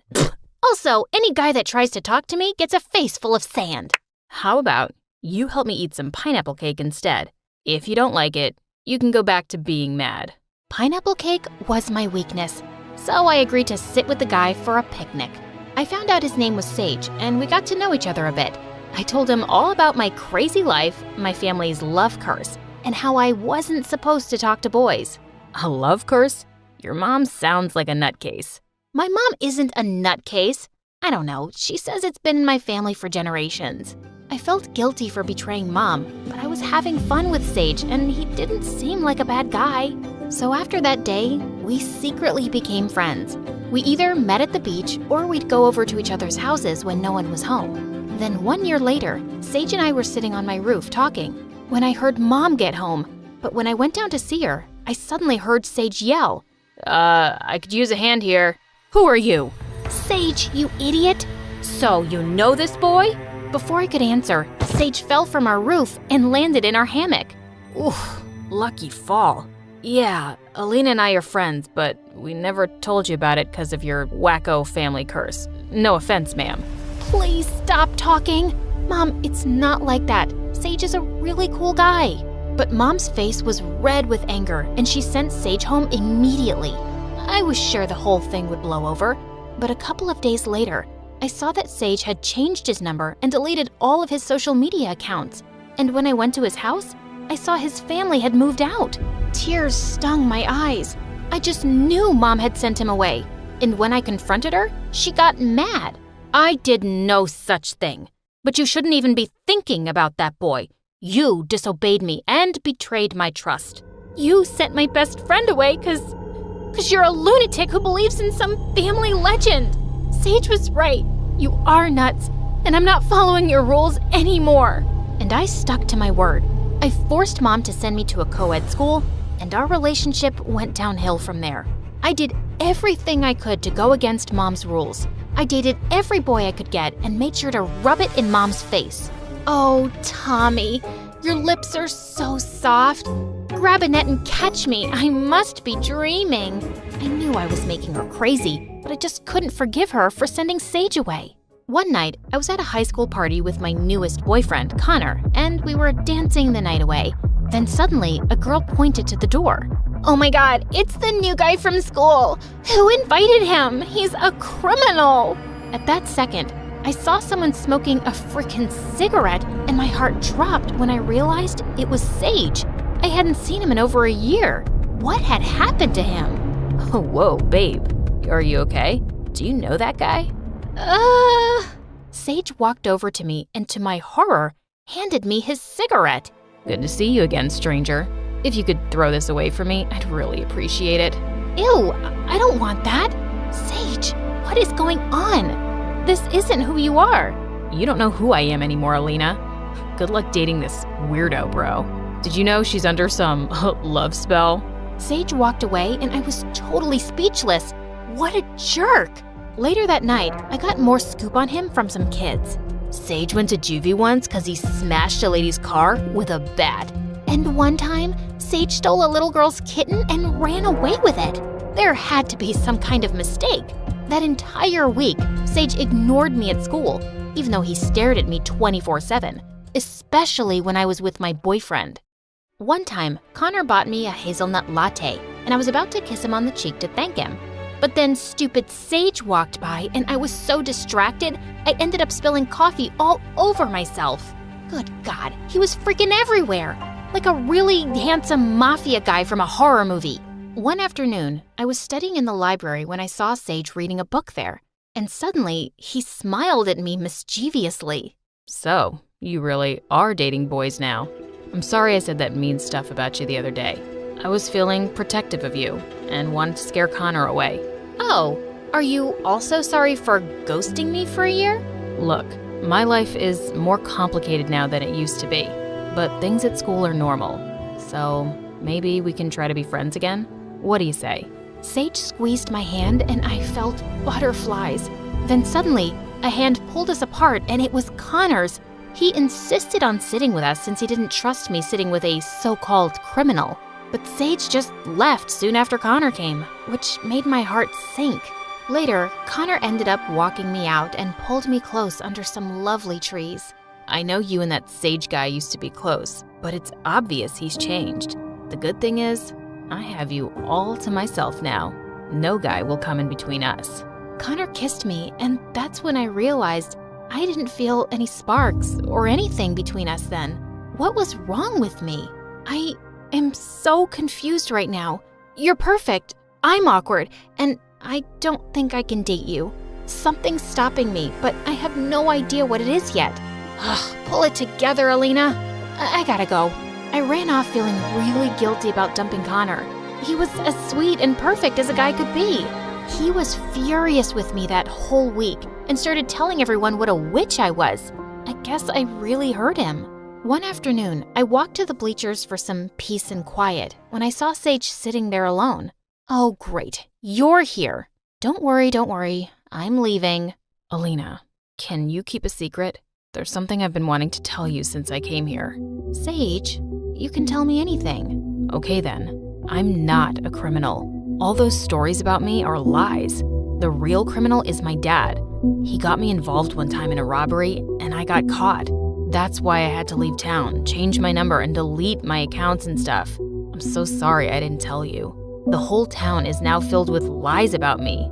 Also, any guy that tries to talk to me gets a face full of sand. How about you help me eat some pineapple cake instead? If you don't like it, you can go back to being mad. Pineapple cake was my weakness, so I agreed to sit with the guy for a picnic. I found out his name was Sage, and we got to know each other a bit. I told him all about my crazy life, my family's love curse, and how I wasn't supposed to talk to boys. A love curse? Your mom sounds like a nutcase. My mom isn't a nutcase. I don't know, she says it's been in my family for generations. I felt guilty for betraying Mom, but I was having fun with Sage, and he didn't seem like a bad guy. So after that day, we secretly became friends. We either met at the beach or we'd go over to each other's houses when no one was home. Then 1 year later, Sage and I were sitting on my roof talking when I heard Mom get home. But when I went down to see her, I suddenly heard Sage yell, I could use a hand here. Who are you? Sage, you idiot! So you know this boy? Before I could answer, Sage fell from our roof and landed in our hammock. Oof, lucky fall. Yeah, Alina and I are friends, but we never told you about it because of your wacko family curse. No offense, ma'am. Please stop talking. Mom, it's not like that. Sage is a really cool guy. But Mom's face was red with anger, and she sent Sage home immediately. I was sure the whole thing would blow over, but a couple of days later, I saw that Sage had changed his number and deleted all of his social media accounts. And when I went to his house, I saw his family had moved out. Tears stung my eyes. I just knew Mom had sent him away. And when I confronted her, she got mad. I did no such thing. But you shouldn't even be thinking about that boy. You disobeyed me and betrayed my trust. You sent my best friend away because you're a lunatic who believes in some family legend. Sage was right. You are nuts, and I'm not following your rules anymore. And I stuck to my word. I forced Mom to send me to a co-ed school, and our relationship went downhill from there. I did everything I could to go against Mom's rules. I dated every boy I could get and made sure to rub it in Mom's face. Oh, Tommy, your lips are so soft. Grab a net and catch me. I must be dreaming. I knew I was making her crazy, but I just couldn't forgive her for sending Sage away. One night, I was at a high school party with my newest boyfriend, Connor, and we were dancing the night away. Then suddenly, a girl pointed to the door. Oh my god, it's the new guy from school. Who invited him? He's a criminal. At that second, I saw someone smoking a frickin' cigarette, and my heart dropped when I realized it was Sage. I hadn't seen him in over a year. What had happened to him? Oh, whoa, babe. Are you okay? Do you know that guy? Sage walked over to me and, to my horror, handed me his cigarette. Good to see you again, stranger. If you could throw this away from me, I'd really appreciate it. Ew, I don't want that. Sage, what is going on? This isn't who you are. You don't know who I am anymore, Alina. Good luck dating this weirdo, bro. Did you know she's under some love spell? Sage walked away and I was totally speechless. What a jerk. Later that night, I got more scoop on him from some kids. Sage went to juvie once because he smashed a lady's car with a bat. And one time, Sage stole a little girl's kitten and ran away with it. There had to be some kind of mistake. That entire week, Sage ignored me at school, even though he stared at me 24/7, especially when I was with my boyfriend. One time, Connor bought me a hazelnut latte, and I was about to kiss him on the cheek to thank him. But then stupid Sage walked by, and I was so distracted, I ended up spilling coffee all over myself. Good God, he was freaking everywhere, like a really handsome mafia guy from a horror movie. One afternoon, I was studying in the library when I saw Sage reading a book there, and suddenly he smiled at me mischievously. So, you really are dating boys now. I'm sorry I said that mean stuff about you the other day. I was feeling protective of you and wanted to scare Connor away. Oh, are you also sorry for ghosting me for a year? Look, my life is more complicated now than it used to be, but things at school are normal. So maybe we can try to be friends again? What do you say? Sage squeezed my hand and I felt butterflies. Then suddenly, a hand pulled us apart and it was Connor's. He insisted on sitting with us since he didn't trust me sitting with a so-called criminal. But Sage just left soon after Connor came, which made my heart sink. Later, Connor ended up walking me out and pulled me close under some lovely trees. I know you and that Sage guy used to be close, but it's obvious he's changed. The good thing is, I have you all to myself now. No guy will come in between us. Connor kissed me, and that's when I realized I didn't feel any sparks or anything between us then. What was wrong with me? I am so confused right now. You're perfect. I'm awkward, and I don't think I can date you. Something's stopping me, but I have no idea what it is yet. Pull it together, Alina. I gotta go. I ran off feeling really guilty about dumping Connor. He was as sweet and perfect as a guy could be. He was furious with me that whole week and started telling everyone what a witch I was. I guess I really hurt him. One afternoon, I walked to the bleachers for some peace and quiet when I saw Sage sitting there alone. Oh, great. You're here. Don't worry. I'm leaving. Alina, can you keep a secret? There's something I've been wanting to tell you since I came here. Sage, you can tell me anything. Okay then. I'm not a criminal. All those stories about me are lies. The real criminal is my dad. He got me involved one time in a robbery, and I got caught. That's why I had to leave town, change my number, and delete my accounts and stuff. I'm so sorry I didn't tell you. The whole town is now filled with lies about me.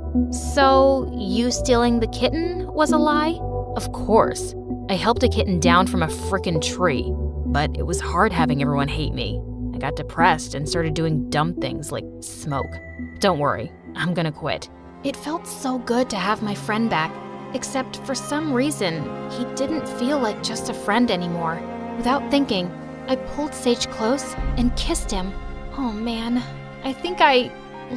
So, you stealing the kitten was a lie? Of course. I helped a kitten down from a frickin' tree. But it was hard having everyone hate me. I got depressed and started doing dumb things like smoke. Don't worry, I'm gonna quit. It felt so good to have my friend back, except for some reason, he didn't feel like just a friend anymore. Without thinking, I pulled Sage close and kissed him. Oh man, I think I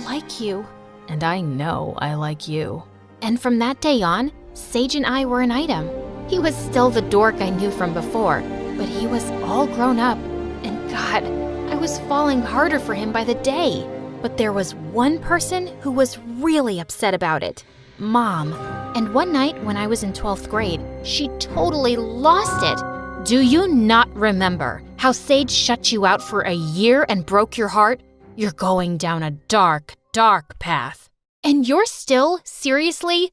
like you. And I know I like you. And from that day on, Sage and I were an item. He was still the dork I knew from before, but he was all grown up. And God, I was falling harder for him by the day. But there was one person who was really upset about it. Mom. And one night when I was in 12th grade, she totally lost it. Do you not remember how Sage shut you out for a year and broke your heart? You're going down a dark, dark path. And you're still seriously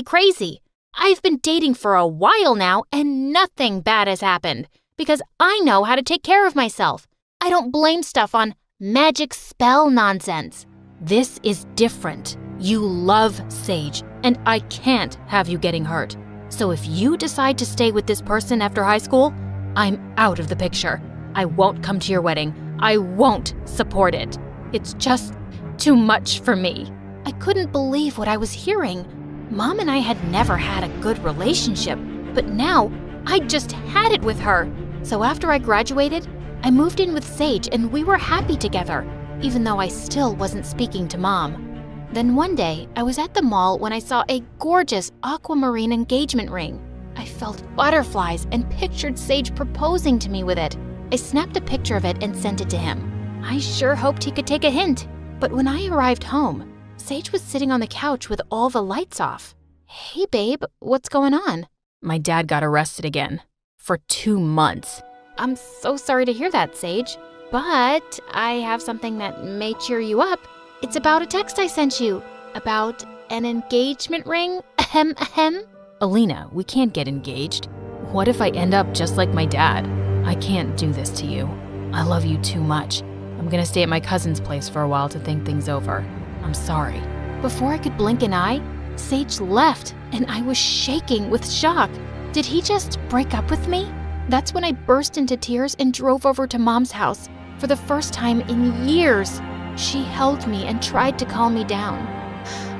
crazy. I've been dating for a while now and nothing bad has happened because I know how to take care of myself. I don't blame stuff on magic spell nonsense. This is different. You love Sage, and I can't have you getting hurt. So if you decide to stay with this person after high school, I'm out of the picture. I won't come to your wedding. I won't support it. It's just too much for me. I couldn't believe what I was hearing. Mom and I had never had a good relationship, but now I just had it with her. So after I graduated, I moved in with Sage and we were happy together, even though I still wasn't speaking to Mom. Then one day, I was at the mall when I saw a gorgeous aquamarine engagement ring. I felt butterflies and pictured Sage proposing to me with it. I snapped a picture of it and sent it to him. I sure hoped he could take a hint. But when I arrived home, Sage was sitting on the couch with all the lights off. Hey babe, what's going on? My dad got arrested again. For 2 months. I'm so sorry to hear that, Sage. But I have something that may cheer you up. It's about a text I sent you. About an engagement ring. Ahem, ahem. Alina, we can't get engaged. What if I end up just like my dad? I can't do this to you. I love you too much. I'm gonna stay at my cousin's place for a while to think things over. I'm sorry. Before I could blink an eye, Sage left, and I was shaking with shock. Did he just break up with me? That's when I burst into tears and drove over to Mom's house. For the first time in years, she held me and tried to calm me down.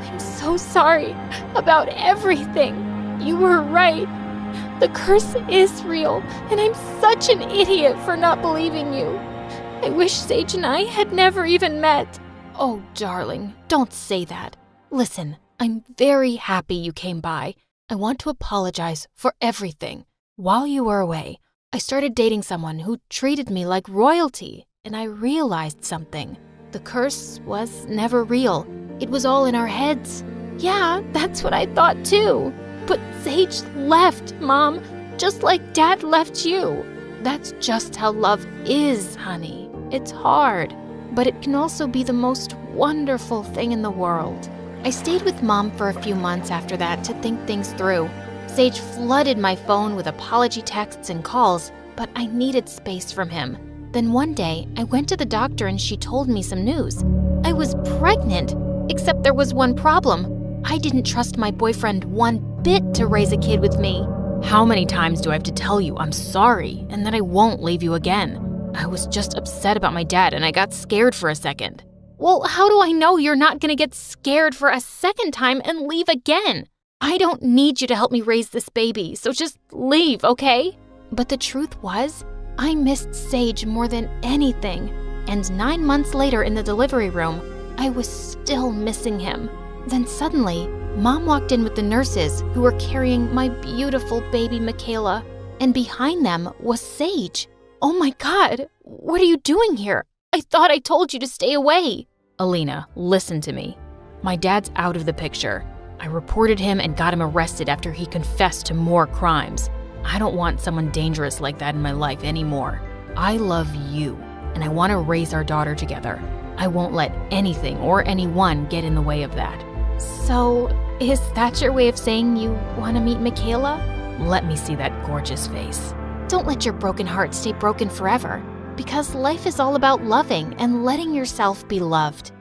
I'm so sorry about everything. You were right. The curse is real, and I'm such an idiot for not believing you. I wish Sage and I had never even met. Oh, darling, don't say that. Listen, I'm very happy you came by. I want to apologize for everything. While you were away, I started dating someone who treated me like royalty, and I realized something. The curse was never real. It was all in our heads. Yeah, that's what I thought too. But Sage left, Mom, just like Dad left you. That's just how love is, honey. It's hard, but it can also be the most wonderful thing in the world. I stayed with Mom for a few months after that to think things through. Sage flooded my phone with apology texts and calls, but I needed space from him. Then one day, I went to the doctor and she told me some news. I was pregnant, except there was one problem. I didn't trust my boyfriend one bit to raise a kid with me. How many times do I have to tell you I'm sorry and that I won't leave you again? I was just upset about my dad and I got scared for a second. Well, how do I know you're not gonna get scared for a second time and leave again? I don't need you to help me raise this baby, so just leave, okay? But the truth was, I missed Sage more than anything. And 9 months later in the delivery room, I was still missing him. Then suddenly, Mom walked in with the nurses who were carrying my beautiful baby Michaela. And behind them was Sage. Oh my God, what are you doing here? I thought I told you to stay away. Alina, listen to me. My dad's out of the picture. I reported him and got him arrested after he confessed to more crimes. I don't want someone dangerous like that in my life anymore. I love you, and I want to raise our daughter together. I won't let anything or anyone get in the way of that. So, is that your way of saying you want to meet Michaela? Let me see that gorgeous face. Don't let your broken heart stay broken forever, because life is all about loving and letting yourself be loved.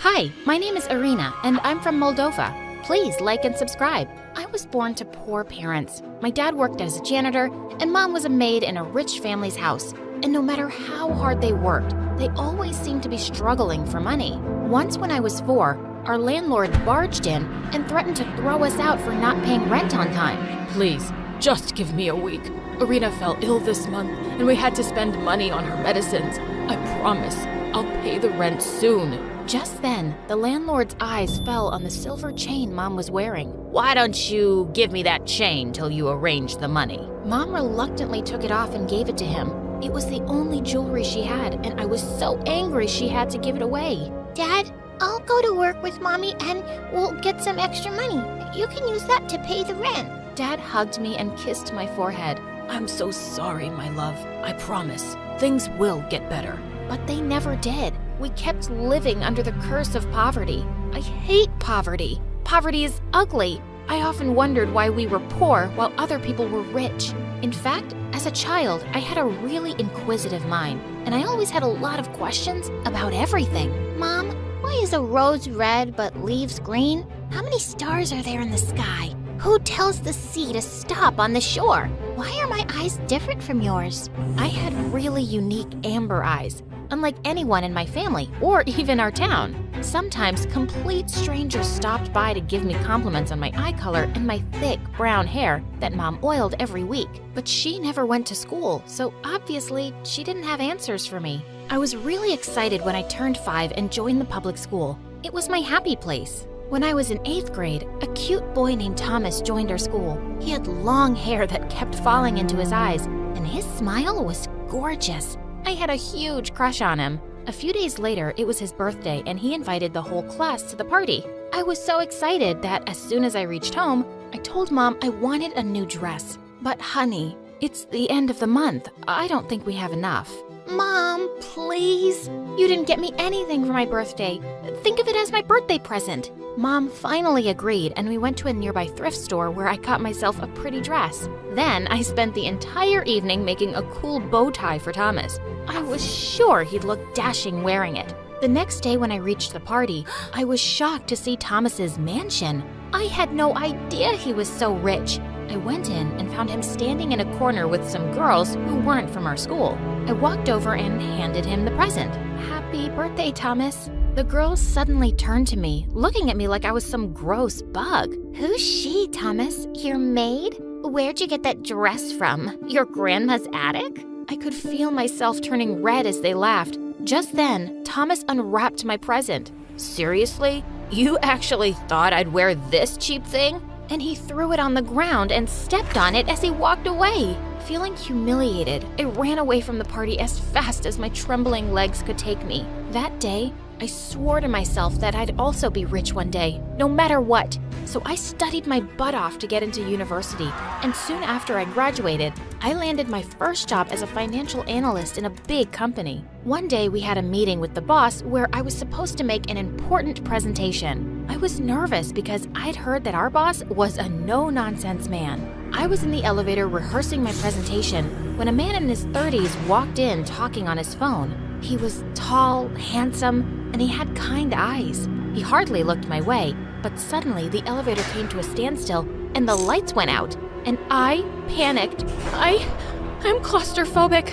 Hi, my name is Irina, and I'm from Moldova. Please like and subscribe. I was born to poor parents. My dad worked as a janitor, and mom was a maid in a rich family's house. And no matter how hard they worked, they always seemed to be struggling for money. Once when I was 4, our landlord barged in and threatened to throw us out for not paying rent on time. Please, just give me a week. Irina fell ill this month, and we had to spend money on her medicines. I promise, I'll pay the rent soon. Just then, the landlord's eyes fell on the silver chain Mom was wearing. Why don't you give me that chain till you arrange the money? Mom reluctantly took it off and gave it to him. It was the only jewelry she had, and I was so angry she had to give it away. Dad, I'll go to work with Mommy and we'll get some extra money. You can use that to pay the rent. Dad hugged me and kissed my forehead. I'm so sorry, my love. I promise, things will get better. But they never did. We kept living under the curse of poverty. I hate poverty. Poverty is ugly. I often wondered why we were poor while other people were rich. In fact, as a child, I had a really inquisitive mind, and I always had a lot of questions about everything. Mom, why is a rose red but leaves green? How many stars are there in the sky? Who tells the sea to stop on the shore? Why are my eyes different from yours? I had really unique amber eyes, unlike anyone in my family or even our town. Sometimes complete strangers stopped by to give me compliments on my eye color and my thick brown hair that Mom oiled every week. But she never went to school, so obviously she didn't have answers for me. I was really excited when I turned 5 and joined the public school. It was my happy place. When I was in 8th grade, a cute boy named Thomas joined our school. He had long hair that kept falling into his eyes, and his smile was gorgeous. I had a huge crush on him. A few days later, it was his birthday, and he invited the whole class to the party. I was so excited that as soon as I reached home, I told Mom I wanted a new dress. But honey, it's the end of the month. I don't think we have enough. Mom, please? You didn't get me anything for my birthday. Think of it as my birthday present. Mom finally agreed, and we went to a nearby thrift store where I got myself a pretty dress. Then I spent the entire evening making a cool bow tie for Thomas. I was sure he'd look dashing wearing it. The next day when I reached the party, I was shocked to see Thomas's mansion. I had no idea he was so rich. I went in and found him standing in a corner with some girls who weren't from our school. I walked over and handed him the present. Happy birthday, Thomas. The girls suddenly turned to me, looking at me like I was some gross bug. Who's she, Thomas? Your maid? Where'd you get that dress from? Your grandma's attic? I could feel myself turning red as they laughed. Just then, Thomas unwrapped my present. Seriously? You actually thought I'd wear this cheap thing? And he threw it on the ground and stepped on it as he walked away. Feeling humiliated, I ran away from the party as fast as my trembling legs could take me. That day, I swore to myself that I'd also be rich one day, no matter what. So I studied my butt off to get into university, and soon after I graduated, I landed my first job as a financial analyst in a big company. One day we had a meeting with the boss where I was supposed to make an important presentation. I was nervous because I'd heard that our boss was a no-nonsense man. I was in the elevator rehearsing my presentation when a man in his 30s walked in talking on his phone. He was tall, handsome, and he had kind eyes. He hardly looked my way, but suddenly the elevator came to a standstill and the lights went out, and I panicked. I'm claustrophobic.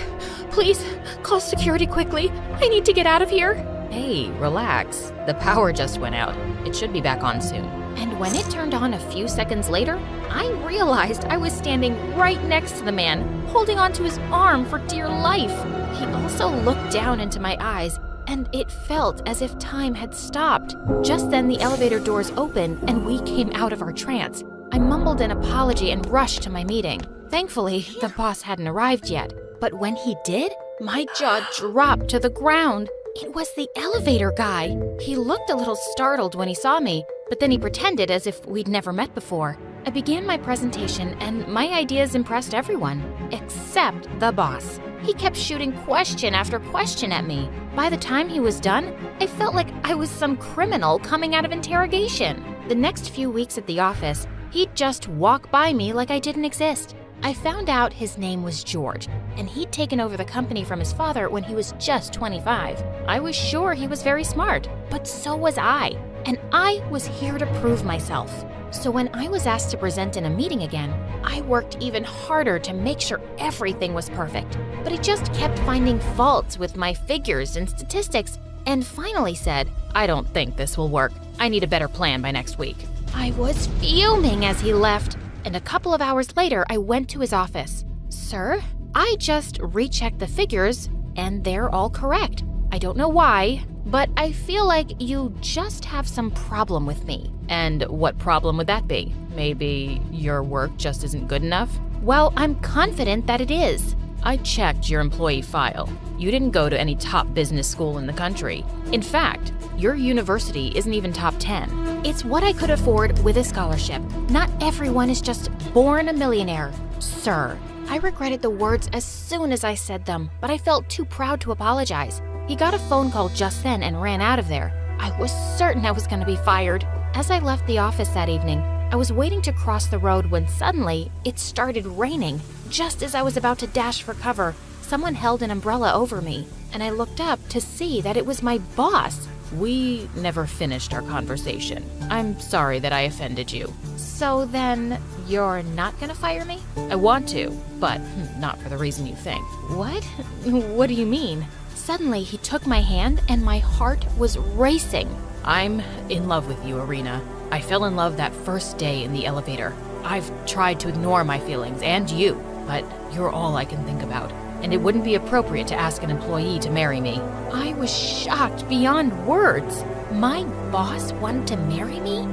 Please, call security quickly. I need to get out of here. Hey, relax. The power just went out. It should be back on soon. And when it turned on a few seconds later, I realized I was standing right next to the man, holding onto his arm for dear life. He also looked down into my eyes, and it felt as if time had stopped. Just then the elevator doors opened and we came out of our trance. I mumbled an apology and rushed to my meeting. Thankfully, the boss hadn't arrived yet, but when he did, my jaw dropped to the ground. It was the elevator guy. He looked a little startled when he saw me, but then he pretended as if we'd never met before. I began my presentation, and my ideas impressed everyone, except the boss. He kept shooting question after question at me. By the time he was done, I felt like I was some criminal coming out of interrogation. The next few weeks at the office, he'd just walk by me like I didn't exist. I found out his name was George, and he'd taken over the company from his father when he was just 25. I was sure he was very smart, but so was I, and I was here to prove myself. So when I was asked to present in a meeting again, I worked even harder to make sure everything was perfect. But I just kept finding faults with my figures and statistics, and finally said, "I don't think this will work. I need a better plan by next week." I was fuming as he left, and a couple of hours later, I went to his office. "Sir, I just rechecked the figures, and they're all correct. I don't know why, but I feel like you just have some problem with me." And what problem would that be? Maybe your work just isn't good enough? Well, I'm confident that it is. I checked your employee file. You didn't go to any top business school in the country. In fact, your university isn't even top 10. It's what I could afford with a scholarship. Not everyone is just born a millionaire. Sir, I regretted the words as soon as I said them, but I felt too proud to apologize. He got a phone call just then and ran out of there. I was certain I was going to be fired. As I left the office that evening, I was waiting to cross the road when suddenly it started raining. Just as I was about to dash for cover, someone held an umbrella over me, and I looked up to see that it was my boss. We never finished our conversation. I'm sorry that I offended you. So then, you're not gonna fire me? I want to, but not for the reason you think. What? What do you mean? Suddenly, he took my hand and my heart was racing. I'm in love with you, Irina. I fell in love that first day in the elevator. I've tried to ignore my feelings and you, but you're all I can think about. And it wouldn't be appropriate to ask an employee to marry me. I was shocked beyond words. My boss wanted to marry me?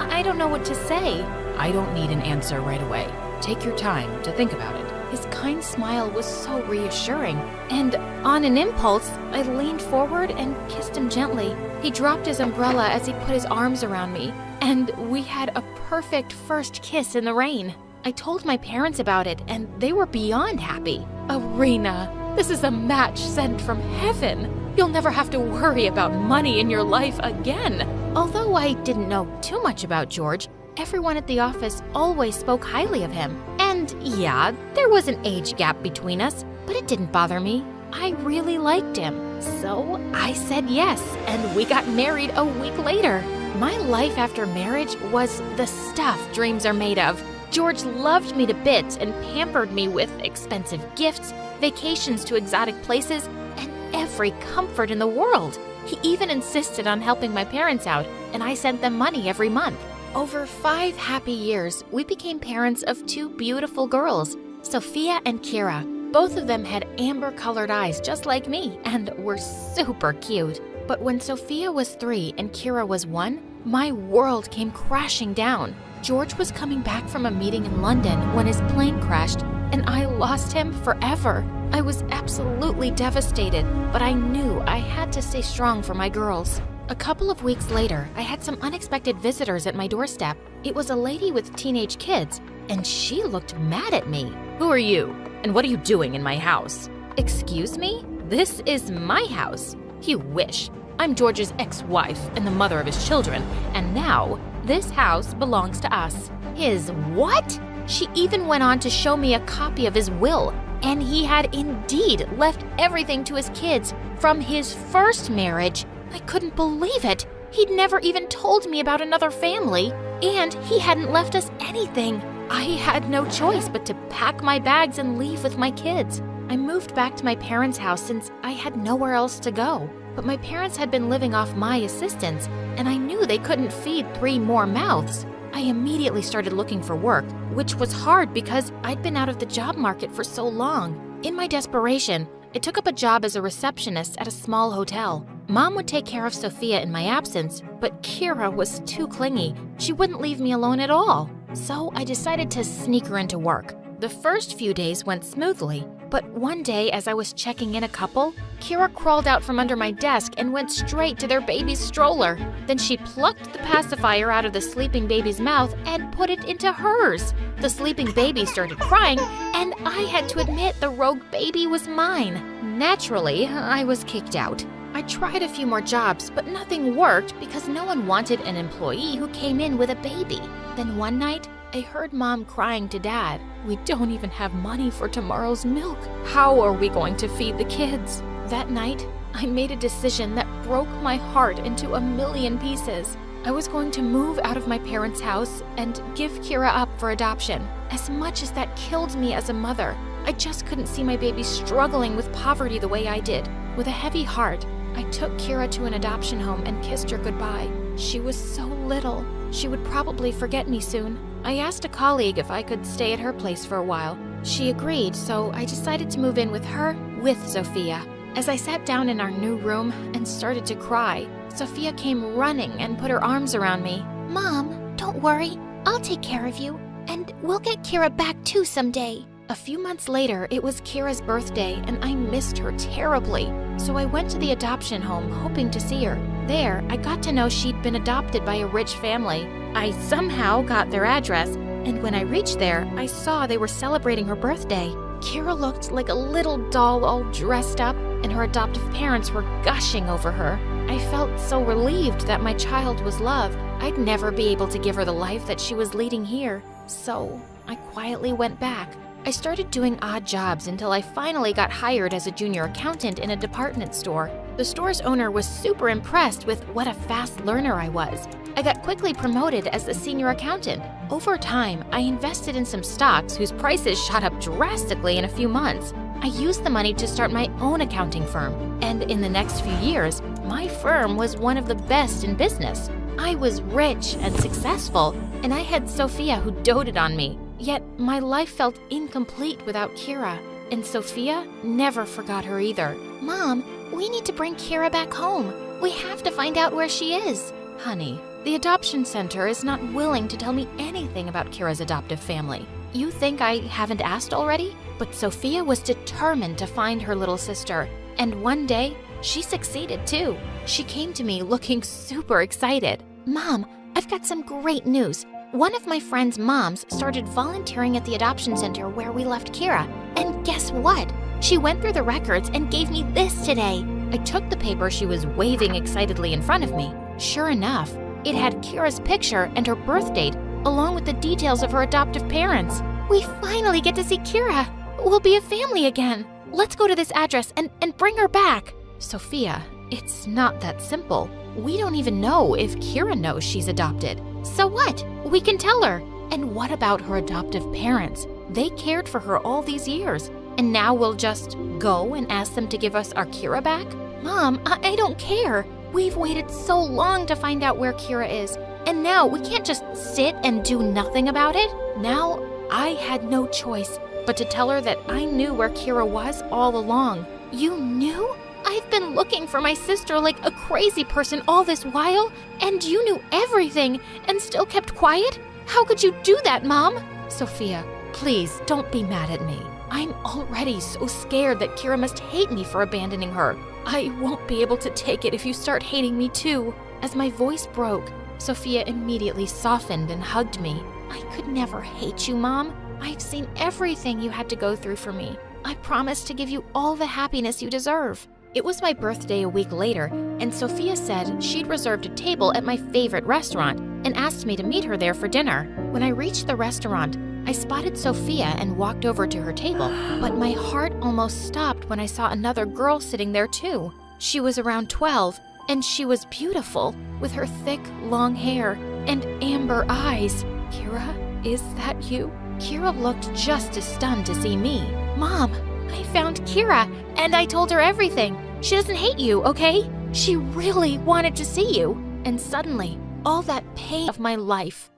I don't know what to say. I don't need an answer right away. Take your time to think about it. His kind smile was so reassuring, and on an impulse, I leaned forward and kissed him gently. He dropped his umbrella as he put his arms around me, and we had a perfect first kiss in the rain. I told my parents about it, and they were beyond happy. Irina, this is a match sent from heaven. You'll never have to worry about money in your life again. Although I didn't know too much about George, everyone at the office always spoke highly of him. And yeah, there was an age gap between us, but it didn't bother me. I really liked him. So I said yes, and we got married a week later. My life after marriage was the stuff dreams are made of. George loved me to bits and pampered me with expensive gifts, vacations to exotic places, and every comfort in the world. He even insisted on helping my parents out, and I sent them money every month. Over 5 happy years, we became parents of 2 beautiful girls, Sophia and Kira. Both of them had amber-colored eyes just like me and were super cute. But when Sophia was 3 and Kira was 1, my world came crashing down. George was coming back from a meeting in London when his plane crashed, and I lost him forever. I was absolutely devastated, but I knew I had to stay strong for my girls. A couple of weeks later, I had some unexpected visitors at my doorstep. It was a lady with teenage kids, and she looked mad at me. Who are you? And what are you doing in my house? Excuse me? This is my house. You wish. I'm George's ex-wife and the mother of his children, and now this house belongs to us. His what? She even went on to show me a copy of his will, and he had indeed left everything to his kids from his first marriage. I couldn't believe it. He'd never even told me about another family, and he hadn't left us anything. I had no choice but to pack my bags and leave with my kids. I moved back to my parents' house since I had nowhere else to go. But my parents had been living off my assistance, and I knew they couldn't feed 3 more mouths. I immediately started looking for work, which was hard because I'd been out of the job market for so long. In my desperation, I took up a job as a receptionist at a small hotel. Mom would take care of Sophia in my absence, but Kira was too clingy. She wouldn't leave me alone at all. So I decided to sneak her into work. The first few days went smoothly, But one day, as I was checking in a couple, Kira crawled out from under my desk and went straight to their baby's stroller. Then she plucked the pacifier out of the sleeping baby's mouth and put it into hers. The sleeping baby started crying, and I had to admit the rogue baby was mine. Naturally, I was kicked out. I tried a few more jobs, but nothing worked because no one wanted an employee who came in with a baby. Then one night, I heard Mom crying to Dad. "We don't even have money for tomorrow's milk. How are we going to feed the kids?" That night, I made a decision that broke my heart into a million pieces. I was going to move out of my parents' house and give Kira up for adoption. As much as that killed me as a mother, I just couldn't see my baby struggling with poverty the way I did. With a heavy heart, I took Kira to an adoption home and kissed her goodbye. She was so little. She would probably forget me soon. I asked a colleague if I could stay at her place for a while. She agreed, so I decided to move in with her with Sophia. As I sat down in our new room and started to cry, Sophia came running and put her arms around me. Mom, don't worry. I'll take care of you. And we'll get Kira back too someday. A few months later, it was Kira's birthday, and I missed her terribly. So I went to the adoption home, hoping to see her. There, I got to know she'd been adopted by a rich family. I somehow got their address, and when I reached there, I saw they were celebrating her birthday. Kira looked like a little doll all dressed up, and her adoptive parents were gushing over her. I felt so relieved that my child was loved. I'd never be able to give her the life that she was leading here. So I quietly went back. I started doing odd jobs until I finally got hired as a junior accountant in a department store. The store's owner was super impressed with what a fast learner I was. I got quickly promoted as the senior accountant. Over time, I invested in some stocks whose prices shot up drastically in a few months. I used the money to start my own accounting firm, and in the next few years, my firm was one of the best in business. I was rich and successful, and I had Sophia who doted on me. Yet my life felt incomplete without Kira, and Sophia never forgot her either. Mom, we need to bring Kira back home. We have to find out where she is. Honey, the adoption center is not willing to tell me anything about Kira's adoptive family. You think I haven't asked already? But Sophia was determined to find her little sister, and one day, she succeeded too. She came to me looking super excited. Mom, I've got some great news. One of my friend's moms started volunteering at the adoption center where we left Kira. And guess what? She went through the records and gave me this today. I took the paper she was waving excitedly in front of me. Sure enough, it had Kira's picture and her birth date, along with the details of her adoptive parents. We finally get to see Kira. We'll be a family again. Let's go to this address and bring her back. Sophia, it's not that simple. We don't even know if Kira knows she's adopted. So what? We can tell her. And what about her adoptive parents? They cared for her all these years. And now we'll just go and ask them to give us our Kira back? Mom, I don't care. We've waited so long to find out where Kira is. And now we can't just sit and do nothing about it. Now I had no choice but to tell her that I knew where Kira was all along. You knew? I've been looking for my sister like a crazy person all this while, and you knew everything and still kept quiet? How could you do that, Mom? Sophia, please don't be mad at me. I'm already so scared that Kira must hate me for abandoning her. I won't be able to take it if you start hating me too. As my voice broke, Sophia immediately softened and hugged me. I could never hate you, Mom. I've seen everything you had to go through for me. I promise to give you all the happiness you deserve. It was my birthday a week later, and Sophia said she'd reserved a table at my favorite restaurant and asked me to meet her there for dinner. When I reached the restaurant, I spotted Sophia and walked over to her table, but my heart almost stopped when I saw another girl sitting there too. She was around 12, and she was beautiful, with her thick, long hair and amber eyes. Kira, is that you? Kira looked just as stunned to see me. Mom, I found Kira, and I told her everything. She doesn't hate you, okay? She really wanted to see you. And suddenly, all that pain of my life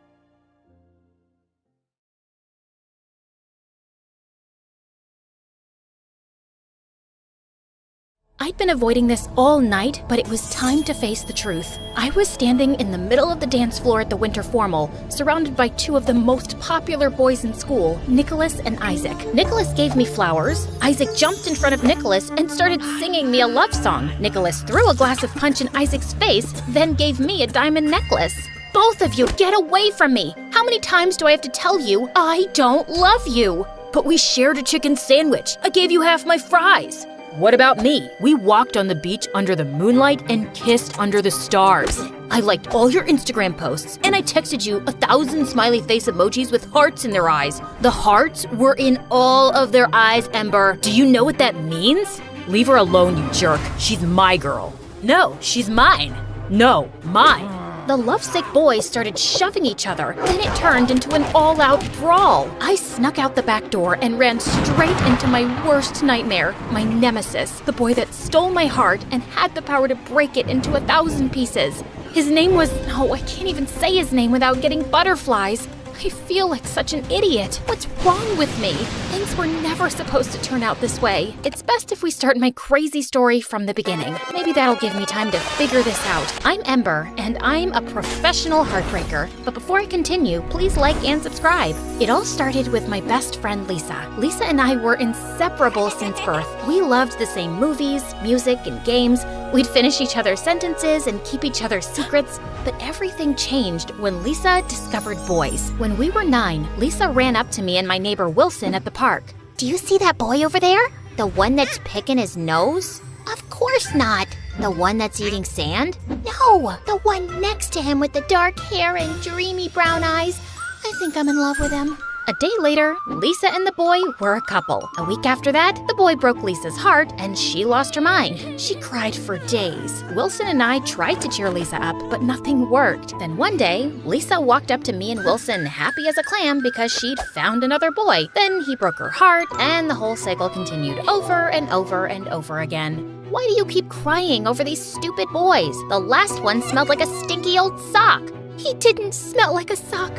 I'd been avoiding this all night, but it was time to face the truth. I was standing in the middle of the dance floor at the winter formal, surrounded by two of the most popular boys in school, Nicholas and Isaac. Nicholas gave me flowers. Isaac jumped in front of Nicholas and started singing me a love song. Nicholas threw a glass of punch in Isaac's face, then gave me a diamond necklace. Both of you, get away from me! How many times do I have to tell you I don't love you? But we shared a chicken sandwich. I gave you half my fries. What about me? We walked on the beach under the moonlight and kissed under the stars. I liked all your Instagram posts, and I texted you 1,000 smiley face emojis with hearts in their eyes. The hearts were in all of their eyes, Ember. Do you know what that means? Leave her alone, you jerk. She's my girl. No, she's mine. No, mine. The lovesick boys started shoving each other, then it turned into an all-out brawl. I snuck out the back door and ran straight into my worst nightmare, my nemesis, the boy that stole my heart and had the power to break it into 1,000 pieces. His name was... oh, I can't even say his name without getting butterflies. I feel like such an idiot. What's wrong with me? Things were never supposed to turn out this way. It's best if we start my crazy story from the beginning. Maybe that'll give me time to figure this out. I'm Ember, and I'm a professional heartbreaker. But before I continue, please like and subscribe. It all started with my best friend, Lisa. Lisa and I were inseparable since birth. We loved the same movies, music, and games. We'd finish each other's sentences and keep each other's secrets. But everything changed when Lisa discovered boys. When we were 9, Lisa ran up to me and my neighbor Wilson at the park. Do you see that boy over there? The one that's picking his nose? Of course not. The one that's eating sand? No, the one next to him with the dark hair and dreamy brown eyes. I think I'm in love with him. A day later, Lisa and the boy were a couple. A week after that, the boy broke Lisa's heart and she lost her mind. She cried for days. Wilson and I tried to cheer Lisa up, but nothing worked. Then one day, Lisa walked up to me and Wilson happy as a clam because she'd found another boy. Then he broke her heart and the whole cycle continued over and over and over again. Why do you keep crying over these stupid boys? The last one smelled like a stinky old sock. He didn't smell like a sock.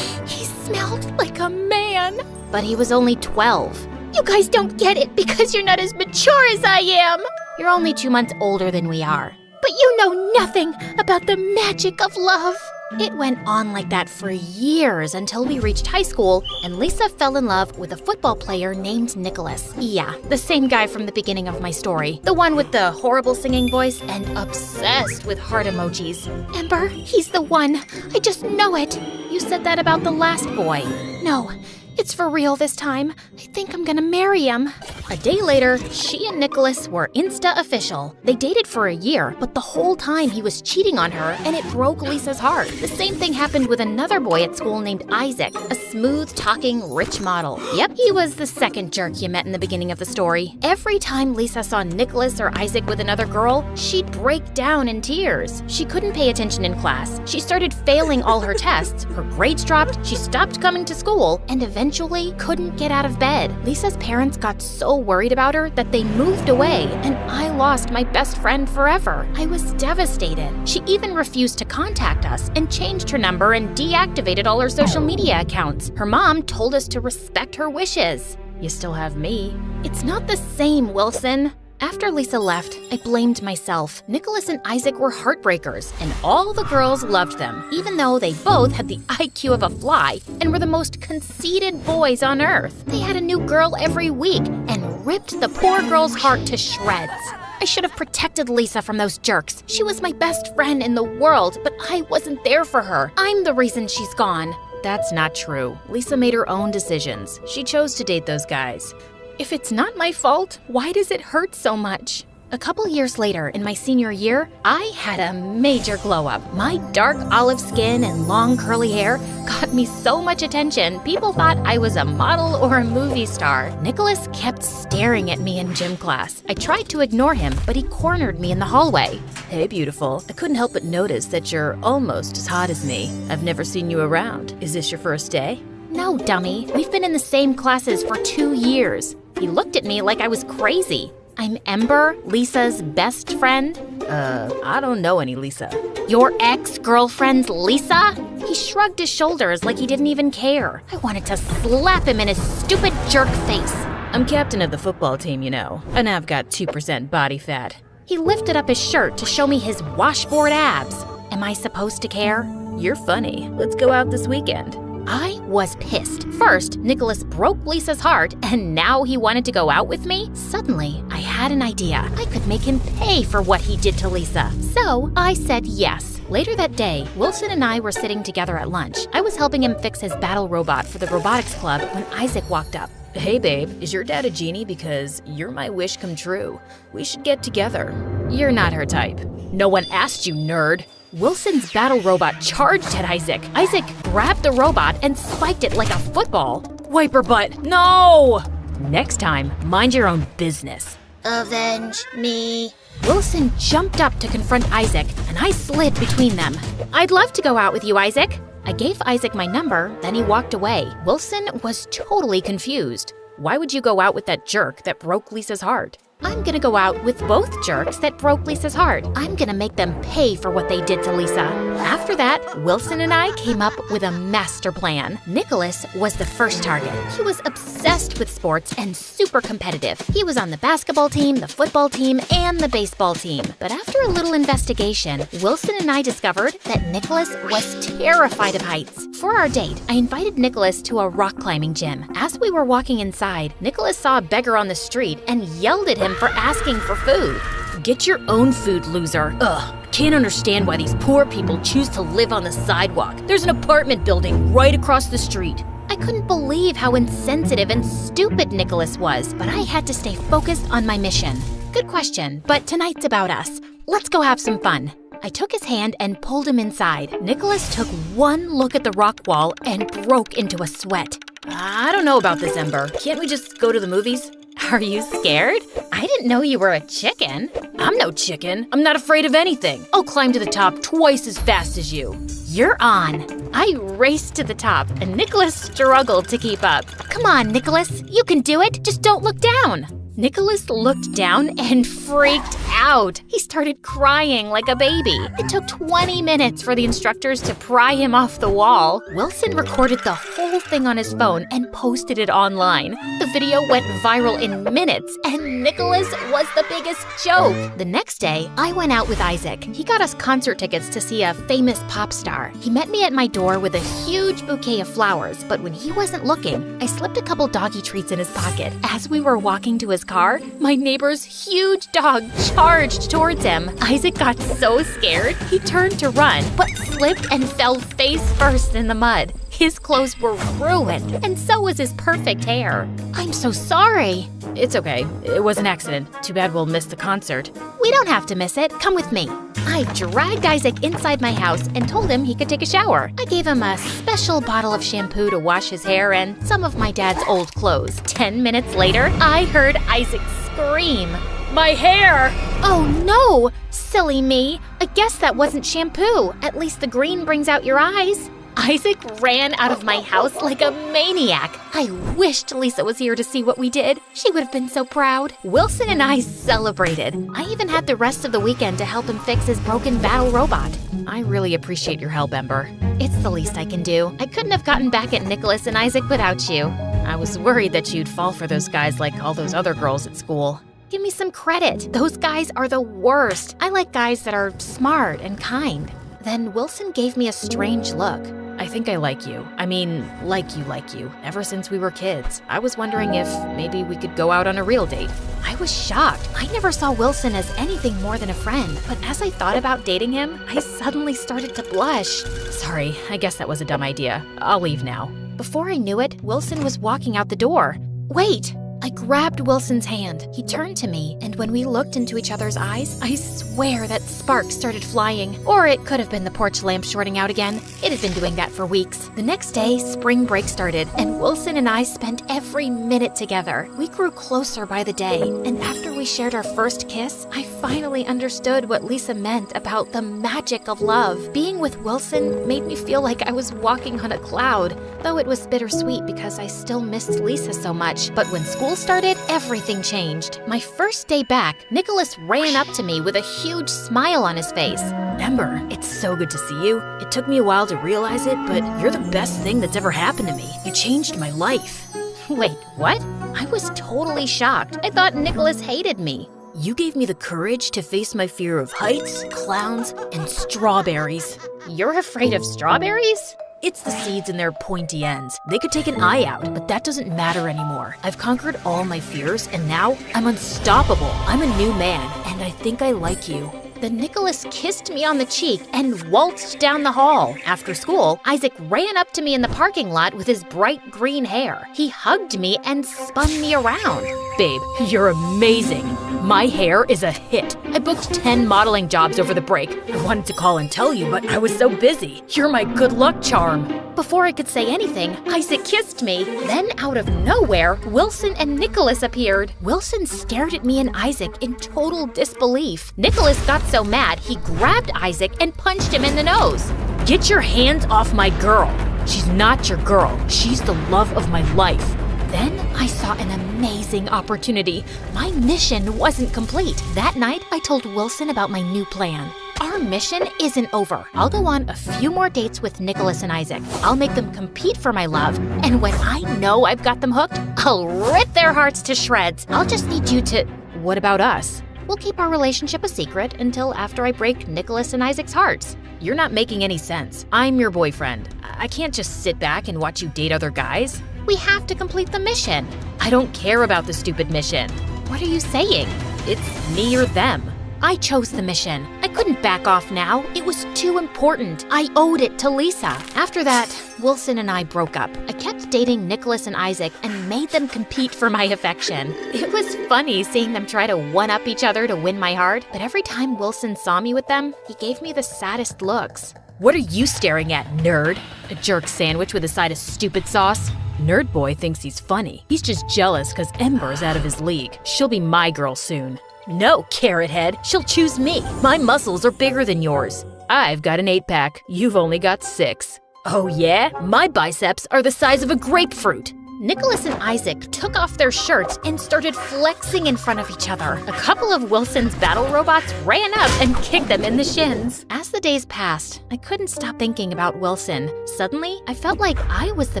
He smelled like a man. But he was only 12. You guys don't get it because you're not as mature as I am. You're only 2 months older than we are. But you know nothing about the magic of love. It went on like that for years until we reached high school and Lisa fell in love with a football player named Nicholas. Yeah, the same guy from the beginning of my story. The one with the horrible singing voice and obsessed with heart emojis. Ember, he's the one. I just know it. You said that about the last boy. No, it's for real this time. I think I'm gonna marry him. A day later, she and Nicholas were Insta official. They dated for a year, but the whole time he was cheating on her and it broke Lisa's heart. The same thing happened with another boy at school named Isaac, a smooth-talking, rich model. Yep, he was the second jerk you met in the beginning of the story. Every time Lisa saw Nicholas or Isaac with another girl, she'd break down in tears. She couldn't pay attention in class. She started failing all her tests. Her grades dropped, she stopped coming to school, and eventually couldn't get out of bed. Lisa's parents got so worried about her that they moved away, and I lost my best friend forever. I was devastated. She even refused to contact us and changed her number and deactivated all her social media accounts. Her mom told us to respect her wishes. You still have me. It's not the same, Wilson. After Lisa left, I blamed myself. Nicholas and Isaac were heartbreakers, and all the girls loved them, even though they both had the IQ of a fly and were the most conceited boys on earth. They had a new girl every week and ripped the poor girl's heart to shreds. I should have protected Lisa from those jerks. She was my best friend in the world, but I wasn't there for her. I'm the reason she's gone. That's not true. Lisa made her own decisions. She chose to date those guys. If it's not my fault, why does it hurt so much? A couple years later, in my senior year, I had a major glow-up. My dark olive skin and long curly hair got me so much attention, people thought I was a model or a movie star. Nicholas kept staring at me in gym class. I tried to ignore him, but he cornered me in the hallway. Hey, beautiful. I couldn't help but notice that you're almost as hot as me. I've never seen you around. Is this your first day? No, dummy. We've been in the same classes for 2 years. He looked at me like I was crazy. I'm Ember, Lisa's best friend. I don't know any Lisa. Your ex-girlfriend's Lisa? He shrugged his shoulders like he didn't even care. I wanted to slap him in his stupid jerk face. I'm captain of the football team, you know, and I've got 2% body fat. He lifted up his shirt to show me his washboard abs. Am I supposed to care? You're funny. Let's go out this weekend. I was pissed. First, Nicholas broke Lisa's heart, and now he wanted to go out with me? Suddenly, I had an idea. I could make him pay for what he did to Lisa. So, I said yes. Later that day, Wilson and I were sitting together at lunch. I was helping him fix his battle robot for the robotics club when Isaac walked up. Hey babe, is your dad a genie? Because you're my wish come true. We should get together. You're not her type. No one asked you, nerd. Wilson's battle robot charged at Isaac. Isaac grabbed the robot and spiked it like a football. Wiper butt, no! Next time, mind your own business. Avenge me. Wilson jumped up to confront Isaac, and I slid between them. I'd love to go out with you, Isaac. I gave Isaac my number, then he walked away. Wilson was totally confused. Why would you go out with that jerk that broke Lisa's heart? I'm gonna go out with both jerks that broke Lisa's heart. I'm gonna make them pay for what they did to Lisa. After that, Wilson and I came up with a master plan. Nicholas was the first target. He was obsessed with sports and super competitive. He was on the basketball team, the football team, and the baseball team. But after a little investigation, Wilson and I discovered that Nicholas was terrified of heights. For our date, I invited Nicholas to a rock climbing gym. As we were walking inside, Nicholas saw a beggar on the street and yelled at him for asking for food. Get your own food, loser. Ugh, can't understand why these poor people choose to live on the sidewalk. There's an apartment building right across the street. I couldn't believe how insensitive and stupid Nicholas was, but I had to stay focused on my mission. Good question, but tonight's about us. Let's go have some fun. I took his hand and pulled him inside. Nicholas took one look at the rock wall and broke into a sweat. I don't know about this, Ember. Can't we just go to the movies? Are you scared? I didn't know you were a chicken. I'm no chicken. I'm not afraid of anything. I'll climb to the top twice as fast as you. You're on. I raced to the top, and Nicholas struggled to keep up. Come on, Nicholas. You can do it. Just don't look down. Nicholas looked down and freaked out. He started crying like a baby. It took 20 minutes for the instructors to pry him off the wall. Wilson recorded the whole thing on his phone and posted it online. The video went viral in minutes, and Nicholas was the biggest joke. The next day, I went out with Isaac. He got us concert tickets to see a famous pop star. He met me at my door with a huge bouquet of flowers, but when he wasn't looking, I slipped a couple doggy treats in his pocket. As we were walking to his car, my neighbor's huge dog charged towards him. Isaac got so scared, he turned to run, but slipped and fell face first in the mud. His clothes were ruined, and so was his perfect hair. I'm so sorry. It's okay. It was an accident. Too bad we'll miss the concert. We don't have to miss it. Come with me. I dragged Isaac inside my house and told him he could take a shower. I gave him a special bottle of shampoo to wash his hair and some of my dad's old clothes. 10 minutes later, I heard Isaac scream. My hair! Oh no! Silly me. I guess that wasn't shampoo. At least the green brings out your eyes. Isaac ran out of my house like a maniac. I wished Lisa was here to see what we did. She would have been so proud. Wilson and I celebrated. I even had the rest of the weekend to help him fix his broken battle robot. I really appreciate your help, Ember. It's the least I can do. I couldn't have gotten back at Nicholas and Isaac without you. I was worried that you'd fall for those guys like all those other girls at school. Give me some credit. Those guys are the worst. I like guys that are smart and kind. Then Wilson gave me a strange look. I think I like you. I mean, like you, ever since we were kids. I was wondering if maybe we could go out on a real date. I was shocked. I never saw Wilson as anything more than a friend. But as I thought about dating him, I suddenly started to blush. Sorry, I guess that was a dumb idea. I'll leave now. Before I knew it, Wilson was walking out the door. Wait! I grabbed Wilson's hand. He turned to me, and when we looked into each other's eyes, I swear that sparks started flying. Or it could have been the porch lamp shorting out again. It had been doing that for weeks. The next day, spring break started, and Wilson and I spent every minute together. We grew closer by the day, and after we shared our first kiss, I finally understood what Lisa meant about the magic of love. Being with Wilson made me feel like I was walking on a cloud, though it was bittersweet because I still missed Lisa so much. But when school started, everything changed. My first day back, Nicholas ran up to me with a huge smile on his face. Ember, it's so good to see you. It took me a while to realize it, but you're the best thing that's ever happened to me. You changed my life. Wait, what? I was totally shocked. I thought Nicholas hated me. You gave me the courage to face my fear of heights, clowns, and strawberries. You're afraid of strawberries? It's the seeds and their pointy ends. They could take an eye out, but that doesn't matter anymore. I've conquered all my fears, and now I'm unstoppable. I'm a new man, and I think I like you. Then Nicholas kissed me on the cheek and waltzed down the hall. After school, Isaac ran up to me in the parking lot with his bright green hair. He hugged me and spun me around. Babe, you're amazing. My hair is a hit. I booked 10 modeling jobs over the break. I wanted to call and tell you, but I was so busy. You're my good luck charm. Before I could say anything, Isaac kissed me. Then out of nowhere, Wilson and Nicholas appeared. Wilson stared at me and Isaac in total disbelief. Nicholas got so mad, he grabbed Isaac and punched him in the nose. Get your hands off my girl. She's not your girl. She's the love of my life. Then I saw an amazing opportunity. My mission wasn't complete. That night, I told Wilson about my new plan. Our mission isn't over. I'll go on a few more dates with Nicholas and Isaac. I'll make them compete for my love. And when I know I've got them hooked, I'll rip their hearts to shreds. I'll just need you to... What about us? We'll keep our relationship a secret until after I break Nicholas and Isaac's hearts. You're not making any sense. I'm your boyfriend. I can't just sit back and watch you date other guys. We have to complete the mission. I don't care about the stupid mission. What are you saying? It's me or them. I chose the mission. I couldn't back off now. It was too important. I owed it to Lisa. After that, Wilson and I broke up. I kept dating Nicholas and Isaac and made them compete for my affection. It was funny seeing them try to one-up each other to win my heart, but every time Wilson saw me with them, he gave me the saddest looks. What are you staring at, nerd? A jerk sandwich with a side of stupid sauce? Nerd boy thinks he's funny. He's just jealous because Ember's out of his league. She'll be my girl soon. No, carrot head. She'll choose me. My muscles are bigger than yours. I've got an 8-pack. You've only got 6. Oh yeah? My biceps are the size of a grapefruit. Nicholas and Isaac took off their shirts and started flexing in front of each other. A couple of Wilson's battle robots ran up and kicked them in the shins. As the days passed, I couldn't stop thinking about Wilson. Suddenly, I felt like I was the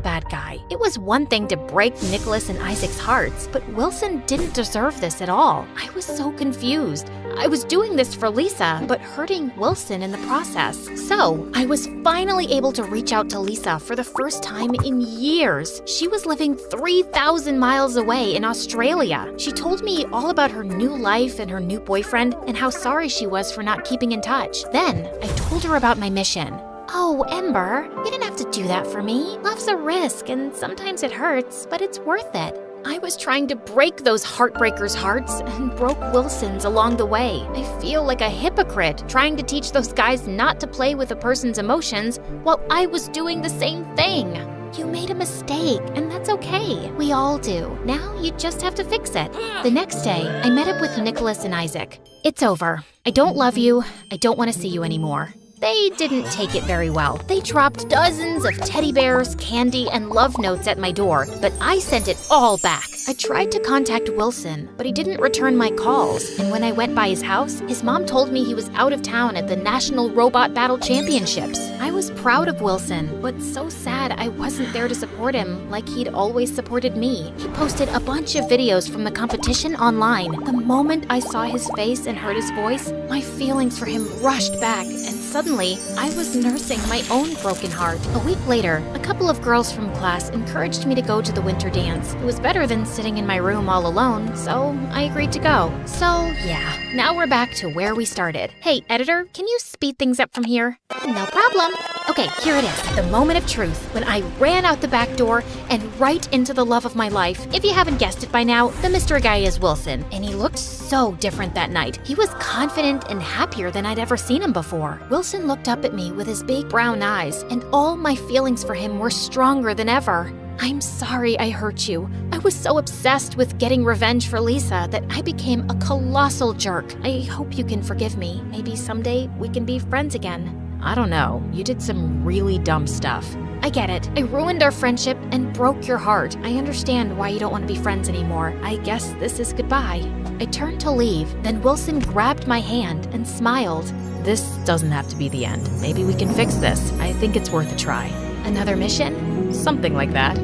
bad guy. It was one thing to break Nicholas and Isaac's hearts, but Wilson didn't deserve this at all. I was so confused. I was doing this for Lisa, but hurting Wilson in the process. So, I was finally able to reach out to Lisa for the first time in years. She was living 3,000 miles away in Australia. She told me all about her new life and her new boyfriend and how sorry she was for not keeping in touch. Then, I told her about my mission. Oh, Ember, you didn't have to do that for me. Love's a risk, and sometimes it hurts, but it's worth it. I was trying to break those heartbreakers' hearts and broke Wilson's along the way. I feel like a hypocrite trying to teach those guys not to play with a person's emotions while I was doing the same thing. You made a mistake, and that's okay. We all do. Now you just have to fix it. The next day, I met up with Nicholas and Isaac. It's over. I don't love you. I don't want to see you anymore. They didn't take it very well. They dropped dozens of teddy bears, candy, and love notes at my door, but I sent it all back. I tried to contact Wilson, but he didn't return my calls. And when I went by his house, his mom told me he was out of town at the National Robot Battle Championships. I was proud of Wilson, but so sad I wasn't there to support him like he'd always supported me. He posted a bunch of videos from the competition online. The moment I saw his face and heard his voice, my feelings for him rushed back, and suddenly, I was nursing my own broken heart. A week later, a couple of girls from class encouraged me to go to the winter dance. It was better than sitting in my room all alone, so I agreed to go. So, yeah, now we're back to where we started. Hey, editor, can you speed things up from here? No problem. Okay, here it is, the moment of truth, when I ran out the back door and right into the love of my life. If you haven't guessed it by now, the mystery guy is Wilson, and he looked so different that night. He was confident and happier than I'd ever seen him before. Wilson looked up at me with his big brown eyes, and all my feelings for him were stronger than ever. I'm sorry I hurt you. I was so obsessed with getting revenge for Lisa that I became a colossal jerk. I hope you can forgive me. Maybe someday we can be friends again. I don't know. You did some really dumb stuff. I get it. I ruined our friendship and broke your heart. I understand why you don't want to be friends anymore. I guess this is goodbye. I turned to leave, then Wilson grabbed my hand and smiled. This doesn't have to be the end. Maybe we can fix this. I think it's worth a try. Another mission? Something like that.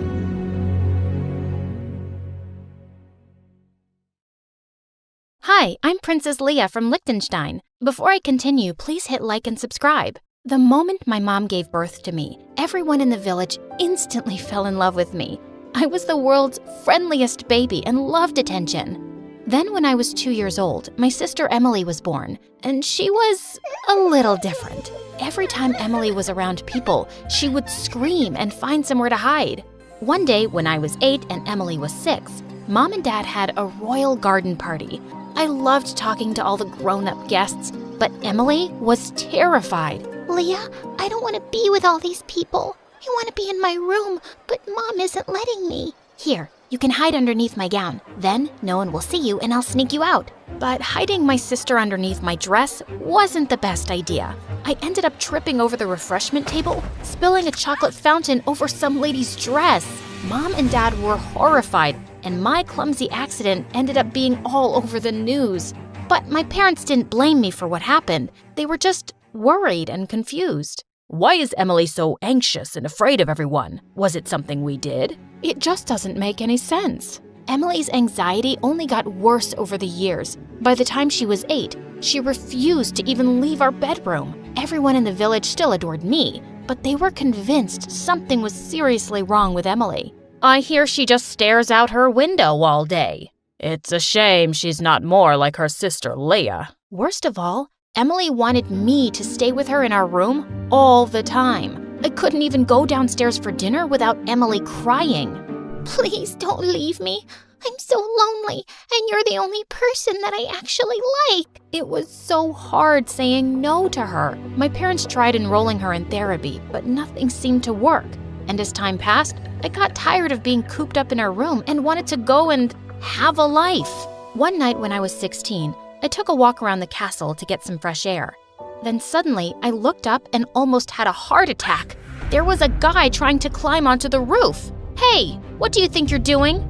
Hi, Hi, I'm Princess Leia from Liechtenstein. Before I continue, please hit like and subscribe. The moment my mom gave birth to me, everyone in the village instantly fell in love with me. I was the world's friendliest baby and loved attention. Then when I was 2 years old, my sister Emily was born, and she was a little different. Every time Emily was around people, she would scream and find somewhere to hide. One day when I was 8 and Emily was 6, Mom and Dad had a royal garden party. I loved talking to all the grown-up guests, but Emily was terrified. Leah, I don't want to be with all these people. I want to be in my room, but Mom isn't letting me. Here, you can hide underneath my gown. Then no one will see you and I'll sneak you out. But hiding my sister underneath my dress wasn't the best idea. I ended up tripping over the refreshment table, spilling a chocolate fountain over some lady's dress. Mom and Dad were horrified, and my clumsy accident ended up being all over the news. But my parents didn't blame me for what happened. They were just worried and confused. Why is Emily so anxious and afraid of everyone? Was it something we did? It just doesn't make any sense. Emily's anxiety only got worse over the years. By the time she was 8, she refused to even leave our bedroom. Everyone in the village still adored me, but they were convinced something was seriously wrong with Emily. I hear she just stares out her window all day. It's a shame she's not more like her sister Leia. Worst of all, Emily wanted me to stay with her in our room all the time. I couldn't even go downstairs for dinner without Emily crying. Please don't leave me. I'm so lonely, and you're the only person that I actually like. It was so hard saying no to her. My parents tried enrolling her in therapy, but nothing seemed to work. And as time passed, I got tired of being cooped up in our room and wanted to go and have a life. One night when I was 16, I took a walk around the castle to get some fresh air. Then suddenly, I looked up and almost had a heart attack. There was a guy trying to climb onto the roof. Hey, what do you think you're doing?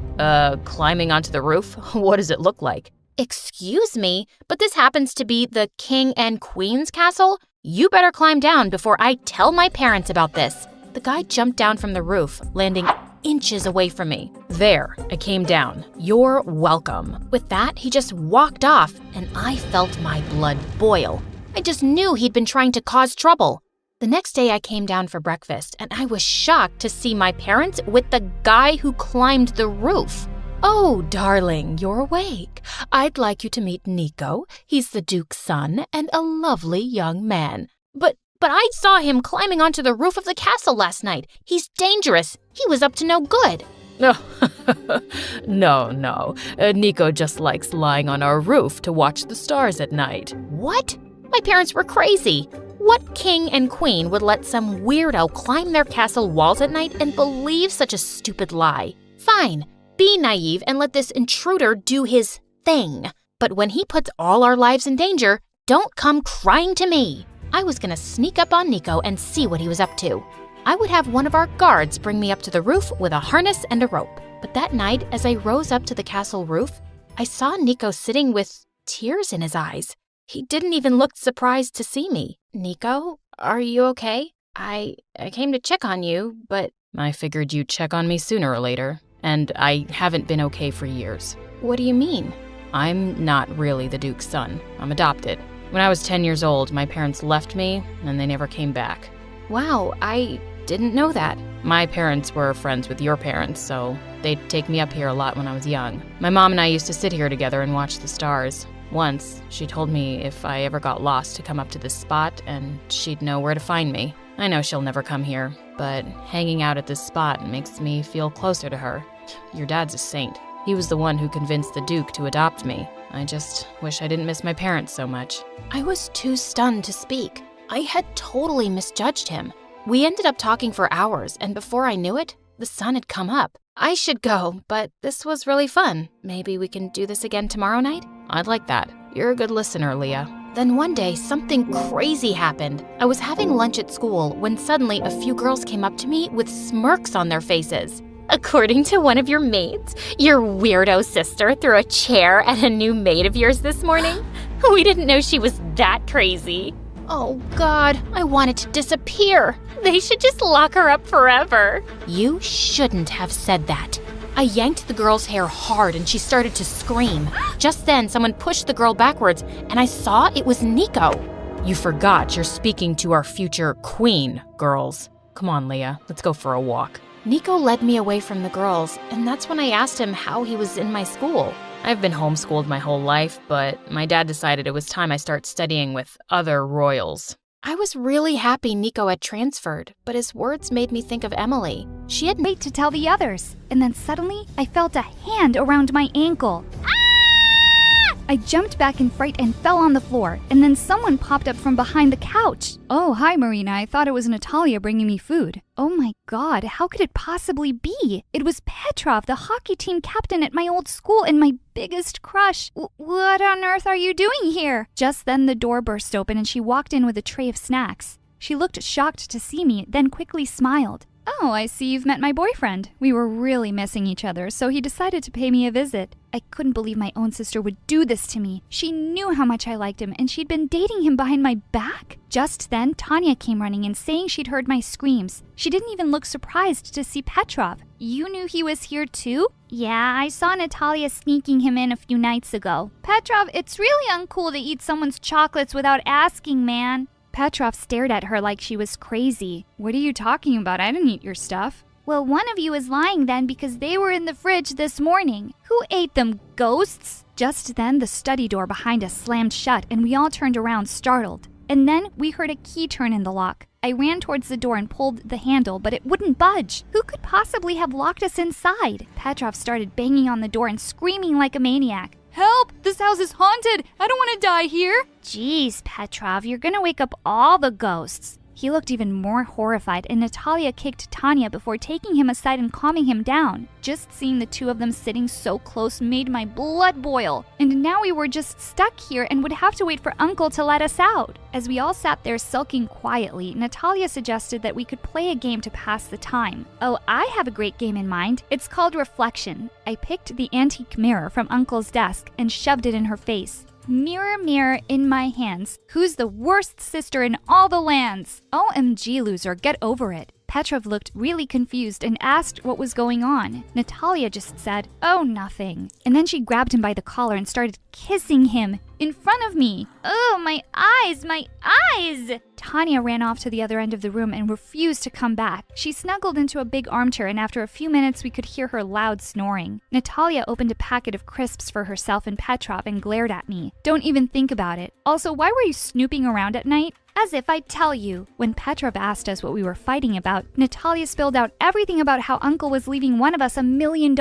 Climbing onto the roof? What does it look like? Excuse me, but this happens to be the King and Queen's castle? You better climb down before I tell my parents about this. The guy jumped down from the roof, landing inches away from me. There, I came down. You're welcome. With that, he just walked off, and I felt my blood boil. I just knew he'd been trying to cause trouble. The next day I came down for breakfast, and I was shocked to see my parents with the guy who climbed the roof. Oh, darling, you're awake. I'd like you to meet Nico. He's the Duke's son and a lovely young man. But I saw him climbing onto the roof of the castle last night. He's dangerous. He was up to no good. No. Nico just likes lying on our roof to watch the stars at night. What? My parents were crazy. What king and queen would let some weirdo climb their castle walls at night and believe such a stupid lie? Fine, be naive and let this intruder do his thing. But when he puts all our lives in danger, don't come crying to me. I was gonna sneak up on Nico and see what he was up to. I would have one of our guards bring me up to the roof with a harness and a rope. But that night, as I rose up to the castle roof, I saw Nico sitting with tears in his eyes. He didn't even look surprised to see me. Nico, are you okay? I came to check on you, but... I figured you'd check on me sooner or later, and I haven't been okay for years. What do you mean? I'm not really the Duke's son. I'm adopted. When I was 10 years old, my parents left me, and they never came back. Wow, I didn't know that. My parents were friends with your parents, so they'd take me up here a lot when I was young. My mom and I used to sit here together and watch the stars. Once, she told me if I ever got lost to come up to this spot, and she'd know where to find me. I know she'll never come here, but hanging out at this spot makes me feel closer to her. Your dad's a saint. He was the one who convinced the Duke to adopt me. I just wish I didn't miss my parents so much. I was too stunned to speak. I had totally misjudged him. We ended up talking for hours, and before I knew it, the sun had come up. I should go, but this was really fun. Maybe we can do this again tomorrow night? I'd like that. You're a good listener, Leah. Then one day, something crazy happened. I was having lunch at school when suddenly a few girls came up to me with smirks on their faces. According to one of your maids, your weirdo sister threw a chair at a new maid of yours this morning? We didn't know she was that crazy. Oh, God, I wanted to disappear. They should just lock her up forever. You shouldn't have said that. I yanked the girl's hair hard and she started to scream. Just then, someone pushed the girl backwards and I saw it was Nico. You forgot you're speaking to our future queen, girls. Come on, Leah, let's go for a walk. Nico led me away from the girls, and that's when I asked him how he was in my school. I've been homeschooled my whole life, but my dad decided it was time I start studying with other royals. I was really happy Nico had transferred, but his words made me think of Emily. She had wait to tell the others, and then suddenly I felt a hand around my ankle. I jumped back in fright and fell on the floor, and then someone popped up from behind the couch. Oh, hi, Marina. I thought it was Natalia bringing me food. Oh my god, how could it possibly be? It was Petrov, the hockey team captain at my old school and my biggest crush. What on earth are you doing here? Just then the door burst open and she walked in with a tray of snacks. She looked shocked to see me, then quickly smiled. Oh, I see you've met my boyfriend. We were really missing each other, so he decided to pay me a visit. I couldn't believe my own sister would do this to me. She knew how much I liked him, and she'd been dating him behind my back. Just then, Tanya came running in, saying she'd heard my screams. She didn't even look surprised to see Petrov. You knew he was here too? Yeah, I saw Natalia sneaking him in a few nights ago. Petrov, it's really uncool to eat someone's chocolates without asking, man. Petrov stared at her like she was crazy. What are you talking about? I didn't eat your stuff. Well, one of you is lying then because they were in the fridge this morning. Who ate them, ghosts? Just then, the study door behind us slammed shut and we all turned around startled. And then we heard a key turn in the lock. I ran towards the door and pulled the handle, but it wouldn't budge. Who could possibly have locked us inside? Petrov started banging on the door and screaming like a maniac. Help! This house is haunted! I don't want to die here! Jeez, Petrov, you're gonna wake up all the ghosts. He looked even more horrified, and Natalia kicked Tanya before taking him aside and calming him down. Just seeing the two of them sitting so close made my blood boil. And now we were just stuck here and would have to wait for Uncle to let us out. As we all sat there sulking quietly, Natalia suggested that we could play a game to pass the time. Oh, I have a great game in mind. It's called Reflection. I picked the antique mirror from Uncle's desk and shoved it in her face. Mirror, mirror in my hands, who's the worst sister in all the lands? OMG, loser, get over it. Petrov looked really confused and asked what was going on. Natalia just said, oh, nothing. And then she grabbed him by the collar and started kissing him in front of me. Oh, my eyes, my eyes! Tanya ran off to the other end of the room and refused to come back. She snuggled into a big armchair, and after a few minutes we could hear her loud snoring. Natalia opened a packet of crisps for herself and Petrov and glared at me. Don't even think about it. Also, why were you snooping around at night? As if I'd tell you. When Petrov asked us what we were fighting about, Natalia spilled out everything about how Uncle was leaving one of us $1 million.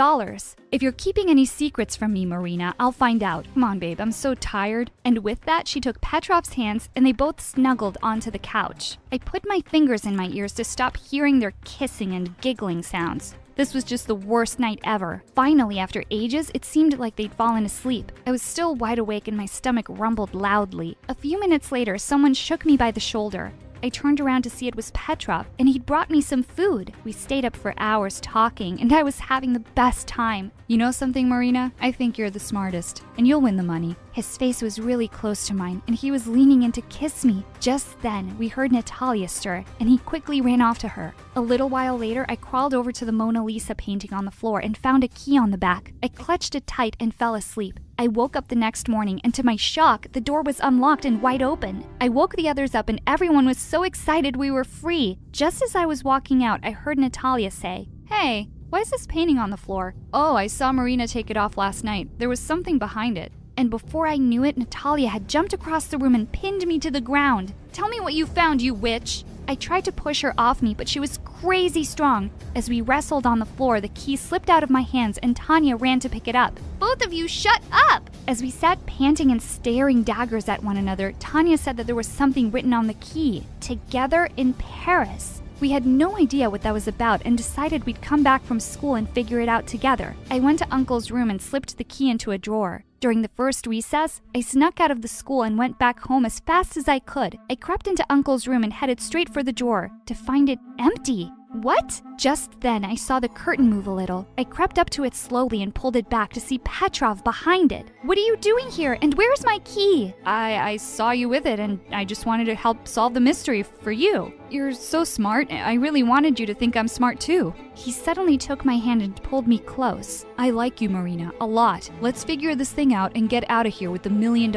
If you're keeping any secrets from me, Marina, I'll find out. Come on, babe, I'm so tired. And with that, she took Petrov's hands and they both snuggled onto the couch. I put my fingers in my ears to stop hearing their kissing and giggling sounds. This was just the worst night ever. Finally, after ages, it seemed like they'd fallen asleep. I was still wide awake and my stomach rumbled loudly. A few minutes later, someone shook me by the shoulder. I turned around to see it was Petrov, and he'd brought me some food. We stayed up for hours talking, and I was having the best time. You know something, Marina? I think you're the smartest, and you'll win the money. His face was really close to mine, and he was leaning in to kiss me. Just then, we heard Natalia stir, and he quickly ran off to her. A little while later, I crawled over to the Mona Lisa painting on the floor and found a key on the back. I clutched it tight and fell asleep. I woke up the next morning, and to my shock, the door was unlocked and wide open. I woke the others up, and everyone was so excited we were free. Just as I was walking out, I heard Natalia say, "Hey, why is this painting on the floor?" "Oh, I saw Marina take it off last night. There was something behind it." And before I knew it, Natalia had jumped across the room and pinned me to the ground. "Tell me what you found, you witch!" I tried to push her off me, but she was crazy strong. As we wrestled on the floor, the key slipped out of my hands and Tanya ran to pick it up. "Both of you, shut up!" As we sat panting and staring daggers at one another, Tanya said that there was something written on the key. Together in Paris. We had no idea what that was about and decided we'd come back from school and figure it out together. I went to Uncle's room and slipped the key into a drawer. During the first recess, I snuck out of the school and went back home as fast as I could. I crept into Uncle's room and headed straight for the drawer, to find it empty. What? Just then, I saw the curtain move a little. I crept up to it slowly and pulled it back to see Petrov behind it. What are you doing here? And where's my key? I saw you with it, and I just wanted to help solve the mystery for you. You're so smart. I really wanted you to think I'm smart too. He suddenly took my hand and pulled me close. I like you, Marina, a lot. Let's figure this thing out and get out of here with the $1 million.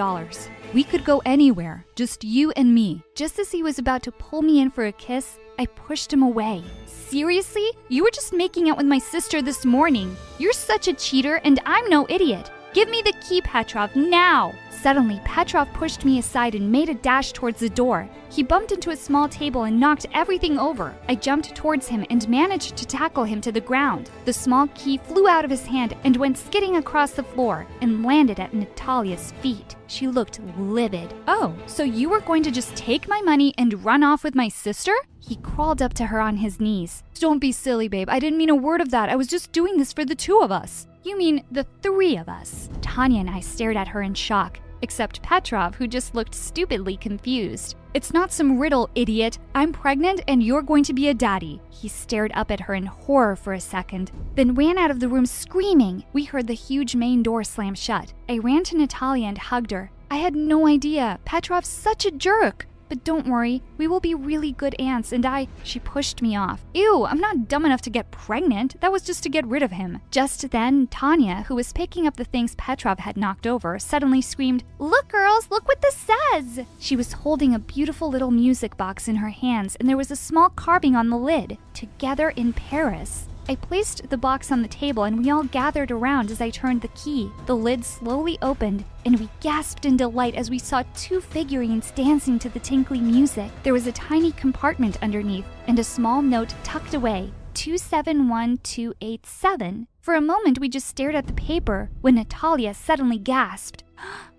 We could go anywhere, just you and me. Just as he was about to pull me in for a kiss, I pushed him away. Seriously? You were just making out with my sister this morning. You're such a cheater, and I'm no idiot. Give me the key, Petrov, now! Suddenly, Petrov pushed me aside and made a dash towards the door. He bumped into a small table and knocked everything over. I jumped towards him and managed to tackle him to the ground. The small key flew out of his hand and went skidding across the floor and landed at Natalia's feet. She looked livid. Oh, so you were going to just take my money and run off with my sister? He crawled up to her on his knees. Don't be silly, babe. I didn't mean a word of that. I was just doing this for the two of us. You mean the three of us? Tanya and I stared at her in shock, except Petrov, who just looked stupidly confused. It's not some riddle, idiot. I'm pregnant and you're going to be a daddy. He stared up at her in horror for a second, then ran out of the room screaming. We heard the huge main door slam shut. I ran to Natalia and hugged her. I had no idea. Petrov's such a jerk. But don't worry, we will be really good aunts, and She pushed me off. Ew, I'm not dumb enough to get pregnant. That was just to get rid of him. Just then, Tanya, who was picking up the things Petrov had knocked over, suddenly screamed, "Look, girls, look what this says!" She was holding a beautiful little music box in her hands, and there was a small carving on the lid, "Together in Paris." I placed the box on the table and we all gathered around as I turned the key. The lid slowly opened and we gasped in delight as we saw two figurines dancing to the tinkly music. There was a tiny compartment underneath and a small note tucked away, 271287. For a moment we just stared at the paper when Natalia suddenly gasped.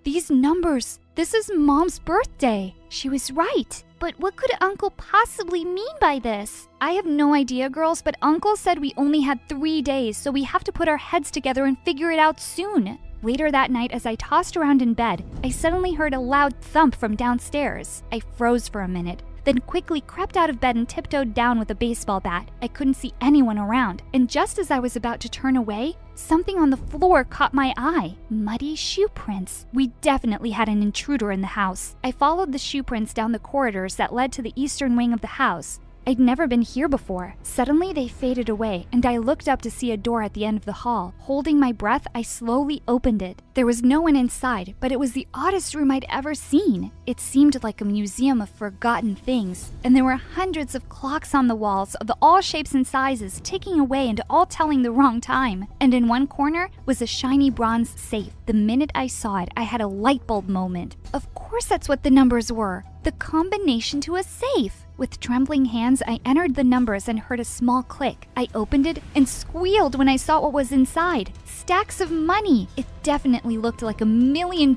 These numbers! This is Mom's birthday! She was right. But what could Uncle possibly mean by this? I have no idea, girls, but Uncle said we only had 3 days, so we have to put our heads together and figure it out soon. Later that night, as I tossed around in bed, I suddenly heard a loud thump from downstairs. I froze for a minute, then quickly crept out of bed and tiptoed down with a baseball bat. I couldn't see anyone around, and just as I was about to turn away, something on the floor caught my eye. Muddy shoe prints. We definitely had an intruder in the house. I followed the shoe prints down the corridors that led to the eastern wing of the house. I'd never been here before. Suddenly they faded away, and I looked up to see a door at the end of the hall. Holding my breath, I slowly opened it. There was no one inside, but it was the oddest room I'd ever seen. It seemed like a museum of forgotten things, and there were hundreds of clocks on the walls of all shapes and sizes, ticking away and all telling the wrong time. And in one corner was a shiny bronze safe. The minute I saw it, I had a light bulb moment. Of course that's what the numbers were. The combination to a safe. With trembling hands, I entered the numbers and heard a small click. I opened it and squealed when I saw what was inside. Stacks of money. It definitely looked like $1 million.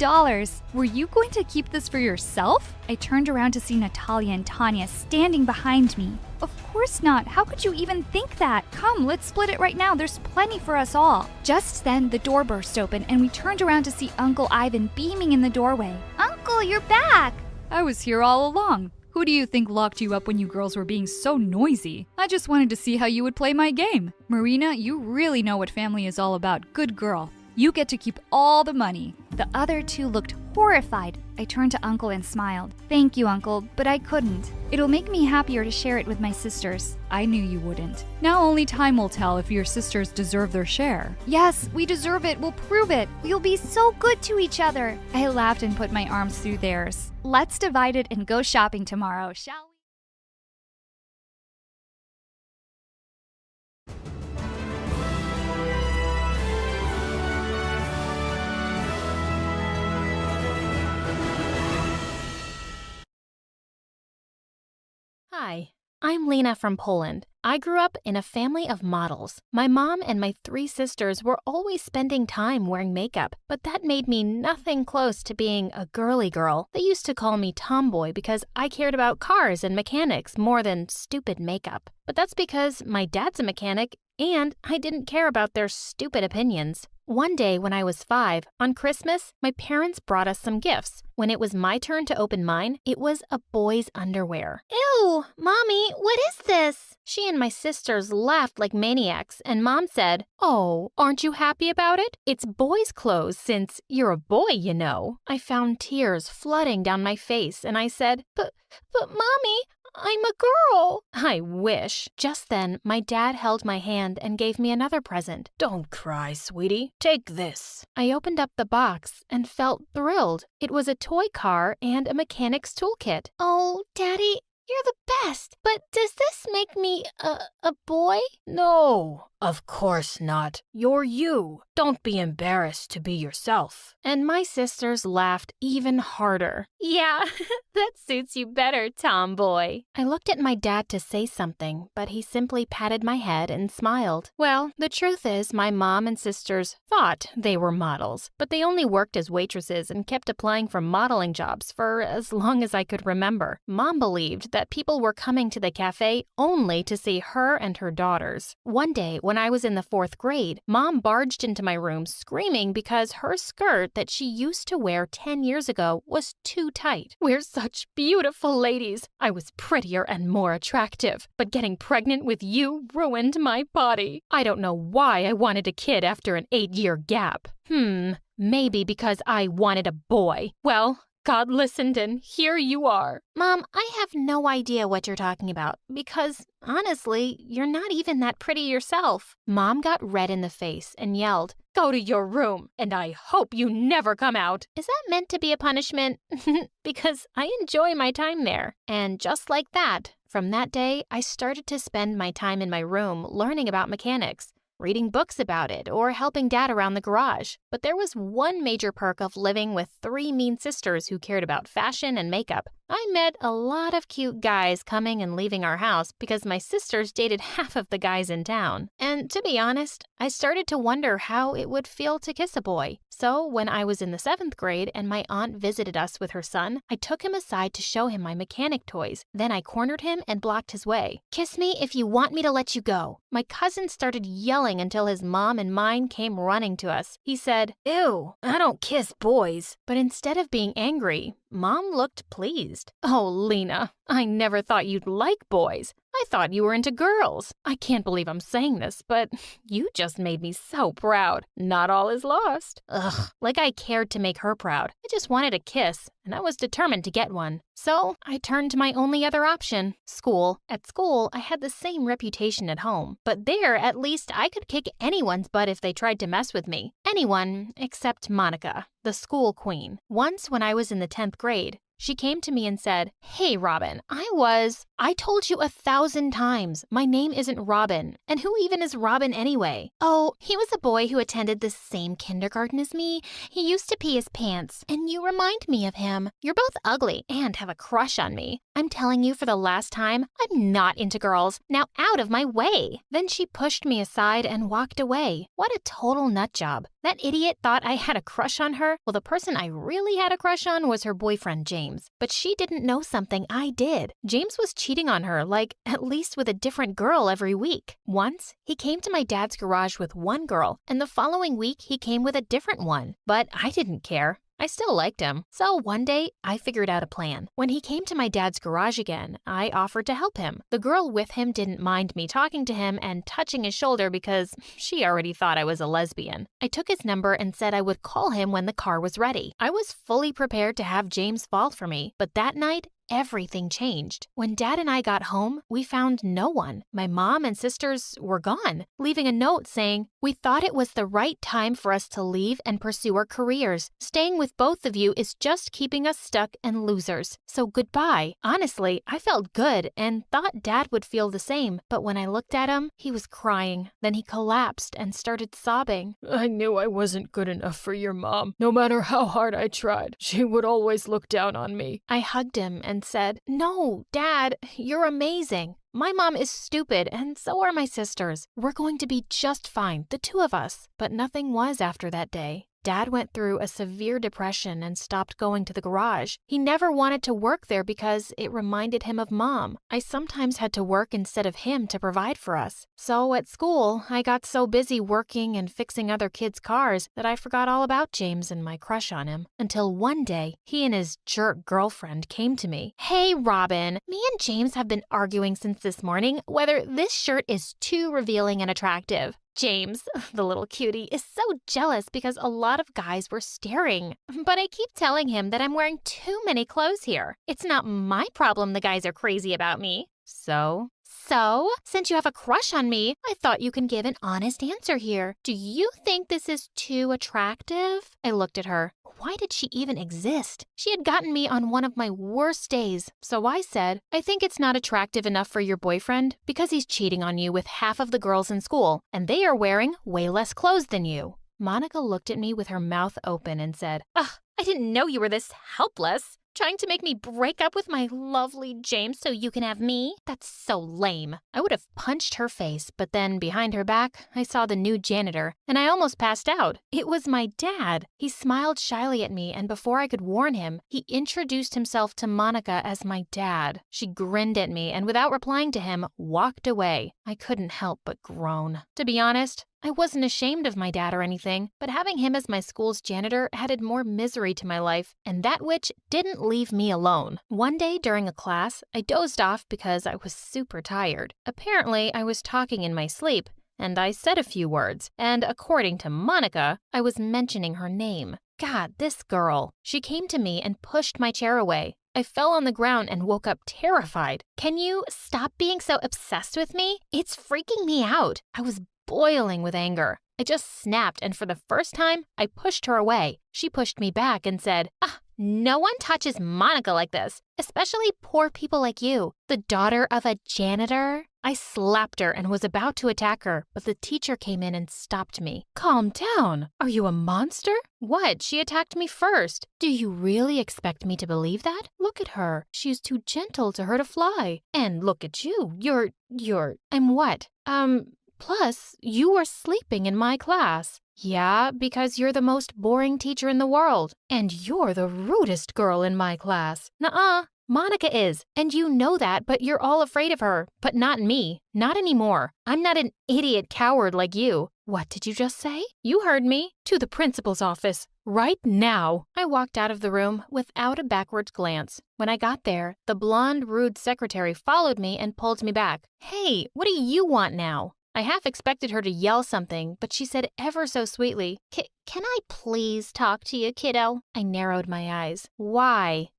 Were you going to keep this for yourself? I turned around to see Natalia and Tanya standing behind me. Of course not. How could you even think that? Come, let's split it right now. There's plenty for us all. Just then, the door burst open and we turned around to see Uncle Ivan beaming in the doorway. Uncle, you're back! I was here all along. Who do you think locked you up when you girls were being so noisy? I just wanted to see how you would play my game. Marina, you really know what family is all about. Good girl. You get to keep all the money. The other two looked horrified. I turned to Uncle and smiled. Thank you, Uncle, but I couldn't. It'll make me happier to share it with my sisters. I knew you wouldn't. Now only time will tell if your sisters deserve their share. Yes, we deserve it. We'll prove it. We'll be so good to each other. I laughed and put my arms through theirs. Let's divide it and go shopping tomorrow, shall we? Hi, I'm Lena from Poland. I grew up in a family of models. My mom and my 3 sisters were always spending time wearing makeup, but that made me nothing close to being a girly girl. They used to call me tomboy because I cared about cars and mechanics more than stupid makeup. But that's because my dad's a mechanic and I didn't care about their stupid opinions. One day when I was 5, on Christmas, my parents brought us some gifts. When it was my turn to open mine, it was a boy's underwear. Ew, Mommy, what is this? She and my sisters laughed like maniacs, and Mom said, "Oh, aren't you happy about it? It's boys' clothes since you're a boy, you know." I found tears flooding down my face, and I said, But Mommy, I'm a girl." I wish. Just then, my dad held my hand and gave me another present. "Don't cry, sweetie. Take this." I opened up the box and felt thrilled. It was a toy car and a mechanic's toolkit. Oh, Daddy, you're the best. But does this make me a boy? No, of course not. You're you. Don't be embarrassed to be yourself. And my sisters laughed even harder. Yeah, that suits you better, tomboy. I looked at my dad to say something, but he simply patted my head and smiled. Well, the truth is my mom and sisters thought they were models, but they only worked as waitresses and kept applying for modeling jobs for as long as I could remember. Mom believed that people were coming to the cafe only to see her and her daughters. One day, when I was in the 4th grade, Mom barged into my room screaming because her skirt that she used to wear 10 years ago was too tight. We're such beautiful ladies. I was prettier and more attractive, but getting pregnant with you ruined my body. I don't know why I wanted a kid after an 8-year gap. Maybe because I wanted a boy. Well, God listened and here you are. Mom, I have no idea what you're talking about because, honestly, you're not even that pretty yourself. Mom got red in the face and yelled, "Go to your room, and I hope you never come out." Is that meant to be a punishment? Because I enjoy my time there. And just like that, from that day, I started to spend my time in my room learning about mechanics, reading books about it, or helping Dad around the garage. But there was one major perk of living with 3 mean sisters who cared about fashion and makeup. I met a lot of cute guys coming and leaving our house because my sisters dated half of the guys in town. And to be honest, I started to wonder how it would feel to kiss a boy. So when I was in the 7th grade and my aunt visited us with her son, I took him aside to show him my mechanic toys. Then I cornered him and blocked his way. "Kiss me if you want me to let you go." My cousin started yelling until his mom and mine came running to us. He said, "Ew, I don't kiss boys." But instead of being angry, Mom looked pleased. "Oh, Lena, I never thought you'd like boys. I thought you were into girls. I can't believe I'm saying this, but you just made me so proud. Not all is lost." Ugh, like I cared to make her proud. I just wanted a kiss, and I was determined to get one. So I turned to my only other option, school. At school, I had the same reputation at home, but there, at least, I could kick anyone's butt if they tried to mess with me. Anyone except Monica, the school queen. Once when I was in the 10th grade, she came to me and said, "Hey, Robin, I told you 1,000 times, my name isn't Robin. And who even is Robin anyway?" "Oh, he was a boy who attended the same kindergarten as me. He used to pee his pants, and you remind me of him. You're both ugly and have a crush on me. I'm telling you for the last time, I'm not into girls. Now out of my way." Then she pushed me aside and walked away. What a total nut job. That idiot thought I had a crush on her. Well, the person I really had a crush on was her boyfriend, James. But she didn't know something I did. James was cheating on her, like, at least with a different girl every week. Once, he came to my dad's garage with one girl, and the following week he came with a different one. But I didn't care. I still liked him. So one day, I figured out a plan. When he came to my dad's garage again, I offered to help him. The girl with him didn't mind me talking to him and touching his shoulder because she already thought I was a lesbian. I took his number and said I would call him when the car was ready. I was fully prepared to have James fall for me, but that night, everything changed. When Dad and I got home, we found no one. My mom and sisters were gone, leaving a note saying, "We thought it was the right time for us to leave and pursue our careers. Staying with both of you is just keeping us stuck and losers. So goodbye." Honestly, I felt good and thought Dad would feel the same, but when I looked at him, he was crying. Then he collapsed and started sobbing. "I knew I wasn't good enough for your mom. No matter how hard I tried, she would always look down on me." I hugged him and said, "No, Dad, you're amazing. My mom is stupid, and so are my sisters. We're going to be just fine, the two of us." But nothing was after that day. Dad went through a severe depression and stopped going to the garage. He never wanted to work there because it reminded him of Mom. I sometimes had to work instead of him to provide for us. So at school, I got so busy working and fixing other kids' cars that I forgot all about James and my crush on him. Until one day, he and his jerk girlfriend came to me. "Hey, Robin, me and James have been arguing since this morning whether this shirt is too revealing and attractive." James, the little cutie, is so jealous because a lot of guys were staring. But I keep telling him that I'm wearing too many clothes here. It's not my problem the guys are crazy about me. So, since you have a crush on me, I thought you can give an honest answer here. Do you think this is too attractive? I looked at her. Why did she even exist? She had gotten me on one of my worst days. So I said, I think it's not attractive enough for your boyfriend because he's cheating on you with half of the girls in school, and they are wearing way less clothes than you. Monica looked at me with her mouth open and said, "Ugh, I didn't know you were this helpless. Trying to make me break up with my lovely James so you can have me? That's so lame." I would have punched her face, but then behind her back, I saw the new janitor, and I almost passed out. It was my dad. He smiled shyly at me, and before I could warn him, he introduced himself to Monica as my dad. She grinned at me, and without replying to him, walked away. I couldn't help but groan. To be honest, I wasn't ashamed of my dad or anything, but having him as my school's janitor added more misery to my life, and that witch didn't leave me alone. One day during a class, I dozed off because I was super tired. Apparently, I was talking in my sleep, and I said a few words, and according to Monica, I was mentioning her name. God, this girl. She came to me and pushed my chair away. I fell on the ground and woke up terrified. "Can you stop being so obsessed with me? It's freaking me out." I was boiling with anger. I just snapped, and for the first time, I pushed her away. She pushed me back and said, "No one touches Monica like this, especially poor people like you, the daughter of a janitor." I slapped her and was about to attack her, but the teacher came in and stopped me. "Calm down. Are you a monster?" "What? She attacked me first." "Do you really expect me to believe that? Look at her. She's too gentle to hurt a fly. And look at you. I'm what? Plus, you were sleeping in my class." "Yeah, because you're the most boring teacher in the world. And you're the rudest girl in my class." "Nuh-uh. Monica is, and you know that, but you're all afraid of her. But not me. Not anymore. I'm not an idiot coward like you." "What did you just say?" "You heard me. To the principal's office. Right now." I walked out of the room without a backwards glance. When I got there, the blonde, rude secretary followed me and pulled me back. "Hey, what do you want now?" I half expected her to yell something, but she said ever so sweetly, Can I please talk to you, kiddo?" I narrowed my eyes. "Why?"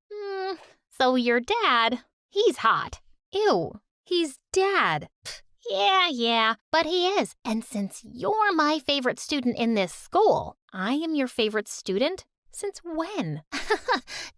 So your dad, he's hot." "Ew, he's Dad." Yeah, but he is. And since you're my favorite student in this school." "I am your favorite student? Since when?"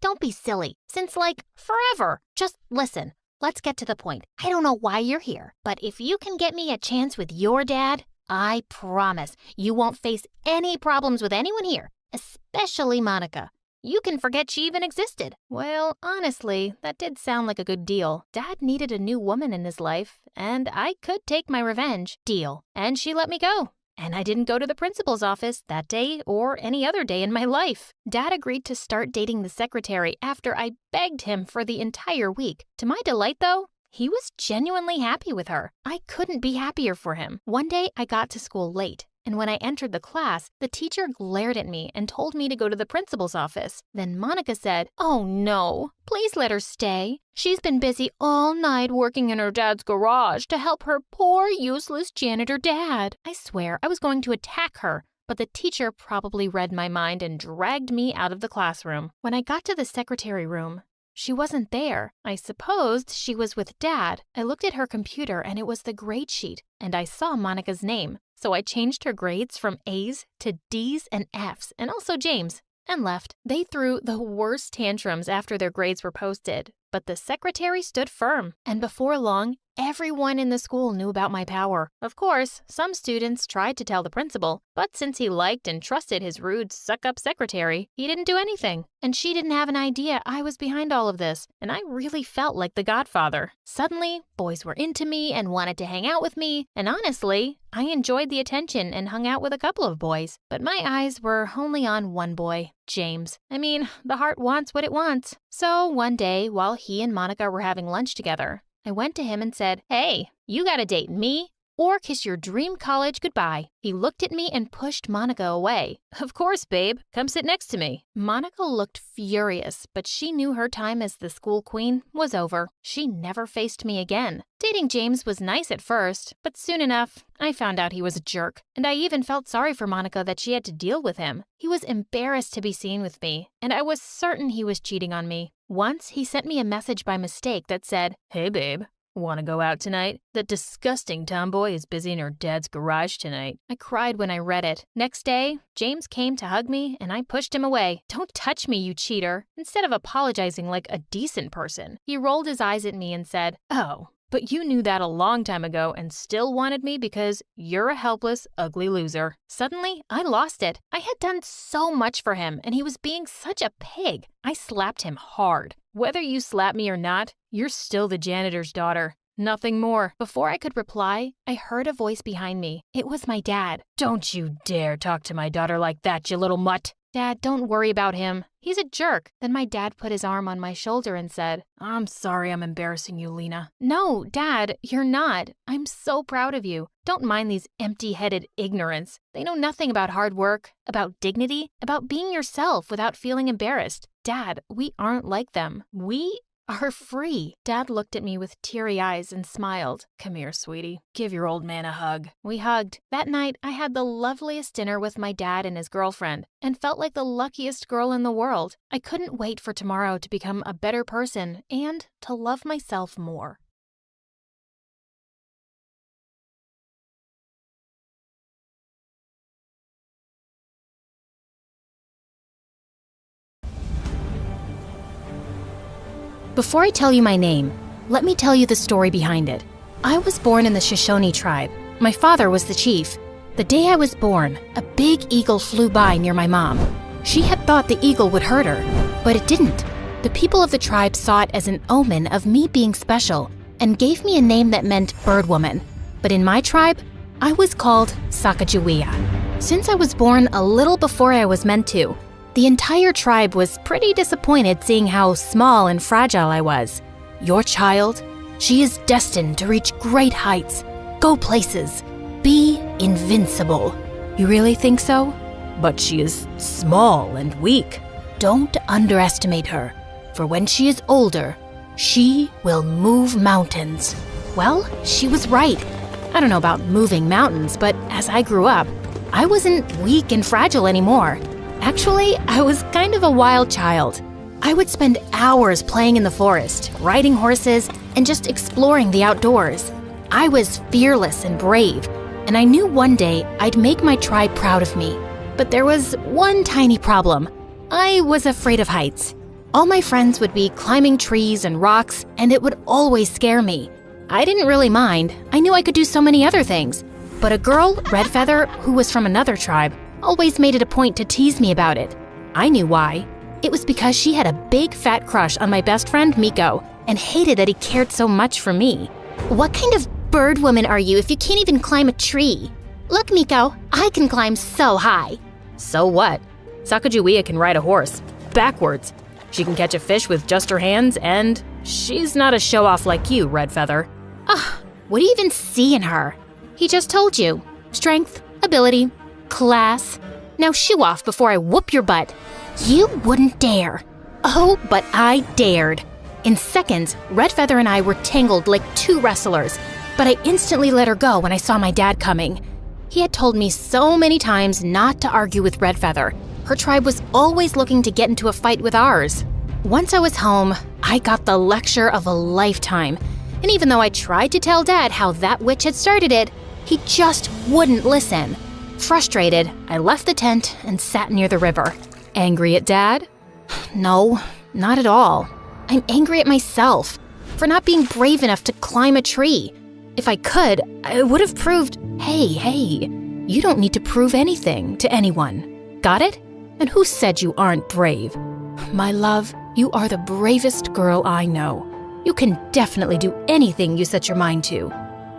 "Don't be silly. Since, forever. Just listen. Let's get to the point. I don't know why you're here, but if you can get me a chance with your dad, I promise you won't face any problems with anyone here, especially Monica. You can forget she even existed." Well, honestly, that did sound like a good deal. Dad needed a new woman in his life, and I could take my revenge. Deal. And she let me go. And I didn't go to the principal's office that day or any other day in my life. Dad agreed to start dating the secretary after I begged him for the entire week. To my delight, though, he was genuinely happy with her. I couldn't be happier for him. One day, I got to school late, and when I entered the class, the teacher glared at me and told me to go to the principal's office. Then Monica said, "Oh no, please let her stay. She's been busy all night working in her dad's garage to help her poor, useless janitor dad." I swear I was going to attack her, but the teacher probably read my mind and dragged me out of the classroom. When I got to the secretary room, she wasn't there. I supposed she was with Dad. I looked at her computer and it was the grade sheet, and I saw Monica's name. So I changed her grades from A's to D's and F's, and also James, and left. They threw the worst tantrums after their grades were posted, but the secretary stood firm, and before long, everyone in the school knew about my power. Of course, some students tried to tell the principal, but since he liked and trusted his rude suck-up secretary, he didn't do anything. And she didn't have an idea I was behind all of this, and I really felt like the godfather. Suddenly, boys were into me and wanted to hang out with me, and honestly, I enjoyed the attention and hung out with a couple of boys. But my eyes were only on one boy, James. I mean, the heart wants what it wants. So one day, while he and Monica were having lunch together, I went to him and said, "Hey, you gotta date me or kiss your dream college goodbye." He looked at me and pushed Monica away. "Of course, babe. Come sit next to me." Monica looked furious, but she knew her time as the school queen was over. She never faced me again. Dating James was nice at first, but soon enough, I found out he was a jerk. And I even felt sorry for Monica that she had to deal with him. He was embarrassed to be seen with me, and I was certain he was cheating on me. Once, he sent me a message by mistake that said, "Hey, babe. Want to go out tonight? That disgusting tomboy is busy in her dad's garage tonight." I cried when I read it. Next day, James came to hug me and I pushed him away. "Don't touch me, you cheater." Instead of apologizing like a decent person, he rolled his eyes at me and said, "Oh, but you knew that a long time ago and still wanted me because you're a helpless, ugly loser." Suddenly, I lost it. I had done so much for him and he was being such a pig. I slapped him hard. "Whether you slap me or not, you're still the janitor's daughter. Nothing more." Before I could reply, I heard a voice behind me. It was my dad. "Don't you dare talk to my daughter like that, you little mutt." "Dad, don't worry about him. He's a jerk." Then my dad put his arm on my shoulder and said, "I'm sorry I'm embarrassing you, Lena." "No, Dad, you're not. I'm so proud of you. Don't mind these empty-headed ignorants. They know nothing about hard work, about dignity, about being yourself without feeling embarrassed. Dad, we aren't like them. We are free." Dad looked at me with teary eyes and smiled. "Come here, sweetie. Give your old man a hug." We hugged. That night, I had the loveliest dinner with my dad and his girlfriend and felt like the luckiest girl in the world. I couldn't wait for tomorrow to become a better person and to love myself more. Before I tell you my name, let me tell you the story behind it. I was born in the Shoshone tribe. My father was the chief. The day I was born, a big eagle flew by near my mom. She had thought the eagle would hurt her, but it didn't. The people of the tribe saw it as an omen of me being special and gave me a name that meant bird woman. But in my tribe, I was called Sacagawea. Since I was born a little before I was meant to, the entire tribe was pretty disappointed seeing how small and fragile I was. "Your child, she is destined to reach great heights, go places, be invincible." "You really think so?" "But she is small and weak." "Don't underestimate her, for when she is older, she will move mountains." Well, she was right. I don't know about moving mountains, but as I grew up, I wasn't weak and fragile anymore. Actually, I was kind of a wild child. I would spend hours playing in the forest, riding horses, and just exploring the outdoors. I was fearless and brave, and I knew one day I'd make my tribe proud of me. But there was one tiny problem. I was afraid of heights. All my friends would be climbing trees and rocks, and it would always scare me. I didn't really mind. I knew I could do so many other things. But a girl, Red Feather, who was from another tribe, always made it a point to tease me about it. I knew why. It was because she had a big fat crush on my best friend Miko and hated that he cared so much for me. "What kind of bird woman are you if you can't even climb a tree? Look, Miko, I can climb so high." "So what? Sacagawea can ride a horse, backwards. She can catch a fish with just her hands, and she's not a show-off like you, Red Feather." What do you even see in her? He just told you. Strength, ability, class. Now shoo off before I whoop your butt. You wouldn't dare. Oh, but I dared. In seconds, Red Feather and I were tangled like two wrestlers, but I instantly let her go when I saw my dad coming. He had told me so many times not to argue with Red Feather. Her tribe was always looking to get into a fight with ours. Once I was home, I got the lecture of a lifetime. And even though I tried to tell Dad how that witch had started it, he just wouldn't listen. Frustrated, I left the tent and sat near the river. Angry at Dad? No, not at all. I'm angry at myself for not being brave enough to climb a tree. If I could, I would have proved, hey, you don't need to prove anything to anyone. Got it? And who said you aren't brave? My love, you are the bravest girl I know. You can definitely do anything you set your mind to.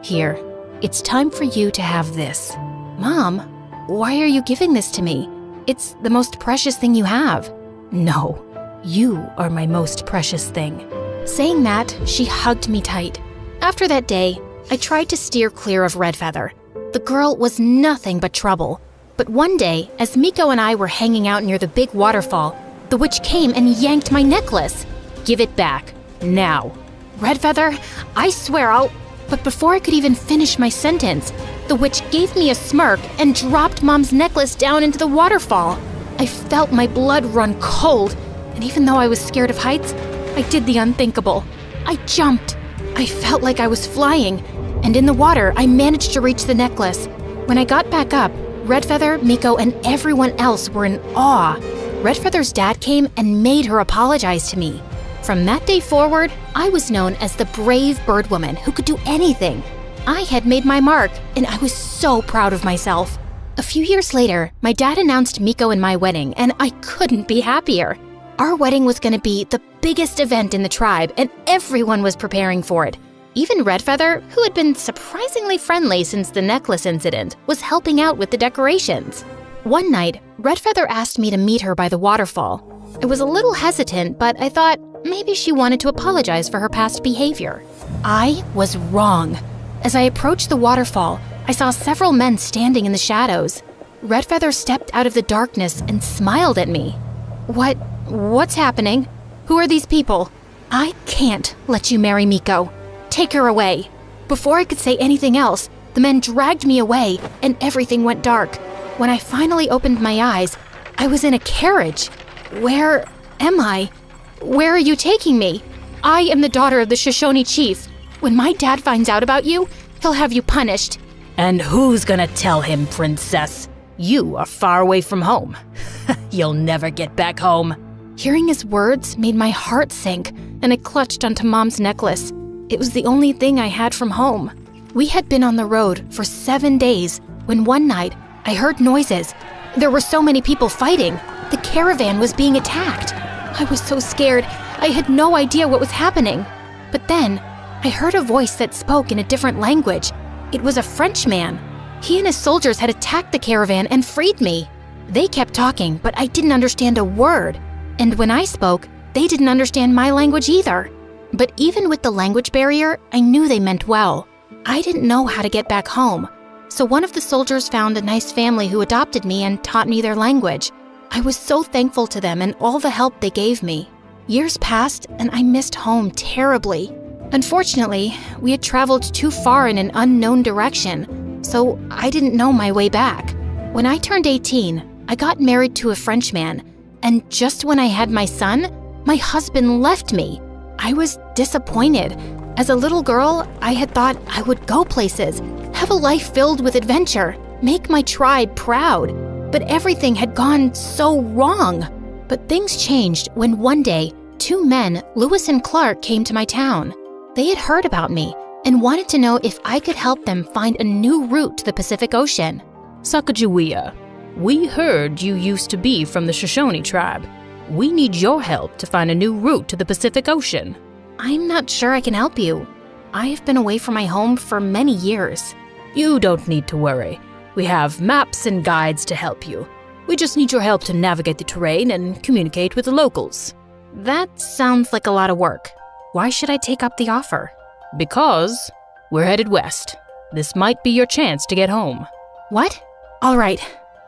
Here, it's time for you to have this. Mom, why are you giving this to me? It's the most precious thing you have. No, you are my most precious thing. Saying that, she hugged me tight. After that day, I tried to steer clear of Redfeather. The girl was nothing but trouble. But one day, as Miko and I were hanging out near the big waterfall, the witch came and yanked my necklace. Give it back, now. Redfeather, I swear I'll... But before I could even finish my sentence, the witch gave me a smirk and dropped Mom's necklace down into the waterfall. I felt my blood run cold, and even though I was scared of heights, I did the unthinkable. I jumped. I felt like I was flying, and in the water, I managed to reach the necklace. When I got back up, Redfeather, Miko, and everyone else were in awe. Redfeather's dad came and made her apologize to me. From that day forward, I was known as the brave bird woman who could do anything. I had made my mark, and I was so proud of myself. A few years later, my dad announced Miko and my wedding, and I couldn't be happier. Our wedding was going to be the biggest event in the tribe, and everyone was preparing for it. Even Redfeather, who had been surprisingly friendly since the necklace incident, was helping out with the decorations. One night, Redfeather asked me to meet her by the waterfall. I was a little hesitant, but I thought maybe she wanted to apologize for her past behavior. I was wrong. As I approached the waterfall, I saw several men standing in the shadows. Redfeather stepped out of the darkness and smiled at me. What's happening? Who are these people? I can't let you marry Miko. Take her away. Before I could say anything else, the men dragged me away and everything went dark. When I finally opened my eyes, I was in a carriage. Where am I? Where are you taking me? I am the daughter of the Shoshone chief. When my dad finds out about you, he'll have you punished. And who's gonna tell him, princess? You are far away from home. You'll never get back home. Hearing his words made my heart sink, and I clutched onto Mom's necklace. It was the only thing I had from home. We had been on the road for 7 days when one night I heard noises. There were so many people fighting. The caravan was being attacked. I was so scared. I had no idea what was happening. But then I heard a voice that spoke in a different language. It was a Frenchman. He and his soldiers had attacked the caravan and freed me. They kept talking, but I didn't understand a word. And when I spoke, they didn't understand my language either. But even with the language barrier, I knew they meant well. I didn't know how to get back home. So one of the soldiers found a nice family who adopted me and taught me their language. I was so thankful to them and all the help they gave me. Years passed and I missed home terribly. Unfortunately, we had traveled too far in an unknown direction, so I didn't know my way back. When I turned 18, I got married to a Frenchman, and just when I had my son, my husband left me. I was disappointed. As a little girl, I had thought I would go places, have a life filled with adventure, make my tribe proud. But everything had gone so wrong. But things changed when one day, 2 men, Lewis and Clark, came to my town. They had heard about me and wanted to know if I could help them find a new route to the Pacific Ocean. Sacagawea, we heard you used to be from the Shoshone tribe. We need your help to find a new route to the Pacific Ocean. I'm not sure I can help you. I have been away from my home for many years. You don't need to worry. We have maps and guides to help you. We just need your help to navigate the terrain and communicate with the locals. That sounds like a lot of work. Why should I take up the offer? Because we're headed west. This might be your chance to get home. What? All right,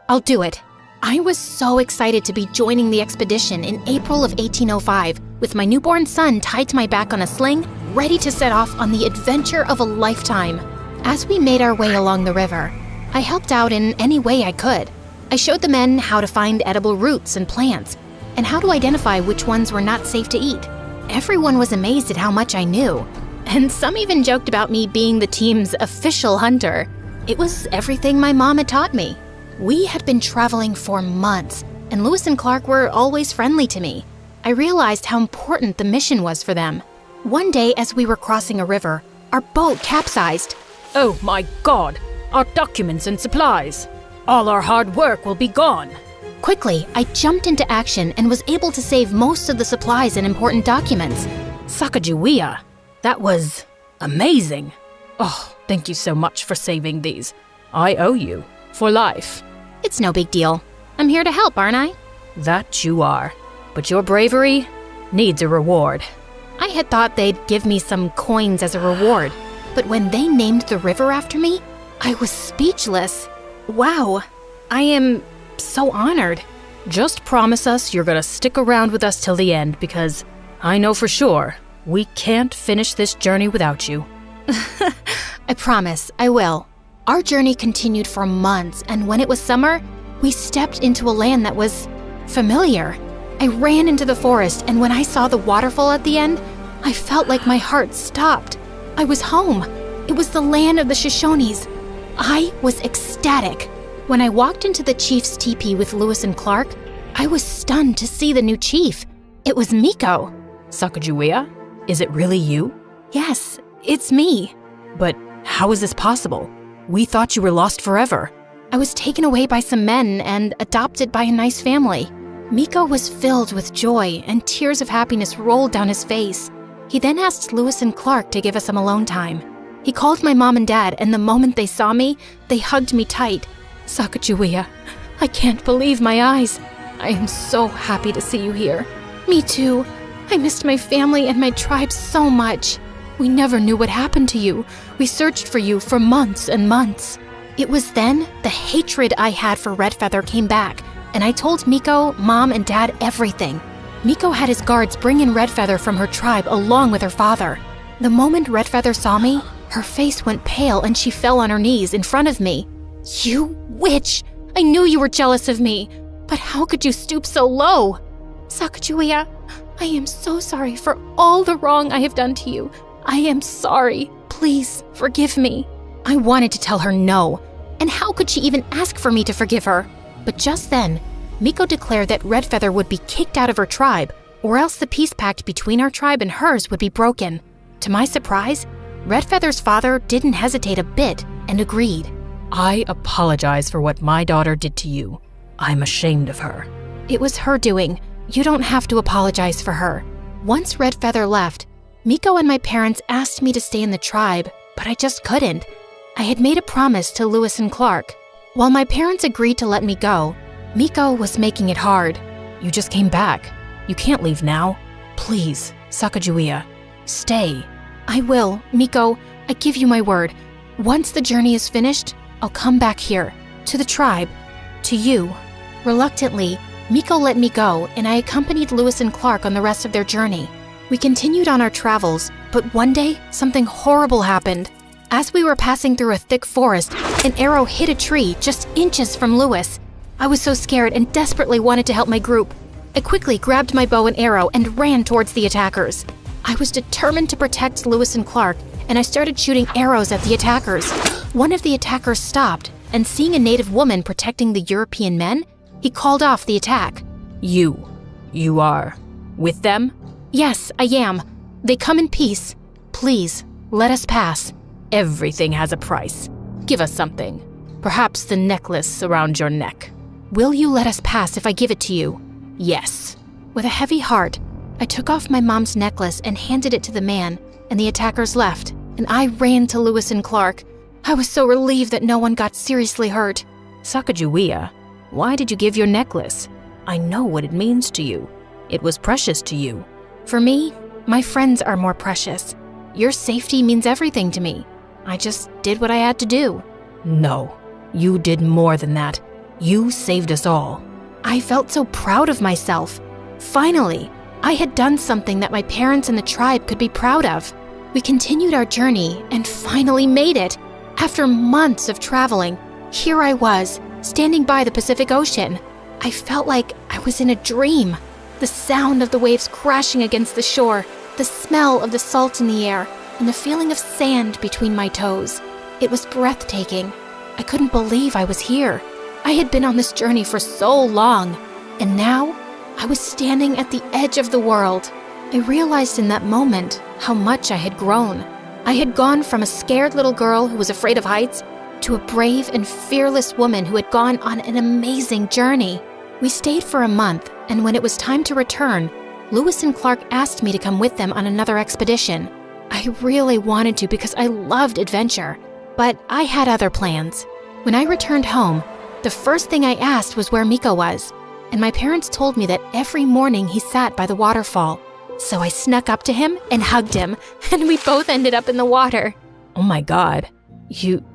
I'll do it. I was so excited to be joining the expedition in April of 1805 with my newborn son tied to my back on a sling, ready to set off on the adventure of a lifetime. As we made our way along the river, I helped out in any way I could. I showed the men how to find edible roots and plants, and how to identify which ones were not safe to eat. Everyone was amazed at how much I knew, and some even joked about me being the team's official hunter. It was everything my mom had taught me. We had been traveling for months, and Lewis and Clark were always friendly to me. I realized how important the mission was for them. One day, as we were crossing a river, our boat capsized. Oh my god! Our documents and supplies! All our hard work will be gone! Quickly, I jumped into action and was able to save most of the supplies and important documents. Sacagawea! That was amazing! Oh, thank you so much for saving these. I owe you for life. It's no big deal. I'm here to help, aren't I? That you are. But your bravery needs a reward. I had thought they'd give me some coins as a reward, but when they named the river after me, I was speechless. Wow, I am so honored. Just promise us you're gonna stick around with us till the end, because I know for sure we can't finish this journey without you. I promise, I will. Our journey continued for months, and when it was summer, we stepped into a land that was familiar. I ran into the forest, and when I saw the waterfall at the end, I felt like my heart stopped. I was home. It was the land of the Shoshones. I was ecstatic. When I walked into the chief's teepee with Lewis and Clark, I was stunned to see the new chief. It was Miko. Sacagawea? Is it really you? Yes, it's me. But how is this possible? We thought you were lost forever. I was taken away by some men and adopted by a nice family. Miko was filled with joy, and tears of happiness rolled down his face. He then asked Lewis and Clark to give us some alone time. He called my mom and dad, and the moment they saw me, they hugged me tight. Sacagawea, I can't believe my eyes. I am so happy to see you here. Me too. I missed my family and my tribe so much. We never knew what happened to you. We searched for you for months and months. It was then the hatred I had for Redfeather came back, and I told Miko, Mom, and Dad everything. Miko had his guards bring in Redfeather from her tribe along with her father. The moment Redfeather saw me, her face went pale and she fell on her knees in front of me. You witch! I knew you were jealous of me, but how could you stoop so low? Sacagawea, I am so sorry for all the wrong I have done to you. I am sorry. Please forgive me. I wanted to tell her no, and how could she even ask for me to forgive her? But just then, Miko declared that Redfeather would be kicked out of her tribe, or else the peace pact between our tribe and hers would be broken. To my surprise, Redfeather's father didn't hesitate a bit and agreed. I apologize for what my daughter did to you. I'm ashamed of her. It was her doing. You don't have to apologize for her. Once Redfeather left, Miko and my parents asked me to stay in the tribe, but I just couldn't. I had made a promise to Lewis and Clark. While my parents agreed to let me go, Miko was making it hard. You just came back. You can't leave now. Please, Sacagawea, stay. I will, Miko. I give you my word. Once the journey is finished, I'll come back here, to the tribe, to you. Reluctantly, Miko let me go, and I accompanied Lewis and Clark on the rest of their journey. We continued on our travels, but one day, something horrible happened. As we were passing through a thick forest, an arrow hit a tree just inches from Lewis. I was so scared and desperately wanted to help my group. I quickly grabbed my bow and arrow and ran towards the attackers. I was determined to protect Lewis and Clark, and I started shooting arrows at the attackers. One of the attackers stopped, and seeing a native woman protecting the European men, he called off the attack. You are with them? Yes, I am. They come in peace. Please, let us pass. Everything has a price. Give us something. Perhaps the necklace around your neck. Will you let us pass if I give it to you? Yes. With a heavy heart, I took off my mom's necklace and handed it to the man, and the attackers left, and I ran to Lewis and Clark. I was so relieved that no one got seriously hurt. Sacagawea, why did you give your necklace? I know what it means to you. It was precious to you. For me, my friends are more precious. Your safety means everything to me. I just did what I had to do. No, you did more than that. You saved us all. I felt so proud of myself. Finally, I had done something that my parents and the tribe could be proud of. We continued our journey and finally made it. After months of traveling, here I was, standing by the Pacific Ocean. I felt like I was in a dream. The sound of the waves crashing against the shore, the smell of the salt in the air, and the feeling of sand between my toes. It was breathtaking. I couldn't believe I was here. I had been on this journey for so long, and now I was standing at the edge of the world. I realized in that moment how much I had grown. I had gone from a scared little girl who was afraid of heights to a brave and fearless woman who had gone on an amazing journey. We stayed for a month, and when it was time to return, Lewis and Clark asked me to come with them on another expedition. I really wanted to because I loved adventure, but I had other plans. When I returned home, the first thing I asked was where Miko was, and my parents told me that every morning he sat by the waterfall. So I snuck up to him and hugged him, and we both ended up in the water. Oh my God. You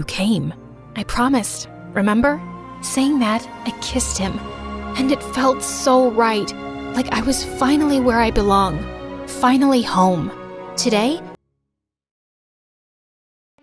came. I promised, remember? Saying that, I kissed him, and it felt so right, like I was finally where I belong, finally home. Today,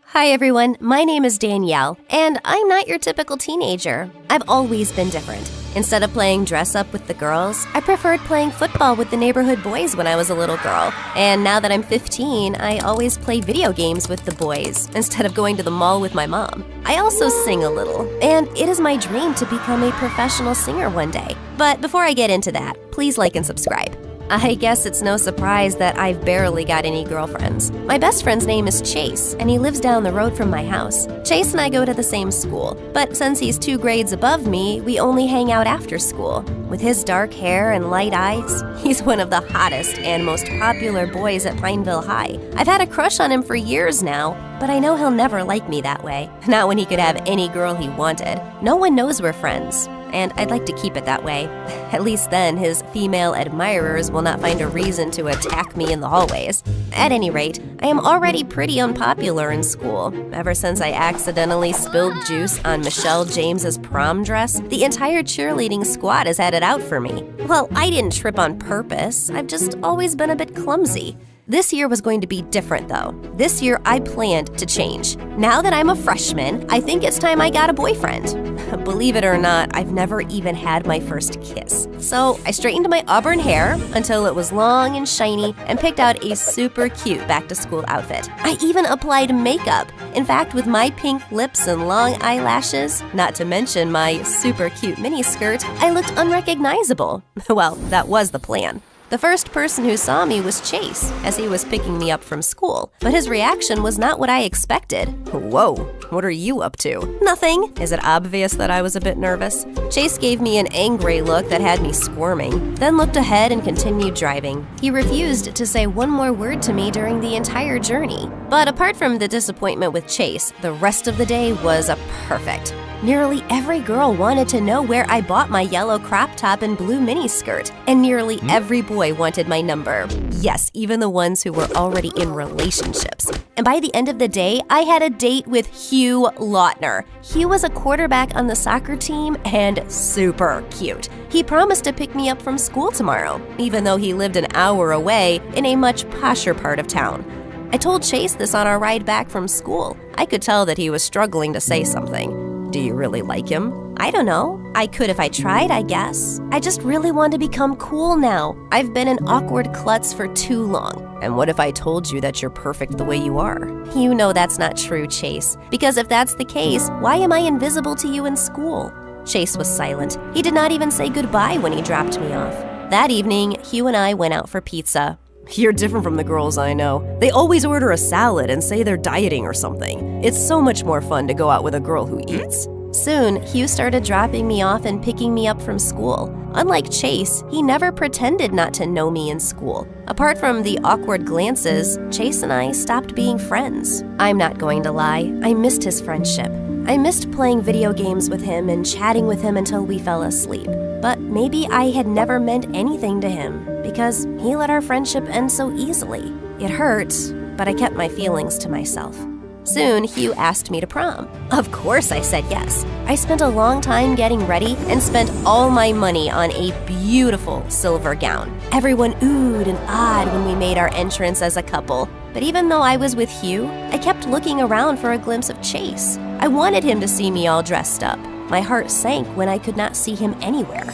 Hi everyone, my name is Danielle, and I'm not your typical teenager. I've always been different. Instead of playing dress up with the girls, I preferred playing football with the neighborhood boys when I was a little girl. And now that I'm 15, I always play video games with the boys instead of going to the mall with my mom. I also sing a little, and it is my dream to become a professional singer one day. But before I get into that, please like and subscribe. I guess it's no surprise that I've barely got any girlfriends. My best friend's name is Chase, and he lives down the road from my house. Chase and I go to the same school, but since he's 2 grades above me, we only hang out after school. With his dark hair and light eyes, he's one of the hottest and most popular boys at Pineville High. I've had a crush on him for years now, but I know he'll never like me that way. Not when he could have any girl he wanted. No one knows we're friends, and I'd like to keep it that way. At least then his female admirers will not find a reason to attack me in the hallways. At any rate, I am already pretty unpopular in school. Ever since I accidentally spilled juice on Michelle James's prom dress, the entire cheerleading squad has had it out for me. Well, I didn't trip on purpose. I've just always been a bit clumsy. This year was going to be different, though. This year, I planned to change. Now that I'm a freshman, I think it's time I got a boyfriend. Believe it or not, I've never even had my first kiss. So I straightened my auburn hair until it was long and shiny and picked out a super cute back-to-school outfit. I even applied makeup. In fact, with my pink lips and long eyelashes, not to mention my super cute miniskirt, I looked unrecognizable. Well, that was the plan. The first person who saw me was Chase, as he was picking me up from school. But his reaction was not what I expected. Whoa, what are you up to? Nothing. Is it obvious that I was a bit nervous? Chase gave me an angry look that had me squirming, then looked ahead and continued driving. He refused to say one more word to me during the entire journey. But apart from the disappointment with Chase, the rest of the day was perfect. Nearly every girl wanted to know where I bought my yellow crop top and blue miniskirt, and nearly every boy wanted my number. Yes, even the ones who were already in relationships. And by the end of the day, I had a date with Hugh Lautner. Hugh was a quarterback on the soccer team and super cute. He promised to pick me up from school tomorrow, even though he lived an hour away in a much posher part of town. I told Chase this on our ride back from school. I could tell that he was struggling to say something. Do you really like him? I don't know. I could if I tried, I guess. I just really want to become cool now. I've been an awkward klutz for too long. And what if I told you that you're perfect the way you are? You know that's not true, Chase. Because if that's the case, why am I invisible to you in school? Chase was silent. He did not even say goodbye when he dropped me off. That evening, Hugh and I went out for pizza. You're different from the girls I know. They always order a salad and say they're dieting or something. It's so much more fun to go out with a girl who eats. Soon, Hugh started dropping me off and picking me up from school. Unlike Chase, he never pretended not to know me in school. Apart from the awkward glances, Chase and I stopped being friends. I'm not going to lie, I missed his friendship. I missed playing video games with him and chatting with him until we fell asleep. But maybe I had never meant anything to him because he let our friendship end so easily. It hurt, but I kept my feelings to myself. Soon, Hugh asked me to prom. Of course I said yes. I spent a long time getting ready and spent all my money on a beautiful silver gown. Everyone oohed and ahed when we made our entrance as a couple. But even though I was with Hugh, I kept looking around for a glimpse of Chase. I wanted him to see me all dressed up. My heart sank when I could not see him anywhere.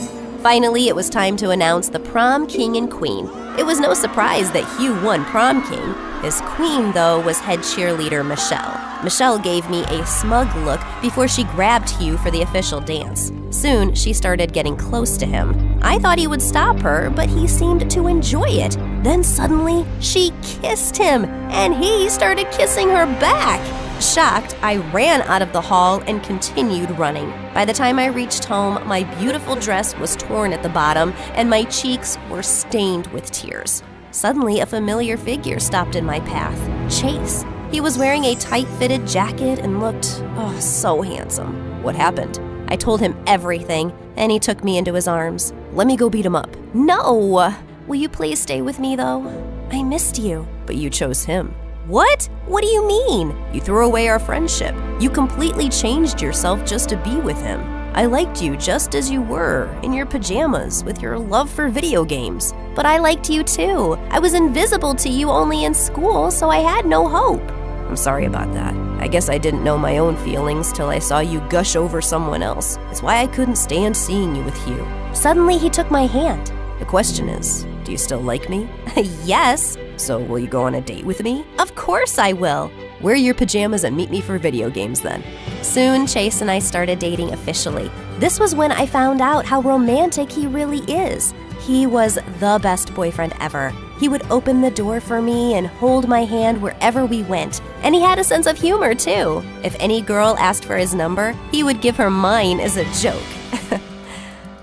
Finally, it was time to announce the prom king and queen. It was no surprise that Hugh won prom king. His queen, though, was head cheerleader Michelle. Michelle gave me a smug look before she grabbed Hugh for the official dance. Soon, she started getting close to him. I thought he would stop her, but he seemed to enjoy it. Then suddenly, she kissed him, and he started kissing her back. Shocked, I ran out of the hall and continued running. By the time I reached home, my beautiful dress was torn at the bottom, and my cheeks were stained with tears. Suddenly, a familiar figure stopped in my path. Chase. He was wearing a tight-fitted jacket and looked, so handsome. What happened? I told him everything, and he took me into his arms. Let me go beat him up. No! Will you please stay with me, though? I missed you. But you chose him. What? What do you mean? You threw away our friendship. You completely changed yourself just to be with him. I liked you just as you were, in your pajamas, with your love for video games. But I liked you too. I was invisible to you only in school, so I had no hope. I'm sorry about that. I guess I didn't know my own feelings till I saw you gush over someone else. It's why I couldn't stand seeing you with Hugh. Suddenly, he took my hand. The question is, do you still like me? Yes. So will you go on a date with me? Of course I will. Wear your pajamas and meet me for video games then. Soon, Chase and I started dating officially. This was when I found out how romantic he really is. He was the best boyfriend ever. He would open the door for me and hold my hand wherever we went. And he had a sense of humor too. If any girl asked for his number, he would give her mine as a joke.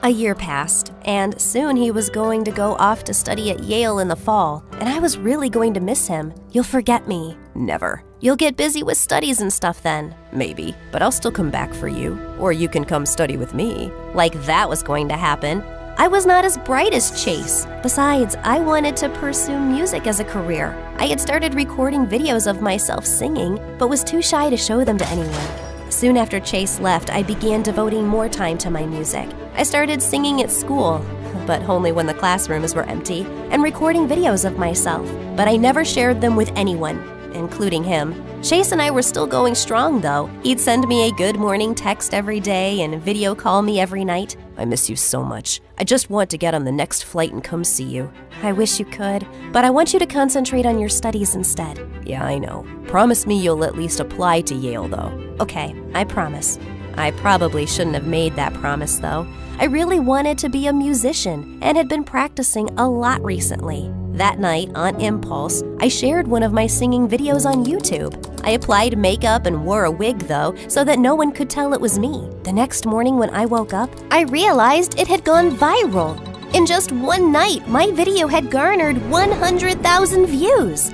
A year passed, and soon he was going to go off to study at Yale in the fall, and I was really going to miss him. You'll forget me. Never. You'll get busy with studies and stuff then. Maybe, but I'll still come back for you. Or you can come study with me. Like that was going to happen. I was not as bright as Chase. Besides, I wanted to pursue music as a career. I had started recording videos of myself singing, but was too shy to show them to anyone. Soon after Chase left, I began devoting more time to my music. I started singing at school, but only when the classrooms were empty, and recording videos of myself. But I never shared them with anyone, including him. Chase and I were still going strong, though. He'd send me a good morning text every day and video call me every night. I miss you so much. I just want to get on the next flight and come see you. I wish you could, but I want you to concentrate on your studies instead. Yeah, I know. Promise me you'll at least apply to Yale, though. Okay, I promise. I probably shouldn't have made that promise, though. I really wanted to be a musician and had been practicing a lot recently. That night, on impulse, I shared one of my singing videos on YouTube. I applied makeup and wore a wig, though, so that no one could tell it was me. The next morning when I woke up, I realized it had gone viral. In just one night, my video had garnered 100,000 views.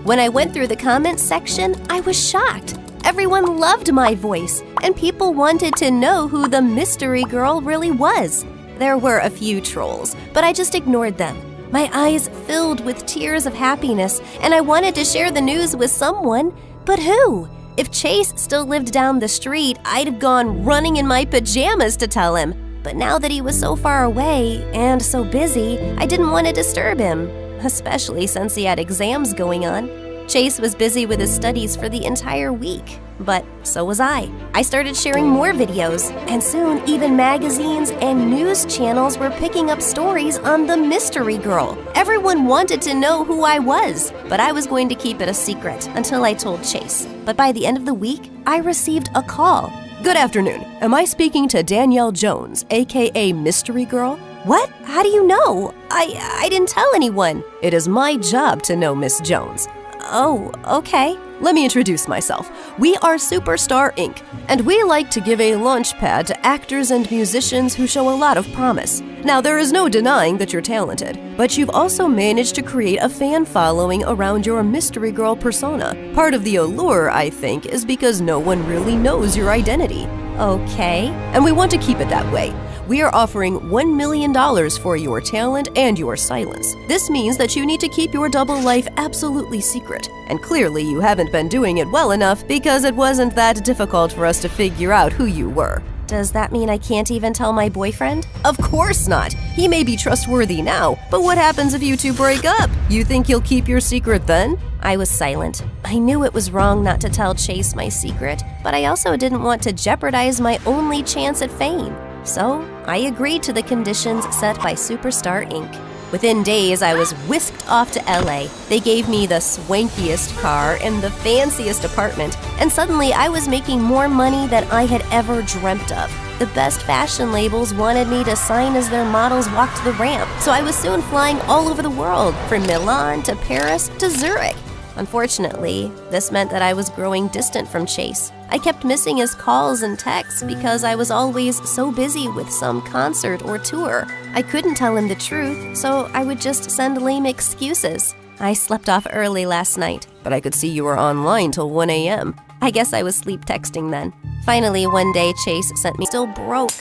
When I went through the comments section, I was shocked. Everyone loved my voice, and people wanted to know who the mystery girl really was. There were a few trolls, but I just ignored them. My eyes filled with tears of happiness, and I wanted to share the news with someone. But who? If Chase still lived down the street, I'd have gone running in my pajamas to tell him. But now that he was so far away and so busy, I didn't want to disturb him, especially since he had exams going on. Chase was busy with his studies for the entire week, but so was I. I started sharing more videos, and soon even magazines and news channels were picking up stories on the mystery girl. Everyone wanted to know who I was, but I was going to keep it a secret until I told Chase. But by the end of the week, I received a call. Good afternoon. Am I speaking to Danielle Jones, aka Mystery Girl? What? How do you know? I didn't tell anyone. It is my job to know Miss Jones. Oh, okay. Let me introduce myself. We are Superstar Inc., and we like to give a launch pad to actors and musicians who show a lot of promise. Now, there is no denying that you're talented, but you've also managed to create a fan following around your mystery girl persona. Part of the allure, I think, is because no one really knows your identity. Okay. And we want to keep it that way. We are offering $1 million for your talent and your silence. This means that you need to keep your double life absolutely secret. And clearly you haven't been doing it well enough because it wasn't that difficult for us to figure out who you were. Does that mean I can't even tell my boyfriend? Of course not! He may be trustworthy now, but what happens if you two break up? You think you'll keep your secret then? I was silent. I knew it was wrong not to tell Chase my secret, but I also didn't want to jeopardize my only chance at fame. So, I agreed to the conditions set by Superstar Inc. Within days, I was whisked off to LA. They gave me the swankiest car and the fanciest apartment, and suddenly I was making more money than I had ever dreamt of. The best fashion labels wanted me to sign as their models walked the ramp, so I was soon flying all over the world, from Milan to Paris to Zurich. Unfortunately, this meant that I was growing distant from Chase. I kept missing his calls and texts because I was always so busy with some concert or tour. I couldn't tell him the truth, so I would just send lame excuses. I slept off early last night, but I could see you were online till 1 a.m. I guess I was sleep texting then. Finally, one day, Chase sent me still broke.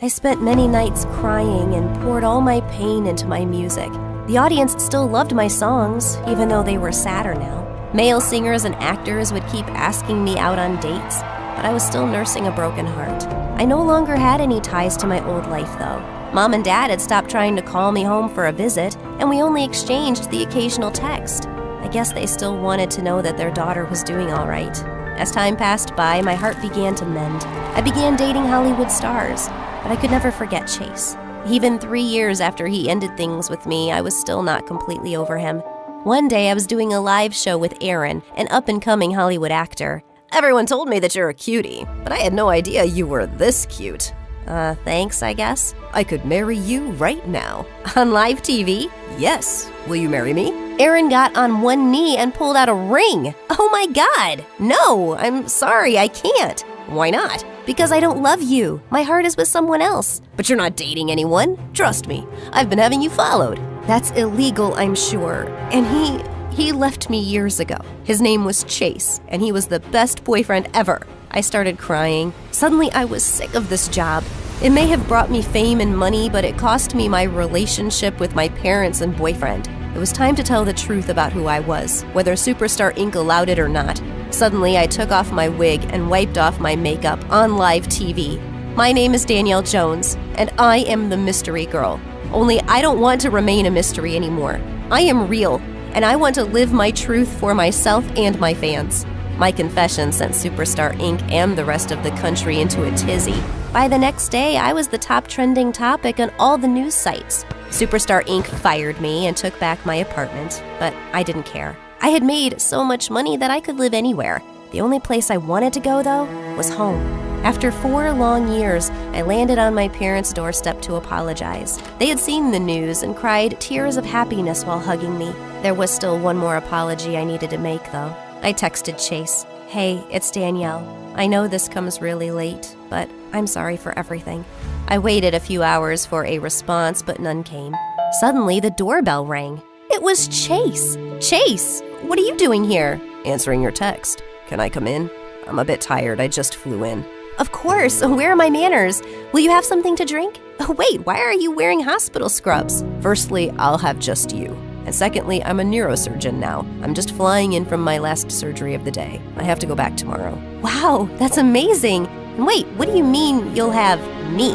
I spent many nights crying and poured all my pain into my music. The audience still loved my songs, even though they were sadder now. Male singers and actors would keep asking me out on dates, but I was still nursing a broken heart. I no longer had any ties to my old life, though. Mom and Dad had stopped trying to call me home for a visit, and we only exchanged the occasional text. I guess they still wanted to know that their daughter was doing all right. As time passed by, my heart began to mend. I began dating Hollywood stars, but I could never forget Chase. Even 3 years after he ended things with me, I was still not completely over him. One day, I was doing a live show with Aaron, an up-and-coming Hollywood actor. Everyone told me that you're a cutie, but I had no idea you were this cute. Thanks, I guess. I could marry you right now. On live TV? Yes. Will you marry me? Aaron got on one knee and pulled out a ring. Oh my God! No, I'm sorry, I can't. Why not? Because I don't love you. My heart is with someone else. But you're not dating anyone. Trust me, I've been having you followed. That's illegal, I'm sure. And he left me years ago. His name was Chase, and he was the best boyfriend ever. I started crying. Suddenly, I was sick of this job. It may have brought me fame and money, but it cost me my relationship with my parents and boyfriend. It was time to tell the truth about who I was, whether Superstar Inc. allowed it or not. Suddenly, I took off my wig and wiped off my makeup on live TV. My name is Danielle Jones, and I am the mystery girl. Only I don't want to remain a mystery anymore. I am real, and I want to live my truth for myself and my fans. My confession sent Superstar Inc. and the rest of the country into a tizzy. By the next day, I was the top trending topic on all the news sites. Superstar Inc. fired me and took back my apartment, but I didn't care. I had made so much money that I could live anywhere. The only place I wanted to go, though, was home. After 4 long years, I landed on my parents' doorstep to apologize. They had seen the news and cried tears of happiness while hugging me. There was still one more apology I needed to make, though. I texted Chase, "Hey, it's Danielle. I know this comes really late, but I'm sorry for everything." I waited a few hours for a response, but none came. Suddenly, the doorbell rang. It was Chase. Chase, what are you doing here? Answering your text. Can I come in? I'm a bit tired. I just flew in. Of course. Where are my manners? Will you have something to drink? Oh, wait, why are you wearing hospital scrubs? Firstly, I'll have just you. And secondly, I'm a neurosurgeon now. I'm just flying in from my last surgery of the day. I have to go back tomorrow. Wow, that's amazing. And wait, what do you mean you'll have me?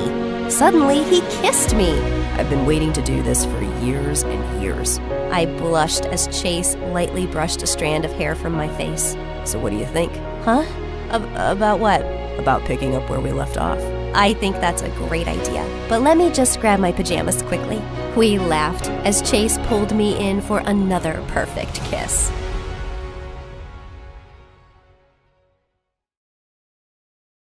Suddenly, he kissed me. I've been waiting to do this for years and years. I blushed as Chase lightly brushed a strand of hair from my face. So what do you think? Huh? About what? About picking up where we left off. I think that's a great idea. But let me just grab my pajamas quickly. We laughed as Chase pulled me in for another perfect kiss.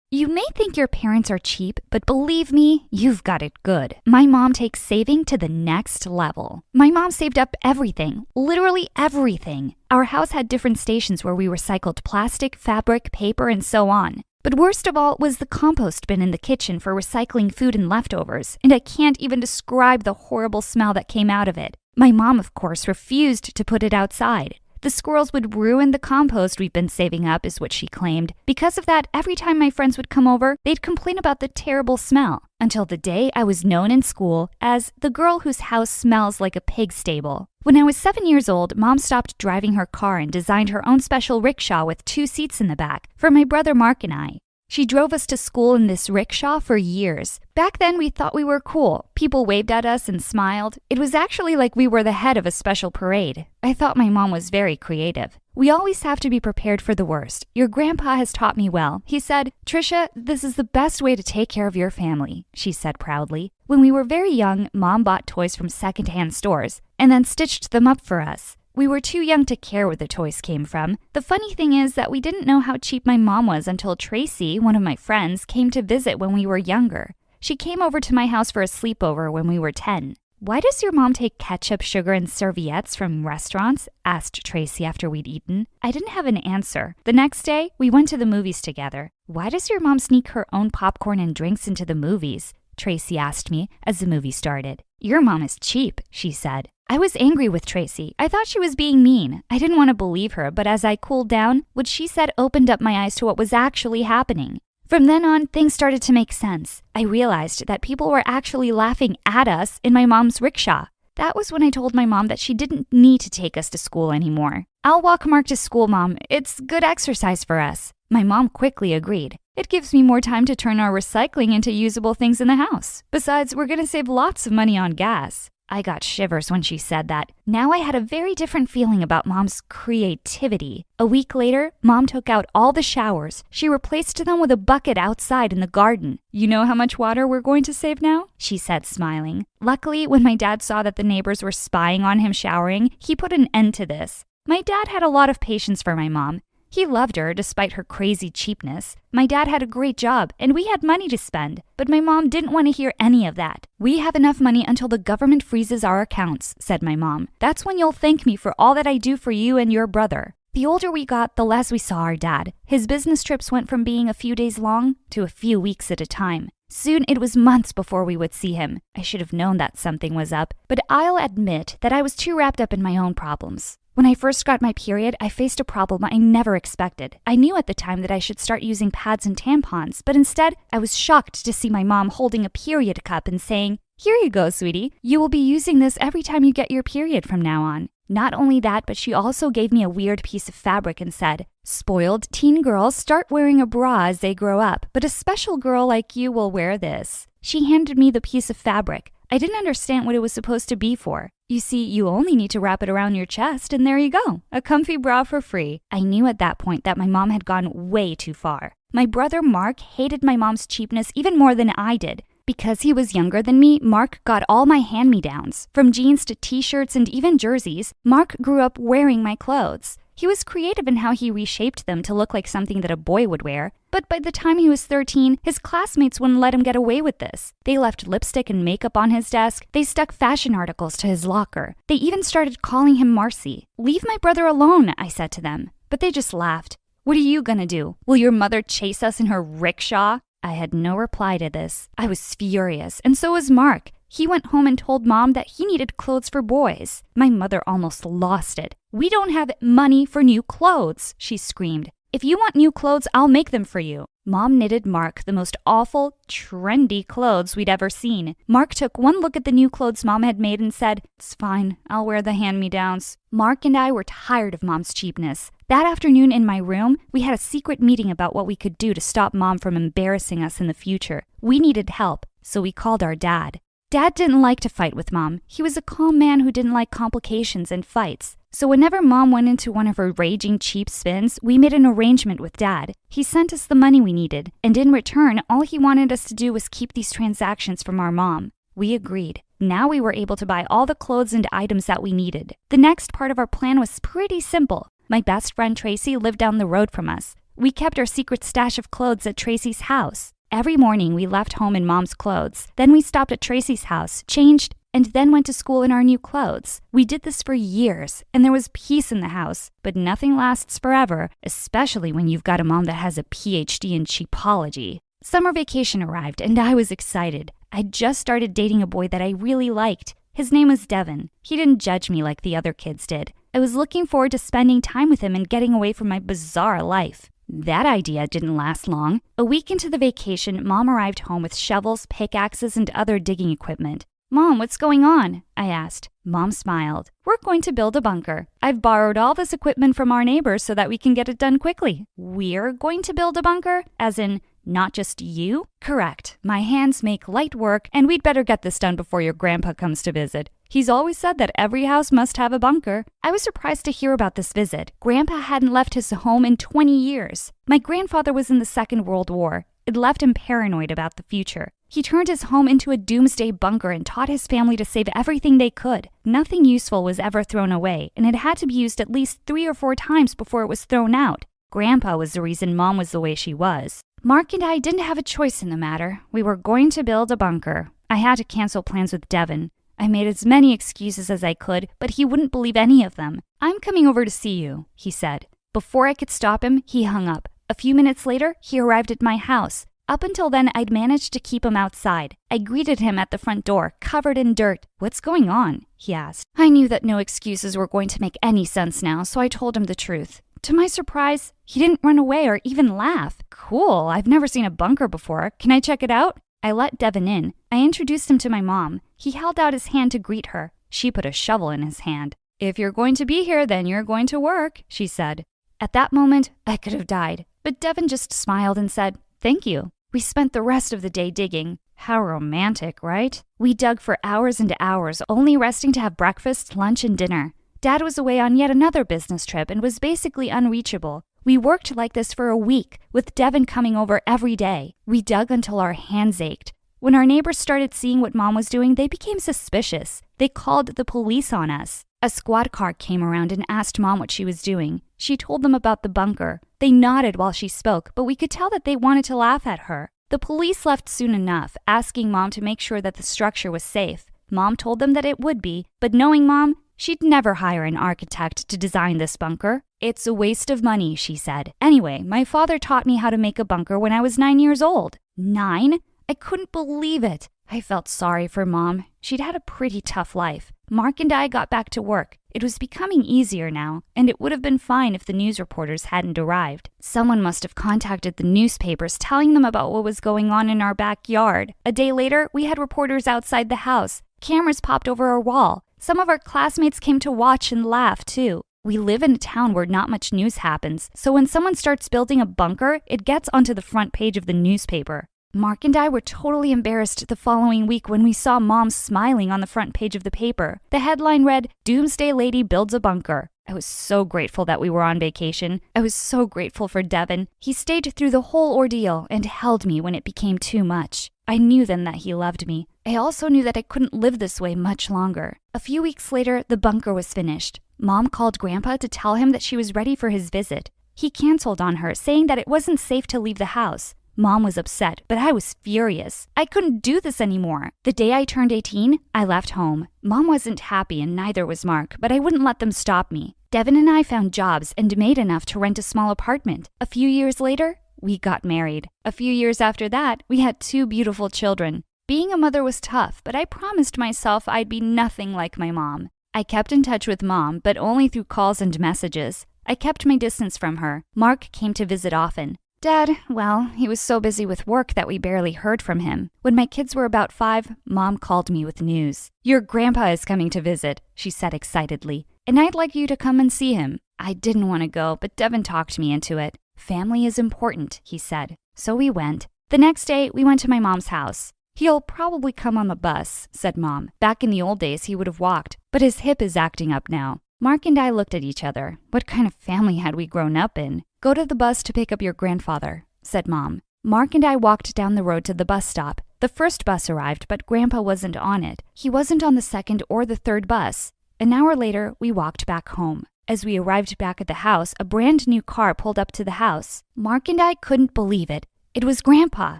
You may think your parents are cheap, but believe me, you've got it good. My mom takes saving to the next level. My mom saved up everything, literally everything. Our house had different stations where we recycled plastic, fabric, paper, and so on. But worst of all was the compost bin in the kitchen for recycling food and leftovers, and I can't even describe the horrible smell that came out of it. My mom, of course, refused to put it outside. The squirrels would ruin the compost we've been saving up, is what she claimed. Because of that, every time my friends would come over, they'd complain about the terrible smell. Until the day I was known in school as the girl whose house smells like a pig stable. When I was 7 years old, Mom stopped driving her car and designed her own special rickshaw with 2 seats in the back for my brother Mark and I. She drove us to school in this rickshaw for years. Back then, we thought we were cool. People waved at us and smiled. It was actually like we were the head of a special parade. I thought my mom was very creative. We always have to be prepared for the worst. Your grandpa has taught me well. He said, "Trisha, this is the best way to take care of your family," she said proudly. When we were very young, Mom bought toys from secondhand stores and then stitched them up for us. We were too young to care where the toys came from. The funny thing is that we didn't know how cheap my mom was until Tracy, one of my friends, came to visit when we were younger. She came over to my house for a sleepover when we were 10. "Why does your mom take ketchup, sugar, and serviettes from restaurants?" asked Tracy after we'd eaten. I didn't have an answer. The next day, we went to the movies together. "Why does your mom sneak her own popcorn and drinks into the movies?" Tracy asked me as the movie started. "Your mom is cheap," she said. I was angry with Tracy. I thought she was being mean. I didn't want to believe her, but as I cooled down, what she said opened up my eyes to what was actually happening. From then on, things started to make sense. I realized that people were actually laughing at us in my mom's rickshaw. That was when I told my mom that she didn't need to take us to school anymore. "I'll walk Mark to school, Mom. It's good exercise for us." My mom quickly agreed. "It gives me more time to turn our recycling into usable things in the house. Besides, we're going to save lots of money on gas." I got shivers when she said that. Now I had a very different feeling about Mom's creativity. A week later, Mom took out all the showers. She replaced them with a bucket outside in the garden. "You know how much water we're going to save now?" she said, smiling. Luckily, when my dad saw that the neighbors were spying on him showering, he put an end to this. My dad had a lot of patience for my mom. He loved her despite her crazy cheapness. My dad had a great job, and we had money to spend, but my mom didn't want to hear any of that. "We have enough money until the government freezes our accounts," said my mom. "That's when you'll thank me for all that I do for you and your brother." The older we got, the less we saw our dad. His business trips went from being a few days long to a few weeks at a time. Soon it was months before we would see him. I should have known that something was up, but I'll admit that I was too wrapped up in my own problems. When I first got my period, I faced a problem I never expected. I knew at the time that I should start using pads and tampons, but instead, I was shocked to see my mom holding a period cup and saying, "Here you go, sweetie. You will be using this every time you get your period from now on." Not only that, but she also gave me a weird piece of fabric and said, "Spoiled teen girls start wearing a bra as they grow up, but a special girl like you will wear this." She handed me the piece of fabric. I didn't understand what it was supposed to be for. You see, you only need to wrap it around your chest, and there you go, a comfy bra for free. I knew at that point that my mom had gone way too far. My brother Mark hated my mom's cheapness even more than I did. Because he was younger than me, Mark got all my hand-me-downs. From jeans to t-shirts and even jerseys, Mark grew up wearing my clothes. He was creative in how he reshaped them to look like something that a boy would wear. But by the time he was 13, his classmates wouldn't let him get away with this. They left lipstick and makeup on his desk. They stuck fashion articles to his locker. They even started calling him Marcy. "Leave my brother alone," I said to them. But they just laughed. "What are you gonna do? Will your mother chase us in her rickshaw?" I had no reply to this. I was furious, and so was Mark. He went home and told Mom that he needed clothes for boys. My mother almost lost it. "We don't have money for new clothes," she screamed. "If you want new clothes, I'll make them for you." Mom knitted Mark the most awful, trendy clothes we'd ever seen. Mark took one look at the new clothes Mom had made and said, "It's fine, I'll wear the hand-me-downs." Mark and I were tired of Mom's cheapness. That afternoon in my room, we had a secret meeting about what we could do to stop Mom from embarrassing us in the future. We needed help, so we called our dad. Dad didn't like to fight with Mom. He was a calm man who didn't like complications and fights. So whenever Mom went into one of her raging cheap spins, we made an arrangement with Dad. He sent us the money we needed, and in return, all he wanted us to do was keep these transactions from our mom. We agreed. Now we were able to buy all the clothes and items that we needed. The next part of our plan was pretty simple. My best friend Tracy lived down the road from us. We kept our secret stash of clothes at Tracy's house. Every morning we left home in Mom's clothes. Then we stopped at Tracy's house, changed, and then went to school in our new clothes. We did this for years, and there was peace in the house. But nothing lasts forever, especially when you've got a mom that has a PhD in cheapology. Summer vacation arrived, and I was excited. I'd just started dating a boy that I really liked. His name was Devin. He didn't judge me like the other kids did. I was looking forward to spending time with him and getting away from my bizarre life. That idea didn't last long. A week into the vacation, Mom arrived home with shovels, pickaxes, and other digging equipment. "Mom, what's going on?" I asked. Mom smiled. "We're going to build a bunker. I've borrowed all this equipment from our neighbors so that we can get it done quickly." "We're going to build a bunker? As in, not just you?" "Correct. My hands make light work, and we'd better get this done before your grandpa comes to visit. He's always said that every house must have a bunker." I was surprised to hear about this visit. Grandpa hadn't left his home in 20 years. My grandfather was in the Second World War. It left him paranoid about the future. He turned his home into a doomsday bunker and taught his family to save everything they could. Nothing useful was ever thrown away, and it had to be used at least 3 or 4 times before it was thrown out. Grandpa was the reason Mom was the way she was. Mark and I didn't have a choice in the matter. We were going to build a bunker. I had to cancel plans with Devin. I made as many excuses as I could, but he wouldn't believe any of them. "I'm coming over to see you," he said. Before I could stop him, he hung up. A few minutes later, he arrived at my house. Up until then, I'd managed to keep him outside. I greeted him at the front door, covered in dirt. "What's going on?" he asked. I knew that no excuses were going to make any sense now, so I told him the truth. To my surprise, he didn't run away or even laugh. "Cool, I've never seen a bunker before. Can I check it out?" I let Devin in. I introduced him to my mom. He held out his hand to greet her. She put a shovel in his hand. "If you're going to be here, then you're going to work," she said. At that moment, I could have died, but Devin just smiled and said, "Thank you." We spent the rest of the day digging. How romantic, right? We dug for hours and hours, only resting to have breakfast, lunch, and dinner. Dad was away on yet another business trip and was basically unreachable. We worked like this for a week, with Devin coming over every day. We dug until our hands ached. When our neighbors started seeing what Mom was doing, they became suspicious. They called the police on us. A squad car came around and asked Mom what she was doing. She told them about the bunker. They nodded while she spoke, but we could tell that they wanted to laugh at her. The police left soon enough, asking Mom to make sure that the structure was safe. Mom told them that it would be, but knowing Mom, she'd never hire an architect to design this bunker. "It's a waste of money," she said. Anyway, my father taught me how to make a bunker when I was 9 years old. 9? I couldn't believe it. I felt sorry for Mom. She'd had a pretty tough life. Mark and I got back to work. It was becoming easier now, and it would have been fine if the news reporters hadn't arrived. Someone must have contacted the newspapers telling them about what was going on in our backyard. A day later, we had reporters outside the house. Cameras popped over our wall. Some of our classmates came to watch and laugh, too. We live in a town where not much news happens, so when someone starts building a bunker, it gets onto the front page of the newspaper. Mark and I were totally embarrassed the following week when we saw Mom smiling on the front page of the paper. The headline read, "Doomsday Lady Builds a Bunker." I was so grateful that we were on vacation. I was so grateful for Devin. He stayed through the whole ordeal and held me when it became too much. I knew then that he loved me. I also knew that I couldn't live this way much longer. A few weeks later, the bunker was finished. Mom called Grandpa to tell him that she was ready for his visit. He canceled on her, saying that it wasn't safe to leave the house. Mom was upset, but I was furious. I couldn't do this anymore. The day I turned 18, I left home. Mom wasn't happy and neither was Mark, but I wouldn't let them stop me. Devin and I found jobs and made enough to rent a small apartment. A few years later, we got married. A few years after that, we had 2 beautiful children. Being a mother was tough, but I promised myself I'd be nothing like my mom. I kept in touch with Mom, but only through calls and messages. I kept my distance from her. Mark came to visit often. Dad, well, he was so busy with work that we barely heard from him. When my kids were about 5, Mom called me with news. "Your grandpa is coming to visit," she said excitedly, "and I'd like you to come and see him." I didn't want to go, but Devin talked me into it. "Family is important," he said. So we went. The next day, we went to my mom's house. "He'll probably come on the bus," said Mom. Back in the old days, he would have walked, but his hip is acting up now. Mark and I looked at each other. What kind of family had we grown up in? "Go to the bus to pick up your grandfather," said Mom. Mark and I walked down the road to the bus stop. The first bus arrived, but Grandpa wasn't on it. He wasn't on the second or the third bus. An hour later, we walked back home. As we arrived back at the house, a brand new car pulled up to the house. Mark and I couldn't believe it. It was Grandpa.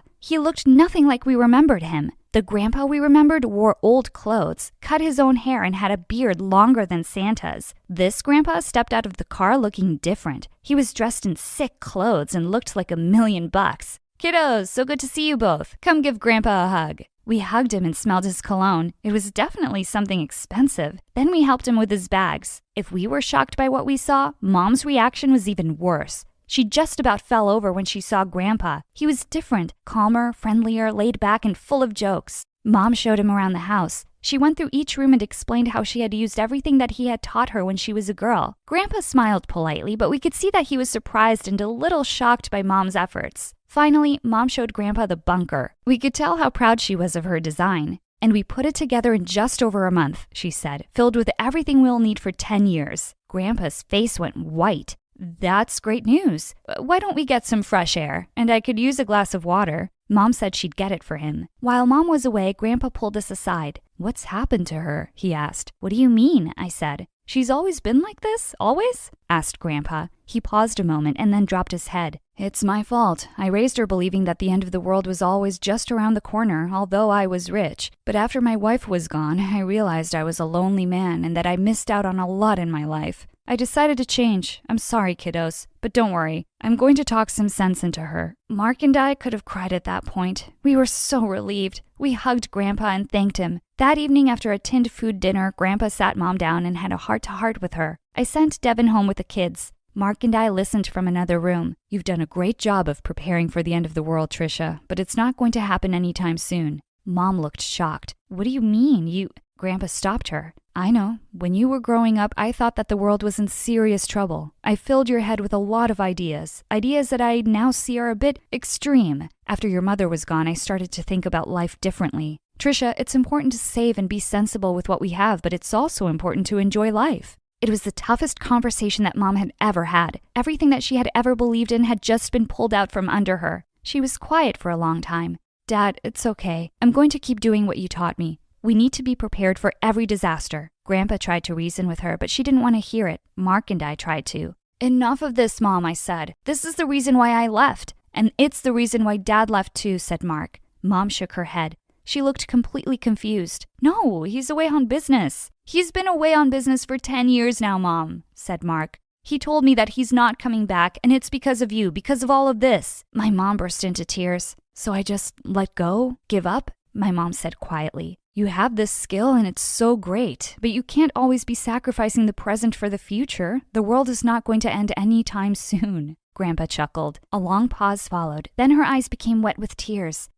He looked nothing like we remembered him. The Grandpa we remembered wore old clothes, cut his own hair, and had a beard longer than Santa's. This Grandpa stepped out of the car looking different. He was dressed in sick clothes and looked like $1,000,000. "Kiddos, so good to see you both. Come give Grandpa a hug." We hugged him and smelled his cologne. It was definitely something expensive. Then we helped him with his bags. If we were shocked by what we saw, Mom's reaction was even worse. She just about fell over when she saw Grandpa. He was different, calmer, friendlier, laid back, and full of jokes. Mom showed him around the house. She went through each room and explained how she had used everything that he had taught her when she was a girl. Grandpa smiled politely, but we could see that he was surprised and a little shocked by Mom's efforts. Finally, Mom showed Grandpa the bunker. We could tell how proud she was of her design. "And we put it together in just over a month," she said, "filled with everything we'll need for 10 years. Grandpa's face went white. "That's great news. Why don't we get some fresh air? And I could use a glass of water." Mom said she'd get it for him. While Mom was away, Grandpa pulled us aside. "What's happened to her?" he asked. "What do you mean?" I said. "She's always been like this? Always?" asked Grandpa. He paused a moment and then dropped his head. "It's my fault. I raised her believing that the end of the world was always just around the corner, although I was rich. But after my wife was gone, I realized I was a lonely man and that I missed out on a lot in my life. I decided to change. I'm sorry, kiddos. But don't worry. I'm going to talk some sense into her." Mark and I could have cried at that point. We were so relieved. We hugged Grandpa and thanked him. That evening after a tinned food dinner, Grandpa sat Mom down and had a heart-to-heart with her. I sent Devin home with the kids. Mark and I listened from another room. "You've done a great job of preparing for the end of the world, Trisha, but it's not going to happen anytime soon." Mom looked shocked. "What do you mean? Grandpa stopped her. "I know. When you were growing up, I thought that the world was in serious trouble. I filled your head with a lot of ideas that I now see are a bit extreme. After your mother was gone, I started to think about life differently. Trisha, it's important to save and be sensible with what we have, but it's also important to enjoy life." It was the toughest conversation that Mom had ever had. Everything that she had ever believed in had just been pulled out from under her. She was quiet for a long time. "Dad, it's okay. I'm going to keep doing what you taught me. We need to be prepared for every disaster." Grandpa tried to reason with her, but she didn't want to hear it. Mark and I tried to. "Enough of this, Mom," I said. "This is the reason why I left. And it's the reason why Dad left too," said Mark. Mom shook her head. She looked completely confused. "No, he's away on business." "He's been away on business for 10 years now, Mom," said Mark. "He told me that he's not coming back, and it's because of you, because of all of this." My mom burst into tears. "So I just let go? Give up?" My mom said quietly. "You have this skill and it's so great, but you can't always be sacrificing the present for the future. The world is not going to end anytime soon." Grandpa chuckled. A long pause followed. Then her eyes became wet with tears.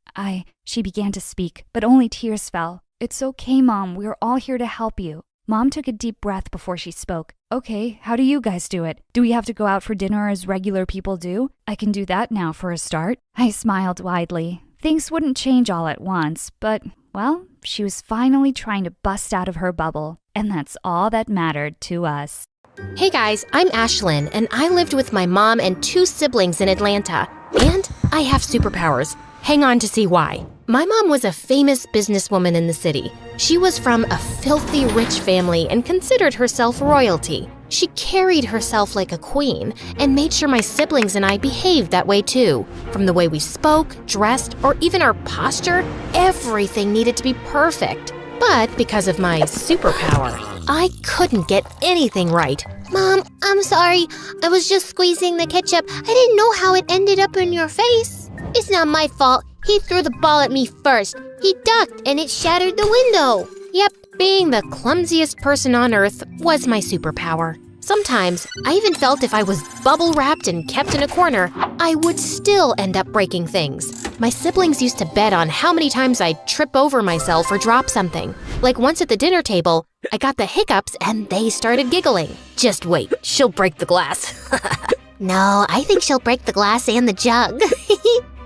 She began to speak, but only tears fell. "It's okay, Mom. We're all here to help you." Mom took a deep breath before she spoke. "Okay, how do you guys do it? Do we have to go out for dinner as regular people do? I can do that now for a start." I smiled widely. Things wouldn't change all at once, but, well, she was finally trying to bust out of her bubble, and that's all that mattered to us. Hey guys, I'm Ashlyn, and I lived with my mom and 2 siblings in Atlanta. And I have superpowers. Hang on to see why. My mom was a famous businesswoman in the city. She was from a filthy rich family and considered herself royalty. She carried herself like a queen and made sure my siblings and I behaved that way too. From the way we spoke, dressed, or even our posture, everything needed to be perfect. But because of my superpower, I couldn't get anything right. Mom, I'm sorry. I was just squeezing the ketchup. I didn't know how it ended up in your face. It's not my fault. He threw the ball at me first. He ducked and it shattered the window. Yep, being the clumsiest person on earth was my superpower. Sometimes, I even felt if I was bubble wrapped and kept in a corner, I would still end up breaking things. My siblings used to bet on how many times I'd trip over myself or drop something. Like once at the dinner table, I got the hiccups and they started giggling. Just wait, she'll break the glass. No, I think she'll break the glass and the jug.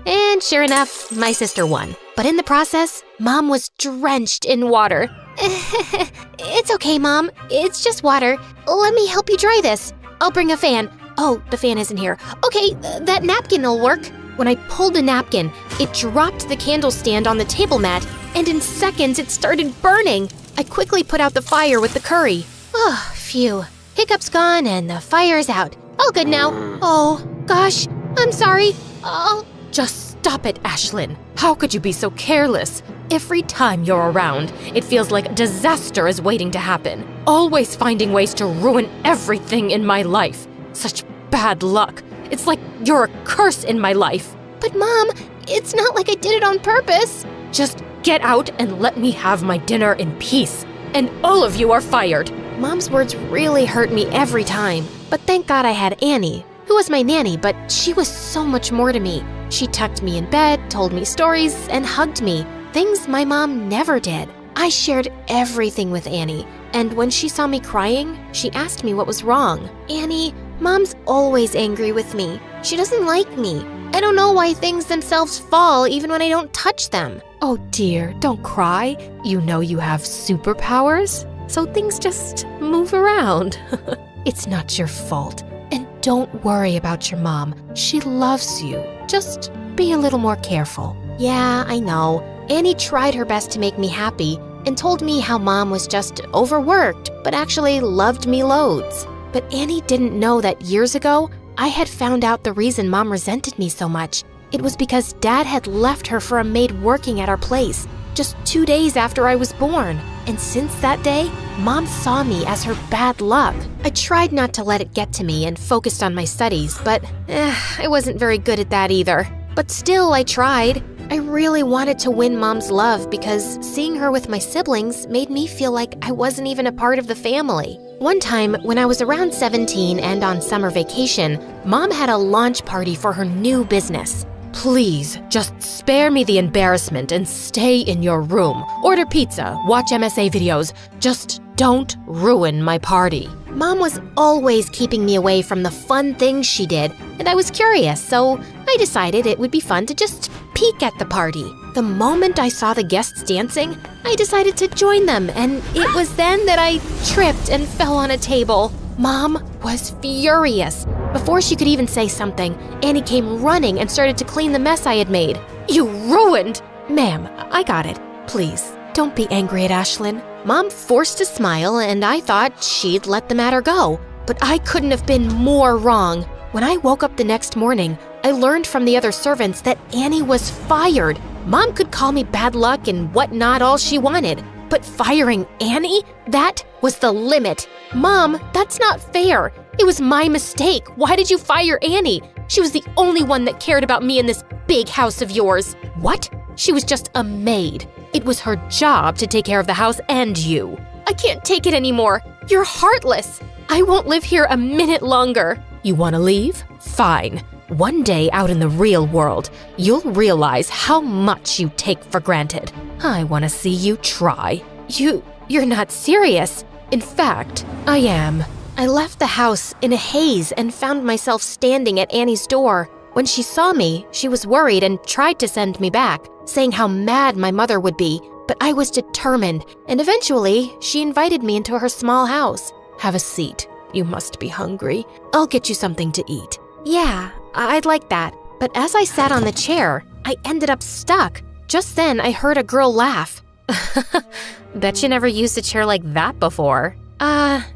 And sure enough, my sister won. But in the process, Mom was drenched in water. It's okay, Mom. It's just water. Let me help you dry this. I'll bring a fan. Oh, the fan isn't here. Okay, that napkin will work. When I pulled the napkin, it dropped the candle stand on the table mat, and in seconds it started burning. I quickly put out the fire with the curry. Oh, phew. Hiccup's gone and the fire's out. All good now. Oh, gosh, I'm sorry. Oh, just stop it, Ashlyn. How could you be so careless? Every time you're around, it feels like disaster is waiting to happen. Always finding ways to ruin everything in my life. Such bad luck. It's like you're a curse in my life. But Mom, it's not like I did it on purpose. Just get out and let me have my dinner in peace. And all of you are fired. Mom's words really hurt me every time. But thank God I had Annie, who was my nanny, but she was so much more to me. She tucked me in bed, told me stories, and hugged me. Things my mom never did. I shared everything with Annie, and when she saw me crying, she asked me what was wrong. Annie, Mom's always angry with me. She doesn't like me. I don't know why things themselves fall even when I don't touch them. Oh dear, don't cry. You know you have superpowers, so things just move around. It's not your fault. And don't worry about your mom. She loves you. Just be a little more careful. Yeah, I know. Annie tried her best to make me happy and told me how Mom was just overworked, but actually loved me loads. But Annie didn't know that years ago, I had found out the reason Mom resented me so much. It was because Dad had left her for a maid working at our place just 2 days after I was born. And since that day, Mom saw me as her bad luck. I tried not to let it get to me and focused on my studies, but I wasn't very good at that either. But still, I tried. I really wanted to win Mom's love because seeing her with my siblings made me feel like I wasn't even a part of the family. One time, when I was around 17 and on summer vacation, Mom had a launch party for her new business. Please, just spare me the embarrassment and stay in your room. Order pizza, watch MSA videos. Just don't ruin my party. Mom was always keeping me away from the fun things she did, and I was curious, so I decided it would be fun to just peek at the party. The moment I saw the guests dancing, I decided to join them, and it was then that I tripped and fell on a table. Mom was furious. Before she could even say something, Annie came running and started to clean the mess I had made. You ruined! Ma'am, I got it. Please, don't be angry at Ashlyn. Mom forced a smile, and I thought she'd let the matter go. But I couldn't have been more wrong. When I woke up the next morning, I learned from the other servants that Annie was fired. Mom could call me bad luck and whatnot all she wanted. But firing Annie? That was the limit. Mom, that's not fair. It was my mistake. Why did you fire Annie? She was the only one that cared about me in this big house of yours. What? She was just a maid. It was her job to take care of the house and you. I can't take it anymore. You're heartless. I won't live here a minute longer. You want to leave? Fine. One day out in the real world, you'll realize how much you take for granted. I want to see you try. You're not serious. In fact, I am. I left the house in a haze and found myself standing at Annie's door. When she saw me, she was worried and tried to send me back, saying how mad my mother would be. But I was determined, and eventually, she invited me into her small house. Have a seat. You must be hungry. I'll get you something to eat. Yeah, I'd like that. But as I sat on the chair, I ended up stuck. Just then, I heard a girl laugh. Bet you never used a chair like that before.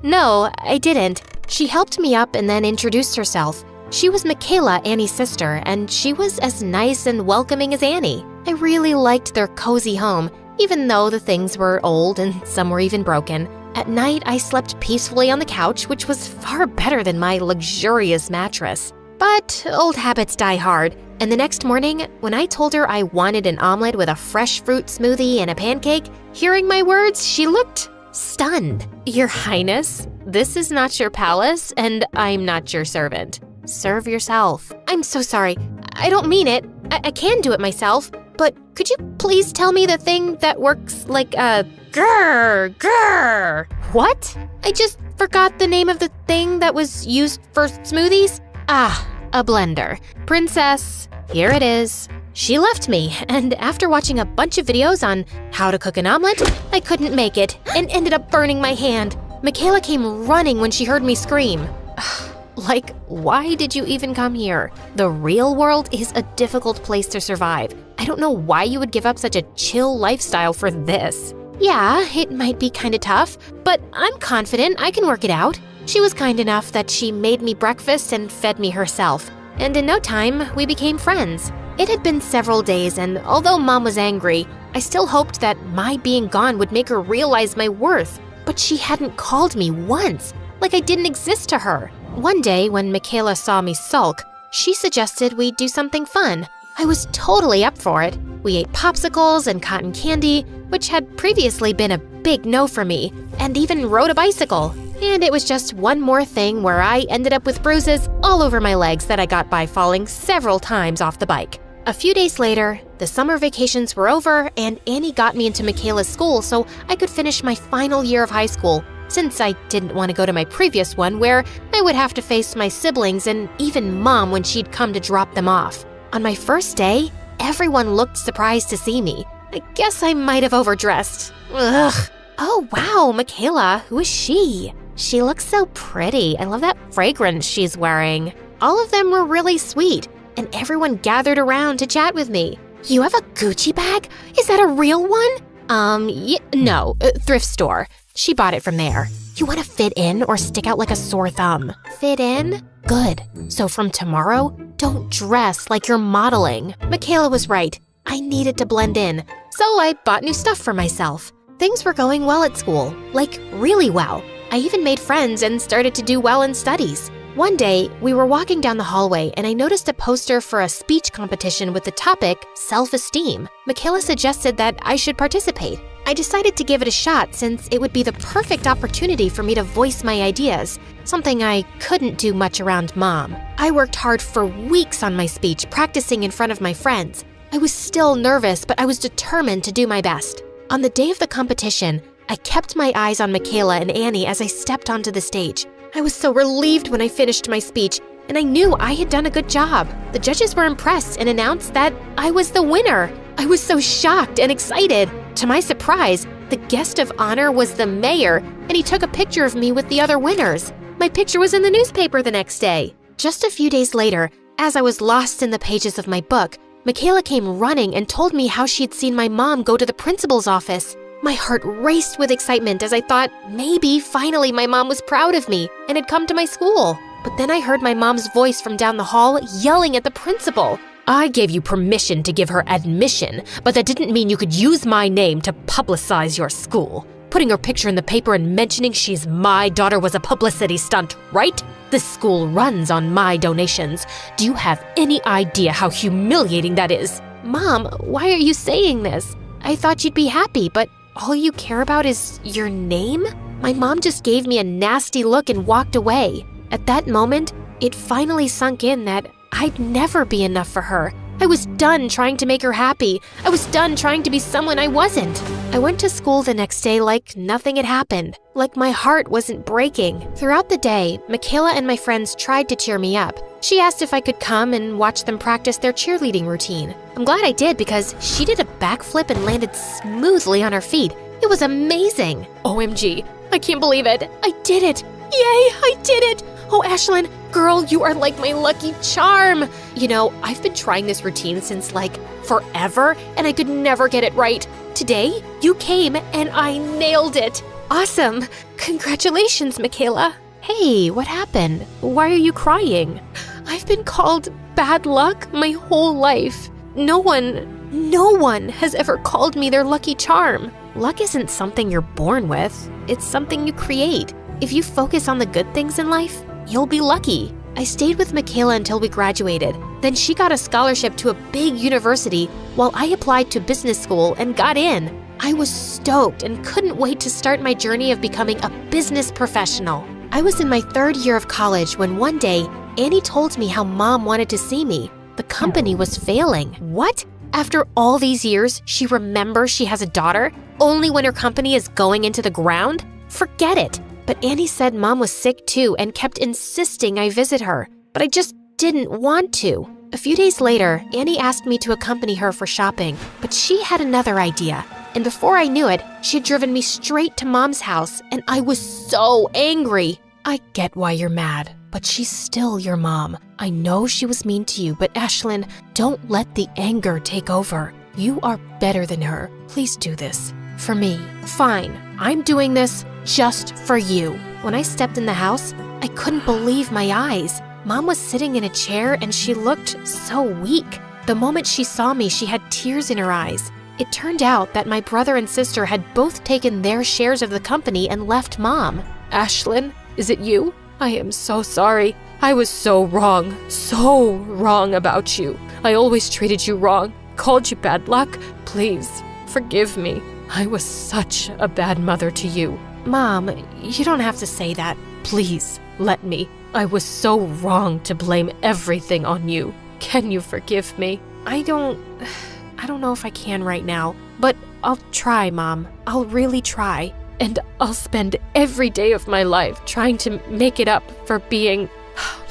No, I didn't. She helped me up and then introduced herself. She was Michaela, Annie's sister, and she was as nice and welcoming as Annie. I really liked their cozy home, even though the things were old and some were even broken. At night, I slept peacefully on the couch, which was far better than my luxurious mattress. But old habits die hard, and the next morning, when I told her I wanted an omelet with a fresh fruit smoothie and a pancake, hearing my words, she looked stunned. Your Highness, this is not your palace, and I'm not your servant. Serve yourself. I'm so sorry. I don't mean it. I can do it myself, but could you please tell me the thing that works like a grrr? What? I just forgot the name of the thing that was used for smoothies. Ah, a blender. Princess, here it is. She left me, and after watching a bunch of videos on how to cook an omelet, I couldn't make it and ended up burning my hand. Michaela came running when she heard me scream. Like, why did you even come here? The real world is a difficult place to survive. I don't know why you would give up such a chill lifestyle for this. Yeah, it might be kinda tough, but I'm confident I can work it out. She was kind enough that she made me breakfast and fed me herself. And in no time, we became friends. It had been several days, and although Mom was angry, I still hoped that my being gone would make her realize my worth. But she hadn't called me once, like I didn't exist to her. One day, when Michaela saw me sulk, she suggested we do something fun. I was totally up for it. We ate popsicles and cotton candy, which had previously been a big no for me, and even rode a bicycle. And it was just one more thing where I ended up with bruises all over my legs that I got by falling several times off the bike. A few days later, the summer vacations were over and Annie got me into Michaela's school so I could finish my final year of high school, since I didn't want to go to my previous one where I would have to face my siblings and even Mom when she'd come to drop them off. On my first day, everyone looked surprised to see me. I guess I might have overdressed. Ugh. Oh wow, Michaela, who is she? She looks so pretty. I love that fragrance she's wearing. All of them were really sweet, and everyone gathered around to chat with me. You have a Gucci bag? Is that a real one? No, thrift store. She bought it from there. You want to fit in or stick out like a sore thumb? Fit in? Good. So from tomorrow, don't dress like you're modeling. Michaela was right. I needed to blend in. So I bought new stuff for myself. Things were going well at school, like really well. I even made friends and started to do well in studies. One day, we were walking down the hallway and I noticed a poster for a speech competition with the topic self-esteem. Michaela suggested that I should participate. I decided to give it a shot since it would be the perfect opportunity for me to voice my ideas, something I couldn't do much around Mom. I worked hard for weeks on my speech, practicing in front of my friends. I was still nervous, but I was determined to do my best. On the day of the competition, I kept my eyes on Michaela and Annie as I stepped onto the stage. I was so relieved when I finished my speech, and I knew I had done a good job. The judges were impressed and announced that I was the winner. I was so shocked and excited. To my surprise, the guest of honor was the mayor, and he took a picture of me with the other winners. My picture was in the newspaper the next day. Just a few days later, as I was lost in the pages of my book, Michaela came running and told me how she'd seen my mom go to the principal's office. My heart raced with excitement as I thought maybe finally my mom was proud of me and had come to my school. But then I heard my mom's voice from down the hall yelling at the principal. I gave you permission to give her admission, but that didn't mean you could use my name to publicize your school. Putting her picture in the paper and mentioning she's my daughter was a publicity stunt, right? This school runs on my donations. Do you have any idea how humiliating that is? Mom, why are you saying this? I thought you'd be happy, but all you care about is your name? My mom just gave me a nasty look and walked away. At that moment, it finally sunk in that I'd never be enough for her. I was done trying to make her happy. I was done trying to be someone I wasn't. I went to school the next day like nothing had happened, like my heart wasn't breaking. Throughout the day, Michaela and my friends tried to cheer me up. She asked if I could come and watch them practice their cheerleading routine. I'm glad I did because she did a backflip and landed smoothly on her feet. It was amazing. OMG, I can't believe it. I did it. Yay, I did it. Oh, Ashlyn, girl, you are like my lucky charm. You know, I've been trying this routine since like forever, and I could never get it right. Today, you came and I nailed it. Awesome. Congratulations, Michaela. Hey, what happened? Why are you crying? I've been called bad luck my whole life. No one has ever called me their lucky charm. Luck isn't something you're born with. It's something you create. If you focus on the good things in life, you'll be lucky. I stayed with Michaela until we graduated. Then she got a scholarship to a big university while I applied to business school and got in. I was stoked and couldn't wait to start my journey of becoming a business professional. I was in my 3rd year of college when one day, Annie told me how Mom wanted to see me. The company was failing. What? After all these years, she remembers she has a daughter, only when her company is going into the ground? Forget it. But Annie said Mom was sick too and kept insisting I visit her, but I just didn't want to. A few days later, Annie asked me to accompany her for shopping, but she had another idea. And before I knew it, she had driven me straight to Mom's house, and I was so angry. I get why you're mad, but she's still your mom. I know she was mean to you, but Ashlyn, don't let the anger take over. You are better than her. Please do this. For me. Fine, I'm doing this just for you. When I stepped in the house, I couldn't believe my eyes. Mom was sitting in a chair and she looked so weak. The moment she saw me, she had tears in her eyes. It turned out that my brother and sister had both taken their shares of the company and left Mom. Ashlyn, is it you? I am so sorry. I was so wrong about you. I always treated you wrong, called you bad luck. Please, forgive me. I was such a bad mother to you. Mom, you don't have to say that. Please, let me. I was so wrong to blame everything on you. Can you forgive me? I don't know if I can right now, but I'll try, Mom. I'll really try. And I'll spend every day of my life trying to make it up for being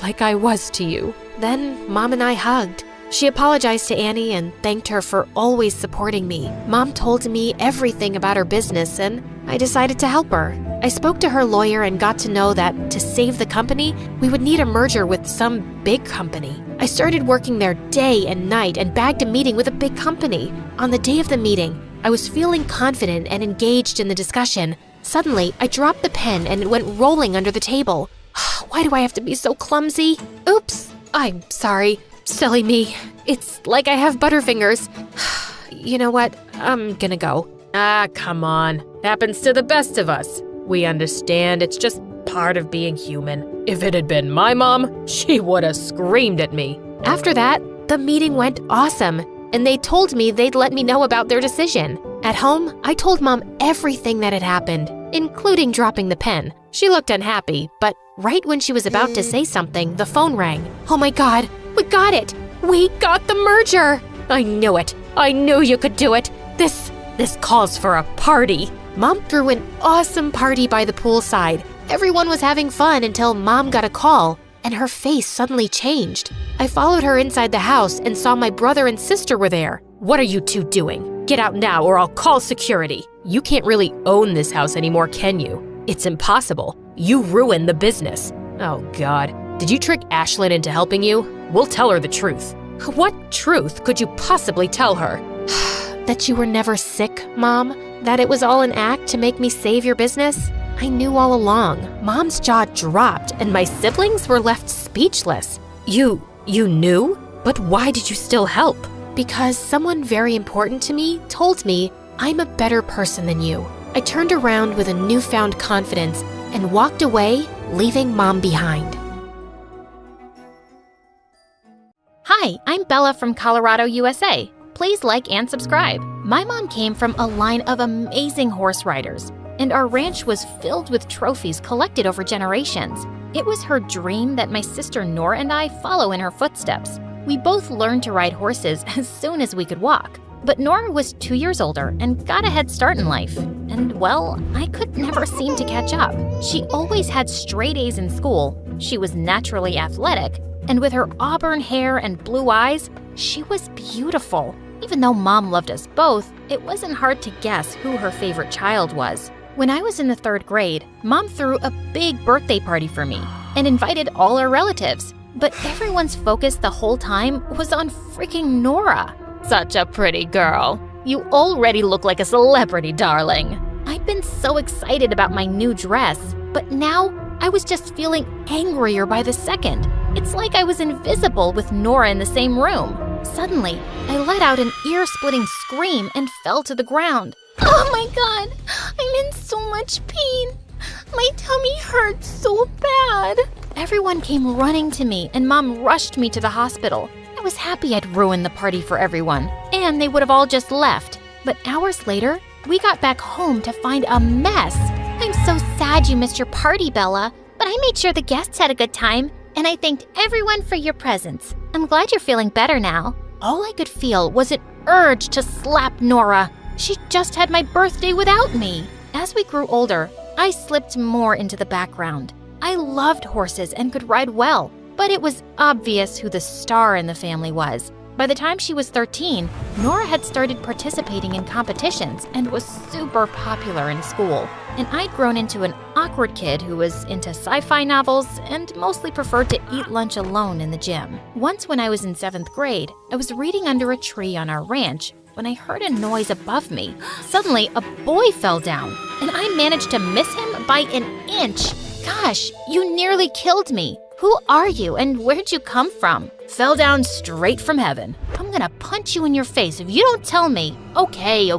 like I was to you. Then Mom and I hugged. She apologized to Annie and thanked her for always supporting me. Mom told me everything about her business and I decided to help her. I spoke to her lawyer and got to know that to save the company, we would need a merger with some big company. I I started working there day and night and bagged a meeting with a big company. On the day of the meeting, I was feeling confident and engaged in the discussion. Suddenly, I dropped the pen and it went rolling under the table. Why do I have to be so clumsy? Oops, I'm sorry. Silly me. It's like I have butterfingers. You know what? I'm gonna go. Come on. Happens to the best of us. We understand, it's just part of being human. If it had been my mom, she would have screamed at me. After that, the meeting went awesome, and they told me they'd let me know about their decision. At home, I told Mom everything that had happened, including dropping the pen. She looked unhappy, but right when she was about to say something, the phone rang. Oh my God, we got it! We got the merger! I knew it. I knew you could do it. This calls for a party. Mom threw an awesome party by the poolside. Everyone was having fun until Mom got a call, and her face suddenly changed. I followed her inside the house and saw my brother and sister were there. What are you two doing? Get out now or I'll call security. You can't really own this house anymore, can you? It's impossible. You ruined the business. Oh God, did you trick Ashlyn into helping you? We'll tell her the truth. What truth could you possibly tell her? That you were never sick, Mom? That it was all an act to make me save your business? I knew all along. Mom's jaw dropped and my siblings were left speechless. You knew? But why did you still help? Because someone very important to me told me I'm a better person than you. I turned around with a newfound confidence and walked away, leaving Mom behind. Hi, I'm Bella from Colorado, USA. Please like and subscribe. My mom came from a line of amazing horse riders, and our ranch was filled with trophies collected over generations. It was her dream that my sister Nora and I follow in her footsteps. We both learned to ride horses as soon as we could walk. But Nora was 2 years older and got a head start in life. And well, I could never seem to catch up. She always had straight A's in school. She was naturally athletic, and with her auburn hair and blue eyes, she was beautiful. Even though Mom loved us both, it wasn't hard to guess who her favorite child was. When I was in the 3rd grade, Mom threw a big birthday party for me and invited all our relatives. But everyone's focus the whole time was on freaking Nora. Such a pretty girl. You already look like a celebrity, darling. I'd been so excited about my new dress, but now I was just feeling angrier by the second. It's like I was invisible with Nora in the same room. Suddenly, I let out an ear-splitting scream and fell to the ground. Oh my God, I'm in so much pain. My tummy hurts so bad. Everyone came running to me and Mom rushed me to the hospital. I was happy I'd ruined the party for everyone, and they would have all just left. But hours later, we got back home to find a mess. I'm so sad you missed your party, Bella, but I made sure the guests had a good time, and I thanked everyone for your presents. I'm glad you're feeling better now. All I could feel was an urge to slap Nora. She just had my birthday without me. As we grew older, I slipped more into the background. I loved horses and could ride well, but it was obvious who the star in the family was. By the time she was 13, Nora had started participating in competitions and was super popular in school. And I'd grown into an awkward kid who was into sci-fi novels and mostly preferred to eat lunch alone in the gym. Once when I was in 7th grade, I was reading under a tree on our ranch when I heard a noise above me. Suddenly, a boy fell down, and I managed to miss him by an inch. Gosh, you nearly killed me. Who are you and where'd you come from? Fell down straight from heaven. I'm gonna punch you in your face if you don't tell me. Okay.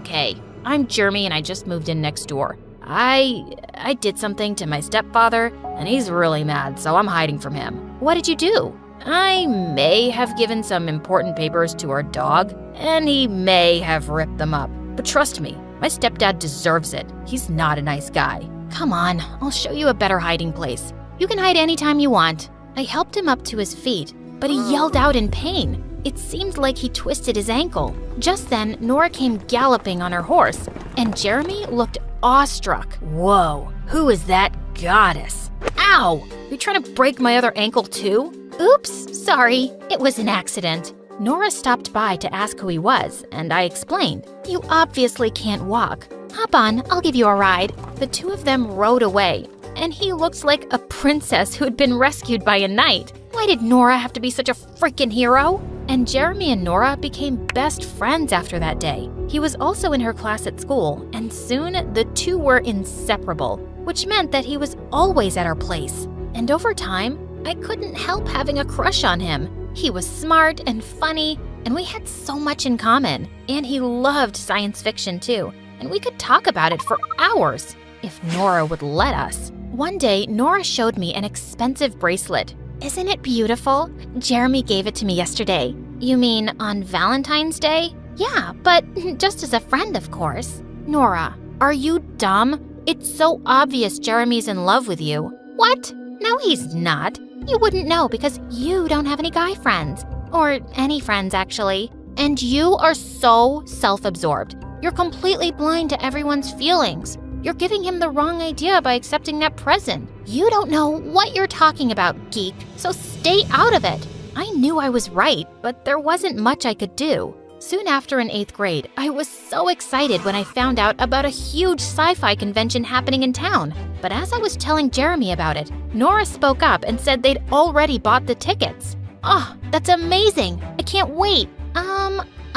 I'm Jeremy and I just moved in next door. I did something to my stepfather and he's really mad, so I'm hiding from him. What did you do? I may have given some important papers to our dog, and he may have ripped them up. But trust me, my stepdad deserves it. He's not a nice guy. Come on, I'll show you a better hiding place. You can hide anytime you want. I helped him up to his feet, but he yelled out in pain. It seemed like he twisted his ankle. Just then, Nora came galloping on her horse, and Jeremy looked awestruck. Whoa, who is that goddess? Ow! You trying to break my other ankle too? Oops, sorry, it was an accident. Nora stopped by to ask who he was, and I explained. You obviously can't walk. Hop on, I'll give you a ride. The two of them rode away, and he looked like a princess who had been rescued by a knight. Why, Why did Nora have to be such a freaking hero? And Jeremy and Nora became best friends after that day. He was also in her class at school, and soon the two were inseparable, which meant that he was always at our place. And over time, I couldn't help having a crush on him. He was smart and funny, and we had so much in common. And he loved science fiction too, and we could talk about it for hours, if Nora would let us. One day, Nora showed me an expensive bracelet. Isn't it beautiful? Jeremy gave it to me yesterday. You mean on Valentine's Day? Yeah, but just as a friend, of course. Nora, are you dumb? It's so obvious Jeremy's in love with you. What? No, he's not. You wouldn't know because you don't have any guy friends. Or any friends, actually. And you are so self-absorbed. You're completely blind to everyone's feelings. You're giving him the wrong idea by accepting that present. You don't know what you're talking about, geek, so stay out of it. I knew I was right, but there wasn't much I could do. Soon after in 8th grade, I was so excited when I found out about a huge sci-fi convention happening in town. But as I was telling Jeremy about it, Nora spoke up and said they'd already bought the tickets. Oh, that's amazing. I can't wait.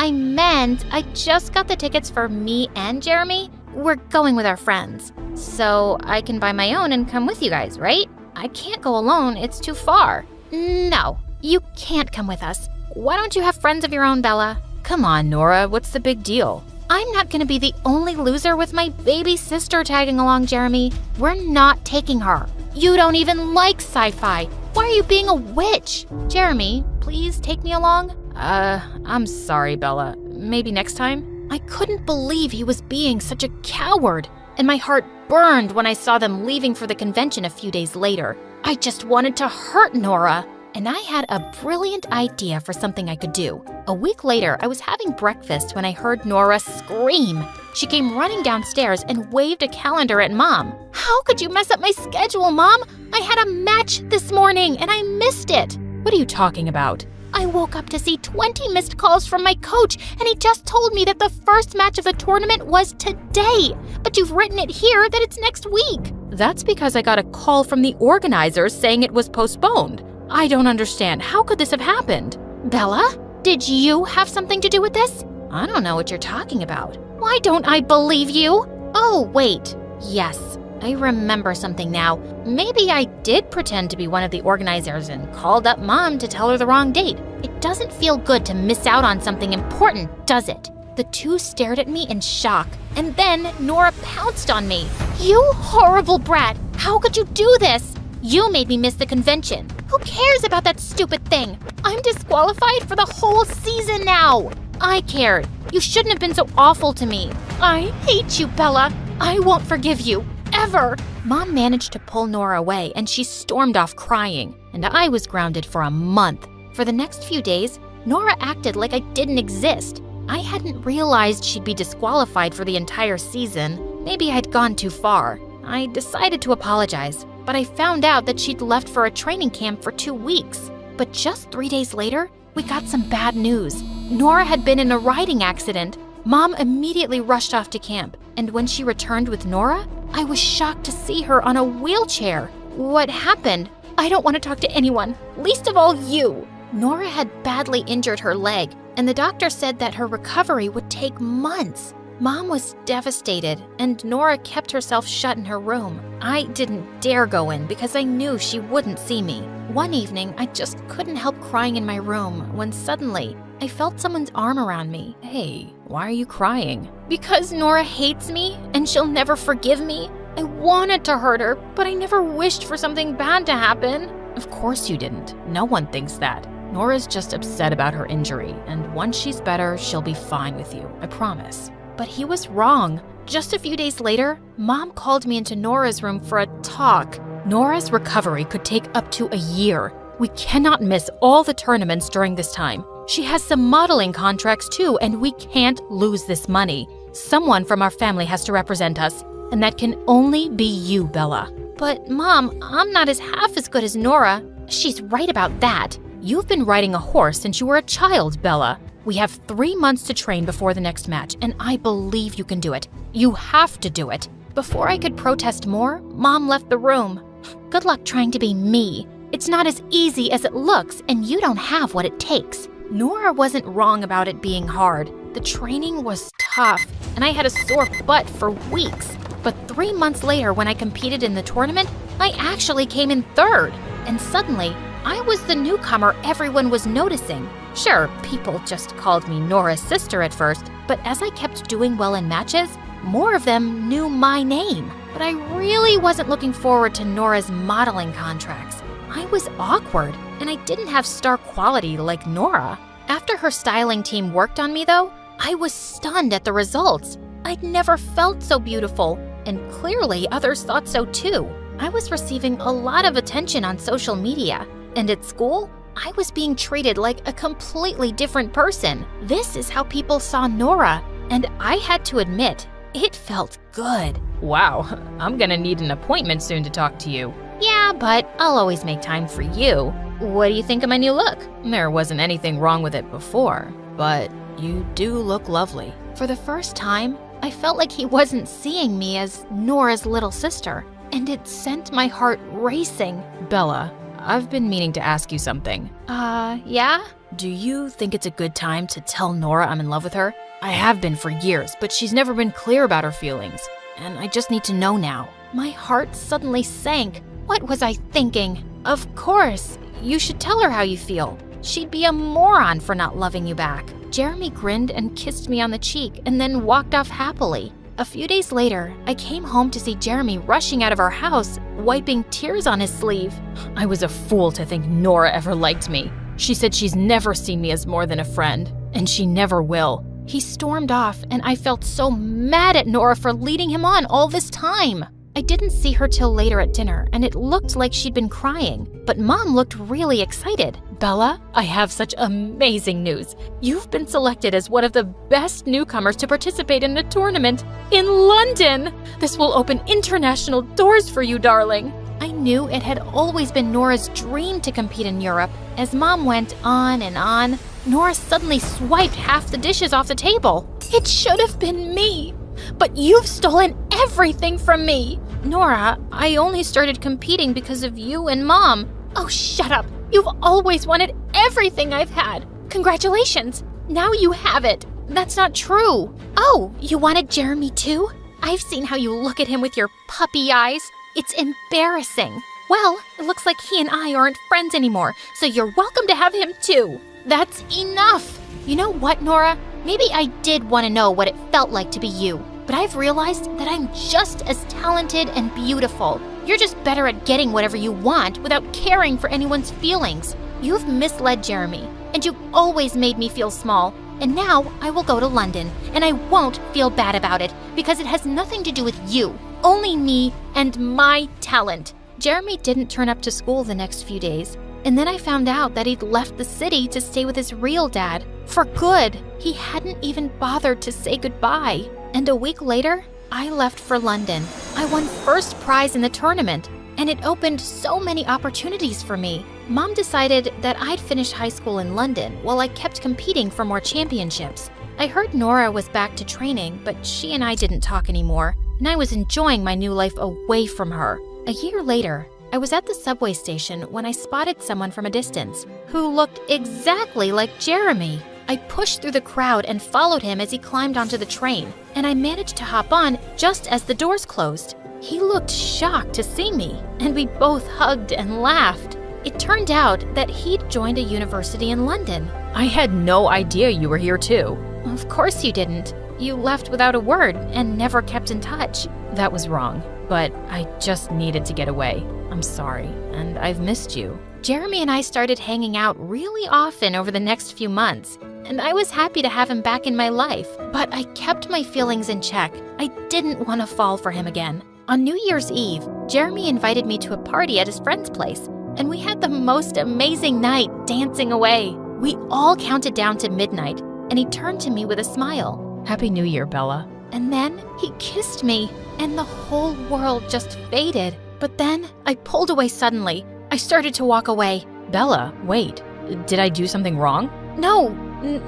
I meant I just got the tickets for me and Jeremy. We're going with our friends. So I can buy my own and come with you guys, right? I can't go alone, it's too far. No, you can't come with us. Why don't you have friends of your own, Bella? Come on, Nora, what's the big deal? I'm not gonna be the only loser with my baby sister tagging along, Jeremy. We're not taking her. You don't even like sci-fi. Why are you being a witch? Jeremy, please take me along. I'm sorry, Bella. Maybe next time? I couldn't believe he was being such a coward, and my heart burned when I saw them leaving for the convention a few days later. I just wanted to hurt Nora, and I had a brilliant idea for something I could do. A week later, I was having breakfast when I heard Nora scream. She came running downstairs and waved a calendar at Mom. How could you mess up my schedule, Mom? I had a match this morning, and I missed it. What are you talking about? I woke up to see 20 missed calls from my coach, and he just told me that the first match of the tournament was today. But you've written it here that it's next week. That's because I got a call from the organizers saying it was postponed. I don't understand. How could this have happened? Bella, did you have something to do with this? I don't know what you're talking about. Why don't I believe you? Oh, wait. Yes. I remember something now. Maybe I did pretend to be one of the organizers and called up Mom to tell her the wrong date. It doesn't feel good to miss out on something important, does it? The two stared at me in shock, and then Nora pounced on me. You horrible brat! How could you do this? You made me miss the convention. Who cares about that stupid thing? I'm disqualified for the whole season now. I cared. You shouldn't have been so awful to me. I hate you, Bella. I won't forgive you. Ever. Mom managed to pull Nora away, and she stormed off crying, and I was grounded for a month. For the next few days, Nora acted like I didn't exist. I hadn't realized she'd be disqualified for the entire season. Maybe I'd gone too far. I decided to apologize, but I found out that she'd left for a training camp for 2 weeks. But just 3 days later, we got some bad news. Nora had been in a riding accident. Mom immediately rushed off to camp, and when she returned with Nora, I was shocked to see her on a wheelchair. What happened? I don't want to talk to anyone, least of all you. Nora had badly injured her leg, and the doctor said that her recovery would take months. Mom was devastated, and Nora kept herself shut in her room. I didn't dare go in because I knew she wouldn't see me. One evening, I just couldn't help crying in my room when suddenly I felt someone's arm around me. Hey, why are you crying? Because Nora hates me and she'll never forgive me. I wanted to hurt her, but I never wished for something bad to happen. Of course you didn't. No one thinks that. Nora's just upset about her injury, and once she's better, she'll be fine with you, I promise. But he was wrong. Just a few days later, Mom called me into Nora's room for a talk. Nora's recovery could take up to a year. We cannot miss all the tournaments during this time. She has some modeling contracts too, and we can't lose this money. Someone from our family has to represent us, and that can only be you, Bella. But Mom, I'm not half as good as Nora. She's right about that. You've been riding a horse since you were a child, Bella. We have 3 months to train before the next match, and I believe you can do it. You have to do it. Before I could protest more, Mom left the room. Good luck trying to be me. It's not as easy as it looks, and you don't have what it takes. Nora wasn't wrong about it being hard. The training was tough, and I had a sore butt for weeks. But 3 months later, when I competed in the tournament, I actually came in third. And suddenly, I was the newcomer everyone was noticing. Sure, people just called me Nora's sister at first, but as I kept doing well in matches, more of them knew my name. But I really wasn't looking forward to Nora's modeling contracts. I was awkward, and I didn't have star quality like Nora. After her styling team worked on me, though, I was stunned at the results. I'd never felt so beautiful, and clearly others thought so too. I was receiving a lot of attention on social media, and at school, I was being treated like a completely different person. This is how people saw Nora, and I had to admit, it felt good. Wow, I'm gonna need an appointment soon to talk to you. Yeah, but I'll always make time for you. What do you think of my new look? There wasn't anything wrong with it before, but you do look lovely. For the first time, I felt like he wasn't seeing me as Nora's little sister, and it sent my heart racing. Bella, I've been meaning to ask you something. Yeah? Do you think it's a good time to tell Nora I'm in love with her? I have been for years, but she's never been clear about her feelings, and I just need to know now. My heart suddenly sank. What was I thinking? Of course, you should tell her how you feel. She'd be a moron for not loving you back. Jeremy grinned and kissed me on the cheek and then walked off happily. A few days later, I came home to see Jeremy rushing out of our house, wiping tears on his sleeve. I was a fool to think Nora ever liked me. She said she's never seen me as more than a friend, and she never will. He stormed off, and I felt so mad at Nora for leading him on all this time. I didn't see her till later at dinner, and it looked like she'd been crying, but Mom looked really excited. Bella, I have such amazing news. You've been selected as one of the best newcomers to participate in a tournament in London. This will open international doors for you, darling. I knew it had always been Nora's dream to compete in Europe. As Mom went on and on, Nora suddenly swiped half the dishes off the table. It should have been me, but you've stolen everything from me. Nora, I only started competing because of you and Mom. Oh, shut up. You've always wanted everything I've had. Congratulations. Now you have it. That's not true. Oh, you wanted Jeremy too? I've seen how you look at him with your puppy eyes. It's embarrassing. Well, it looks like he and I aren't friends anymore, so you're welcome to have him too. That's enough. You know what, Nora? Maybe I did want to know what it felt like to be you, but I've realized that I'm just as talented and beautiful. You're just better at getting whatever you want without caring for anyone's feelings. You've misled Jeremy, and you've always made me feel small. And now I will go to London, and I won't feel bad about it because it has nothing to do with you. Only me and my talent. Jeremy didn't turn up to school the next few days, and then I found out that he'd left the city to stay with his real dad. For good. He hadn't even bothered to say goodbye. And a week later, I left for London. I won first prize in the tournament, and it opened so many opportunities for me. Mom decided that I'd finish high school in London while I kept competing for more championships. I heard Nora was back to training, but she and I didn't talk anymore, and I was enjoying my new life away from her. A year later, I was at the subway station when I spotted someone from a distance who looked exactly like Jeremy. I pushed through the crowd and followed him as he climbed onto the train, and I managed to hop on just as the doors closed. He looked shocked to see me, and we both hugged and laughed. It turned out that he'd joined a university in London. I had no idea you were here too. Of course you didn't. You left without a word and never kept in touch. That was wrong, but I just needed to get away. I'm sorry, and I've missed you. Jeremy and I started hanging out really often over the next few months, and I was happy to have him back in my life. But I kept my feelings in check. I didn't want to fall for him again. On New Year's Eve, Jeremy invited me to a party at his friend's place, and we had the most amazing night dancing away. We all counted down to midnight, and he turned to me with a smile. Happy New Year, Bella. And then he kissed me, and the whole world just faded. But then I pulled away suddenly. I started to walk away. Bella, wait. Did I do something wrong? No,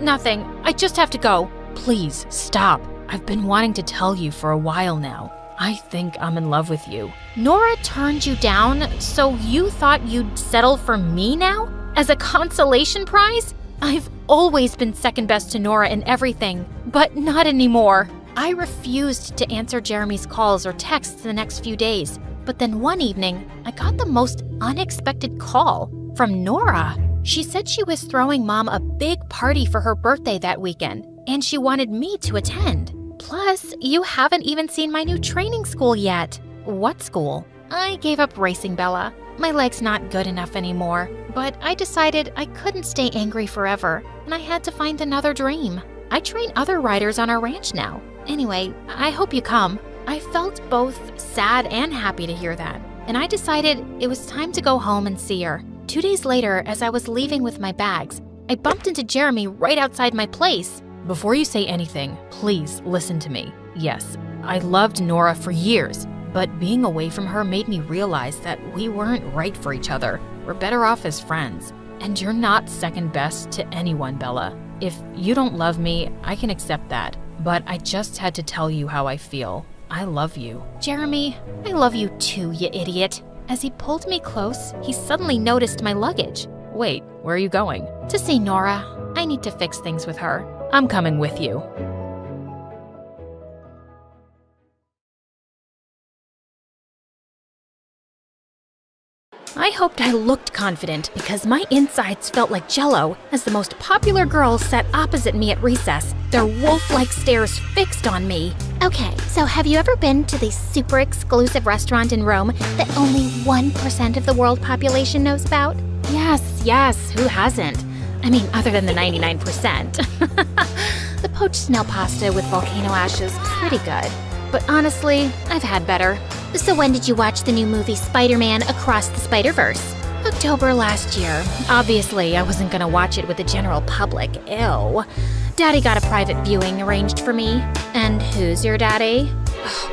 nothing. I just have to go. Please, stop. I've been wanting to tell you for a while now. I think I'm in love with you. Nora turned you down, so you thought you'd settle for me now? As a consolation prize? I've always been second best to Nora in everything, but not anymore. I refused to answer Jeremy's calls or texts the next few days, but then one evening, I got the most unexpected call from Nora. She said she was throwing Mom a big party for her birthday that weekend, and she wanted me to attend. Plus, you haven't even seen my new training school yet. What school? I gave up racing, Bella. My leg's not good enough anymore, but I decided I couldn't stay angry forever, and I had to find another dream. I train other riders on our ranch now. Anyway, I hope you come. I felt both sad and happy to hear that, and I decided it was time to go home and see her. 2 days later, as I was leaving with my bags, I bumped into Jeremy right outside my place. Before you say anything, please listen to me. Yes, I loved Nora for years, but being away from her made me realize that we weren't right for each other. We're better off as friends. And you're not second best to anyone, Bella. If you don't love me, I can accept that. But I just had to tell you how I feel. I love you. Jeremy, I love you too, you idiot. As he pulled me close, he suddenly noticed my luggage. Wait, where are you going? To see Nora. I need to fix things with her. I'm coming with you. I hoped I looked confident because my insides felt like jello as the most popular girls sat opposite me at recess, their wolf-like stares fixed on me. Okay, so have you ever been to the super exclusive restaurant in Rome that only 1% of the world population knows about? Yes, who hasn't? I mean, other than the 99%. The poached snail pasta with volcano ash is pretty good, but honestly, I've had better. So when did you watch the new movie Spider-Man Across the Spider-Verse? October last year. Obviously, I wasn't gonna watch it with the general public. Ew. Daddy got a private viewing arranged for me. And who's your daddy?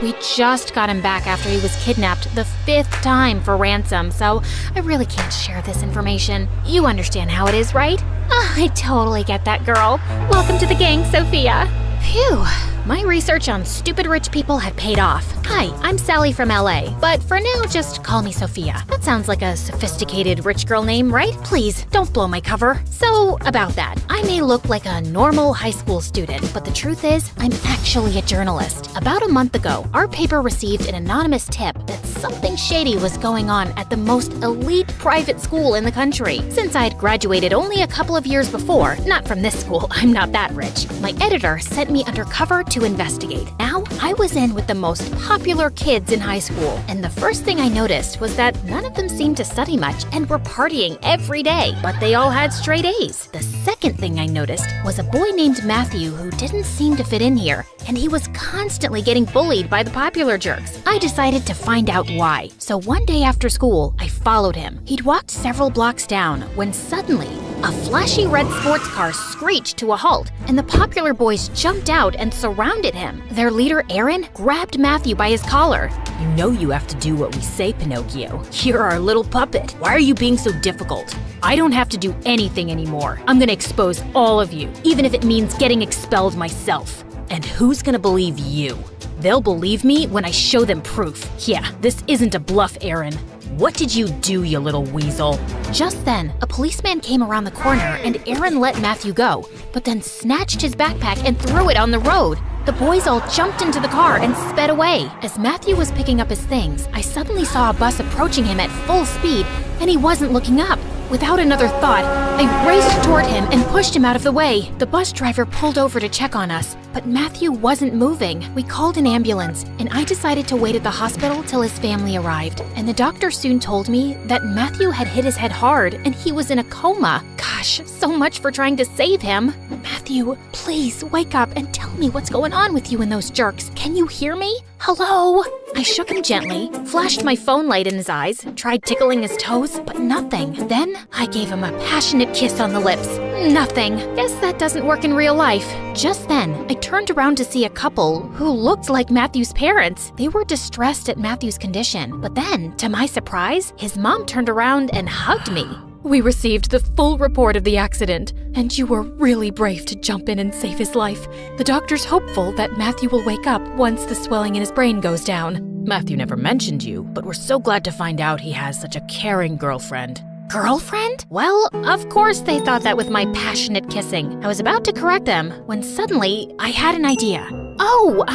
We just got him back after he was kidnapped the 5th time for ransom, so I really can't share this information. You understand how it is, right? I totally get that, girl. Welcome to the gang, Sophia. Phew. My research on stupid rich people had paid off. Hi, I'm Sally from LA, but for now, just call me Sophia. That sounds like a sophisticated rich girl name, right? Please, don't blow my cover. So, about that, I may look like a normal high school student, but the truth is, I'm actually a journalist. About a month ago, our paper received an anonymous tip that something shady was going on at the most elite private school in the country. Since I'd graduated only a couple of years before, not from this school, I'm not that rich, my editor sent me undercover to investigate. Now, I was in with the most popular kids in high school, and the first thing I noticed was that none of them seemed to study much and were partying every day, but they all had straight A's. The second thing I noticed was a boy named Matthew who didn't seem to fit in here, and he was constantly getting bullied by the popular jerks. I decided to find out why. So one day after school, I followed him. He'd walked several blocks down when suddenly, a flashy red sports car screeched to a halt, and the popular boys jumped out and surrounded him. Their leader, Aaron, grabbed Matthew by his collar. You know you have to do what we say, Pinocchio. You're our little puppet. Why are you being so difficult? I don't have to do anything anymore. I'm gonna expose all of you, even if it means getting expelled myself. And who's gonna believe you? They'll believe me when I show them proof. Yeah, this isn't a bluff, Aaron. What did you do, you little weasel? Just then, a policeman came around the corner and Aaron let Matthew go, but then snatched his backpack and threw it on the road. The boys all jumped into the car and sped away. As Matthew was picking up his things, I suddenly saw a bus approaching him at full speed, and he wasn't looking up. Without another thought, I raced toward him and pushed him out of the way. The bus driver pulled over to check on us, but Matthew wasn't moving. We called an ambulance, and I decided to wait at the hospital till his family arrived. And the doctor soon told me that Matthew had hit his head hard and he was in a coma. Gosh, so much for trying to save him. Matthew, please wake up and tell me what's going on with you and those jerks. Can you hear me? Hello? I shook him gently, flashed my phone light in his eyes, tried tickling his toes, but nothing. Then I gave him a passionate kiss on the lips. Nothing. Guess that doesn't work in real life. Just then, I turned around to see a couple who looked like Matthew's parents. They were distressed at Matthew's condition, but then, to my surprise, his mom turned around and hugged me. We received the full report of the accident, and you were really brave to jump in and save his life. The doctor's hopeful that Matthew will wake up once the swelling in his brain goes down. Matthew never mentioned you, but we're so glad to find out he has such a caring girlfriend. Girlfriend? Well, of course they thought that with my passionate kissing. I was about to correct them when suddenly I had an idea. Oh,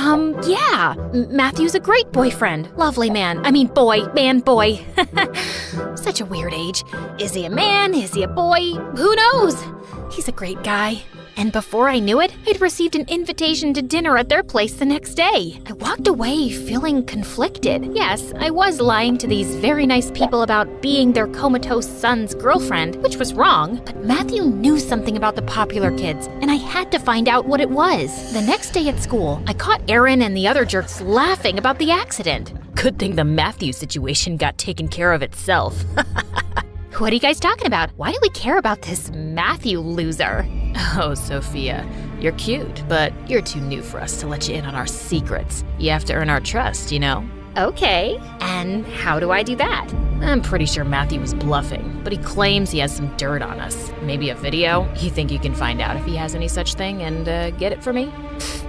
yeah. Matthew's a great boyfriend. Lovely man. I mean boy. Such a weird age. Is he a man? Is he a boy? Who knows? He's a great guy. And before I knew it, I'd received an invitation to dinner at their place the next day. I walked away feeling conflicted. Yes, I was lying to these very nice people about being their comatose son's girlfriend, which was wrong, but Matthew knew something about the popular kids, and I had to find out what it was. The next day at school, I caught Aaron and the other jerks laughing about the accident. Good thing the Matthew situation got taken care of itself. What are you guys talking about? Why do we care about this Matthew loser? Oh, Sophia, you're cute, but you're too new for us to let you in on our secrets. You have to earn our trust, you know? Okay, and how do I do that? I'm pretty sure Matthew was bluffing, but he claims he has some dirt on us. Maybe a video? You think you can find out if he has any such thing and get it for me?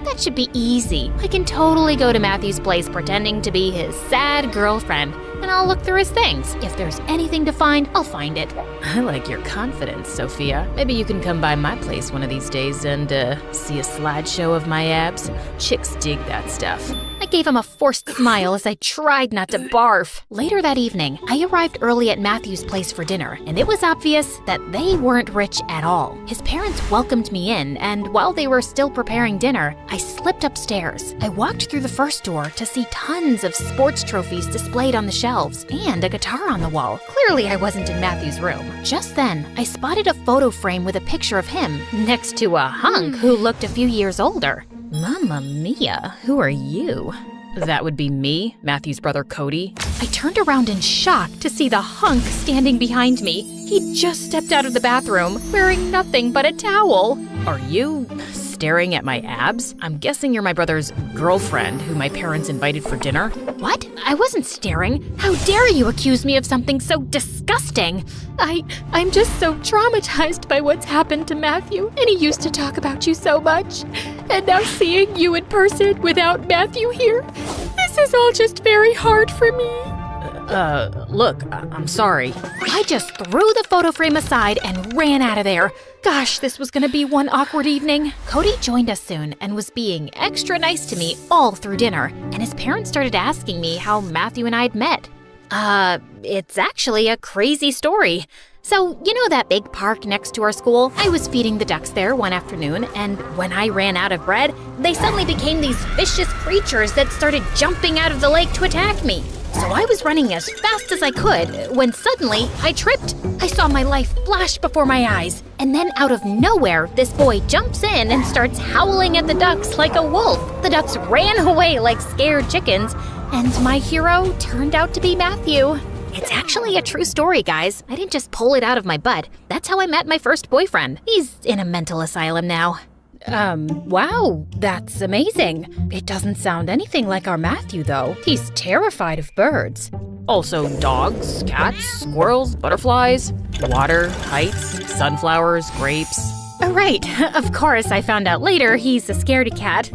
That should be easy. I can totally go to Matthew's place pretending to be his sad girlfriend, and I'll look through his things. If there's anything to find, I'll find it. I like your confidence, Sophia. Maybe you can come by my place one of these days and see a slideshow of my abs. Chicks dig that stuff. I gave him a forced smile as I tried not to barf. Later that evening, I arrived early at Matthew's place for dinner, and it was obvious that they weren't rich at all. His parents welcomed me in, and while they were still preparing dinner, I slipped upstairs. I walked through the first door to see tons of sports trophies displayed on the shelves, and a guitar on the wall. Clearly, I wasn't in Matthew's room. Just then, I spotted a photo frame with a picture of him next to a hunk who looked a few years older. Mamma mia, who are you? That would be me, Matthew's brother Cody. I turned around in shock to see the hunk standing behind me. He just stepped out of the bathroom, wearing nothing but a towel. Are you staring at my abs? I'm guessing you're my brother's girlfriend who my parents invited for dinner. What? I wasn't staring. How dare you accuse me of something so disgusting? I'm just so traumatized by what's happened to Matthew, and he used to talk about you so much. And now seeing you in person without Matthew here, this is all just very hard for me. Look, I'm sorry. I just threw the photo frame aside and ran out of there. Gosh, this was gonna be one awkward evening. Cody joined us soon and was being extra nice to me all through dinner, and his parents started asking me how Matthew and I'd met. It's actually a crazy story. So, you know that big park next to our school? I was feeding the ducks there one afternoon, and when I ran out of bread, they suddenly became these vicious creatures that started jumping out of the lake to attack me. So I was running as fast as I could when suddenly I tripped. I saw my life flash before my eyes, and then out of nowhere, this boy jumps in and starts howling at the ducks like a wolf. The ducks ran away like scared chickens, and my hero turned out to be Matthew. It's actually a true story, guys. I didn't just pull it out of my butt. That's how I met my first boyfriend. He's in a mental asylum now. Wow, that's amazing. It doesn't sound anything like our Matthew, though. He's terrified of birds. Also dogs, cats, squirrels, butterflies, water, heights, sunflowers, grapes. Right, of course, I found out later he's a scaredy cat,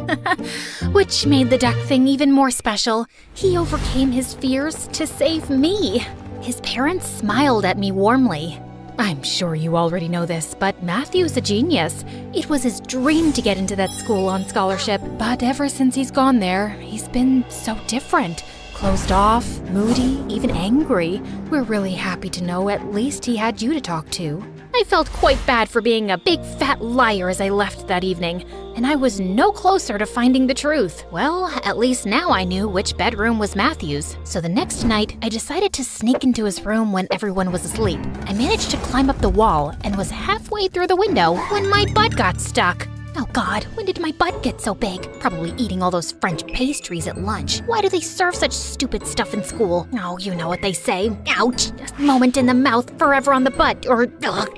which made the duck thing even more special. He overcame his fears to save me. His parents smiled at me warmly. I'm sure you already know this, but Matthew's a genius. It was his dream to get into that school on scholarship, but ever since he's gone there, he's been so different. Closed off, moody, even angry. We're really happy to know at least he had you to talk to. I felt quite bad for being a big fat liar as I left that evening, and I was no closer to finding the truth. Well, at least now I knew which bedroom was Matthew's. So the next night, I decided to sneak into his room when everyone was asleep. I managed to climb up the wall and was halfway through the window when my butt got stuck. Oh God, when did my butt get so big? Probably eating all those French pastries at lunch. Why do they serve such stupid stuff in school? Oh, you know what they say. Ouch! A moment in the mouth, forever on the butt, or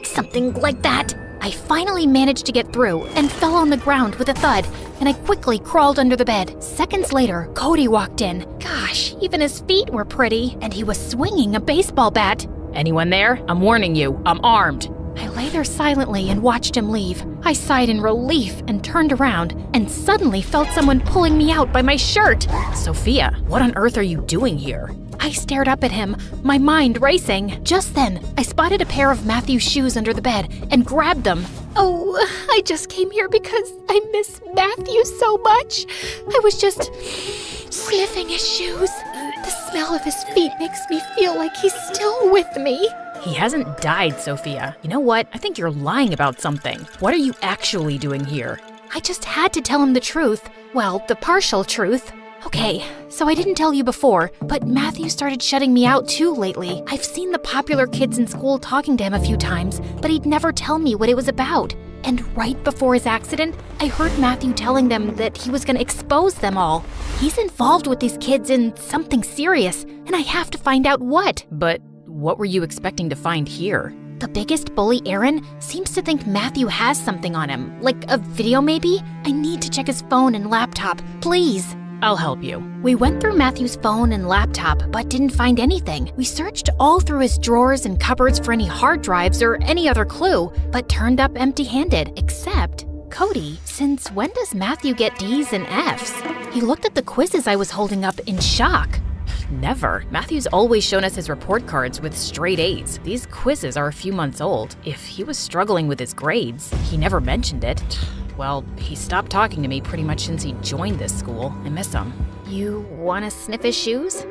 something like that. I finally managed to get through and fell on the ground with a thud, and I quickly crawled under the bed. Seconds later, Cody walked in. Gosh, even his feet were pretty, and he was swinging a baseball bat. Anyone there? I'm warning you, I'm armed. I lay there silently and watched him leave. I sighed in relief and turned around and suddenly felt someone pulling me out by my shirt. Sophia, what on earth are you doing here? I stared up at him, my mind racing. Just then, I spotted a pair of Matthew's shoes under the bed and grabbed them. Oh, I just came here because I miss Matthew so much. I was just sniffing his shoes. The smell of his feet makes me feel like he's still with me. He hasn't died, Sophia. You know what? I think you're lying about something. What are you actually doing here? I just had to tell him the truth. Well, the partial truth. Okay, so I didn't tell you before, but Matthew started shutting me out too lately. I've seen the popular kids in school talking to him a few times, but he'd never tell me what it was about. And right before his accident, I heard Matthew telling them that he was going to expose them all. He's involved with these kids in something serious, and I have to find out what. But what were you expecting to find here? The biggest bully, Aaron, seems to think Matthew has something on him, like a video maybe? I need to check his phone and laptop, please. I'll help you. We went through Matthew's phone and laptop, but didn't find anything. We searched all through his drawers and cupboards for any hard drives or any other clue, but turned up empty-handed, except Cody. Since when does Matthew get D's and F's? He looked at the quizzes I was holding up in shock. Never. Matthew's always shown us his report cards with straight A's. These quizzes are a few months old. If he was struggling with his grades, he never mentioned it. Well, he stopped talking to me pretty much since he joined this school. I miss him. You want to sniff his shoes?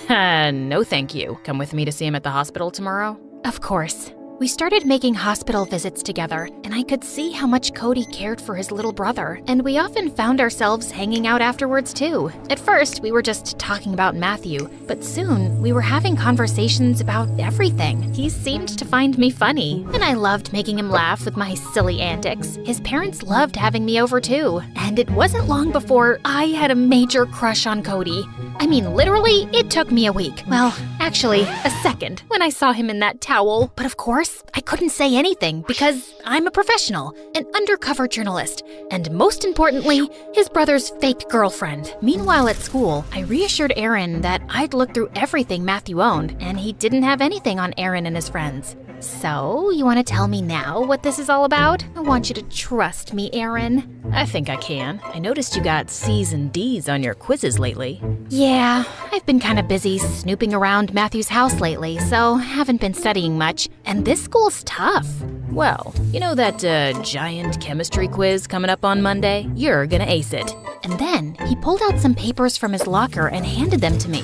No, thank you. Come with me to see him at the hospital tomorrow? Of course. We started making hospital visits together, and I could see how much Cody cared for his little brother, and we often found ourselves hanging out afterwards too. At first, we were just talking about Matthew, but soon we were having conversations about everything. He seemed to find me funny, and I loved making him laugh with my silly antics. His parents loved having me over too, and it wasn't long before I had a major crush on Cody. I mean, literally, it took me a week. Well, actually, a second when I saw him in that towel. But of course, I couldn't say anything because I'm a professional, an undercover journalist, and most importantly, his brother's fake girlfriend. Meanwhile at school, I reassured Aaron that I'd looked through everything Matthew owned, and he didn't have anything on Aaron and his friends. So, you want to tell me now what this is all about? I want you to trust me, Aaron. I think I can. I noticed you got C's and D's on your quizzes lately. Yeah, I've been kind of busy snooping around Matthew's house lately, so haven't been studying much. And this school's tough. Well, you know that giant chemistry quiz coming up on Monday? You're gonna ace it. And then he pulled out some papers from his locker and handed them to me.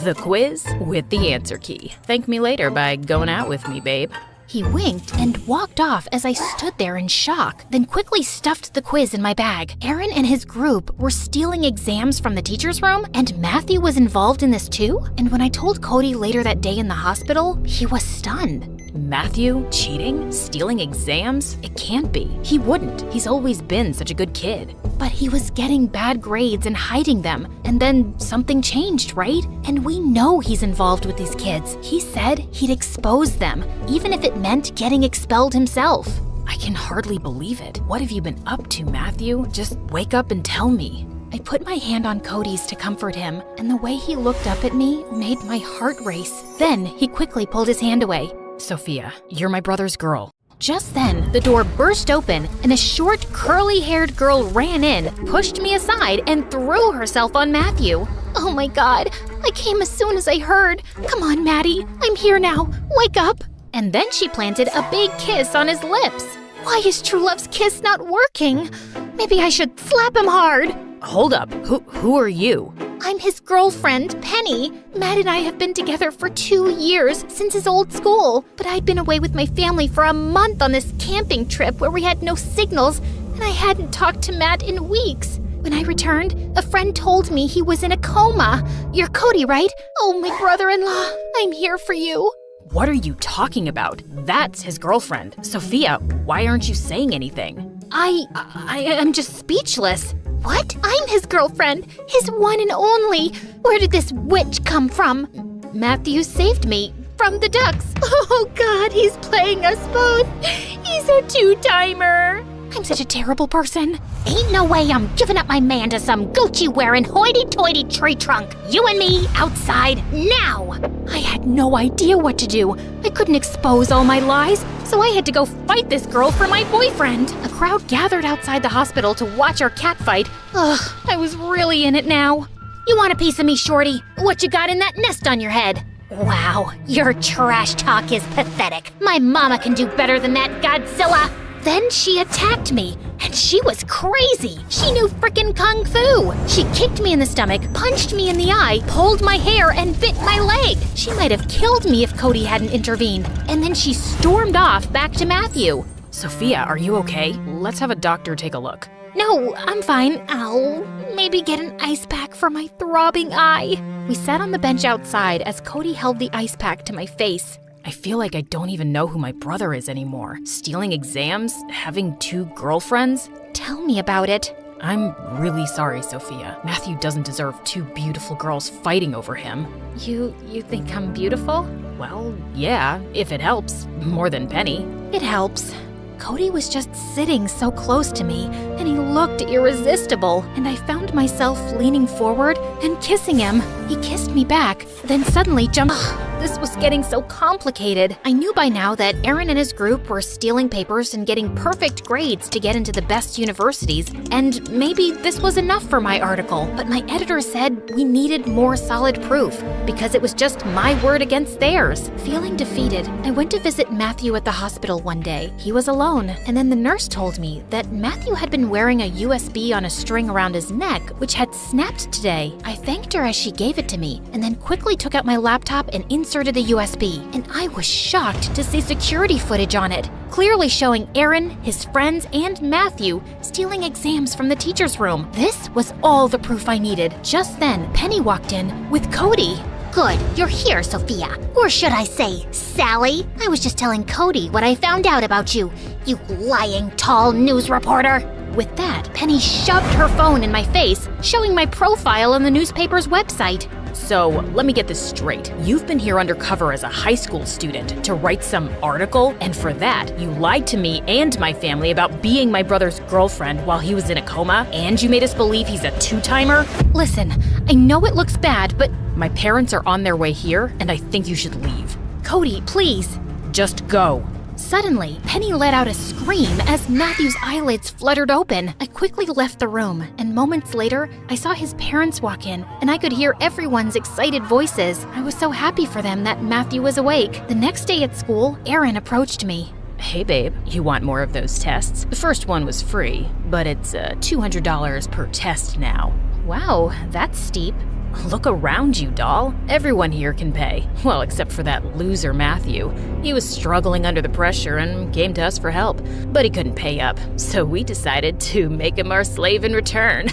The quiz with the answer key. Thank me later by going out with me, babe. He winked and walked off as I stood there in shock, then quickly stuffed the quiz in my bag. Aaron and his group were stealing exams from the teacher's room, and Matthew was involved in this too? And when I told Cody later that day in the hospital, he was stunned. Matthew? Cheating? Stealing exams? It can't be. He wouldn't. He's always been such a good kid. But he was getting bad grades and hiding them, and then something changed, right? And we know he's involved with these kids. He said he'd expose them, even if it meant getting expelled himself. I can hardly believe it. What have you been up to, Matthew? Just wake up and tell me. I put my hand on Cody's to comfort him, and the way he looked up at me made my heart race. Then he quickly pulled his hand away. Sophia, you're my brother's girl. Just then, the door burst open, and a short, curly-haired girl ran in, pushed me aside, and threw herself on Matthew. Oh my God, I came as soon as I heard. Come on, Maddie, I'm here now. Wake up. And then she planted a big kiss on his lips. Why is True Love's kiss not working? Maybe I should slap him hard. Hold up, who are you? I'm his girlfriend, Penny. Matt and I have been together for 2 years, since his old school. But I'd been away with my family for a month on this camping trip where we had no signals, and I hadn't talked to Matt in weeks. When I returned, a friend told me he was in a coma. You're Cody, right? Oh, my brother-in-law, I'm here for you. What are you talking about? That's his girlfriend. Sophia, why aren't you saying anything? I'm just speechless. What? I'm his girlfriend, his one and only. Where did this witch come from? Matthew saved me from the ducks. Oh God, he's playing us both. He's a two-timer. I'm such a terrible person. Ain't no way I'm giving up my man to some Gucci-wearing hoity-toity tree trunk. You and me, outside, now! I had no idea what to do. I couldn't expose all my lies, so I had to go fight this girl for my boyfriend. A crowd gathered outside the hospital to watch our catfight. Ugh, I was really in it now. You want a piece of me, Shorty? What you got in that nest on your head? Wow, your trash talk is pathetic. My mama can do better than that, Godzilla. Then she attacked me, and she was crazy. She knew frickin' kung fu. She kicked me in the stomach, punched me in the eye, pulled my hair, and bit my leg. She might have killed me if Cody hadn't intervened. And then she stormed off back to Matthew. Sophia, are you okay? Let's have a doctor take a look. No, I'm fine. I'll maybe get an ice pack for my throbbing eye. We sat on the bench outside as Cody held the ice pack to my face. I feel like I don't even know who my brother is anymore. Stealing exams? Having 2 girlfriends? Tell me about it. I'm really sorry, Sophia. Matthew doesn't deserve 2 beautiful girls fighting over him. You think I'm beautiful? Well, yeah, if it helps. More than Penny. It helps. Cody was just sitting so close to me, and he looked irresistible, and I found myself leaning forward and kissing him. He kissed me back, then suddenly jumped. This was getting so complicated. I knew by now that Aaron and his group were stealing papers and getting perfect grades to get into the best universities, and maybe this was enough for my article. But my editor said we needed more solid proof, because it was just my word against theirs. Feeling defeated, I went to visit Matthew at the hospital one day. He was alone, and then the nurse told me that Matthew had been wearing a USB on a string around his neck, which had snapped today. I thanked her as she gave it to me, and then quickly took out my laptop and inserted the USB, and I was shocked to see security footage on it, clearly showing Aaron, his friends, and Matthew stealing exams from the teacher's room. This was all the proof I needed. Just then, Penny walked in with Cody. Good, you're here, Sophia. Or should I say, Sally? I was just telling Cody what I found out about you, you lying tall news reporter. With that, Penny shoved her phone in my face, showing my profile on the newspaper's website. So, let me get this straight. You've been here undercover as a high school student to write some article, and for that, you lied to me and my family about being my brother's girlfriend while he was in a coma, and you made us believe he's a 2-timer? Listen, I know it looks bad, but my parents are on their way here, and I think you should leave. Cody, please. Just go. Suddenly, Penny let out a scream as Matthew's eyelids fluttered open. I quickly left the room, and moments later, I saw his parents walk in, and I could hear everyone's excited voices. I was so happy for them that Matthew was awake. The next day at school, Aaron approached me. Hey babe, you want more of those tests? The first one was free, but it's $200 per test now. Wow, that's steep. Look around you, doll. Everyone here can pay. Well, except for that loser Matthew. He was struggling under the pressure and came to us for help, but he couldn't pay up. So we decided to make him our slave in return.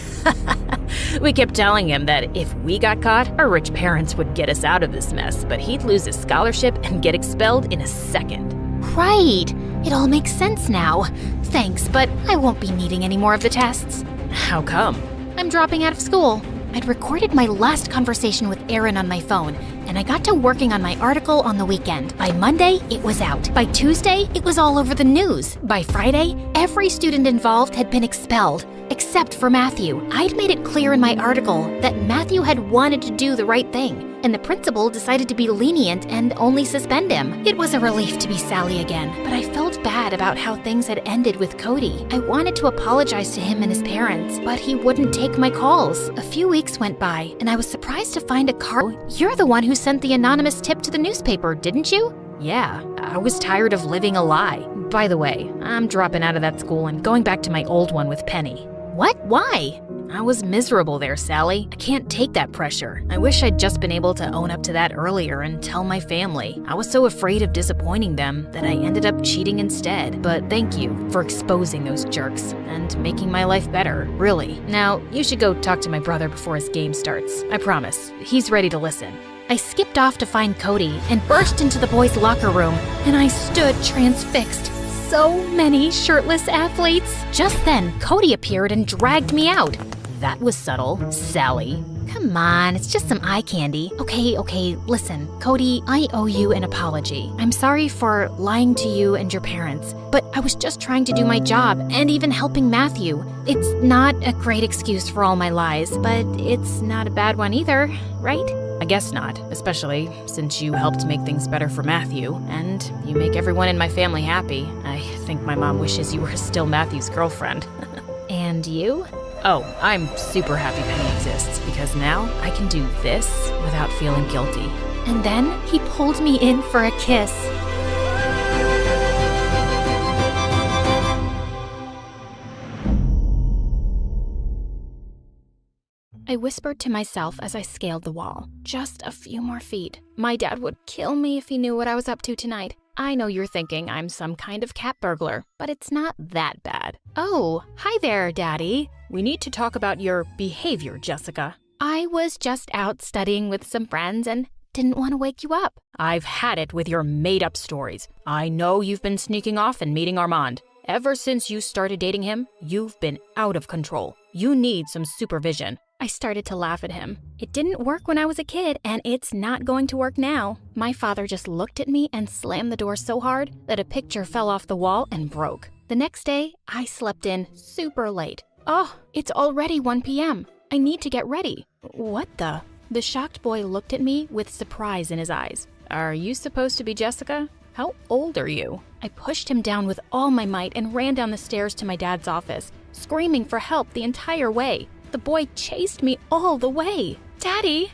We kept telling him that if we got caught, our rich parents would get us out of this mess, but he'd lose his scholarship and get expelled in a second. Right. It all makes sense now. Thanks, but I won't be needing any more of the tests. How come? I'm dropping out of school. I'd recorded my last conversation with Aaron on my phone, and I got to working on my article on the weekend. By Monday, it was out. By Tuesday, it was all over the news. By Friday, every student involved had been expelled, except for Matthew. I'd made it clear in my article that Matthew had wanted to do the right thing, and the principal decided to be lenient and only suspend him. It was a relief to be Sally again, but I felt bad about how things had ended with Cody. I wanted to apologize to him and his parents, but he wouldn't take my calls. A few weeks went by, and I was surprised to find a card. You're the one who sent the anonymous tip to the newspaper, didn't you? Yeah, I was tired of living a lie. By the way, I'm dropping out of that school and going back to my old one with Penny. What? Why? I was miserable there, Sally. I can't take that pressure. I wish I'd just been able to own up to that earlier and tell my family. I was so afraid of disappointing them that I ended up cheating instead. But thank you for exposing those jerks and making my life better, really. Now, you should go talk to my brother before his game starts. I promise. He's ready to listen. I skipped off to find Cody and burst into the boys' locker room, and I stood transfixed. So many shirtless athletes. Just then, Cody appeared and dragged me out. That was subtle, Sally. Come on, it's just some eye candy. Okay, listen. Cody, I owe you an apology. I'm sorry for lying to you and your parents, but I was just trying to do my job and even helping Matthew. It's not a great excuse for all my lies, but it's not a bad one either, right? I guess not, especially since you helped make things better for Matthew, and you make everyone in my family happy. I think my mom wishes you were still Matthew's girlfriend. And you? Oh, I'm super happy Penny exists, because now I can do this without feeling guilty. And then he pulled me in for a kiss. I whispered to myself as I scaled the wall. Just a few more feet. My dad would kill me if he knew what I was up to tonight. I know you're thinking I'm some kind of cat burglar, but it's not that bad. Oh, hi there, Daddy. We need to talk about your behavior, Jessica. I was just out studying with some friends and didn't want to wake you up. I've had it with your made-up stories. I know you've been sneaking off and meeting Armand. Ever since you started dating him, you've been out of control. You need some supervision. I started to laugh at him. It didn't work when I was a kid, and it's not going to work now. My father just looked at me and slammed the door so hard that a picture fell off the wall and broke. The next day, I slept in super late. Oh, it's already 1 p.m. I need to get ready. What the? The shocked boy looked at me with surprise in his eyes. Are you supposed to be Jessica? How old are you? I pushed him down with all my might and ran down the stairs to my dad's office, screaming for help the entire way. The boy chased me all the way. Daddy,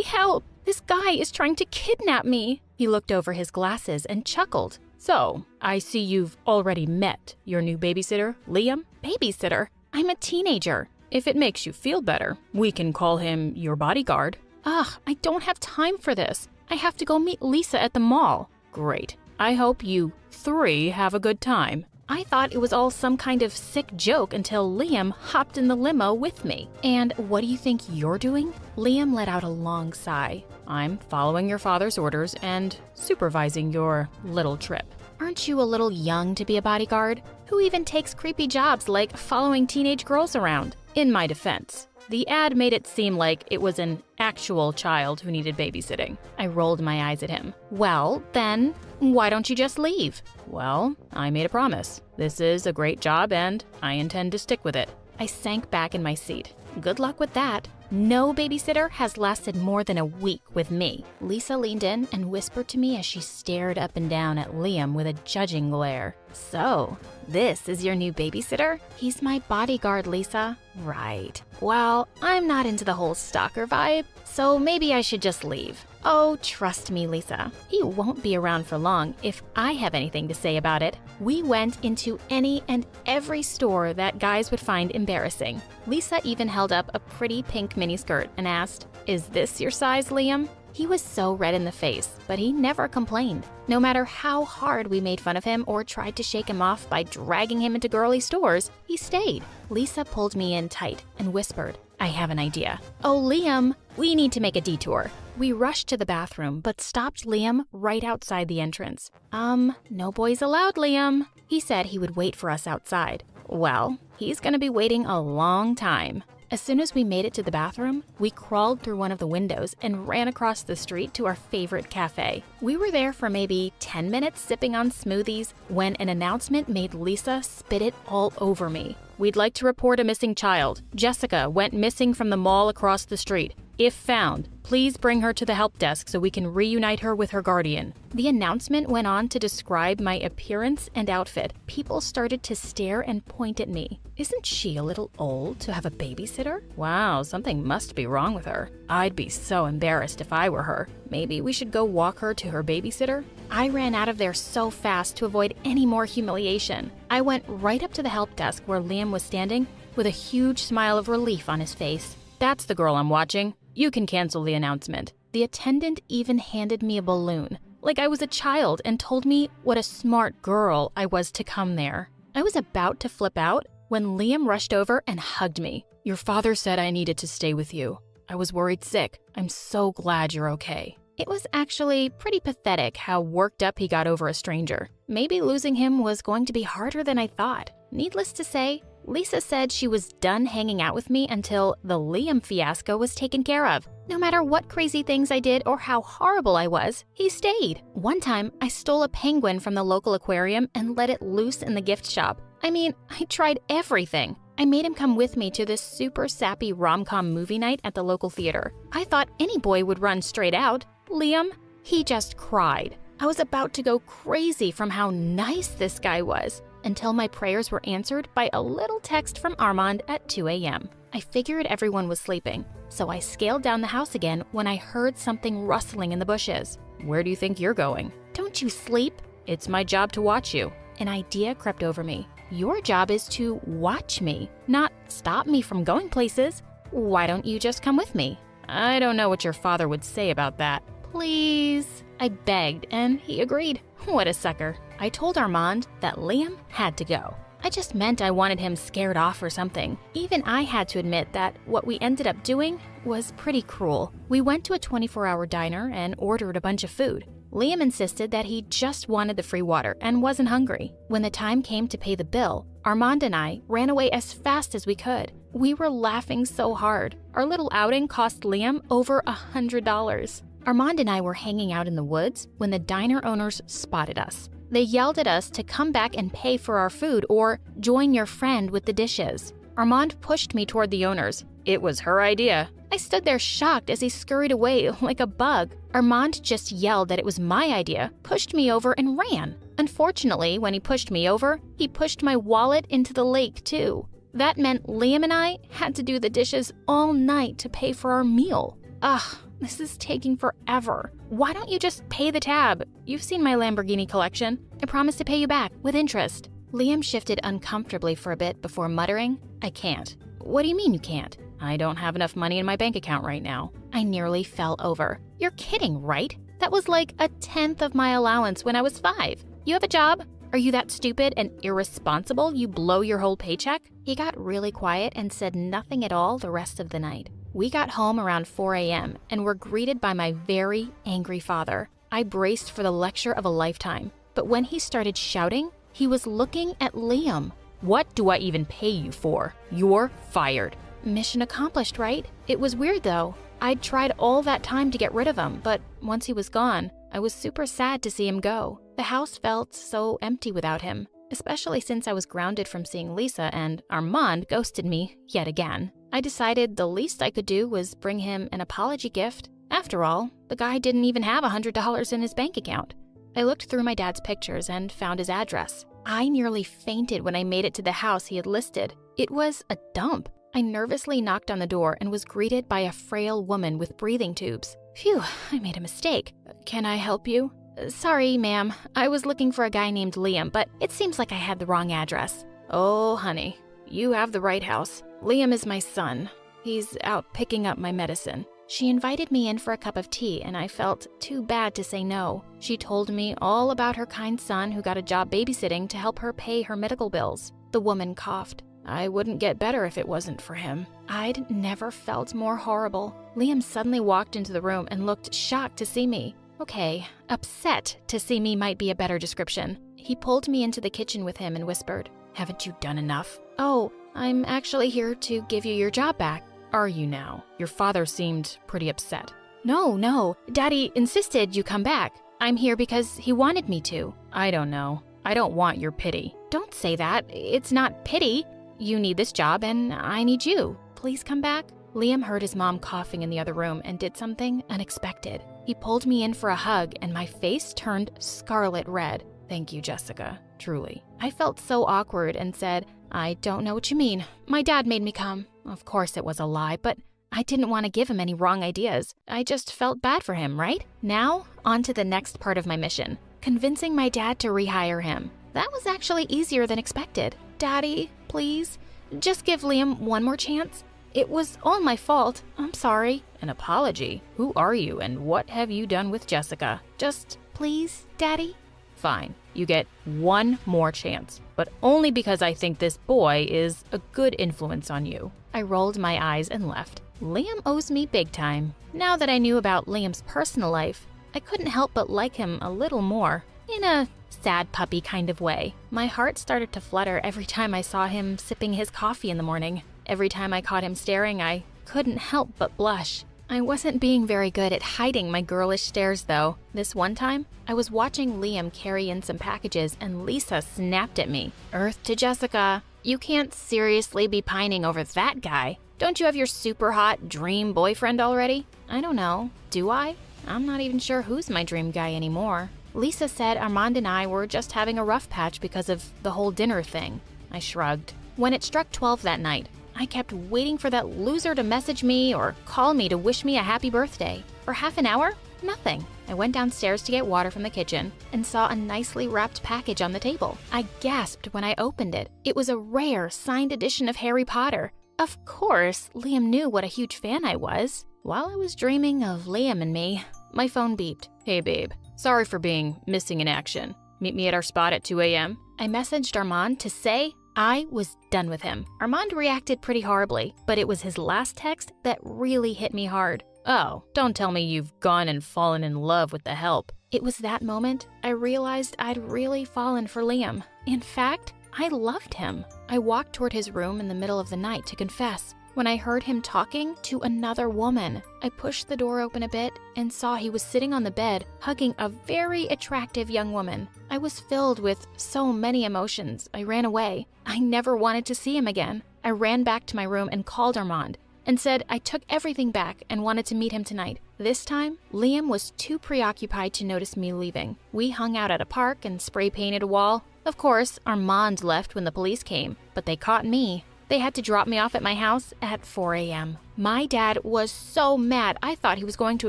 help! This guy is trying to kidnap me. He looked over his glasses and chuckled. So, I see you've already met your new babysitter, Liam? Babysitter? I'm a teenager. If it makes you feel better, we can call him your bodyguard. Ugh, I don't have time for this. I have to go meet Lisa at the mall. Great. I hope you 3 have a good time. I thought it was all some kind of sick joke until Liam hopped in the limo with me. And what do you think you're doing? Liam let out a long sigh. I'm following your father's orders and supervising your little trip. Aren't you a little young to be a bodyguard? Who even takes creepy jobs like following teenage girls around? In my defense, the ad made it seem like it was an actual child who needed babysitting. I rolled my eyes at him. Well, then, why don't you just leave? Well, I made a promise. This is a great job and I intend to stick with it. I sank back in my seat. Good luck with that. No babysitter has lasted more than a week with me. Lisa leaned in and whispered to me as she stared up and down at Liam with a judging glare. So, this is your new babysitter? He's my bodyguard, Lisa. Right. Well, I'm not into the whole stalker vibe, so maybe I should just leave. Oh, trust me, Lisa. He won't be around for long if I have anything to say about it. We went into any and every store that guys would find embarrassing. Lisa even held up a pretty pink miniskirt and asked, "Is this your size, Liam?" He was so red in the face, but he never complained. No matter how hard we made fun of him or tried to shake him off by dragging him into girly stores, he stayed. Lisa pulled me in tight and whispered, "I have an idea." "Oh, Liam, we need to make a detour." We rushed to the bathroom, but stopped Liam right outside the entrance. No boys allowed, Liam. He said he would wait for us outside. Well, he's gonna be waiting a long time. As soon as we made it to the bathroom, we crawled through one of the windows and ran across the street to our favorite cafe. We were there for maybe 10 minutes sipping on smoothies when an announcement made Lisa spit it all over me. We'd like to report a missing child. Jessica went missing from the mall across the street. If found, please bring her to the help desk so we can reunite her with her guardian. The announcement went on to describe my appearance and outfit. People started to stare and point at me. Isn't she a little old to have a babysitter? Wow, something must be wrong with her. I'd be so embarrassed if I were her. Maybe we should go walk her to her babysitter? I ran out of there so fast to avoid any more humiliation. I went right up to the help desk where Liam was standing with a huge smile of relief on his face. That's the girl I'm watching. You can cancel the announcement. The attendant even handed me a balloon, like I was a child, and told me what a smart girl I was to come there. I was about to flip out when Liam rushed over and hugged me. Your father said I needed to stay with you. I was worried sick. I'm so glad you're okay. It was actually pretty pathetic how worked up he got over a stranger. Maybe losing him was going to be harder than I thought. Needless to say, Lisa said she was done hanging out with me until the Liam fiasco was taken care of. No matter what crazy things I did or how horrible I was, he stayed. One time, I stole a penguin from the local aquarium and let it loose in the gift shop. I mean, I tried everything. I made him come with me to this super sappy rom-com movie night at the local theater. I thought any boy would run straight out. Liam, he just cried. I was about to go crazy from how nice this guy was, until my prayers were answered by a little text from Armand at 2 a.m. I figured everyone was sleeping, so I scaled down the house again when I heard something rustling in the bushes. Where do you think you're going? Don't you sleep? It's my job to watch you. An idea crept over me. Your job is to watch me, not stop me from going places. Why don't you just come with me? I don't know what your father would say about that. Please. I begged, and he agreed. What a sucker. I told Armand that Liam had to go. I just meant I wanted him scared off or something. Even I had to admit that what we ended up doing was pretty cruel. We went to a 24-hour diner and ordered a bunch of food. Liam insisted that he just wanted the free water and wasn't hungry. When the time came to pay the bill, Armand and I ran away as fast as we could. We were laughing so hard. Our little outing cost Liam over $100. Armand and I were hanging out in the woods when the diner owners spotted us. They yelled at us to come back and pay for our food or join your friend with the dishes. Armand pushed me toward the owners. It was her idea. I stood there shocked as he scurried away like a bug. Armand just yelled that it was my idea, pushed me over, and ran. Unfortunately, when he pushed me over, he pushed my wallet into the lake too. That meant Liam and I had to do the dishes all night to pay for our meal. Ugh, this is taking forever. Why don't you just pay the tab? You've seen my Lamborghini collection. I promise to pay you back with interest. Liam shifted uncomfortably for a bit before muttering, I can't. What do you mean you can't? I don't have enough money in my bank account right now. I nearly fell over. You're kidding, right? That was like 1/10 of my allowance when I was 5. You have a job? Are you that stupid and irresponsible you blow your whole paycheck? He got really quiet and said nothing at all the rest of the night. We got home around 4 a.m. and were greeted by my very angry father. I braced for the lecture of a lifetime, but when he started shouting, he was looking at Liam. What do I even pay you for? You're fired. Mission accomplished, right? It was weird though. I'd tried all that time to get rid of him, but once he was gone, I was super sad to see him go. The house felt so empty without him, especially since I was grounded from seeing Lisa and Armand ghosted me yet again. I decided the least I could do was bring him an apology gift. After all, the guy didn't even have $100 in his bank account. I looked through my dad's pictures and found his address. I nearly fainted when I made it to the house he had listed. It was a dump. I nervously knocked on the door and was greeted by a frail woman with breathing tubes. Phew, I made a mistake. Can I help you? Sorry, ma'am. I was looking for a guy named Liam, but it seems like I had the wrong address. Oh, honey, you have the right house. Liam is my son. He's out picking up my medicine. She invited me in for a cup of tea, and I felt too bad to say no. She told me all about her kind son who got a job babysitting to help her pay her medical bills. The woman coughed. I wouldn't get better if it wasn't for him. I'd never felt more horrible. Liam suddenly walked into the room and looked shocked to see me. Okay, upset to see me might be a better description. He pulled me into the kitchen with him and whispered, Haven't you done enough? Oh, I'm actually here to give you your job back. Are you now? Your father seemed pretty upset. No. Daddy insisted you come back. I'm here because he wanted me to. I don't know. I don't want your pity. Don't say that. It's not pity. You need this job and I need you. Please come back. Liam heard his mom coughing in the other room and did something unexpected. He pulled me in for a hug and my face turned scarlet red. Thank you, Jessica. Truly. I felt so awkward and said, I don't know what you mean. My dad made me come. Of course it was a lie, but I didn't want to give him any wrong ideas. I just felt bad for him, right? Now, on to the next part of my mission. Convincing my dad to rehire him. That was actually easier than expected. Daddy, please, just give Liam one more chance. It was all my fault. I'm sorry. An apology? Who are you and what have you done with Jessica? Just please, Daddy? Fine. You get one more chance, but only because I think this boy is a good influence on you. I rolled my eyes and left. Liam owes me big time. Now that I knew about Liam's personal life, I couldn't help but like him a little more, in a sad puppy kind of way. My heart started to flutter every time I saw him sipping his coffee in the morning. Every time I caught him staring, I couldn't help but blush. I wasn't being very good at hiding my girlish stares, though. This one time, I was watching Liam carry in some packages and Lisa snapped at me. Earth to Jessica, you can't seriously be pining over that guy. Don't you have your super hot dream boyfriend already? I don't know. Do I? I'm not even sure who's my dream guy anymore. Lisa said Armand and I were just having a rough patch because of the whole dinner thing. I shrugged. When it struck 12 that night, I kept waiting for that loser to message me or call me to wish me a happy birthday. For half an hour, nothing. I went downstairs to get water from the kitchen and saw a nicely wrapped package on the table. I gasped when I opened it. It was a rare, signed edition of Harry Potter. Of course, Liam knew what a huge fan I was. While I was dreaming of Liam and me, my phone beeped. Hey babe, sorry for being missing in action. Meet me at our spot at 2 a.m.? I messaged Armand to say I was done with him. Armand reacted pretty horribly, but it was his last text that really hit me hard. Oh, don't tell me you've gone and fallen in love with the help. It was that moment I realized I'd really fallen for Liam. In fact, I loved him. I walked toward his room in the middle of the night to confess. When I heard him talking to another woman, I pushed the door open a bit and saw he was sitting on the bed, hugging a very attractive young woman. I was filled with so many emotions, I ran away. I never wanted to see him again. I ran back to my room and called Armand and said I took everything back and wanted to meet him tonight. This time, Liam was too preoccupied to notice me leaving. We hung out at a park and spray painted a wall. Of course, Armand left when the police came, but they caught me. They had to drop me off at my house at 4 a.m. My dad was so mad I thought he was going to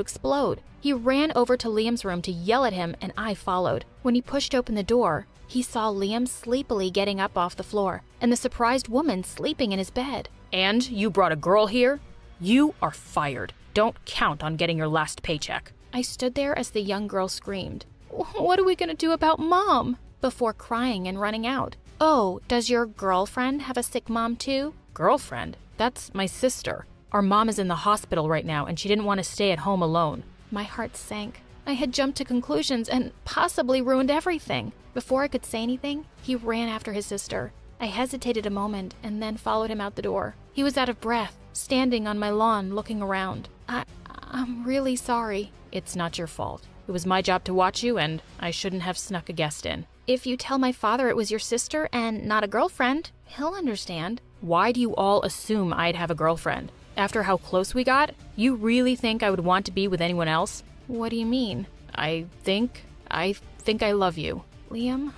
explode. He ran over to Liam's room to yell at him and I followed. When he pushed open the door, he saw Liam sleepily getting up off the floor and the surprised woman sleeping in his bed. And you brought a girl here? You are fired. Don't count on getting your last paycheck. I stood there as the young girl screamed, "What are we going to do about Mom?" before crying and running out. "Oh, does your girlfriend have a sick mom too?" Girlfriend? That's my sister. Our mom is in the hospital right now and she didn't want to stay at home alone. My heart sank. I had jumped to conclusions and possibly ruined everything. Before I could say anything, he ran after his sister. I hesitated a moment and then followed him out the door. He was out of breath, standing on my lawn looking around. I'm really sorry. It's not your fault. It was my job to watch you and I shouldn't have snuck a guest in. If you tell my father it was your sister and not a girlfriend, he'll understand. Why do you all assume I'd have a girlfriend? After how close we got, you really think I would want to be with anyone else? What do you mean? I think I love you. Liam,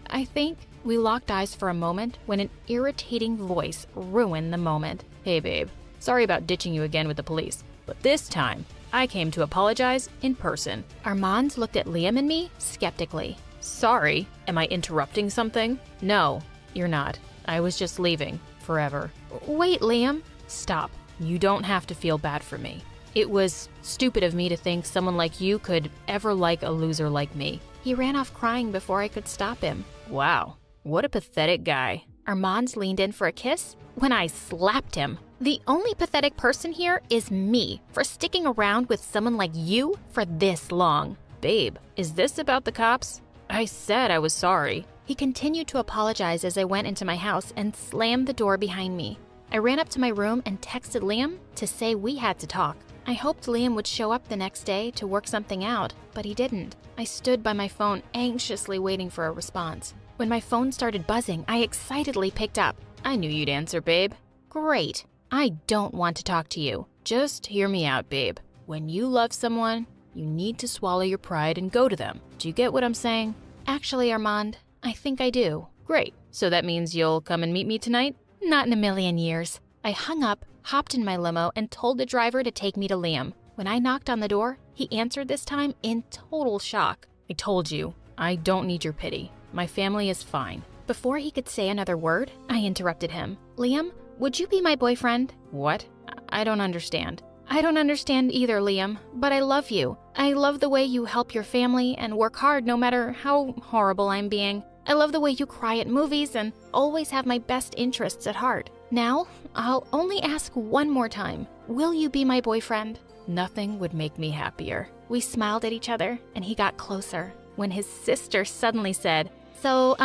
I think... We locked eyes for a moment when an irritating voice ruined the moment. Hey babe, sorry about ditching you again with the police, but this time, I came to apologize in person. Armand looked at Liam and me skeptically. Sorry, am I interrupting something? No, you're not. I was just leaving, forever. Wait, Liam. Stop. You don't have to feel bad for me. It was stupid of me to think someone like you could ever like a loser like me. He ran off crying before I could stop him. Wow, what a pathetic guy. Armand leaned in for a kiss when I slapped him. The only pathetic person here is me for sticking around with someone like you for this long. Babe, is this about the cops? I said I was sorry. He continued to apologize as I went into my house and slammed the door behind me. I ran up to my room and texted Liam to say we had to talk. I hoped Liam would show up the next day to work something out, but he didn't. I stood by my phone anxiously waiting for a response. When my phone started buzzing, I excitedly picked up. I knew you'd answer, babe. Great. I don't want to talk to you. Just hear me out, babe. When you love someone, you need to swallow your pride and go to them. Do you get what I'm saying? Actually, Armand, I think I do. Great. So that means you'll come and meet me tonight? Not in a million years. I hung up, hopped in my limo, and told the driver to take me to Liam. When I knocked on the door, he answered this time in total shock. I told you, I don't need your pity. My family is fine. Before he could say another word, I interrupted him. Liam, would you be my boyfriend? What? I don't understand. I don't understand either, Liam, but I love you. I love the way you help your family and work hard no matter how horrible I'm being. I love the way you cry at movies and always have my best interests at heart. Now, I'll only ask one more time. Will you be my boyfriend? Nothing would make me happier. We smiled at each other, and he got closer when his sister suddenly said, "So,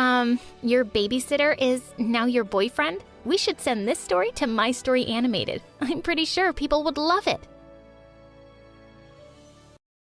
your babysitter is now your boyfriend? We should send this story to My Story Animated. I'm pretty sure people would love it."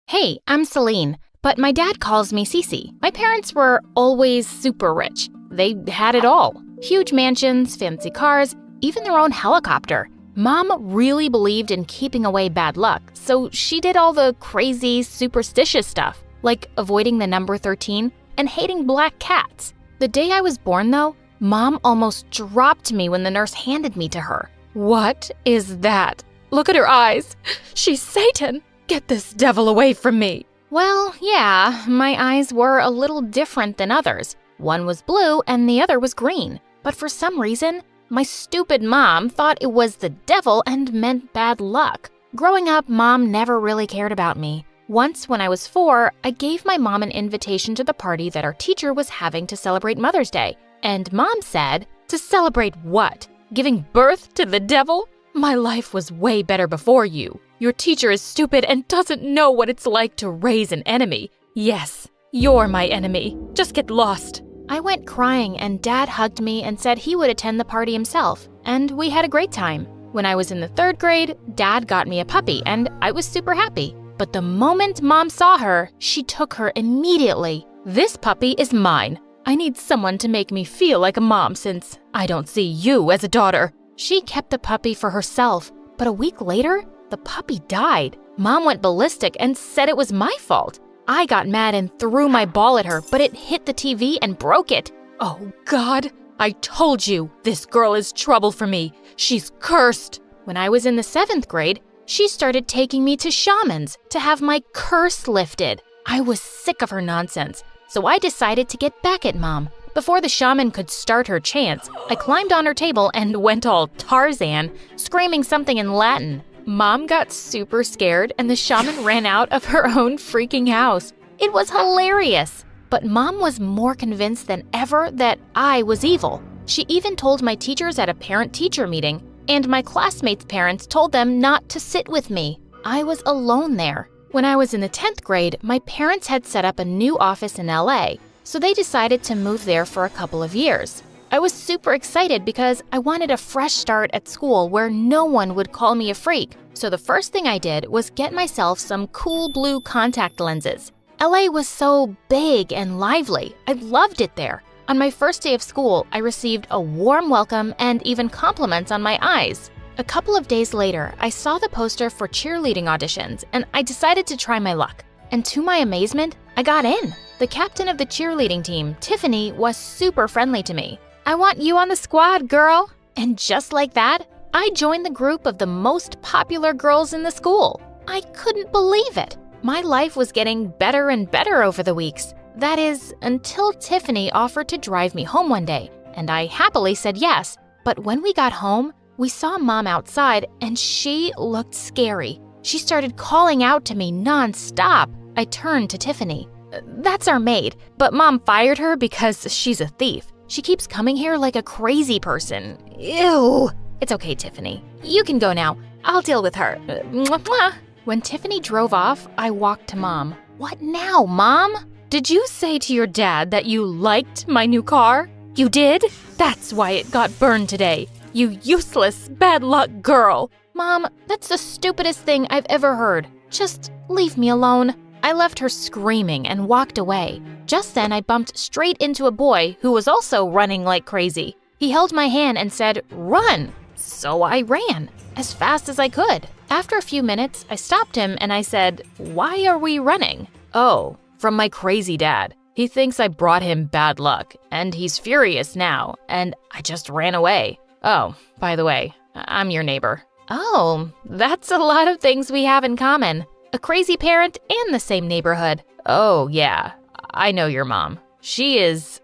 Hey, I'm Celine, but my dad calls me Cece. My parents were always super rich. They had it all. Huge mansions, fancy cars, even their own helicopter. Mom really believed in keeping away bad luck, so she did all the crazy, superstitious stuff, like avoiding the number 13 and hating black cats. The day I was born, though, Mom almost dropped me when the nurse handed me to her. What is that? Look at her eyes. She's Satan. Get this devil away from me. Well, yeah, my eyes were a little different than others. One was blue and the other was green. But for some reason, my stupid mom thought it was the devil and meant bad luck. Growing up, Mom never really cared about me. Once, when I was 4, I gave my mom an invitation to the party that our teacher was having to celebrate Mother's Day. And Mom said, "To celebrate what? Giving birth to the devil? My life was way better before you. Your teacher is stupid and doesn't know what it's like to raise an enemy. Yes, you're my enemy. Just get lost." I went crying, and Dad hugged me and said he would attend the party himself, and we had a great time. When I was in the 3rd grade, Dad got me a puppy, and I was super happy. But the moment Mom saw her, she took her immediately. "This puppy is mine. I need someone to make me feel like a mom since I don't see you as a daughter." She kept the puppy for herself, but a week later, the puppy died. Mom went ballistic and said it was my fault. I got mad and threw my ball at her, but it hit the TV and broke it. Oh, God, I told you, this girl is trouble for me. She's cursed. When I was in the 7th grade, she started taking me to shamans to have my curse lifted. I was sick of her nonsense, so I decided to get back at Mom. Before the shaman could start her chants, I climbed on her table and went all Tarzan, screaming something in Latin. Mom got super scared and the shaman ran out of her own freaking house. It was hilarious. But Mom was more convinced than ever that I was evil. She even told my teachers at a parent-teacher meeting, and my classmates' parents told them not to sit with me. I was alone there. When I was in the 10th grade, my parents had set up a new office in LA, so they decided to move there for a couple of years. I was super excited because I wanted a fresh start at school where no one would call me a freak. So the first thing I did was get myself some cool blue contact lenses. LA was so big and lively. I loved it there. On my first day of school, I received a warm welcome and even compliments on my eyes. A couple of days later, I saw the poster for cheerleading auditions and I decided to try my luck. And to my amazement, I got in. The captain of the cheerleading team, Tiffany, was super friendly to me. "I want you on the squad, girl." And just like that, I joined the group of the most popular girls in the school. I couldn't believe it. My life was getting better and better over the weeks. That is, until Tiffany offered to drive me home one day, and I happily said yes. But when we got home, we saw Mom outside, and she looked scary. She started calling out to me nonstop. I turned to Tiffany. "That's our maid, but Mom fired her because she's a thief. She keeps coming here like a crazy person. Ew." "It's okay, Tiffany. You can go now. I'll deal with her." Mwah, mwah. When Tiffany drove off, I walked to Mom. "What now, Mom?" "Did you say to your dad that you liked my new car? You did? That's why it got burned today. You useless, bad luck girl." "Mom, that's the stupidest thing I've ever heard. Just leave me alone." I left her screaming and walked away. Just then, I bumped straight into a boy who was also running like crazy. He held my hand and said, "Run!" So I ran, as fast as I could. After a few minutes, I stopped him and I said, "Why are we running?" "Oh, from my crazy dad. He thinks I brought him bad luck, and he's furious now, and I just ran away. Oh, by the way, I'm your neighbor." "Oh, that's a lot of things we have in common. A crazy parent and the same neighborhood." "Oh, yeah, I know your mom. She is...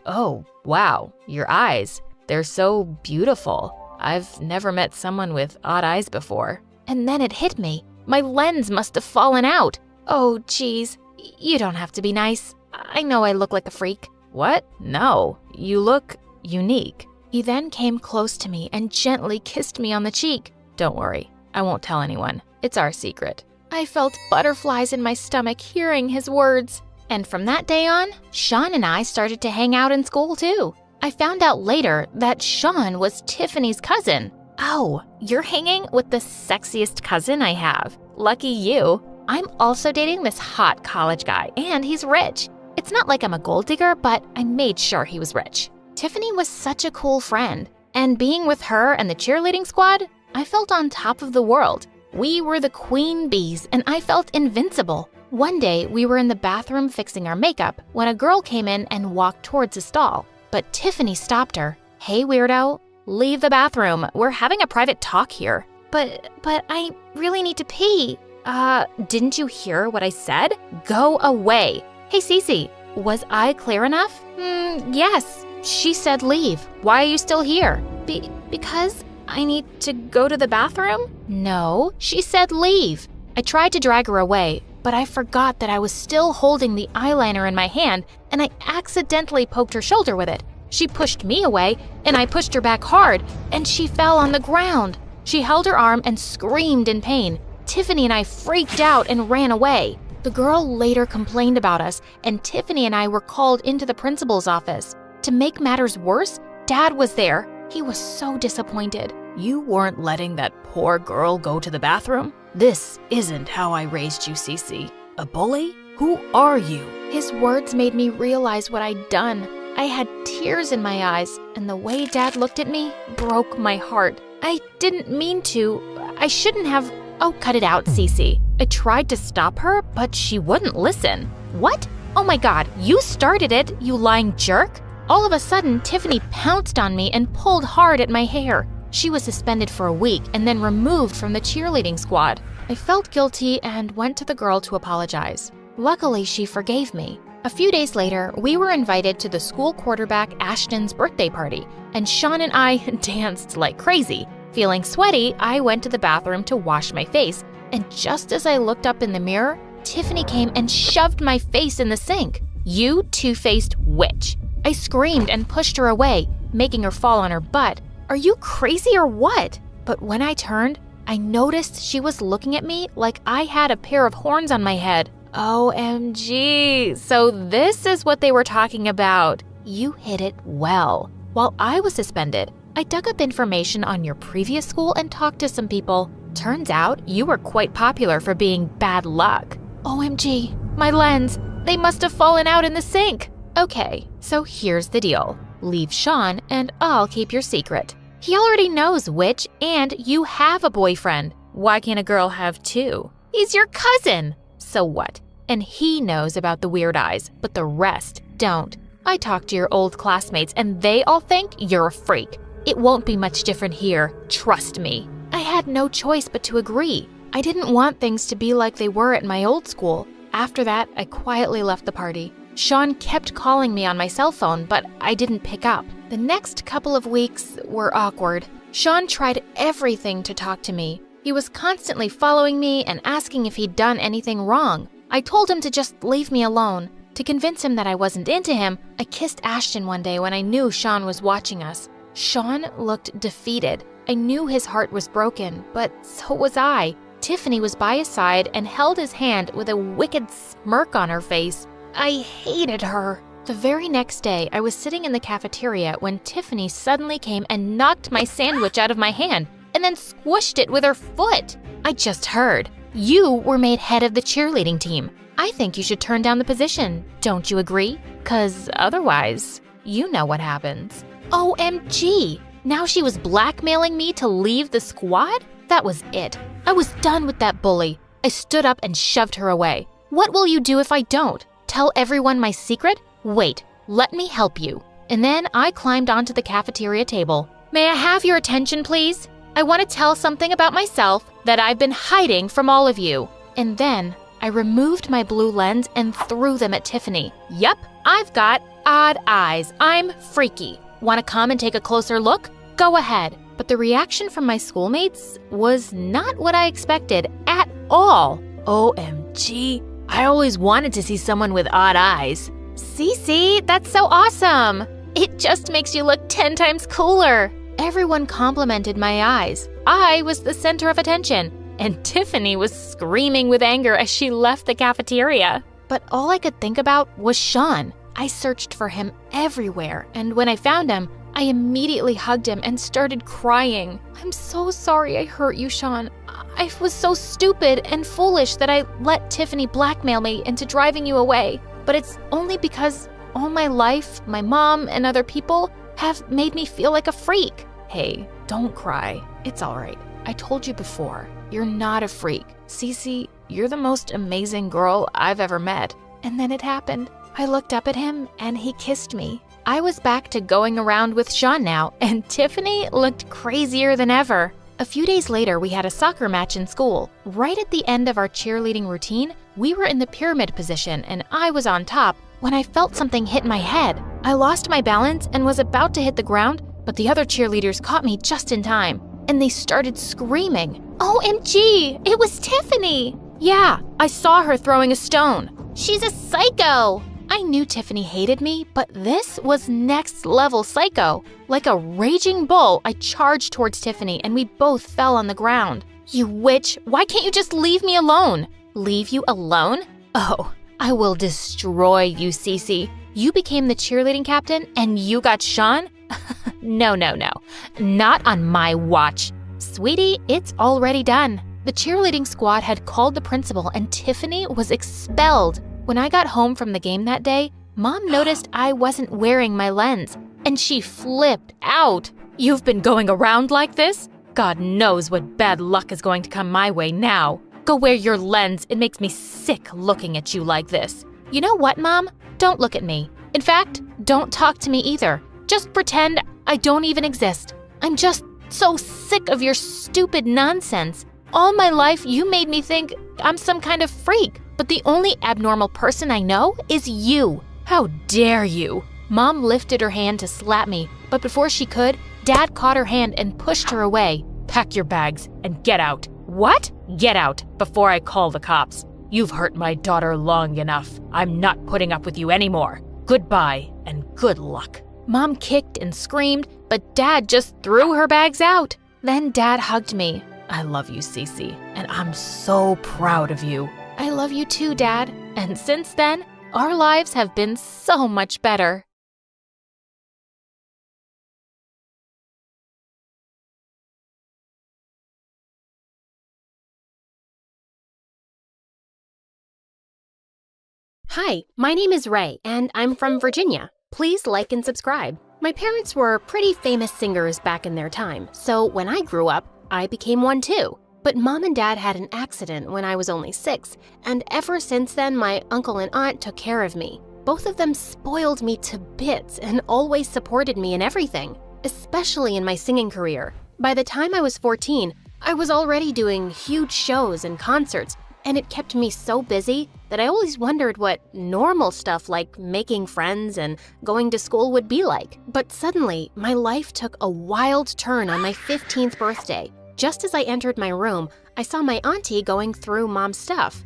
Oh, wow, your eyes. They're so beautiful. I've never met someone with odd eyes before." And then it hit me. My lens must have fallen out. "Oh, geez, you don't have to be nice. I know I look like a freak." "What? No, you look unique." He then came close to me and gently kissed me on the cheek. "Don't worry, I won't tell anyone. It's our secret. I felt butterflies in my stomach hearing his words. And from that day on, Sean and I started to hang out in school too. I found out later that Sean was Tiffany's cousin. Oh, you're hanging with the sexiest cousin I have. Lucky you. I'm also dating this hot college guy, and he's rich. It's not like I'm a gold digger, but I made sure he was rich. Tiffany was such a cool friend, and being with her and the cheerleading squad, I felt on top of the world. We were the queen bees, and I felt invincible. One day, we were in the bathroom fixing our makeup when a girl came in and walked towards a stall. But Tiffany stopped her. Hey, weirdo, leave the bathroom. We're having a private talk here. But I really need to pee. Didn't you hear what I said? Go away. Hey, Cece, was I clear enough? Yes. She said leave. Why are you still here? Because I need to go to the bathroom? No, she said leave. I tried to drag her away, but I forgot that I was still holding the eyeliner in my hand, and I accidentally poked her shoulder with it. She pushed me away, and I pushed her back hard, and she fell on the ground. She held her arm and screamed in pain. Tiffany and I freaked out and ran away. The girl later complained about us, and Tiffany and I were called into the principal's office. To make matters worse, Dad was there. He was so disappointed. You weren't letting that poor girl go to the bathroom? This isn't how I raised you, Cece. A bully? Who are you? His words made me realize what I'd done. I had tears in my eyes, and the way Dad looked at me broke my heart. I didn't mean to. I shouldn't have. Oh, cut it out, Cece. I tried to stop her, but she wouldn't listen. What? Oh my God, you started it, you lying jerk. All of a sudden, Tiffany pounced on me and pulled hard at my hair. She was suspended for a week and then removed from the cheerleading squad. I felt guilty and went to the girl to apologize. Luckily, she forgave me. A few days later, we were invited to the school quarterback Ashton's birthday party, and Sean and I danced like crazy. Feeling sweaty, I went to the bathroom to wash my face, and just as I looked up in the mirror, Tiffany came and shoved my face in the sink. You two-faced witch. I screamed and pushed her away, making her fall on her butt. Are you crazy or what? But when I turned, I noticed she was looking at me like I had a pair of horns on my head. OMG, so this is what they were talking about. You hit it well. While I was suspended, I dug up information on your previous school and talked to some people. Turns out you were quite popular for being bad luck. OMG, my lens, they must have fallen out in the sink. Okay, so here's the deal. Leave Sean and I'll keep your secret. He already knows which, and you have a boyfriend. Why can't a girl have two? He's your cousin. So what? And he knows about the weird eyes, but the rest don't. I talked to your old classmates and they all think you're a freak. It won't be much different here, trust me. I had no choice but to agree. I didn't want things to be like they were at my old school. After that, I quietly left the party. Sean kept calling me on my cell phone, but I didn't pick up. The next couple of weeks were awkward. Sean tried everything to talk to me. He was constantly following me and asking if he'd done anything wrong. I told him to just leave me alone. To convince him that I wasn't into him, I kissed Ashton one day when I knew Sean was watching us. Sean looked defeated. I knew his heart was broken, but so was I. Tiffany was by his side and held his hand with a wicked smirk on her face. I hated her. The very next day, I was sitting in the cafeteria when Tiffany suddenly came and knocked my sandwich out of my hand and then squished it with her foot. I just heard. You were made head of the cheerleading team. I think you should turn down the position. Don't you agree? 'Cause otherwise, you know what happens. OMG! Now she was blackmailing me to leave the squad? That was it. I was done with that bully. I stood up and shoved her away. What will you do if I don't? Tell everyone my secret? Wait, let me help you. And then I climbed onto the cafeteria table. May I have your attention, please? I want to tell something about myself that I've been hiding from all of you. And then I removed my blue lens and threw them at Tiffany. Yup, I've got odd eyes. I'm freaky. Want to come and take a closer look? Go ahead. But the reaction from my schoolmates was not what I expected at all. OMG, I always wanted to see someone with odd eyes. Cece, that's so awesome. It just makes you look 10 times cooler. Everyone complimented my eyes. I was the center of attention. and Tiffany was screaming with anger as she left the cafeteria. But all I could think about was Sean. I searched for him everywhere, and when I found him, I immediately hugged him and started crying. I'm so sorry I hurt you, Sean. I was so stupid and foolish that I let Tiffany blackmail me into driving you away. But it's only because all my life, my mom and other people have made me feel like a freak. Hey, don't cry. It's all right. I told you before, you're not a freak. Cece, you're the most amazing girl I've ever met. And then it happened. I looked up at him and he kissed me. I was back to going around with Sean now, and Tiffany looked crazier than ever. A few days later, we had a soccer match in school. Right at the end of our cheerleading routine, we were in the pyramid position and I was on top when I felt something hit my head. I lost my balance and was about to hit the ground, but the other cheerleaders caught me just in time, and they started screaming. OMG, it was Tiffany! Yeah, I saw her throwing a stone. She's a psycho! I knew Tiffany hated me, but this was next level psycho. Like a raging bull, I charged towards Tiffany and we both fell on the ground. You witch, why can't you just leave me alone? Leave you alone? Oh, I will destroy you, Cece. You became the cheerleading captain and you got Sean? No. Not on my watch. Sweetie, it's already done. The cheerleading squad had called the principal and Tiffany was expelled. When I got home from the game that day, Mom noticed I wasn't wearing my lens, and she flipped out. You've been going around like this? God knows what bad luck is going to come my way now. Go wear your lens. It makes me sick looking at you like this. You know what, Mom? Don't look at me. In fact, don't talk to me either. Just pretend I don't even exist. I'm just so sick of your stupid nonsense. All my life, you made me think I'm some kind of freak. But the only abnormal person I know is you. How dare you? Mom lifted her hand to slap me, but before she could, Dad caught her hand and pushed her away. Pack your bags and get out. What? Get out before I call the cops. You've hurt my daughter long enough. I'm not putting up with you anymore. Goodbye and good luck. Mom kicked and screamed, but Dad just threw her bags out. Then Dad hugged me. I love you, Cece, and I'm so proud of you. I love you too, Dad. And since then, our lives have been so much better. Hi, my name is Ray, and I'm from Virginia. Please like and subscribe. My parents were pretty famous singers back in their time, so when I grew up, I became one too. But Mom and Dad had an accident when I was only 6, and ever since then, my uncle and aunt took care of me. Both of them spoiled me to bits and always supported me in everything, especially in my singing career. By the time I was 14, I was already doing huge shows and concerts, and it kept me so busy that I always wondered what normal stuff like making friends and going to school would be like. But suddenly, my life took a wild turn on my 15th birthday. Just as I entered my room, I saw my auntie going through Mom's stuff.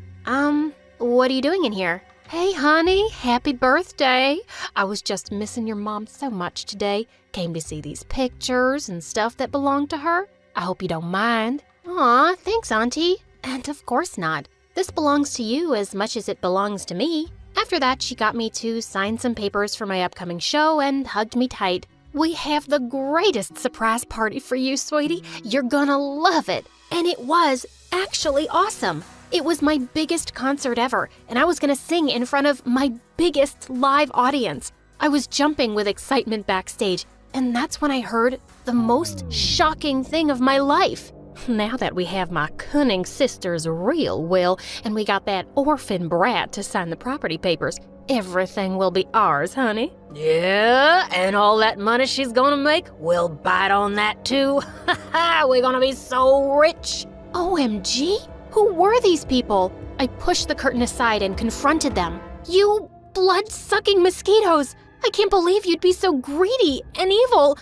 What are you doing in here? Hey, honey, happy birthday. I was just missing your mom so much today. Came to see these pictures and stuff that belong to her. I hope you don't mind. Aw, thanks, Auntie. And of course not. This belongs to you as much as it belongs to me. After that, she got me to sign some papers for my upcoming show and hugged me tight. We have the greatest surprise party for you, sweetie. You're gonna love it. And it was actually awesome. It was my biggest concert ever, and I was gonna sing in front of my biggest live audience. I was jumping with excitement backstage, and that's when I heard the most shocking thing of my life. Now that we have my cunning sister's real will, and we got that orphan brat to sign the property papers, everything will be ours, honey. Yeah, and all that money she's gonna make, we'll bite on that too. We're gonna be so rich. OMG, who were these people? I pushed the curtain aside and confronted them. You blood-sucking mosquitoes! I can't believe you'd be so greedy and evil.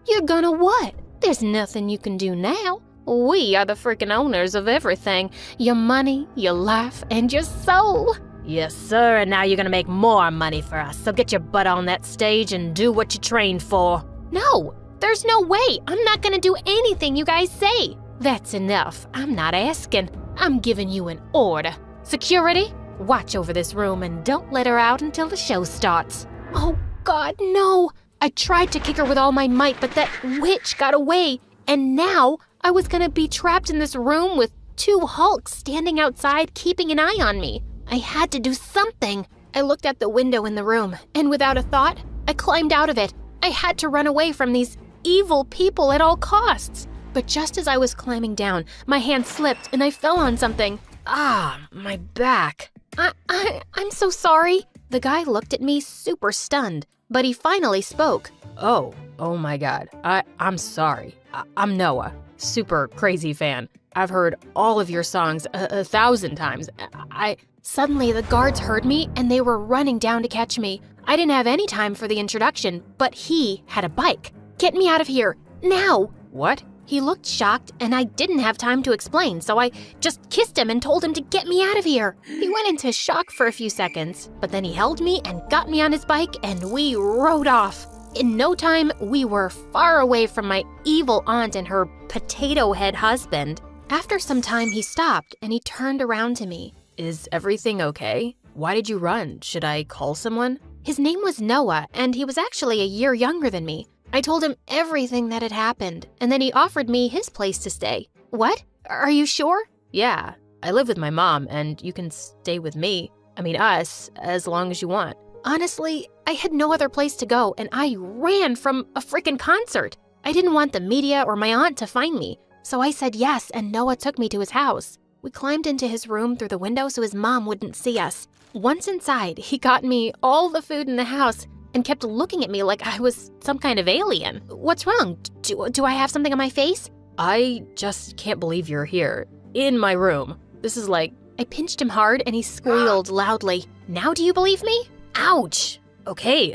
You're gonna what? There's nothing you can do now. We are the freaking owners of everything. Your money, your life, and your soul. Yes, sir, and now you're gonna make more money for us, so get your butt on that stage and do what you trained for. No, there's no way. I'm not gonna do anything you guys say. That's enough. I'm not asking. I'm giving you an order. Security, watch over this room and don't let her out until the show starts. Oh, God, no! I tried to kick her with all my might, but that witch got away. And now I was gonna be trapped in this room with 2 Hulks standing outside keeping an eye on me. I had to do something. I looked at the window in the room, and without a thought, I climbed out of it. I had to run away from these evil people at all costs. But just as I was climbing down, my hand slipped and I fell on something. Ah, my back. I'm so sorry. The guy looked at me super stunned, but he finally spoke. Oh my God. I'm sorry. I'm Noah, super crazy fan. I've heard all of your songs 1,000 times. Suddenly the guards heard me and they were running down to catch me. I didn't have any time for the introduction, but he had a bike. Get me out of here, now! What? He looked shocked and I didn't have time to explain, so I just kissed him and told him to get me out of here. He went into shock for a few seconds, but then he held me and got me on his bike and we rode off. In no time, we were far away from my evil aunt and her potato head husband. After some time, he stopped and he turned around to me. Is everything okay? Why did you run? Should I call someone? His name was Noah, and he was actually a year younger than me. I told him everything that had happened, and then he offered me his place to stay. What? Are you sure? Yeah, I live with my mom, and you can stay with me. I mean us, as long as you want. Honestly, I had no other place to go, and I ran from a freaking concert. I didn't want the media or my aunt to find me, so I said yes, and Noah took me to his house. We climbed into his room through the window so his mom wouldn't see us. Once inside, he got me all the food in the house and kept looking at me like I was some kind of alien. What's wrong? Do I have something on my face? I just can't believe you're here. In my room. This is like... I pinched him hard and he squealed loudly. Now do you believe me? Ouch! Okay,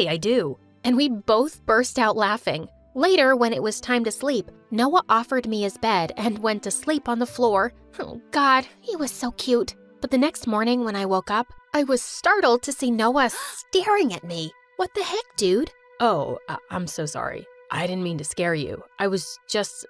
I do. And we both burst out laughing. Later, when it was time to sleep, Noah offered me his bed and went to sleep on the floor. Oh God, he was so cute. But the next morning when I woke up, I was startled to see Noah staring at me. What the heck, dude? Oh, I'm so sorry. I didn't mean to scare you. I was just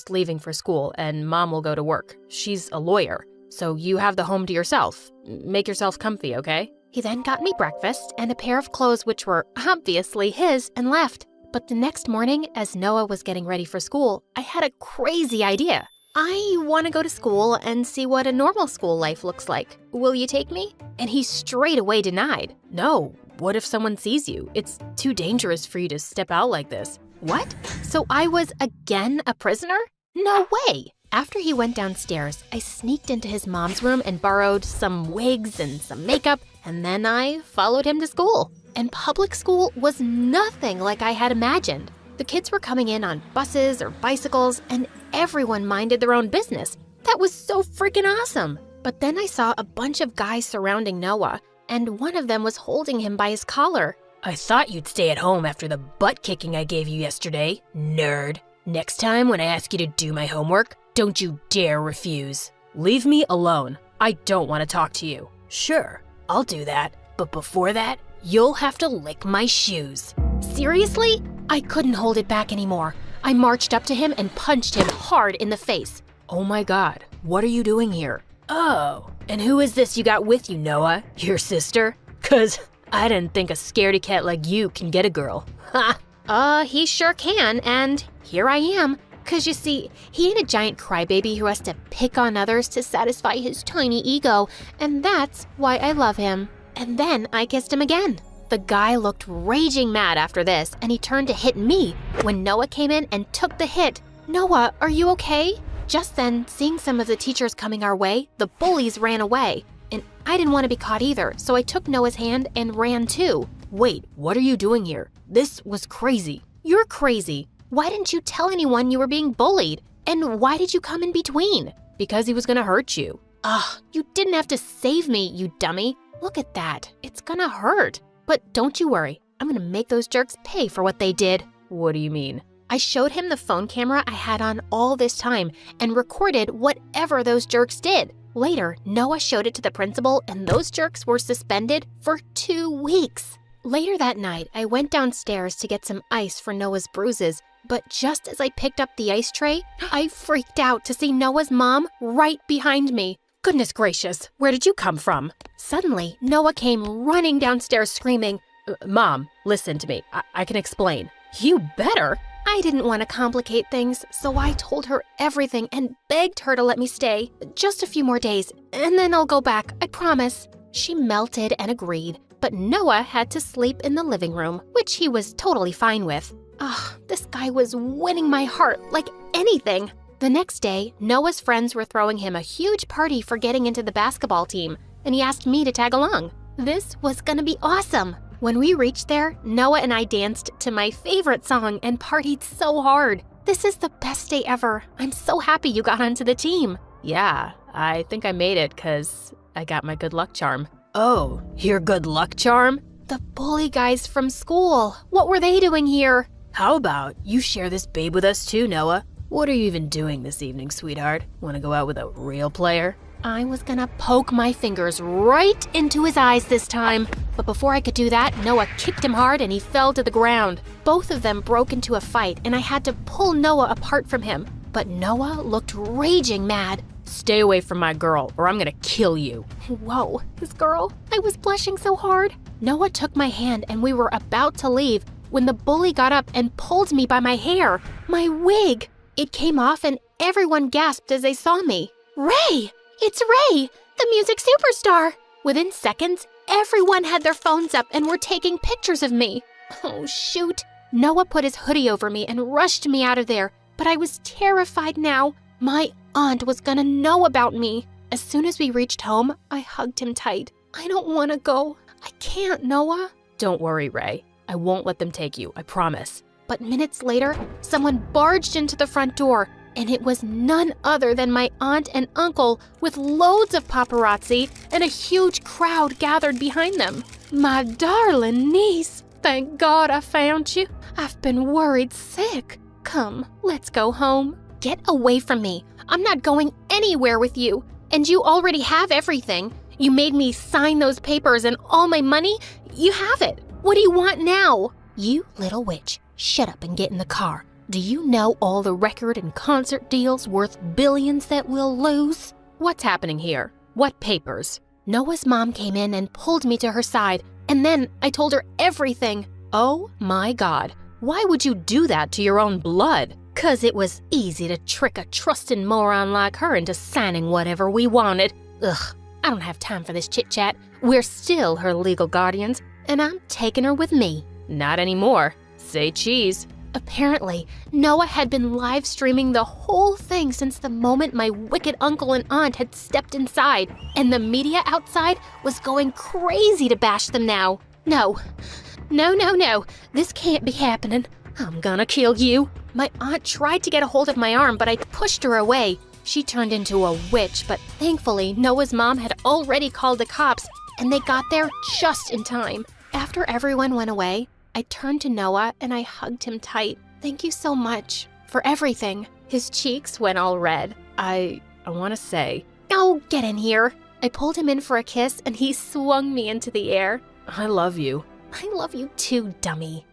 leaving for school and Mom will go to work. She's a lawyer, so you have the home to yourself. Make yourself comfy, okay? He then got me breakfast and a pair of clothes which were obviously his and left. But the next morning, as Noah was getting ready for school, I had a crazy idea. I want to go to school and see what a normal school life looks like. Will you take me? And he straight away denied. No, what if someone sees you? It's too dangerous for you to step out like this. What? So I was again a prisoner? No way! After he went downstairs, I sneaked into his mom's room and borrowed some wigs and some makeup, and then I followed him to school. And public school was nothing like I had imagined. The kids were coming in on buses or bicycles, and everyone minded their own business. That was so freaking awesome. But then I saw a bunch of guys surrounding Noah, and one of them was holding him by his collar. I thought you'd stay at home after the butt kicking I gave you yesterday, nerd. Next time when I ask you to do my homework, don't you dare refuse. Leave me alone. I don't want to talk to you. Sure, I'll do that. But before that, you'll have to lick my shoes. Seriously? I couldn't hold it back anymore. I marched up to him and punched him hard in the face. Oh my God, what are you doing here? Oh, and who is this you got with you, Noah? Your sister? 'Cause I didn't think a scaredy cat like you can get a girl. Ha! He sure can, and here I am. 'Cause you see, he ain't a giant crybaby who has to pick on others to satisfy his tiny ego, and that's why I love him. And then I kissed him again. The guy looked raging mad after this, and he turned to hit me when Noah came in and took the hit. Noah, are you okay? Just then, seeing some of the teachers coming our way, the bullies ran away. And I didn't want to be caught either, so I took Noah's hand and ran too. Wait, what are you doing here? This was crazy. You're crazy. Why didn't you tell anyone you were being bullied? And why did you come in between? Because he was gonna hurt you. Ugh, you didn't have to save me, you dummy. Look at that. It's gonna hurt. But don't you worry, I'm gonna make those jerks pay for what they did. What do you mean? I showed him the phone camera I had on all this time and recorded whatever those jerks did. Later, Noah showed it to the principal and those jerks were suspended for 2 weeks. Later that night, I went downstairs to get some ice for Noah's bruises, But just as I picked up the ice tray, I freaked out to see Noah's mom right behind me. Goodness gracious, where did you come from? Suddenly, Noah came running downstairs screaming, Mom, listen to me. I can explain. You better. I didn't want to complicate things, so I told her everything and begged her to let me stay. Just a few more days, and then I'll go back, I promise. She melted and agreed, but Noah had to sleep in the living room, which he was totally fine with. This guy was winning my heart like anything. The next day, Noah's friends were throwing him a huge party for getting into the basketball team, and he asked me to tag along. This was gonna be awesome. When we reached there, Noah and I danced to my favorite song and partied so hard. This is the best day ever. I'm so happy you got onto the team. Yeah, I think I made it because I got my good luck charm. Oh, your good luck charm? The bully guys from school. What were they doing here? How about you share this babe with us too, Noah? What are you even doing this evening, sweetheart? Want to go out with a real player? I was gonna poke my fingers right into his eyes this time. But before I could do that, Noah kicked him hard and he fell to the ground. Both of them broke into a fight and I had to pull Noah apart from him. But Noah looked raging mad. Stay away from my girl or I'm gonna kill you. Whoa, his girl? I was blushing so hard. Noah took my hand and we were about to leave when the bully got up and pulled me by my hair, my wig. It came off and everyone gasped as they saw me. Ray! It's Ray, the music superstar! Within seconds, everyone had their phones up and were taking pictures of me. Oh, shoot. Noah put his hoodie over me and rushed me out of there, but I was terrified now. My aunt was gonna know about me. As soon as we reached home, I hugged him tight. I don't want to go. I can't, Noah. Don't worry, Ray. I won't let them take you, I promise. But minutes later, someone barged into the front door, and it was none other than my aunt and uncle with loads of paparazzi and a huge crowd gathered behind them. My darling niece, thank God I found you. I've been worried sick. Come, let's go home. Get away from me. I'm not going anywhere with you. And you already have everything. You made me sign those papers and all my money. You have it. What do you want now? You little witch, shut up and get in the car. Do you know all the record and concert deals worth billions that we'll lose? What's happening here? What papers? Noah's mom came in and pulled me to her side, and then I told her everything. Oh my God, why would you do that to your own blood? 'Cause it was easy to trick a trusting moron like her into signing whatever we wanted. Ugh, I don't have time for this chit-chat. We're still her legal guardians, and I'm taking her with me. Not anymore. Say cheese. Apparently, Noah had been live streaming the whole thing since the moment my wicked uncle and aunt had stepped inside, and the media outside was going crazy to bash them now. No, this can't be happening. I'm gonna kill you. My aunt tried to get a hold of my arm, but I pushed her away. She turned into a witch, but thankfully, Noah's mom had already called the cops, and they got there just in time. After everyone went away, I turned to Noah and I hugged him tight. Thank you so much for everything. His cheeks went all red. I want to say... Oh, get in here. I pulled him in for a kiss and he swung me into the air. I love you. I love you too, dummy.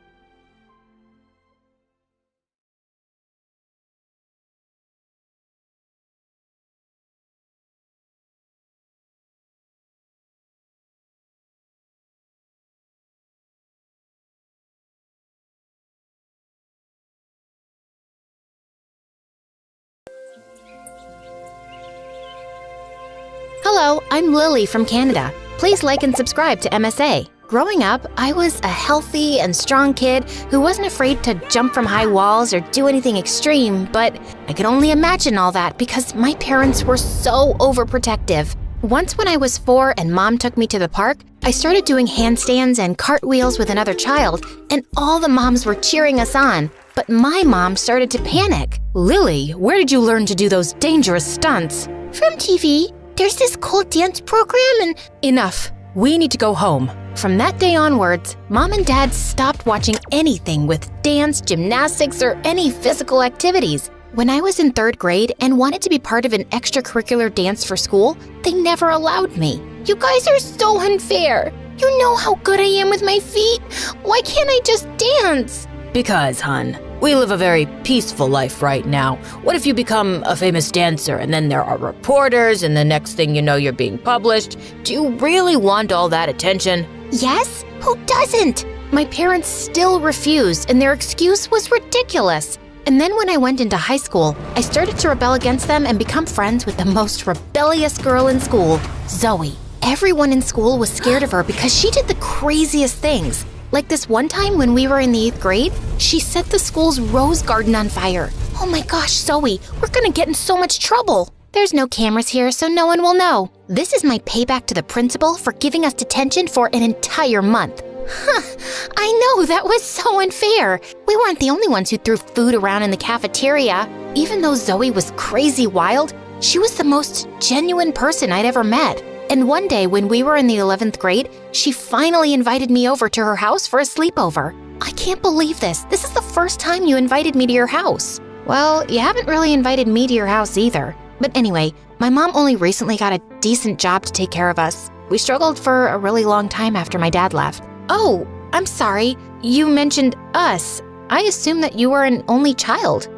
Hello, I'm Lily from Canada. Please like and subscribe to MSA. Growing up, I was a healthy and strong kid who wasn't afraid to jump from high walls or do anything extreme, but I could only imagine all that because my parents were so overprotective. Once when I was 4 and Mom took me to the park, I started doing handstands and cartwheels with another child, and all the moms were cheering us on. But my mom started to panic. Lily, where did you learn to do those dangerous stunts? From TV. There's this cool dance program and... Enough. We need to go home. From that day onwards, Mom and Dad stopped watching anything with dance, gymnastics, or any physical activities. When I was in 3rd grade and wanted to be part of an extracurricular dance for school, they never allowed me. You guys are so unfair. You know how good I am with my feet. Why can't I just dance? Because, hun, We live a very peaceful life right now. What if you become a famous dancer and then there are reporters and the next thing you know you're being published? Do you really want all that attention? Yes? Who doesn't? My parents still refused, and their excuse was ridiculous. And then when I went into high school, I started to rebel against them and become friends with the most rebellious girl in school, Zoe. Everyone in school was scared of her because she did the craziest things. Like this one time when we were in the 8th grade, she set the school's rose garden on fire. Oh my gosh, Zoe, we're gonna get in so much trouble. There's no cameras here, so no one will know. This is my payback to the principal for giving us detention for an entire month. Huh, I know, that was so unfair. We weren't the only ones who threw food around in the cafeteria. Even though Zoe was crazy wild, she was the most genuine person I'd ever met. And one day when we were in the 11th grade, she finally invited me over to her house for a sleepover. I can't believe this. This is the first time you invited me to your house. Well, you haven't really invited me to your house either. But anyway, my mom only recently got a decent job to take care of us. We struggled for a really long time after my dad left. Oh, I'm sorry. You mentioned us. I assumed that you were an only child.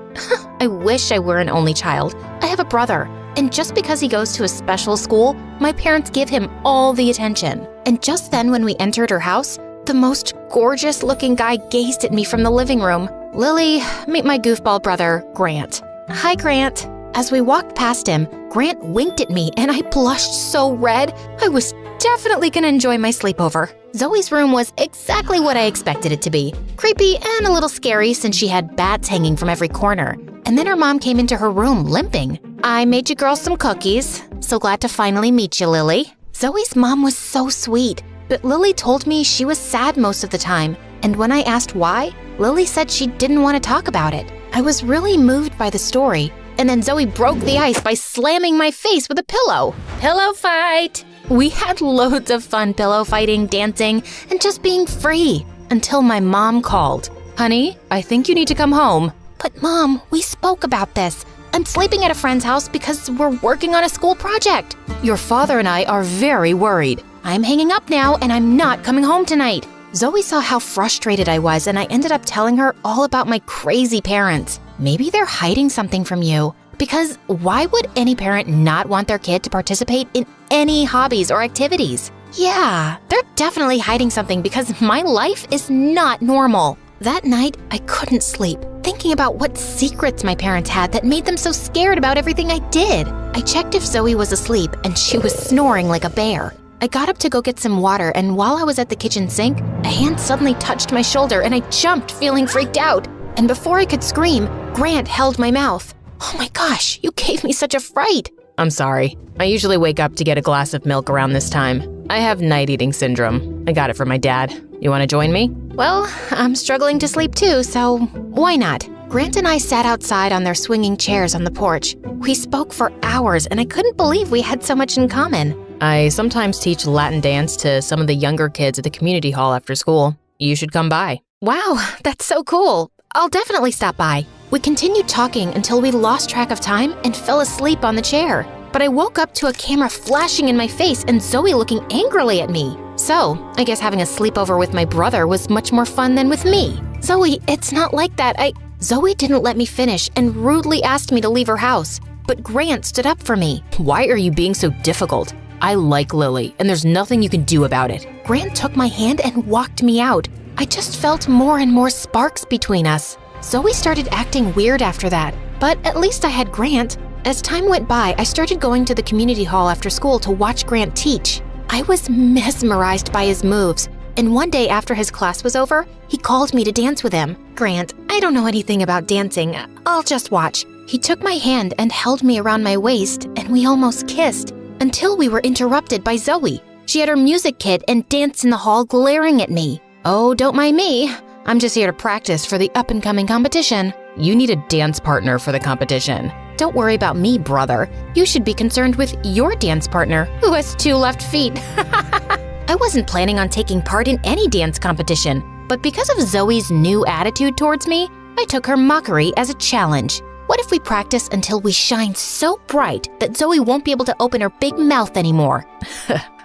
I wish I were an only child. I have a brother. And just because he goes to a special school, my parents give him all the attention. And just then when we entered her house, the most gorgeous looking guy gazed at me from the living room. Lily, meet my goofball brother, Grant. Hi, Grant. As we walked past him, Grant winked at me and I blushed so red. I was definitely gonna enjoy my sleepover. Zoe's room was exactly what I expected it to be. Creepy and a little scary since she had bats hanging from every corner. And then her mom came into her room limping. I made you girls some cookies. So glad to finally meet you, Lily. Zoe's mom was so sweet, but Lily told me she was sad most of the time. And when I asked why, Lily said she didn't want to talk about it. I was really moved by the story. And then Zoe broke the ice by slamming my face with a pillow. Pillow fight! We had loads of fun pillow fighting, dancing, and just being free until my mom called. Honey, I think you need to come home. But Mom, we spoke about this. I'm sleeping at a friend's house because we're working on a school project. Your father and I are very worried. I'm hanging up now and I'm not coming home tonight. Zoe saw how frustrated I was and I ended up telling her all about my crazy parents. Maybe they're hiding something from you. Because why would any parent not want their kid to participate in any hobbies or activities? Yeah, they're definitely hiding something because my life is not normal. That night, I couldn't sleep, thinking about what secrets my parents had that made them so scared about everything I did. I checked if Zoe was asleep and she was snoring like a bear. I got up to go get some water, and while I was at the kitchen sink, a hand suddenly touched my shoulder and I jumped, feeling freaked out. And before I could scream, Grant held my mouth. Oh my gosh, you gave me such a fright. I'm sorry. I usually wake up to get a glass of milk around this time. I have night eating syndrome. I got it from my dad. You want to join me? Well, I'm struggling to sleep too, so why not? Grant and I sat outside on their swinging chairs on the porch. We spoke for hours and I couldn't believe we had so much in common. I sometimes teach Latin dance to some of the younger kids at the community hall after school. You should come by. Wow, that's so cool. I'll definitely stop by. We continued talking until we lost track of time and fell asleep on the chair. But I woke up to a camera flashing in my face and Zoe looking angrily at me. So, I guess having a sleepover with my brother was much more fun than with me. Zoe, it's not like that. Zoe didn't let me finish and rudely asked me to leave her house. But Grant stood up for me. Why are you being so difficult? I like Lily, and there's nothing you can do about it. Grant took my hand and walked me out. I just felt more and more sparks between us. Zoe started acting weird after that, but at least I had Grant. As time went by, I started going to the community hall after school to watch Grant teach. I was mesmerized by his moves, and one day after his class was over, he called me to dance with him. Grant, I don't know anything about dancing. I'll just watch. He took my hand and held me around my waist, and we almost kissed, until we were interrupted by Zoe. She had her music kit and danced in the hall glaring at me. Oh, don't mind me. I'm just here to practice for the up-and-coming competition. You need a dance partner for the competition. Don't worry about me, brother. You should be concerned with your dance partner, who has 2 left feet. I wasn't planning on taking part in any dance competition, but because of Zoe's new attitude towards me, I took her mockery as a challenge. What if we practice until we shine so bright that Zoe won't be able to open her big mouth anymore?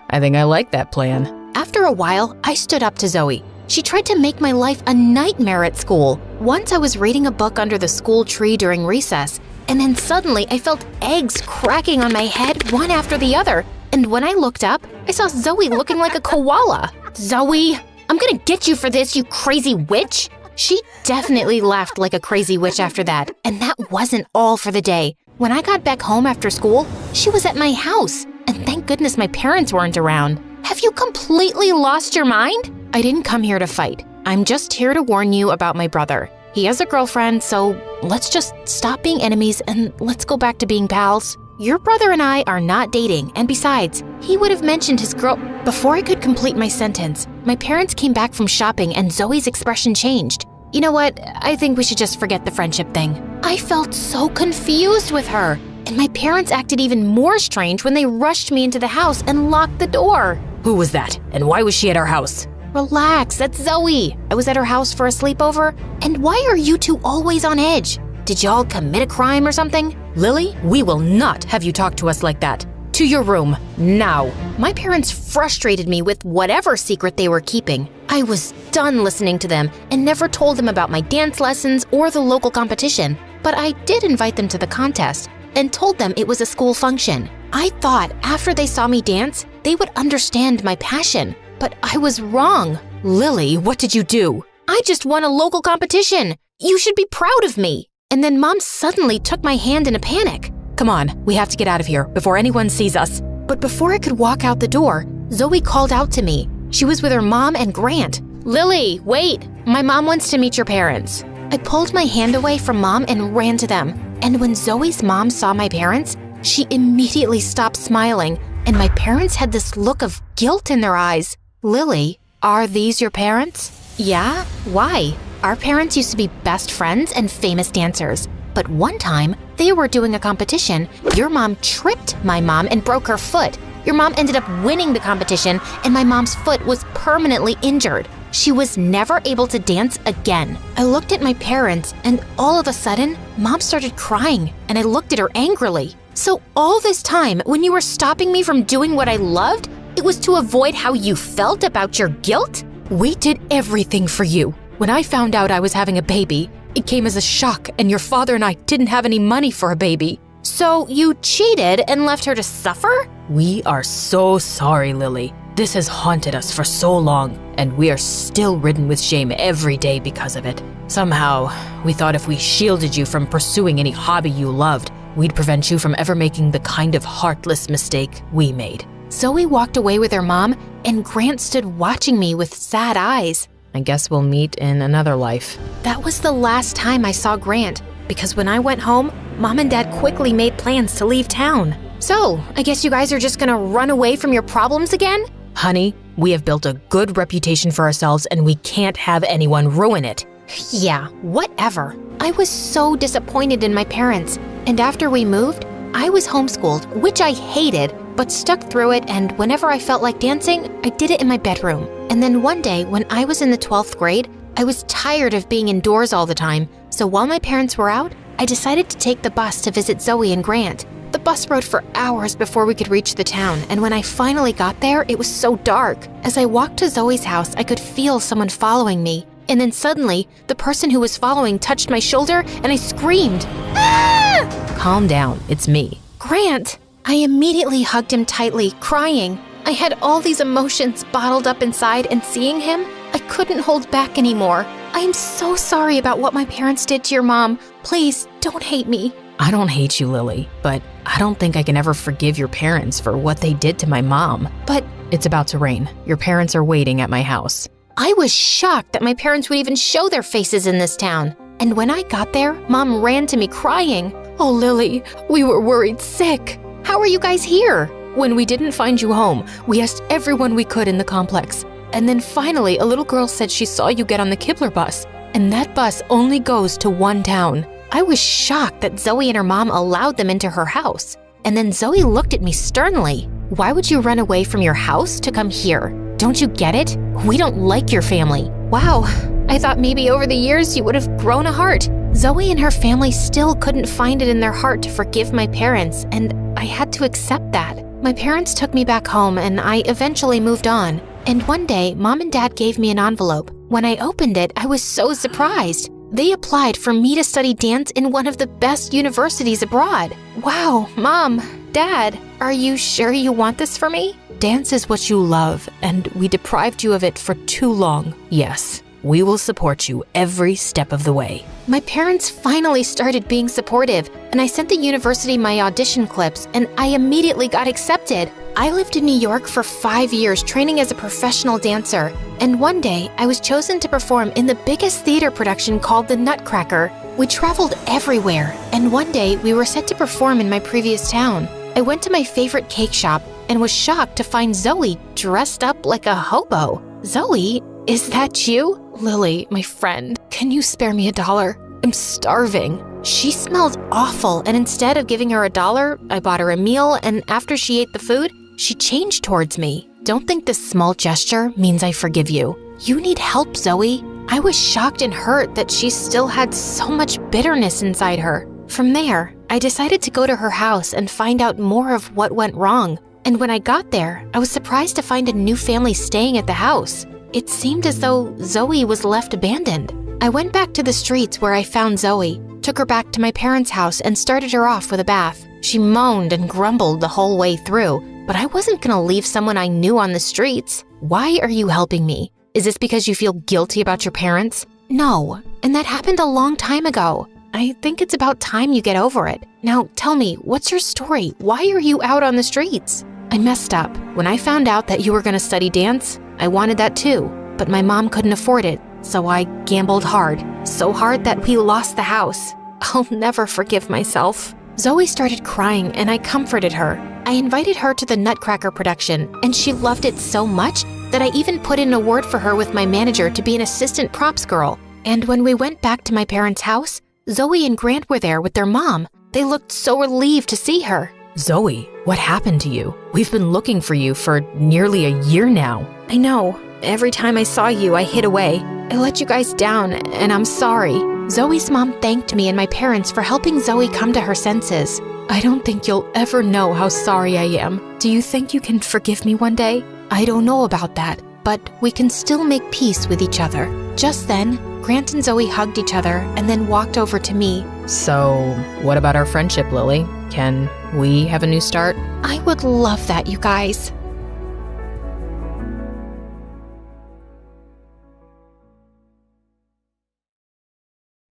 I think I like that plan. After a while, I stood up to Zoe. She tried to make my life a nightmare at school. Once I was reading a book under the school tree during recess, and then suddenly I felt eggs cracking on my head one after the other. And when I looked up, I saw Zoe looking like a koala. Zoe, I'm gonna get you for this, you crazy witch! She definitely laughed like a crazy witch after that, and that wasn't all for the day. When I got back home after school, she was at my house, and thank goodness my parents weren't around. Have you completely lost your mind? I didn't come here to fight. I'm just here to warn you about my brother. He has a girlfriend, so let's just stop being enemies and let's go back to being pals. Your brother and I are not dating, and besides, he would have mentioned his girl. Before I could complete my sentence, my parents came back from shopping and Zoe's expression changed. You know what? I think we should just forget the friendship thing. I felt so confused with her, and my parents acted even more strange when they rushed me into the house and locked the door. Who was that? And why was she at our house? Relax, that's Zoe. I was at her house for a sleepover. And why are you two always on edge? Did y'all commit a crime or something? Lily, we will not have you talk to us like that. To your room, now. My parents frustrated me with whatever secret they were keeping. I was done listening to them and never told them about my dance lessons or the local competition. But I did invite them to the contest and told them it was a school function. I thought after they saw me dance, they would understand my passion. But I was wrong. Lily, what did you do? I just won a local competition. You should be proud of me. And then Mom suddenly took my hand in a panic. Come on, we have to get out of here before anyone sees us. But before I could walk out the door, Zoe called out to me. She was with her mom and Grant. Lily, wait. My mom wants to meet your parents. I pulled my hand away from Mom and ran to them. And when Zoe's mom saw my parents, she immediately stopped smiling, and my parents had this look of guilt in their eyes. Lily, are these your parents? Yeah? Why? Our parents used to be best friends and famous dancers. But one time, they were doing a competition. Your mom tripped my mom and broke her foot. Your mom ended up winning the competition, and my mom's foot was permanently injured. She was never able to dance again. I looked at my parents, and all of a sudden, Mom started crying, and I looked at her angrily. So all this time, when you were stopping me from doing what I loved, it was to avoid how you felt about your guilt? We did everything for you. When I found out I was having a baby, it came as a shock, and your father and I didn't have any money for a baby. So you cheated and left her to suffer? We are so sorry, Lily. This has haunted us for so long, and we are still ridden with shame every day because of it. Somehow, we thought if we shielded you from pursuing any hobby you loved, we'd prevent you from ever making the kind of heartless mistake we made. Zoe walked away with her mom, and Grant stood watching me with sad eyes. I guess we'll meet in another life. That was the last time I saw Grant, because when I went home, Mom and Dad quickly made plans to leave town. So, I guess you guys are just gonna run away from your problems again? Honey, we have built a good reputation for ourselves, and we can't have anyone ruin it. Yeah, whatever. I was so disappointed in my parents, and after we moved, I was homeschooled, which I hated, but stuck through it, and whenever I felt like dancing, I did it in my bedroom. And then one day, when I was in the 12th grade, I was tired of being indoors all the time, so while my parents were out, I decided to take the bus to visit Zoe and Grant. The bus rode for hours before we could reach the town, and when I finally got there, it was so dark. As I walked to Zoe's house, I could feel someone following me. And then suddenly, the person who was following touched my shoulder, and I screamed, "Ah!" Calm down, it's me. Grant! I immediately hugged him tightly, crying. I had all these emotions bottled up inside, and seeing him, I couldn't hold back anymore. I am so sorry about what my parents did to your mom. Please, don't hate me. I don't hate you, Lily, but I don't think I can ever forgive your parents for what they did to my mom. But it's about to rain. Your parents are waiting at my house. I was shocked that my parents would even show their faces in this town. And when I got there, Mom ran to me crying. "Oh, Lily, we were worried sick. How are you guys here?" When we didn't find you home, we asked everyone we could in the complex. And then finally, a little girl said she saw you get on the Kibler bus. And that bus only goes to one town. I was shocked that Zoe and her mom allowed them into her house. And then Zoe looked at me sternly. "Why would you run away from your house to come here? Don't you get it? We don't like your family." Wow, I thought maybe over the years you would have grown a heart. Zoe and her family still couldn't find it in their heart to forgive my parents, and I had to accept that. My parents took me back home, and I eventually moved on. And one day, Mom and Dad gave me an envelope. When I opened it, I was so surprised. They applied for me to study dance in one of the best universities abroad. Wow, Mom, Dad, are you sure you want this for me? Dance is what you love, and we deprived you of it for too long. Yes, we will support you every step of the way. My parents finally started being supportive, and I sent the university my audition clips, and I immediately got accepted. I lived in New York for 5 years training as a professional dancer, and one day I was chosen to perform in the biggest theater production called The Nutcracker. We traveled everywhere, and one day we were set to perform in my previous town. I went to my favorite cake shop and was shocked to find Zoe dressed up like a hobo. Zoe, is that you? Lily, my friend, can you spare me $1? I'm starving. She smelled awful, and instead of giving her $1, I bought her a meal, and after she ate the food, she changed towards me. Don't think this small gesture means I forgive you. You need help, Zoe. I was shocked and hurt that she still had so much bitterness inside her. From there, I decided to go to her house and find out more of what went wrong. And when I got there, I was surprised to find a new family staying at the house. It seemed as though Zoe was left abandoned. I went back to the streets where I found Zoe, took her back to my parents' house, and started her off with a bath. She moaned and grumbled the whole way through, but I wasn't gonna leave someone I knew on the streets. Why are you helping me? Is this because you feel guilty about your parents? No, and that happened a long time ago. I think it's about time you get over it. Now tell me, what's your story? Why are you out on the streets? I messed up. When I found out that you were gonna study dance, I wanted that too, but my mom couldn't afford it, so I gambled hard. So hard that we lost the house. I'll never forgive myself. Zoe started crying and I comforted her. I invited her to the Nutcracker production, and she loved it so much that I even put in a word for her with my manager to be an assistant props girl. And when we went back to my parents' house, Zoe and Grant were there with their mom. They looked so relieved to see her. Zoe, what happened to you? We've been looking for you for nearly a year now. I know. Every time I saw you, I hid away. I let you guys down, and I'm sorry. Zoe's mom thanked me and my parents for helping Zoe come to her senses. I don't think you'll ever know how sorry I am. Do you think you can forgive me one day? I don't know about that, but we can still make peace with each other. Just then, Grant and Zoe hugged each other and then walked over to me. So, what about our friendship, Lily? Can we have a new start? I would love that, you guys.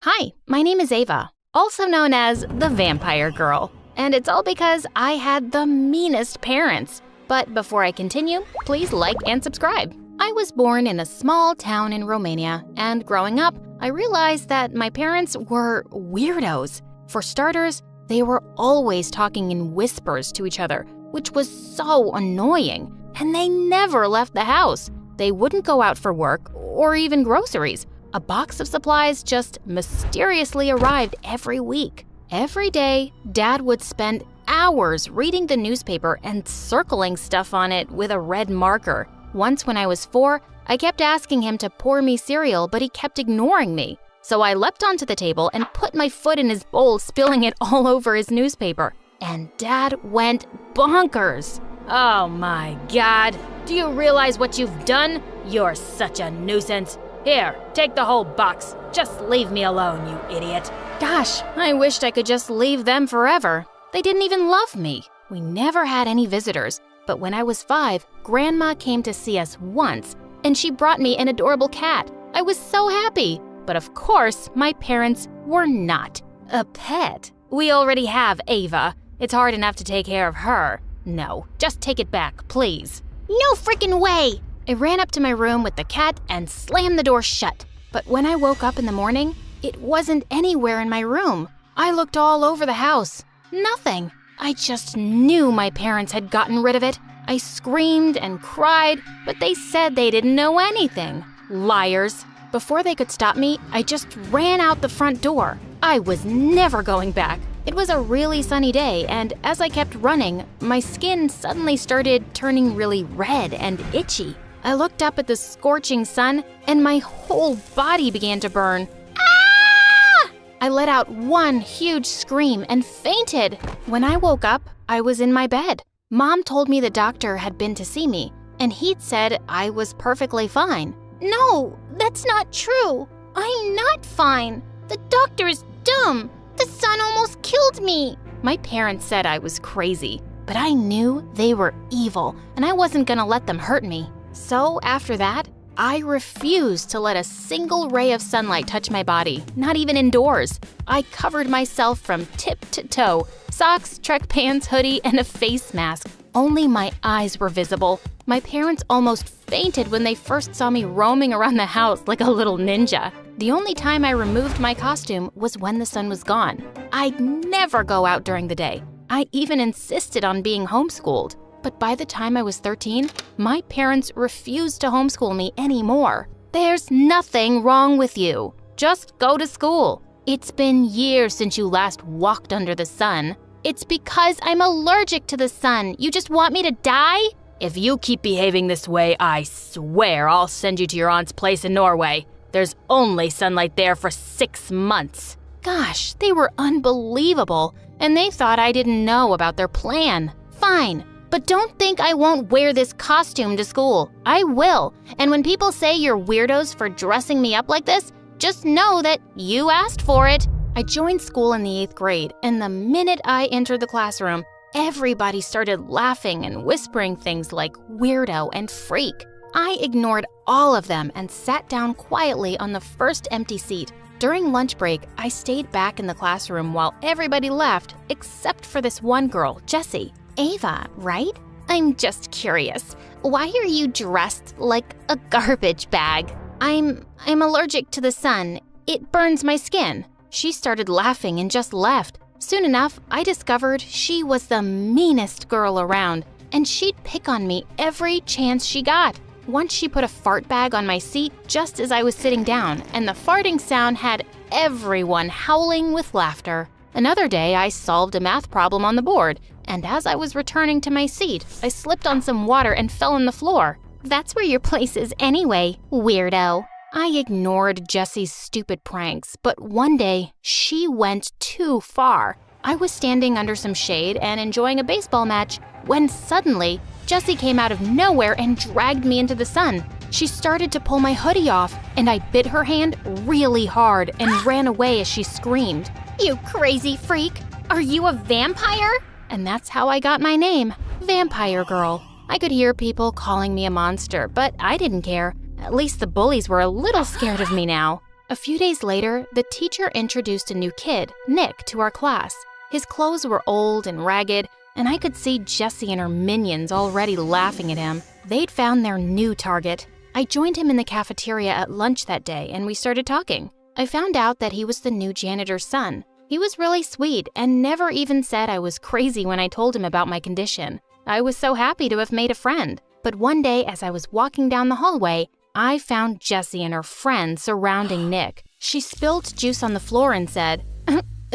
Hi, my name is Ava, also known as the Vampire Girl, and it's all because I had the meanest parents. But before I continue, please like and subscribe. I was born in a small town in Romania, and growing up, I realized that my parents were weirdos. For starters, they were always talking in whispers to each other, which was so annoying, and they never left the house. They wouldn't go out for work or even groceries. A box of supplies just mysteriously arrived every week. Every day, Dad would spend hours reading the newspaper and circling stuff on it with a red marker. Once when I was 4, I kept asking him to pour me cereal, but he kept ignoring me. So I leapt onto the table and put my foot in his bowl, spilling it all over his newspaper. And Dad went bonkers. Oh my God, do you realize what you've done? You're such a nuisance. Here, take the whole box. Just leave me alone, you idiot. Gosh, I wished I could just leave them forever. They didn't even love me. We never had any visitors, but when I was 5, Grandma came to see us once, and she brought me an adorable cat. I was so happy, but of course, my parents were not. A pet? We already have Ava. It's hard enough to take care of her. No, just take it back, please. No freaking way! I ran up to my room with the cat and slammed the door shut. But when I woke up in the morning, it wasn't anywhere in my room. I looked all over the house. Nothing. I just knew my parents had gotten rid of it. I screamed and cried, but they said they didn't know anything. Liars. Before they could stop me, I just ran out the front door. I was never going back. It was a really sunny day, and as I kept running, my skin suddenly started turning really red and itchy. I looked up at the scorching sun, and my whole body began to burn. Ah! I let out one huge scream and fainted. When I woke up, I was in my bed. Mom told me the doctor had been to see me, and he'd said I was perfectly fine. No, that's not true. I'm not fine. The doctor is dumb. The sun almost killed me. My parents said I was crazy, but I knew they were evil, and I wasn't gonna let them hurt me. So after that, I refused to let a single ray of sunlight touch my body, not even indoors. I covered myself from tip to toe, socks, trek pants, hoodie, and a face mask. Only my eyes were visible. My parents almost fainted when they first saw me roaming around the house like a little ninja. The only time I removed my costume was when the sun was gone. I'd never go out during the day. I even insisted on being homeschooled. But by the time I was 13, my parents refused to homeschool me anymore. There's nothing wrong with you. Just go to school. It's been years since you last walked under the sun. It's because I'm allergic to the sun. You just want me to die? If you keep behaving this way, I swear I'll send you to your aunt's place in Norway. There's only sunlight there for 6 months. Gosh, they were unbelievable, and they thought I didn't know about their plan. Fine, but don't think I won't wear this costume to school. I will, and when people say you're weirdos for dressing me up like this, just know that you asked for it. I joined school in the 8th grade, and the minute I entered the classroom, everybody started laughing and whispering things like weirdo and freak. I ignored all of them and sat down quietly on the first empty seat. During lunch break, I stayed back in the classroom while everybody left, except for this one girl, Jessie. Ava, right? I'm just curious. Why are you dressed like a garbage bag? I'm allergic to the sun. It burns my skin. She started laughing and just left. Soon enough, I discovered she was the meanest girl around, and she'd pick on me every chance she got. Once she put a fart bag on my seat just as I was sitting down, and the farting sound had everyone howling with laughter. Another day, I solved a math problem on the board, and as I was returning to my seat, I slipped on some water and fell on the floor. That's where your place is anyway, weirdo. I ignored Jessie's stupid pranks, but one day, she went too far. I was standing under some shade and enjoying a baseball match when suddenly, Jessie came out of nowhere and dragged me into the sun. She started to pull my hoodie off, and I bit her hand really hard and ran away as she screamed. You crazy freak! Are you a vampire? And that's how I got my name, Vampire Girl. I could hear people calling me a monster, but I didn't care. At least the bullies were a little scared of me now. A few days later, the teacher introduced a new kid, Nick, to our class. His clothes were old and ragged, and I could see Jessie and her minions already laughing at him. They'd found their new target. I joined him in the cafeteria at lunch that day, and we started talking. I found out that he was the new janitor's son. He was really sweet and never even said I was crazy when I told him about my condition. I was so happy to have made a friend. But one day, as I was walking down the hallway, I found Jessie and her friends surrounding Nick. She spilled juice on the floor and said,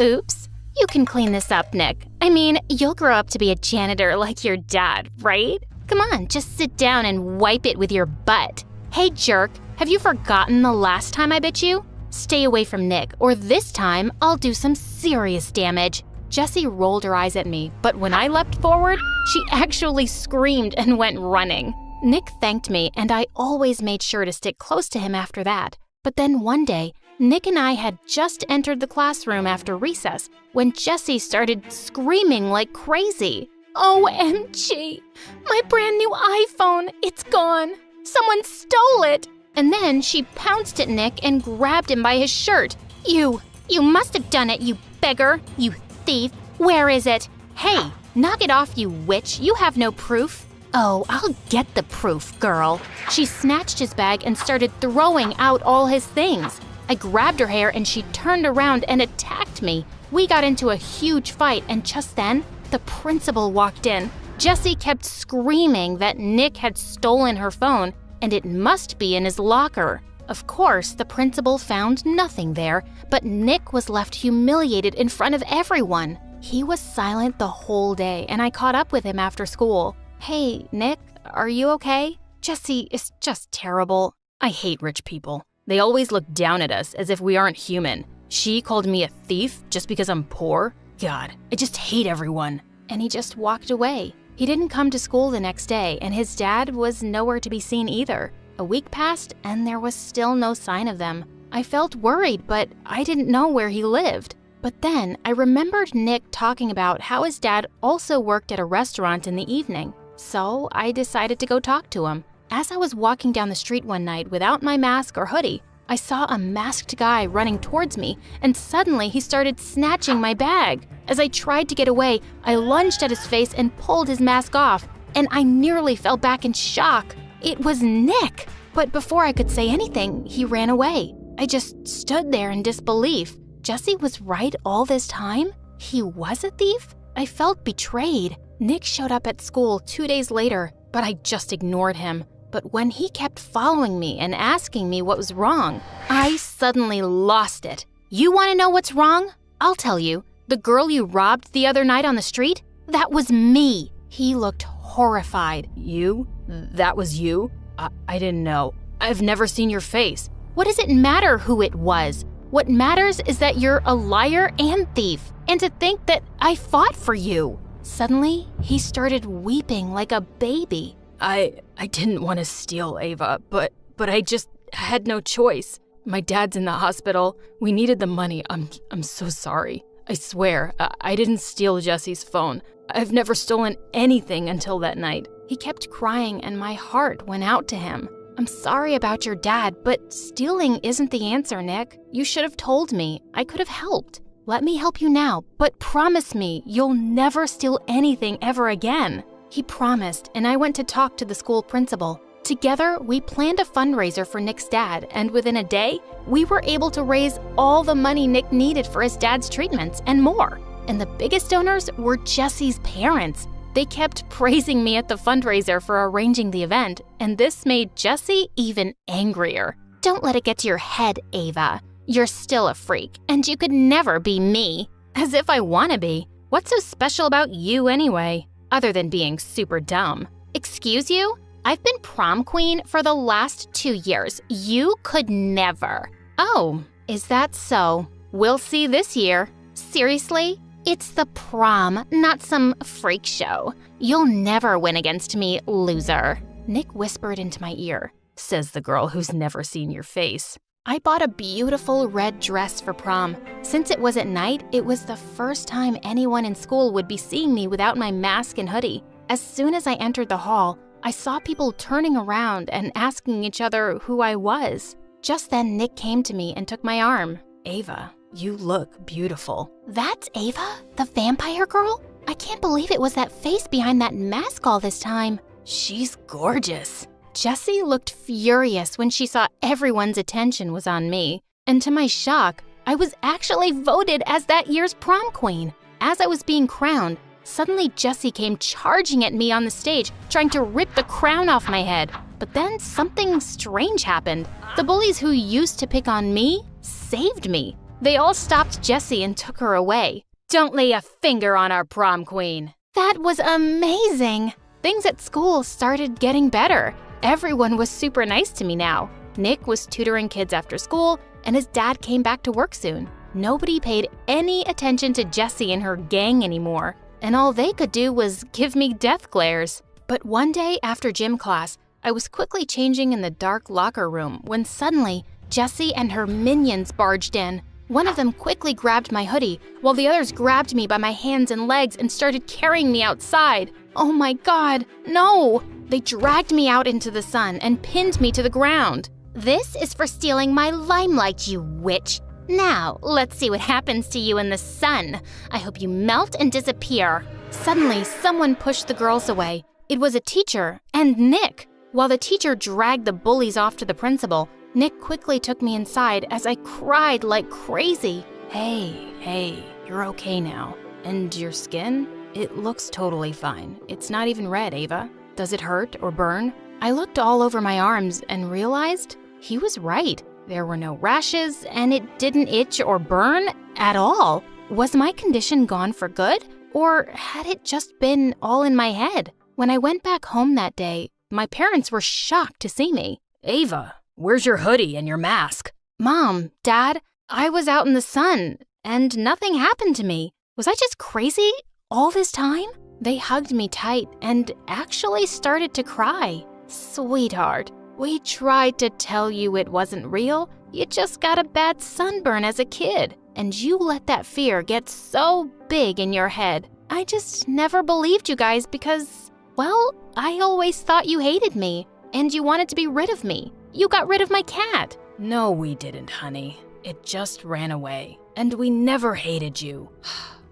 Oops, you can clean this up, Nick. I mean, you'll grow up to be a janitor like your dad, right? Come on, just sit down and wipe it with your butt. Hey jerk, have you forgotten the last time I bit you? Stay away from Nick, or this time I'll do some serious damage. Jessie rolled her eyes at me, but when I leapt forward, she actually screamed and went running. Nick thanked me, and I always made sure to stick close to him after that. But then one day, Nick and I had just entered the classroom after recess when Jessie started screaming like crazy. OMG! My brand new iPhone, it's gone. Someone stole it. And then she pounced at Nick and grabbed him by his shirt. You must have done it, you beggar, you thief. Where is it? Hey, knock it off, you witch. You have no proof. Oh, I'll get the proof, girl. She snatched his bag and started throwing out all his things. I grabbed her hair and she turned around and attacked me. We got into a huge fight, and just then, the principal walked in. Jessie kept screaming that Nick had stolen her phone, and it must be in his locker. Of course, the principal found nothing there, but Nick was left humiliated in front of everyone. He was silent the whole day, and I caught up with him after school. Hey, Nick, are you okay? Jessie is just terrible. I hate rich people. They always look down at us as if we aren't human. She called me a thief just because I'm poor. God, I just hate everyone. And he just walked away. He didn't come to school the next day, and his dad was nowhere to be seen either. A week passed, and there was still no sign of them. I felt worried, but I didn't know where he lived. But then I remembered Nick talking about how his dad also worked at a restaurant in the evening. So I decided to go talk to him. As I was walking down the street one night without my mask or hoodie, I saw a masked guy running towards me, and suddenly he started snatching my bag. As I tried to get away, I lunged at his face and pulled his mask off, and I nearly fell back in shock. It was Nick! But before I could say anything, he ran away. I just stood there in disbelief. Jesse was right all this time? He was a thief? I felt betrayed. Nick showed up at school 2 days later, but I just ignored him. But when he kept following me and asking me what was wrong, I suddenly lost it. You want to know what's wrong? I'll tell you. The girl you robbed the other night on the street? That was me. He looked horrified. You? That was you? I didn't know. I've never seen your face. What does it matter who it was? What matters is that you're a liar and thief, and to think that I fought for you. Suddenly, he started weeping like a baby. I didn't want to steal, Ava, but I just had no choice. My dad's in the hospital. We needed the money. I'm so sorry. I swear, I didn't steal Jesse's phone. I've never stolen anything until that night. He kept crying, and my heart went out to him. I'm sorry about your dad, but stealing isn't the answer, Nick. You should have told me. I could have helped. Let me help you now, but promise me you'll never steal anything ever again. He promised, and I went to talk to the school principal. Together, we planned a fundraiser for Nick's dad, and within a day, we were able to raise all the money Nick needed for his dad's treatments and more. And the biggest donors were Jesse's parents. They kept praising me at the fundraiser for arranging the event, and this made Jesse even angrier. Don't let it get to your head, Ava. You're still a freak, and you could never be me. As if I want to be. What's so special about you anyway? Other than being super dumb. Excuse you? I've been prom queen for the last 2 years. You could never. Oh, is that so? We'll see this year. Seriously? It's the prom, not some freak show. You'll never win against me, loser. Nick whispered into my ear. Says the girl who's never seen your face. I bought a beautiful red dress for prom. Since it was at night, it was the first time anyone in school would be seeing me without my mask and hoodie. As soon as I entered the hall, I saw people turning around and asking each other who I was. Just then, Nick came to me and took my arm. Ava, you look beautiful. That's Ava? The vampire girl? I can't believe it was that face behind that mask all this time. She's gorgeous. Jessie looked furious when she saw everyone's attention was on me. And to my shock, I was actually voted as that year's prom queen. As I was being crowned, suddenly Jessie came charging at me on the stage, trying to rip the crown off my head. But then something strange happened. The bullies who used to pick on me saved me. They all stopped Jessie and took her away. Don't lay a finger on our prom queen. That was amazing. Things at school started getting better. Everyone was super nice to me now. Nick was tutoring kids after school, and his dad came back to work soon. Nobody paid any attention to Jessie and her gang anymore, and all they could do was give me death glares. But one day after gym class, I was quickly changing in the dark locker room when suddenly Jessie and her minions barged in. One of them quickly grabbed my hoodie, while the others grabbed me by my hands and legs and started carrying me outside. Oh my God, no! They dragged me out into the sun and pinned me to the ground. This is for stealing my limelight, you witch. Now, let's see what happens to you in the sun. I hope you melt and disappear. Suddenly, someone pushed the girls away. It was a teacher, and Nick. While the teacher dragged the bullies off to the principal, Nick quickly took me inside as I cried like crazy. Hey, you're okay now. And your skin? It looks totally fine. It's not even red, Ava. Does it hurt or burn? I looked all over my arms and realized he was right. There were no rashes, and it didn't itch or burn at all. Was my condition gone for good, or had it just been all in my head? When I went back home that day, my parents were shocked to see me. Ava, where's your hoodie and your mask? Mom, Dad, I was out in the sun, and nothing happened to me. Was I just crazy all this time? They hugged me tight and actually started to cry. Sweetheart, We tried to tell you it wasn't real. You just got a bad sunburn as a kid, and you let that fear get so big in your head. I just never believed you guys because, well, I always thought you hated me, and you wanted to be rid of me. You got rid of my cat. No, we didn't, honey. It just ran away. And we never hated you.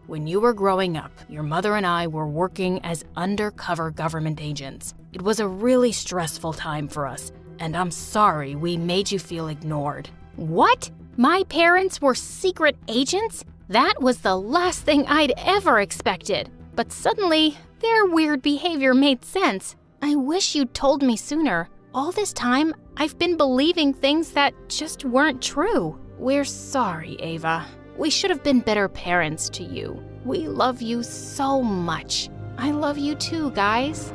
When you were growing up, your mother and I were working as undercover government agents. It was a really stressful time for us, and I'm sorry we made you feel ignored. What? My parents were secret agents? That was the last thing I'd ever expected. But suddenly, their weird behavior made sense. I wish you'd told me sooner. All this time, I've been believing things that just weren't true. We're sorry, Ava. We should have been better parents to you. We love you so much. I love you too, guys.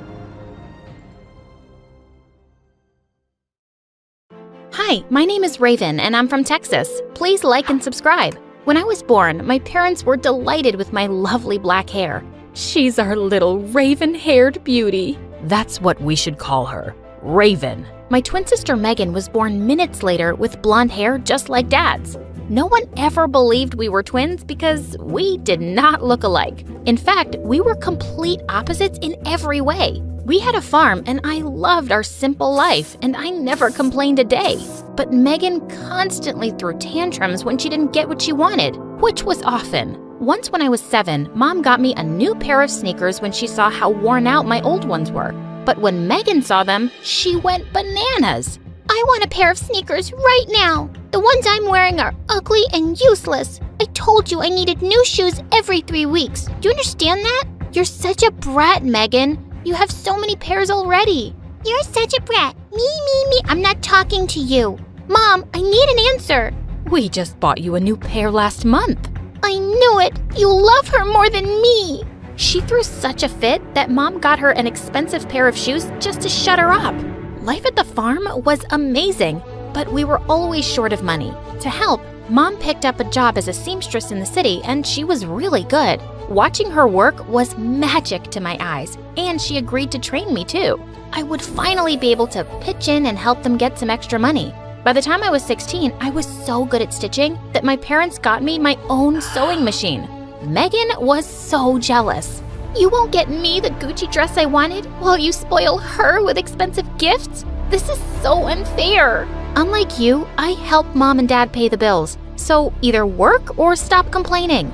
Hi, my name is Raven, and I'm from Texas. Please like and subscribe. When I was born, my parents were delighted with my lovely black hair. She's our little raven-haired beauty. That's what we should call her, Raven. My twin sister Megan was born minutes later with blonde hair just like Dad's. No one ever believed we were twins because we did not look alike. In fact, we were complete opposites in every way. We had a farm and I loved our simple life and I never complained a day. But Megan constantly threw tantrums when she didn't get what she wanted, which was often. Once when I was 7, Mom got me a new pair of sneakers when she saw how worn out my old ones were. But when Megan saw them, she went bananas. I want a pair of sneakers right now. The ones I'm wearing are ugly and useless. I told you I needed new shoes every 3 weeks. Do you understand that? You're such a brat, Megan. You have so many pairs already. You're such a brat. Me. I'm not talking to you. Mom, I need an answer. We just bought you a new pair last month. I knew it. You love her more than me. She threw such a fit that Mom got her an expensive pair of shoes just to shut her up. Life at the farm was amazing, but we were always short of money. To help, Mom picked up a job as a seamstress in the city, and she was really good. Watching her work was magic to my eyes, and she agreed to train me too. I would finally be able to pitch in and help them get some extra money. By the time I was 16, I was so good at stitching that my parents got me my own sewing machine. Megan was so jealous. You won't get me the Gucci dress I wanted while you spoil her with expensive gifts? This is so unfair. Unlike you, I help Mom and Dad pay the bills. So either work or stop complaining.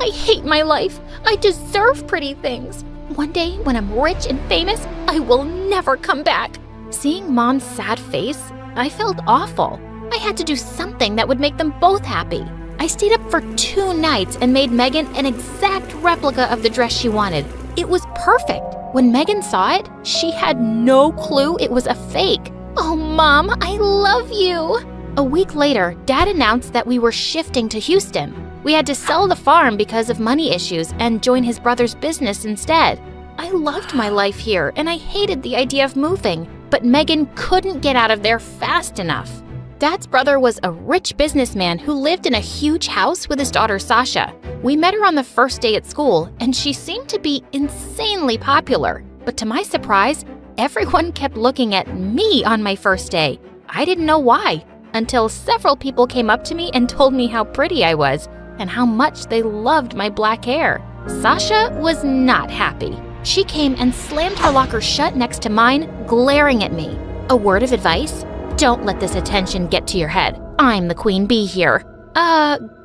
I hate my life. I deserve pretty things. One day, when I'm rich and famous, I will never come back. Seeing Mom's sad face, I felt awful. I had to do something that would make them both happy. I stayed up for 2 nights and made Megan an exact replica of the dress she wanted. It was perfect. When Megan saw it, she had no clue it was a fake. Oh, Mom, I love you. A week later, Dad announced that we were shifting to Houston. We had to sell the farm because of money issues and join his brother's business instead. I loved my life here and I hated the idea of moving, but Megan couldn't get out of there fast enough. Dad's brother was a rich businessman who lived in a huge house with his daughter Sasha. We met her on the first day at school, and she seemed to be insanely popular. But to my surprise, everyone kept looking at me on my first day. I didn't know why, until several people came up to me and told me how pretty I was and how much they loved my black hair. Sasha was not happy. She came and slammed her locker shut next to mine, glaring at me. A word of advice? Don't let this attention get to your head. I'm the queen bee here.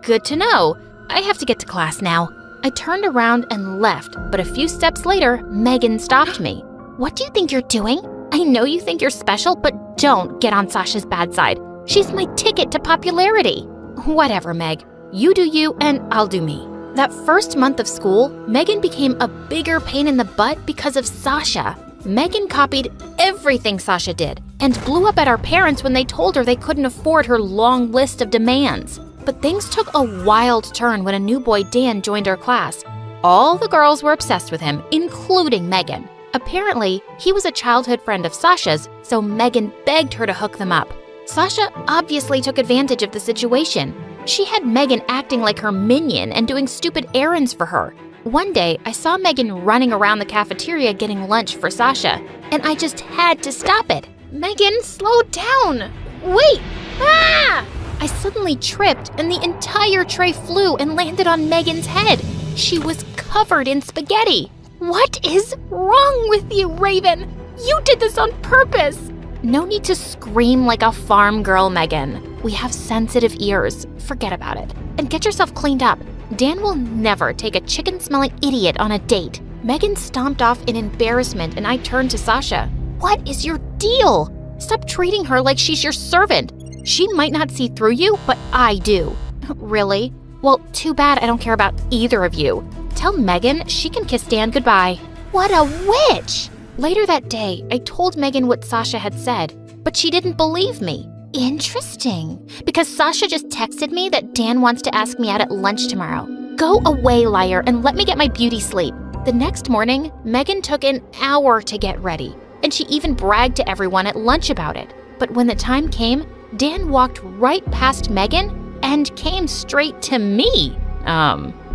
Good to know. I have to get to class now. I turned around and left, but a few steps later, Megan stopped me. What do you think you're doing? I know you think you're special, but don't get on Sasha's bad side. She's my ticket to popularity. Whatever, Meg. You do you, and I'll do me. That first month of school, Megan became a bigger pain in the butt because of Sasha. Megan copied everything Sasha did and blew up at our parents when they told her they couldn't afford her long list of demands. But things took a wild turn when a new boy, Dan, joined our class. All the girls were obsessed with him, including Megan. Apparently, he was a childhood friend of Sasha's, so Megan begged her to hook them up. Sasha obviously took advantage of the situation. She had Megan acting like her minion and doing stupid errands for her. One day, I saw Megan running around the cafeteria getting lunch for Sasha, and I just had to stop it. Megan, slow down! Wait! Ah! I suddenly tripped and the entire tray flew and landed on Megan's head. She was covered in spaghetti. What is wrong with you, Raven? You did this on purpose! No need to scream like a farm girl, Megan. We have sensitive ears. Forget about it. And get yourself cleaned up. Dan will never take a chicken-smelling idiot on a date. Megan stomped off in embarrassment and I turned to Sasha. What is your deal? Stop treating her like she's your servant. She might not see through you, but I do. Really? Well, too bad I don't care about either of you. Tell Megan she can kiss Dan goodbye. What a witch! Later that day, I told Megan what Sasha had said, but she didn't believe me. Interesting, because Sasha just texted me that Dan wants to ask me out at lunch tomorrow. Go away, liar, and let me get my beauty sleep. The next morning, Megan took an hour to get ready, and she even bragged to everyone at lunch about it. But when the time came, Dan walked right past Megan and came straight to me.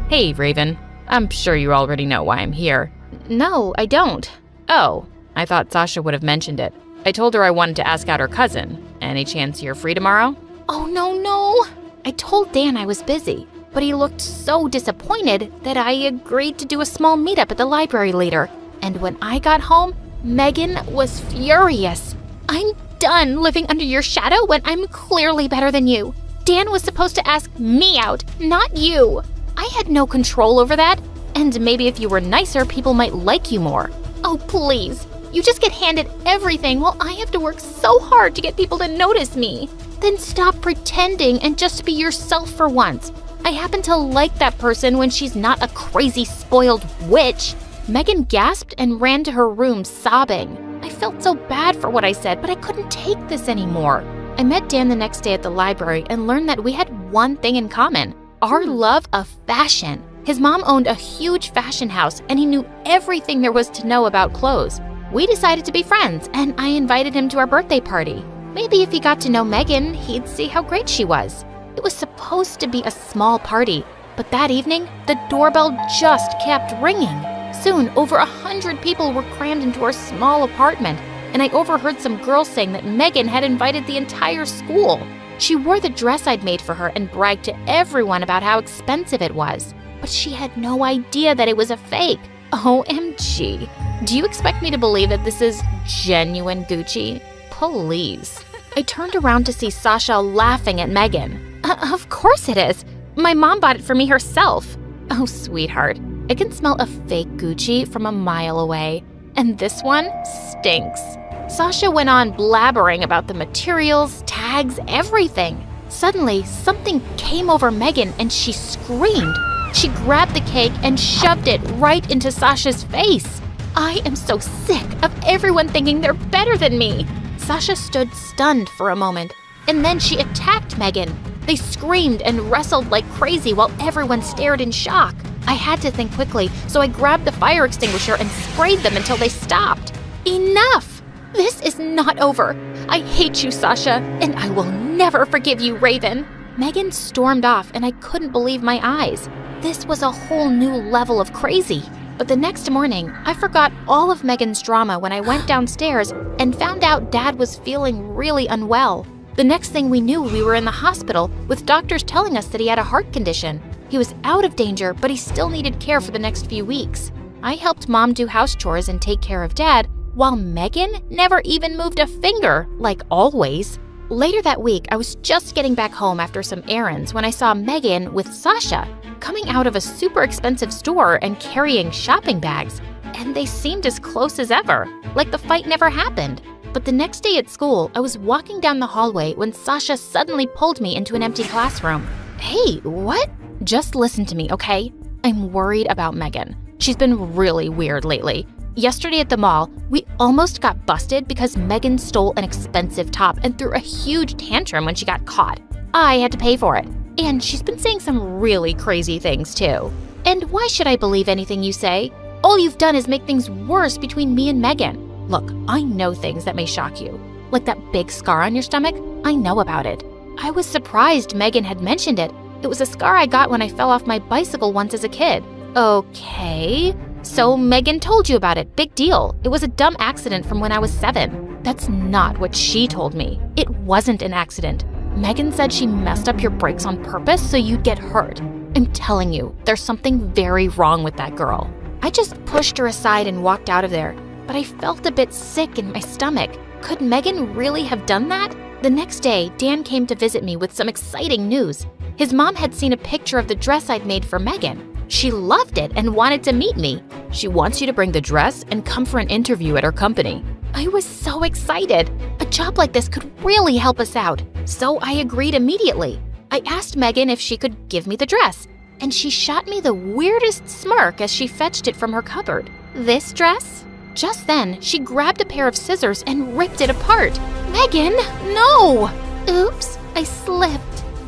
Hey, Raven. I'm sure you already know why I'm here. No, I don't. Oh, I thought Sasha would have mentioned it. I told her I wanted to ask out her cousin. Any chance you're free tomorrow? Oh, no. I told Dan I was busy, but he looked so disappointed that I agreed to do a small meetup at the library later. And when I got home, Megan was furious. I'm done living under your shadow when I'm clearly better than you. Dan was supposed to ask me out, not you. I had no control over that, and maybe if you were nicer, people might like you more. Oh, please. You just get handed everything while I have to work so hard to get people to notice me. Then stop pretending and just be yourself for once. I happen to like that person when she's not a crazy, spoiled witch. Megan gasped and ran to her room sobbing. I felt so bad for what I said, but I couldn't take this anymore. I met Dan the next day at the library and learned that we had one thing in common: our love of fashion. His mom owned a huge fashion house and he knew everything there was to know about clothes. We decided to be friends and I invited him to our birthday party. Maybe if he got to know Megan, he'd see how great she was. It was supposed to be a small party, but that evening, the doorbell just kept ringing. Soon, over 100 people were crammed into our small apartment, and I overheard some girls saying that Megan had invited the entire school. She wore the dress I'd made for her and bragged to everyone about how expensive it was. But she had no idea that it was a fake. OMG. Do you expect me to believe that this is genuine Gucci? Please. I turned around to see Sasha laughing at Megan. Of course it is. My mom bought it for me herself. Oh, sweetheart. I can smell a fake Gucci from a mile away. And this one stinks. Sasha went on blabbering about the materials, tags, everything. Suddenly, something came over Megan and she screamed. She grabbed the cake and shoved it right into Sasha's face. I am so sick of everyone thinking they're better than me. Sasha stood stunned for a moment, and then she attacked Megan. They screamed and wrestled like crazy while everyone stared in shock. I had to think quickly, so I grabbed the fire extinguisher and sprayed them until they stopped. Enough! This is not over. I hate you, Sasha, and I will never forgive you, Raven. Megan stormed off, and I couldn't believe my eyes. This was a whole new level of crazy. But the next morning, I forgot all of Megan's drama when I went downstairs and found out Dad was feeling really unwell. The next thing we knew, we were in the hospital with doctors telling us that he had a heart condition. He was out of danger, but he still needed care for the next few weeks. I helped Mom do house chores and take care of Dad, while Megan never even moved a finger, like always. Later that week, I was just getting back home after some errands when I saw Megan with Sasha coming out of a super expensive store and carrying shopping bags. And they seemed as close as ever, like the fight never happened. But the next day at school, I was walking down the hallway when Sasha suddenly pulled me into an empty classroom. Hey, what? Just listen to me, okay? I'm worried about Megan. She's been really weird lately. Yesterday at the mall, we almost got busted because Megan stole an expensive top and threw a huge tantrum when she got caught. I had to pay for it. And she's been saying some really crazy things too. And why should I believe anything you say? All you've done is make things worse between me and Megan. Look, I know things that may shock you. Like that big scar on your stomach, I know about it. I was surprised Megan had mentioned it. It was a scar I got when I fell off my bicycle once as a kid. Okay. So Megan told you about it. Big deal. It was a dumb accident from when I was 7. That's not what she told me. It wasn't an accident. Megan said she messed up your brakes on purpose so you'd get hurt. I'm telling you, there's something very wrong with that girl. I just pushed her aside and walked out of there, but I felt a bit sick in my stomach. Could Megan really have done that? The next day, Dan came to visit me with some exciting news. His mom had seen a picture of the dress I'd made for Megan. She loved it and wanted to meet me. She wants you to bring the dress and come for an interview at her company. I was so excited. A job like this could really help us out, so I agreed immediately. I asked Megan if she could give me the dress, and she shot me the weirdest smirk as she fetched it from her cupboard. This dress? Just then, she grabbed a pair of scissors and ripped it apart. Megan, no! Oops, I slipped.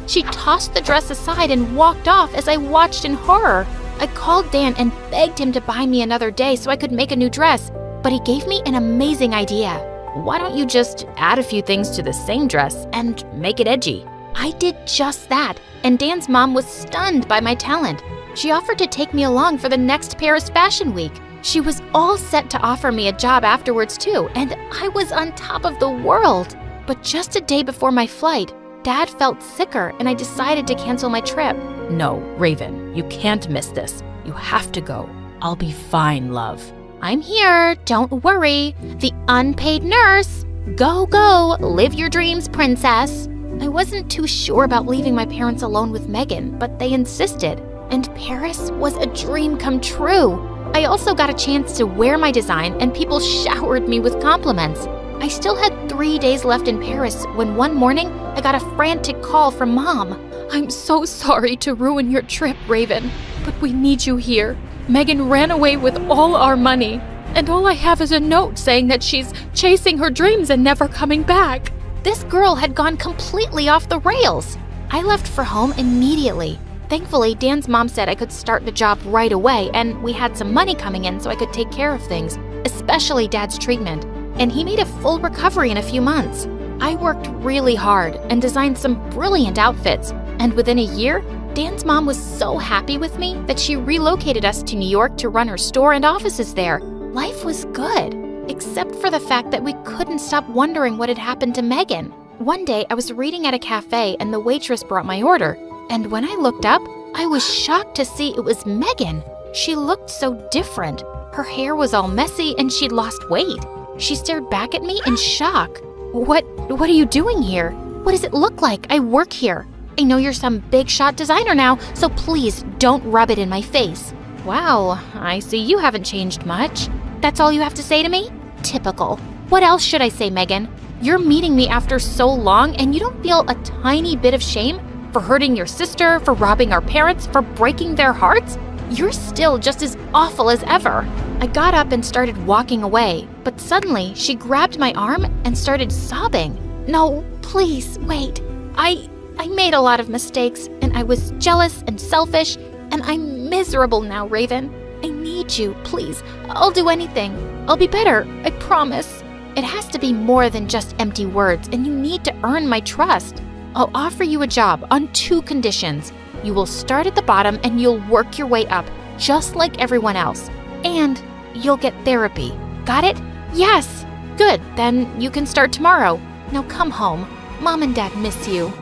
She tossed the dress aside and walked off as I watched in horror. I called Dan and begged him to buy me another day so I could make a new dress, but he gave me an amazing idea. Why don't you just add a few things to the same dress and make it edgy? I did just that, and Dan's mom was stunned by my talent. She offered to take me along for the next Paris Fashion Week. She was all set to offer me a job afterwards too, and I was on top of the world. But just a day before my flight, Dad felt sicker and I decided to cancel my trip. No, Raven, you can't miss this. You have to go. I'll be fine, love. I'm here, don't worry. The unpaid nurse. Go, go, live your dreams, princess. I wasn't too sure about leaving my parents alone with Megan, but they insisted. And Paris was a dream come true. I also got a chance to wear my design and people showered me with compliments. I still had 3 days left in Paris when one morning I got a frantic call from Mom. I'm so sorry to ruin your trip, Raven, but we need you here. Megan ran away with all our money, and all I have is a note saying that she's chasing her dreams and never coming back. This girl had gone completely off the rails. I left for home immediately. Thankfully, Dan's mom said I could start the job right away, and we had some money coming in so I could take care of things, especially Dad's treatment. And he made a full recovery in a few months. I worked really hard and designed some brilliant outfits, and within a year, Dan's mom was so happy with me that she relocated us to New York to run her store and offices there. Life was good, except for the fact that we couldn't stop wondering what had happened to Megan. One day, I was reading at a cafe and the waitress brought my order. And when I looked up, I was shocked to see it was Megan. She looked so different. Her hair was all messy and she'd lost weight. She stared back at me in shock. What are you doing here? What does it look like? I work here. I know you're some big shot designer now, so please don't rub it in my face. Wow, I see you haven't changed much. That's all you have to say to me? Typical. What else should I say, Megan? You're meeting me after so long and you don't feel a tiny bit of shame? For hurting your sister, for robbing our parents, for breaking their hearts? You're still just as awful as ever. I got up and started walking away, but suddenly she grabbed my arm and started sobbing. No, please, wait. I made a lot of mistakes, and I was jealous and selfish, and I'm miserable now, Raven. I need you, please. I'll do anything. I'll be better, I promise. It has to be more than just empty words, and you need to earn my trust. I'll offer you a job on 2 conditions. You will start at the bottom and you'll work your way up, just like everyone else. And you'll get therapy. Got it? Yes! Good, then you can start tomorrow. Now come home. Mom and Dad miss you.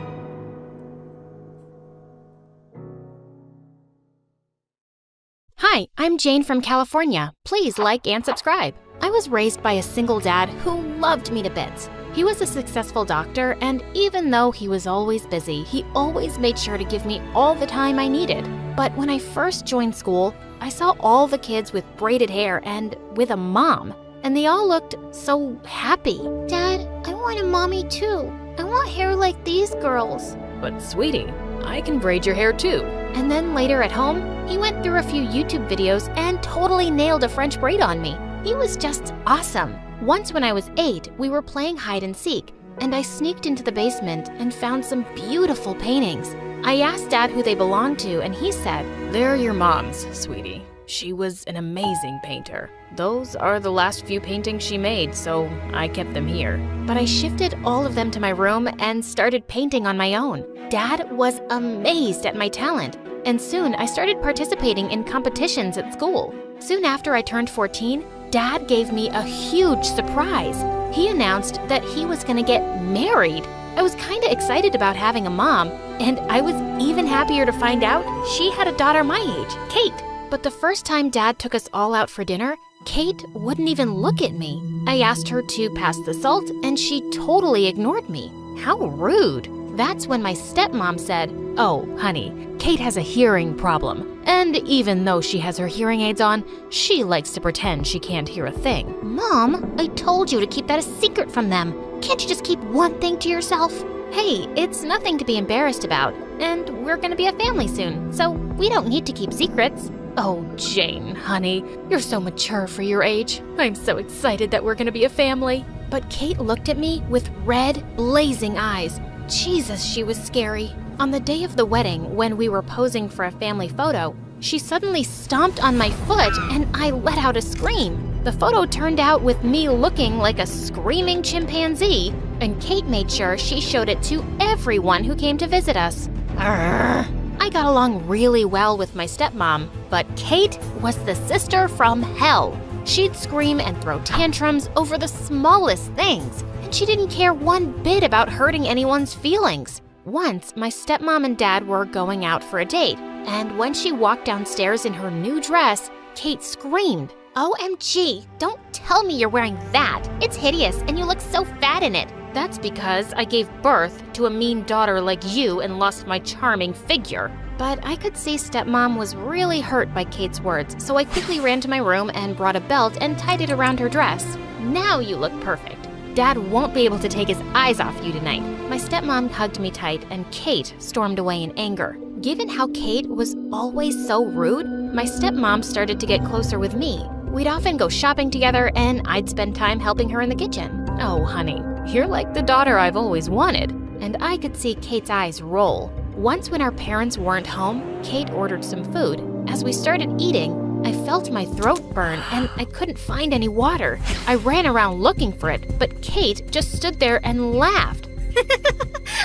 Hi, I'm Jane from California. Please like and subscribe. I was raised by a single dad who loved me to bits. He was a successful doctor, and even though he was always busy, he always made sure to give me all the time I needed. But when I first joined school, I saw all the kids with braided hair and with a mom, and they all looked so happy. Dad, I want a mommy too. I want hair like these girls. But sweetie, I can braid your hair too. And then later at home, he went through a few YouTube videos and totally nailed a French braid on me. He was just awesome. Once when I was 8, we were playing hide and seek, and I sneaked into the basement and found some beautiful paintings. I asked Dad who they belonged to, and he said, "They're your mom's, sweetie. She was an amazing painter. Those are the last few paintings she made, so I kept them here." But I shifted all of them to my room and started painting on my own. Dad was amazed at my talent, and soon I started participating in competitions at school. Soon after I turned 14, Dad gave me a huge surprise. He announced that he was gonna get married. I was kinda excited about having a mom, and I was even happier to find out she had a daughter my age, Kate. But the first time Dad took us all out for dinner, Kate wouldn't even look at me. I asked her to pass the salt, and she totally ignored me. How rude. That's when my stepmom said, "Oh, honey, Kate has a hearing problem. And even though she has her hearing aids on, she likes to pretend she can't hear a thing." Mom, I told you to keep that a secret from them. Can't you just keep one thing to yourself? Hey, it's nothing to be embarrassed about, and we're gonna be a family soon, so we don't need to keep secrets. Oh, Jane, honey, you're so mature for your age. I'm so excited that we're gonna be a family. But Kate looked at me with red, blazing eyes. Jesus, she was scary. On the day of the wedding, when we were posing for a family photo, she suddenly stomped on my foot and I let out a scream. The photo turned out with me looking like a screaming chimpanzee, and Kate made sure she showed it to everyone who came to visit us. Arrgh. I got along really well with my stepmom, but Kate was the sister from hell. She'd scream and throw tantrums over the smallest things, and she didn't care one bit about hurting anyone's feelings. Once, my stepmom and dad were going out for a date, and when she walked downstairs in her new dress, Kate screamed. OMG, don't tell me you're wearing that. It's hideous and you look so fat in it. That's because I gave birth to a mean daughter like you and lost my charming figure. But I could see stepmom was really hurt by Kate's words, so I quickly ran to my room and brought a belt and tied it around her dress. Now you look perfect. Dad won't be able to take his eyes off you tonight. My stepmom hugged me tight and Kate stormed away in anger. Given how Kate was always so rude, my stepmom started to get closer with me. We'd often go shopping together and I'd spend time helping her in the kitchen. Oh, honey, you're like the daughter I've always wanted. And I could see Kate's eyes roll. Once when our parents weren't home, Kate ordered some food. As we started eating, I felt my throat burn and I couldn't find any water. I ran around looking for it, but Kate just stood there and laughed.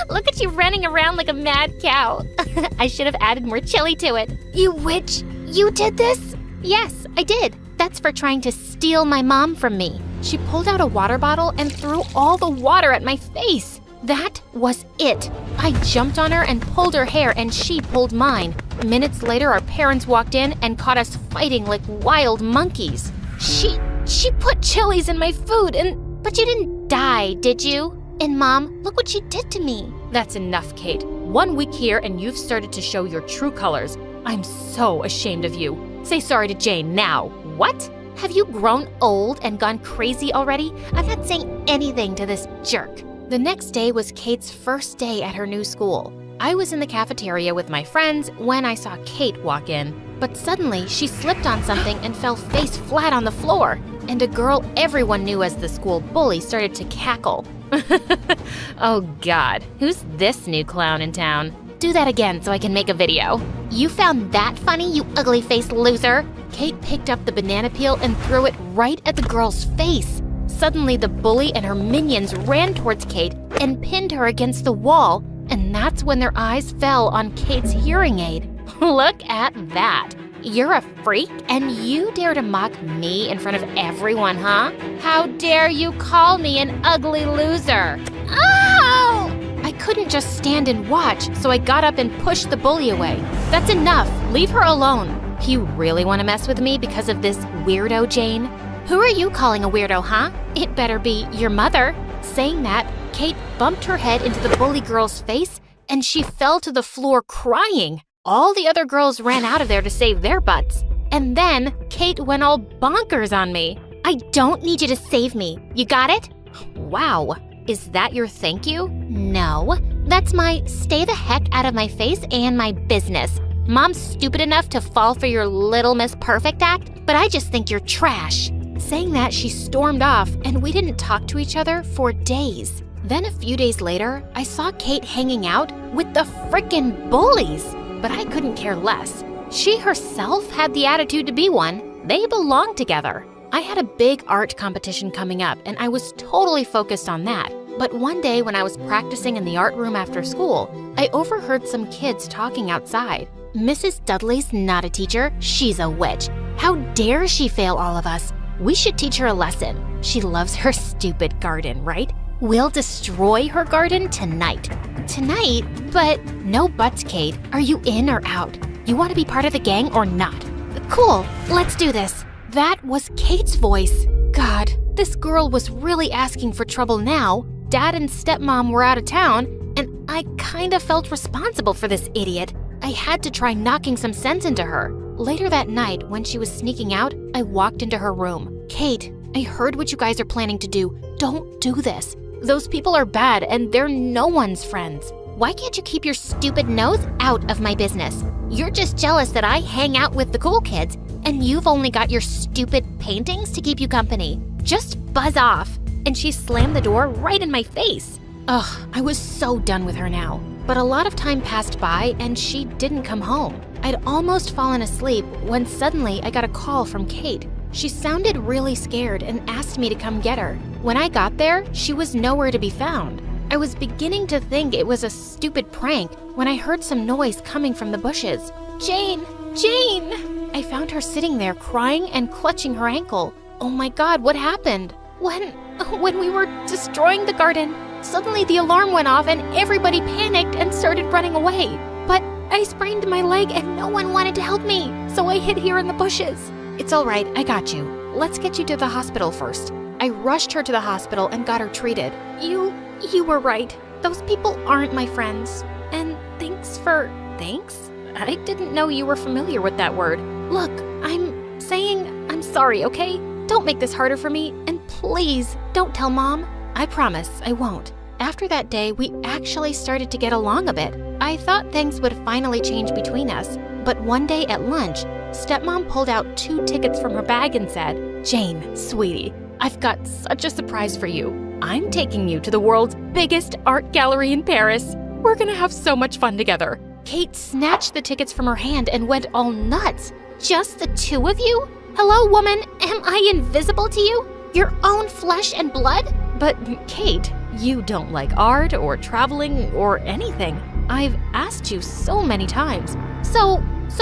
Look at you running around like a mad cow. I should have added more chili to it. You witch, you did this? Yes, I did. That's for trying to steal my mom from me. She pulled out a water bottle and threw all the water at my face. That was it. I jumped on her and pulled her hair and she pulled mine. Minutes later, our parents walked in and caught us fighting like wild monkeys. She put chilies in my food But you didn't die, did you? And Mom, look what she did to me. That's enough, Kate. 1 week here and you've started to show your true colors. I'm so ashamed of you. Say sorry to Jane now. What? Have you grown old and gone crazy already? I'm not saying anything to this jerk. The next day was Kate's first day at her new school. I was in the cafeteria with my friends when I saw Kate walk in. But suddenly, she slipped on something and fell face flat on the floor. And a girl everyone knew as the school bully started to cackle. Oh God, who's this new clown in town? Do that again so I can make a video. You found that funny, you ugly-faced loser? Kate picked up the banana peel and threw it right at the girl's face. Suddenly, the bully and her minions ran towards Kate and pinned her against the wall, and that's when their eyes fell on Kate's hearing aid. Look at that. You're a freak, and you dare to mock me in front of everyone, huh? How dare you call me an ugly loser? Ow! I couldn't just stand and watch, so I got up and pushed the bully away. That's enough. Leave her alone. You really want to mess with me because of this weirdo, Jane? Who are you calling a weirdo, huh? It better be your mother. Saying that, Kate bumped her head into the bully girl's face, and she fell to the floor crying. All the other girls ran out of there to save their butts. And then Kate went all bonkers on me. I don't need you to save me. You got it? Wow. Is that your thank you? No. That's my stay the heck out of my face and my business. Mom's stupid enough to fall for your Little Miss Perfect act, but I just think you're trash. Saying that, she stormed off, and we didn't talk to each other for days. Then a few days later, I saw Kate hanging out with the frickin' bullies. But I couldn't care less. She herself had the attitude to be one. They belonged together. I had a big art competition coming up, and I was totally focused on that. But one day when I was practicing in the art room after school, I overheard some kids talking outside. Mrs. Dudley's not a teacher, she's a witch. How dare she fail all of us? We should teach her a lesson. She loves her stupid garden, right? We'll destroy her garden tonight. Tonight? But no buts, Kate. Are you in or out? You want to be part of the gang or not? Cool, let's do this. That was Kate's voice. God, this girl was really asking for trouble now. Dad and stepmom were out of town, and I kinda felt responsible for this idiot. I had to try knocking some sense into her. Later that night, when she was sneaking out, I walked into her room. Kate, I heard what you guys are planning to do. Don't do this. Those people are bad, and they're no one's friends. Why can't you keep your stupid nose out of my business? You're just jealous that I hang out with the cool kids, and you've only got your stupid paintings to keep you company. Just buzz off. And she slammed the door right in my face. Ugh, I was so done with her now. But a lot of time passed by and she didn't come home. I'd almost fallen asleep when suddenly I got a call from Kate. She sounded really scared and asked me to come get her. When I got there, she was nowhere to be found. I was beginning to think it was a stupid prank when I heard some noise coming from the bushes. Jane! Jane! I found her sitting there crying and clutching her ankle. Oh my God, what happened? When we were destroying the garden, suddenly the alarm went off and everybody panicked and started running away. But I sprained my leg and no one wanted to help me, so I hid here in the bushes. It's all right, I got you. Let's get you to the hospital first. I rushed her to the hospital and got her treated. You were right. Those people aren't my friends. And thanks? I didn't know you were familiar with that word. Look, I'm saying I'm sorry, okay? Don't make this harder for me, and please don't tell Mom. I promise I won't. After that day, we actually started to get along a bit. I thought things would finally change between us, but one day at lunch, stepmom pulled out 2 tickets from her bag and said, "Jane, sweetie, I've got such a surprise for you. I'm taking you to the world's biggest art gallery in Paris. We're gonna have so much fun together." Kate snatched the tickets from her hand and went all nuts. Just the 2 of you? Hello, woman, am I invisible to you? Your own flesh and blood? But Kate, you don't like art or traveling or anything. I've asked you so many times. So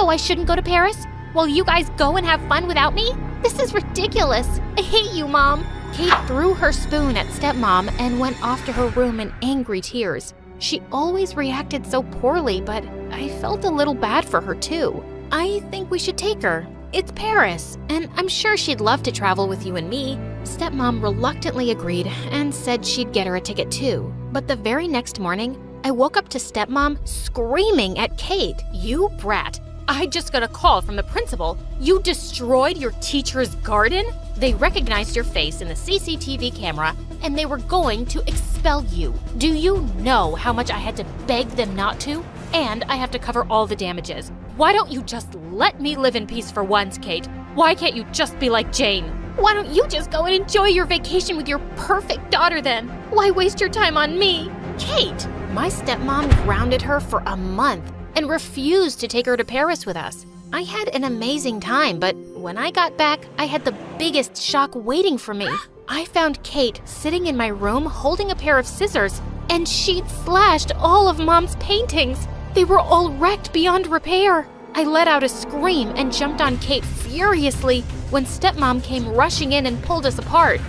I shouldn't go to Paris? While you guys go and have fun without me? This is ridiculous. I hate you, Mom. Kate threw her spoon at stepmom and went off to her room in angry tears. She always reacted so poorly, but I felt a little bad for her too. I think we should take her. It's Paris, and I'm sure she'd love to travel with you and me. Stepmom reluctantly agreed and said she'd get her a ticket too. But the very next morning, I woke up to stepmom screaming at Kate. "You brat! I just got a call from the principal. You destroyed your teacher's garden? They recognized your face in the CCTV camera and they were going to expel you. Do you know how much I had to beg them not to? And I have to cover all the damages. Why don't you just let me live in peace for once, Kate? Why can't you just be like Jane? Why don't you just go and enjoy your vacation with your perfect daughter then? Why waste your time on me?" Kate! My stepmom grounded her for a month and refused to take her to Paris with us. I had an amazing time, but when I got back, I had the biggest shock waiting for me. I found Kate sitting in my room holding a pair of scissors, and she'd slashed all of Mom's paintings. They were all wrecked beyond repair. I let out a scream and jumped on Kate furiously when stepmom came rushing in and pulled us apart.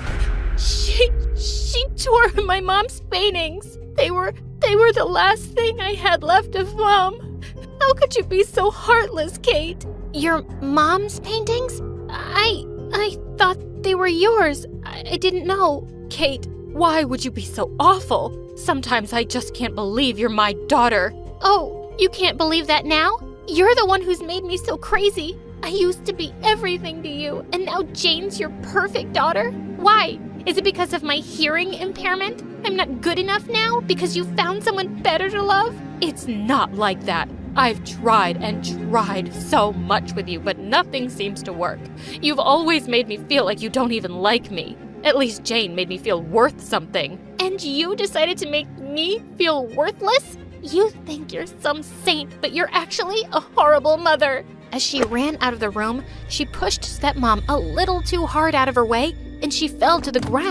She tore my mom's paintings. They were the last thing I had left of Mom. How could you be so heartless, Kate? Your mom's paintings? I thought they were yours. I didn't know. Kate, why would you be so awful? Sometimes I just can't believe you're my daughter. Oh, you can't believe that now? You're the one who's made me so crazy. I used to be everything to you, and now Jane's your perfect daughter? Why? Is it because of my hearing impairment? I'm not good enough now because you found someone better to love? It's not like that. I've tried and tried so much with you, but nothing seems to work. You've always made me feel like you don't even like me. At least Jane made me feel worth something. And you decided to make me feel worthless? You think you're some saint, but you're actually a horrible mother. As she ran out of the room, she pushed stepmom a little too hard out of her way, and she fell to the ground.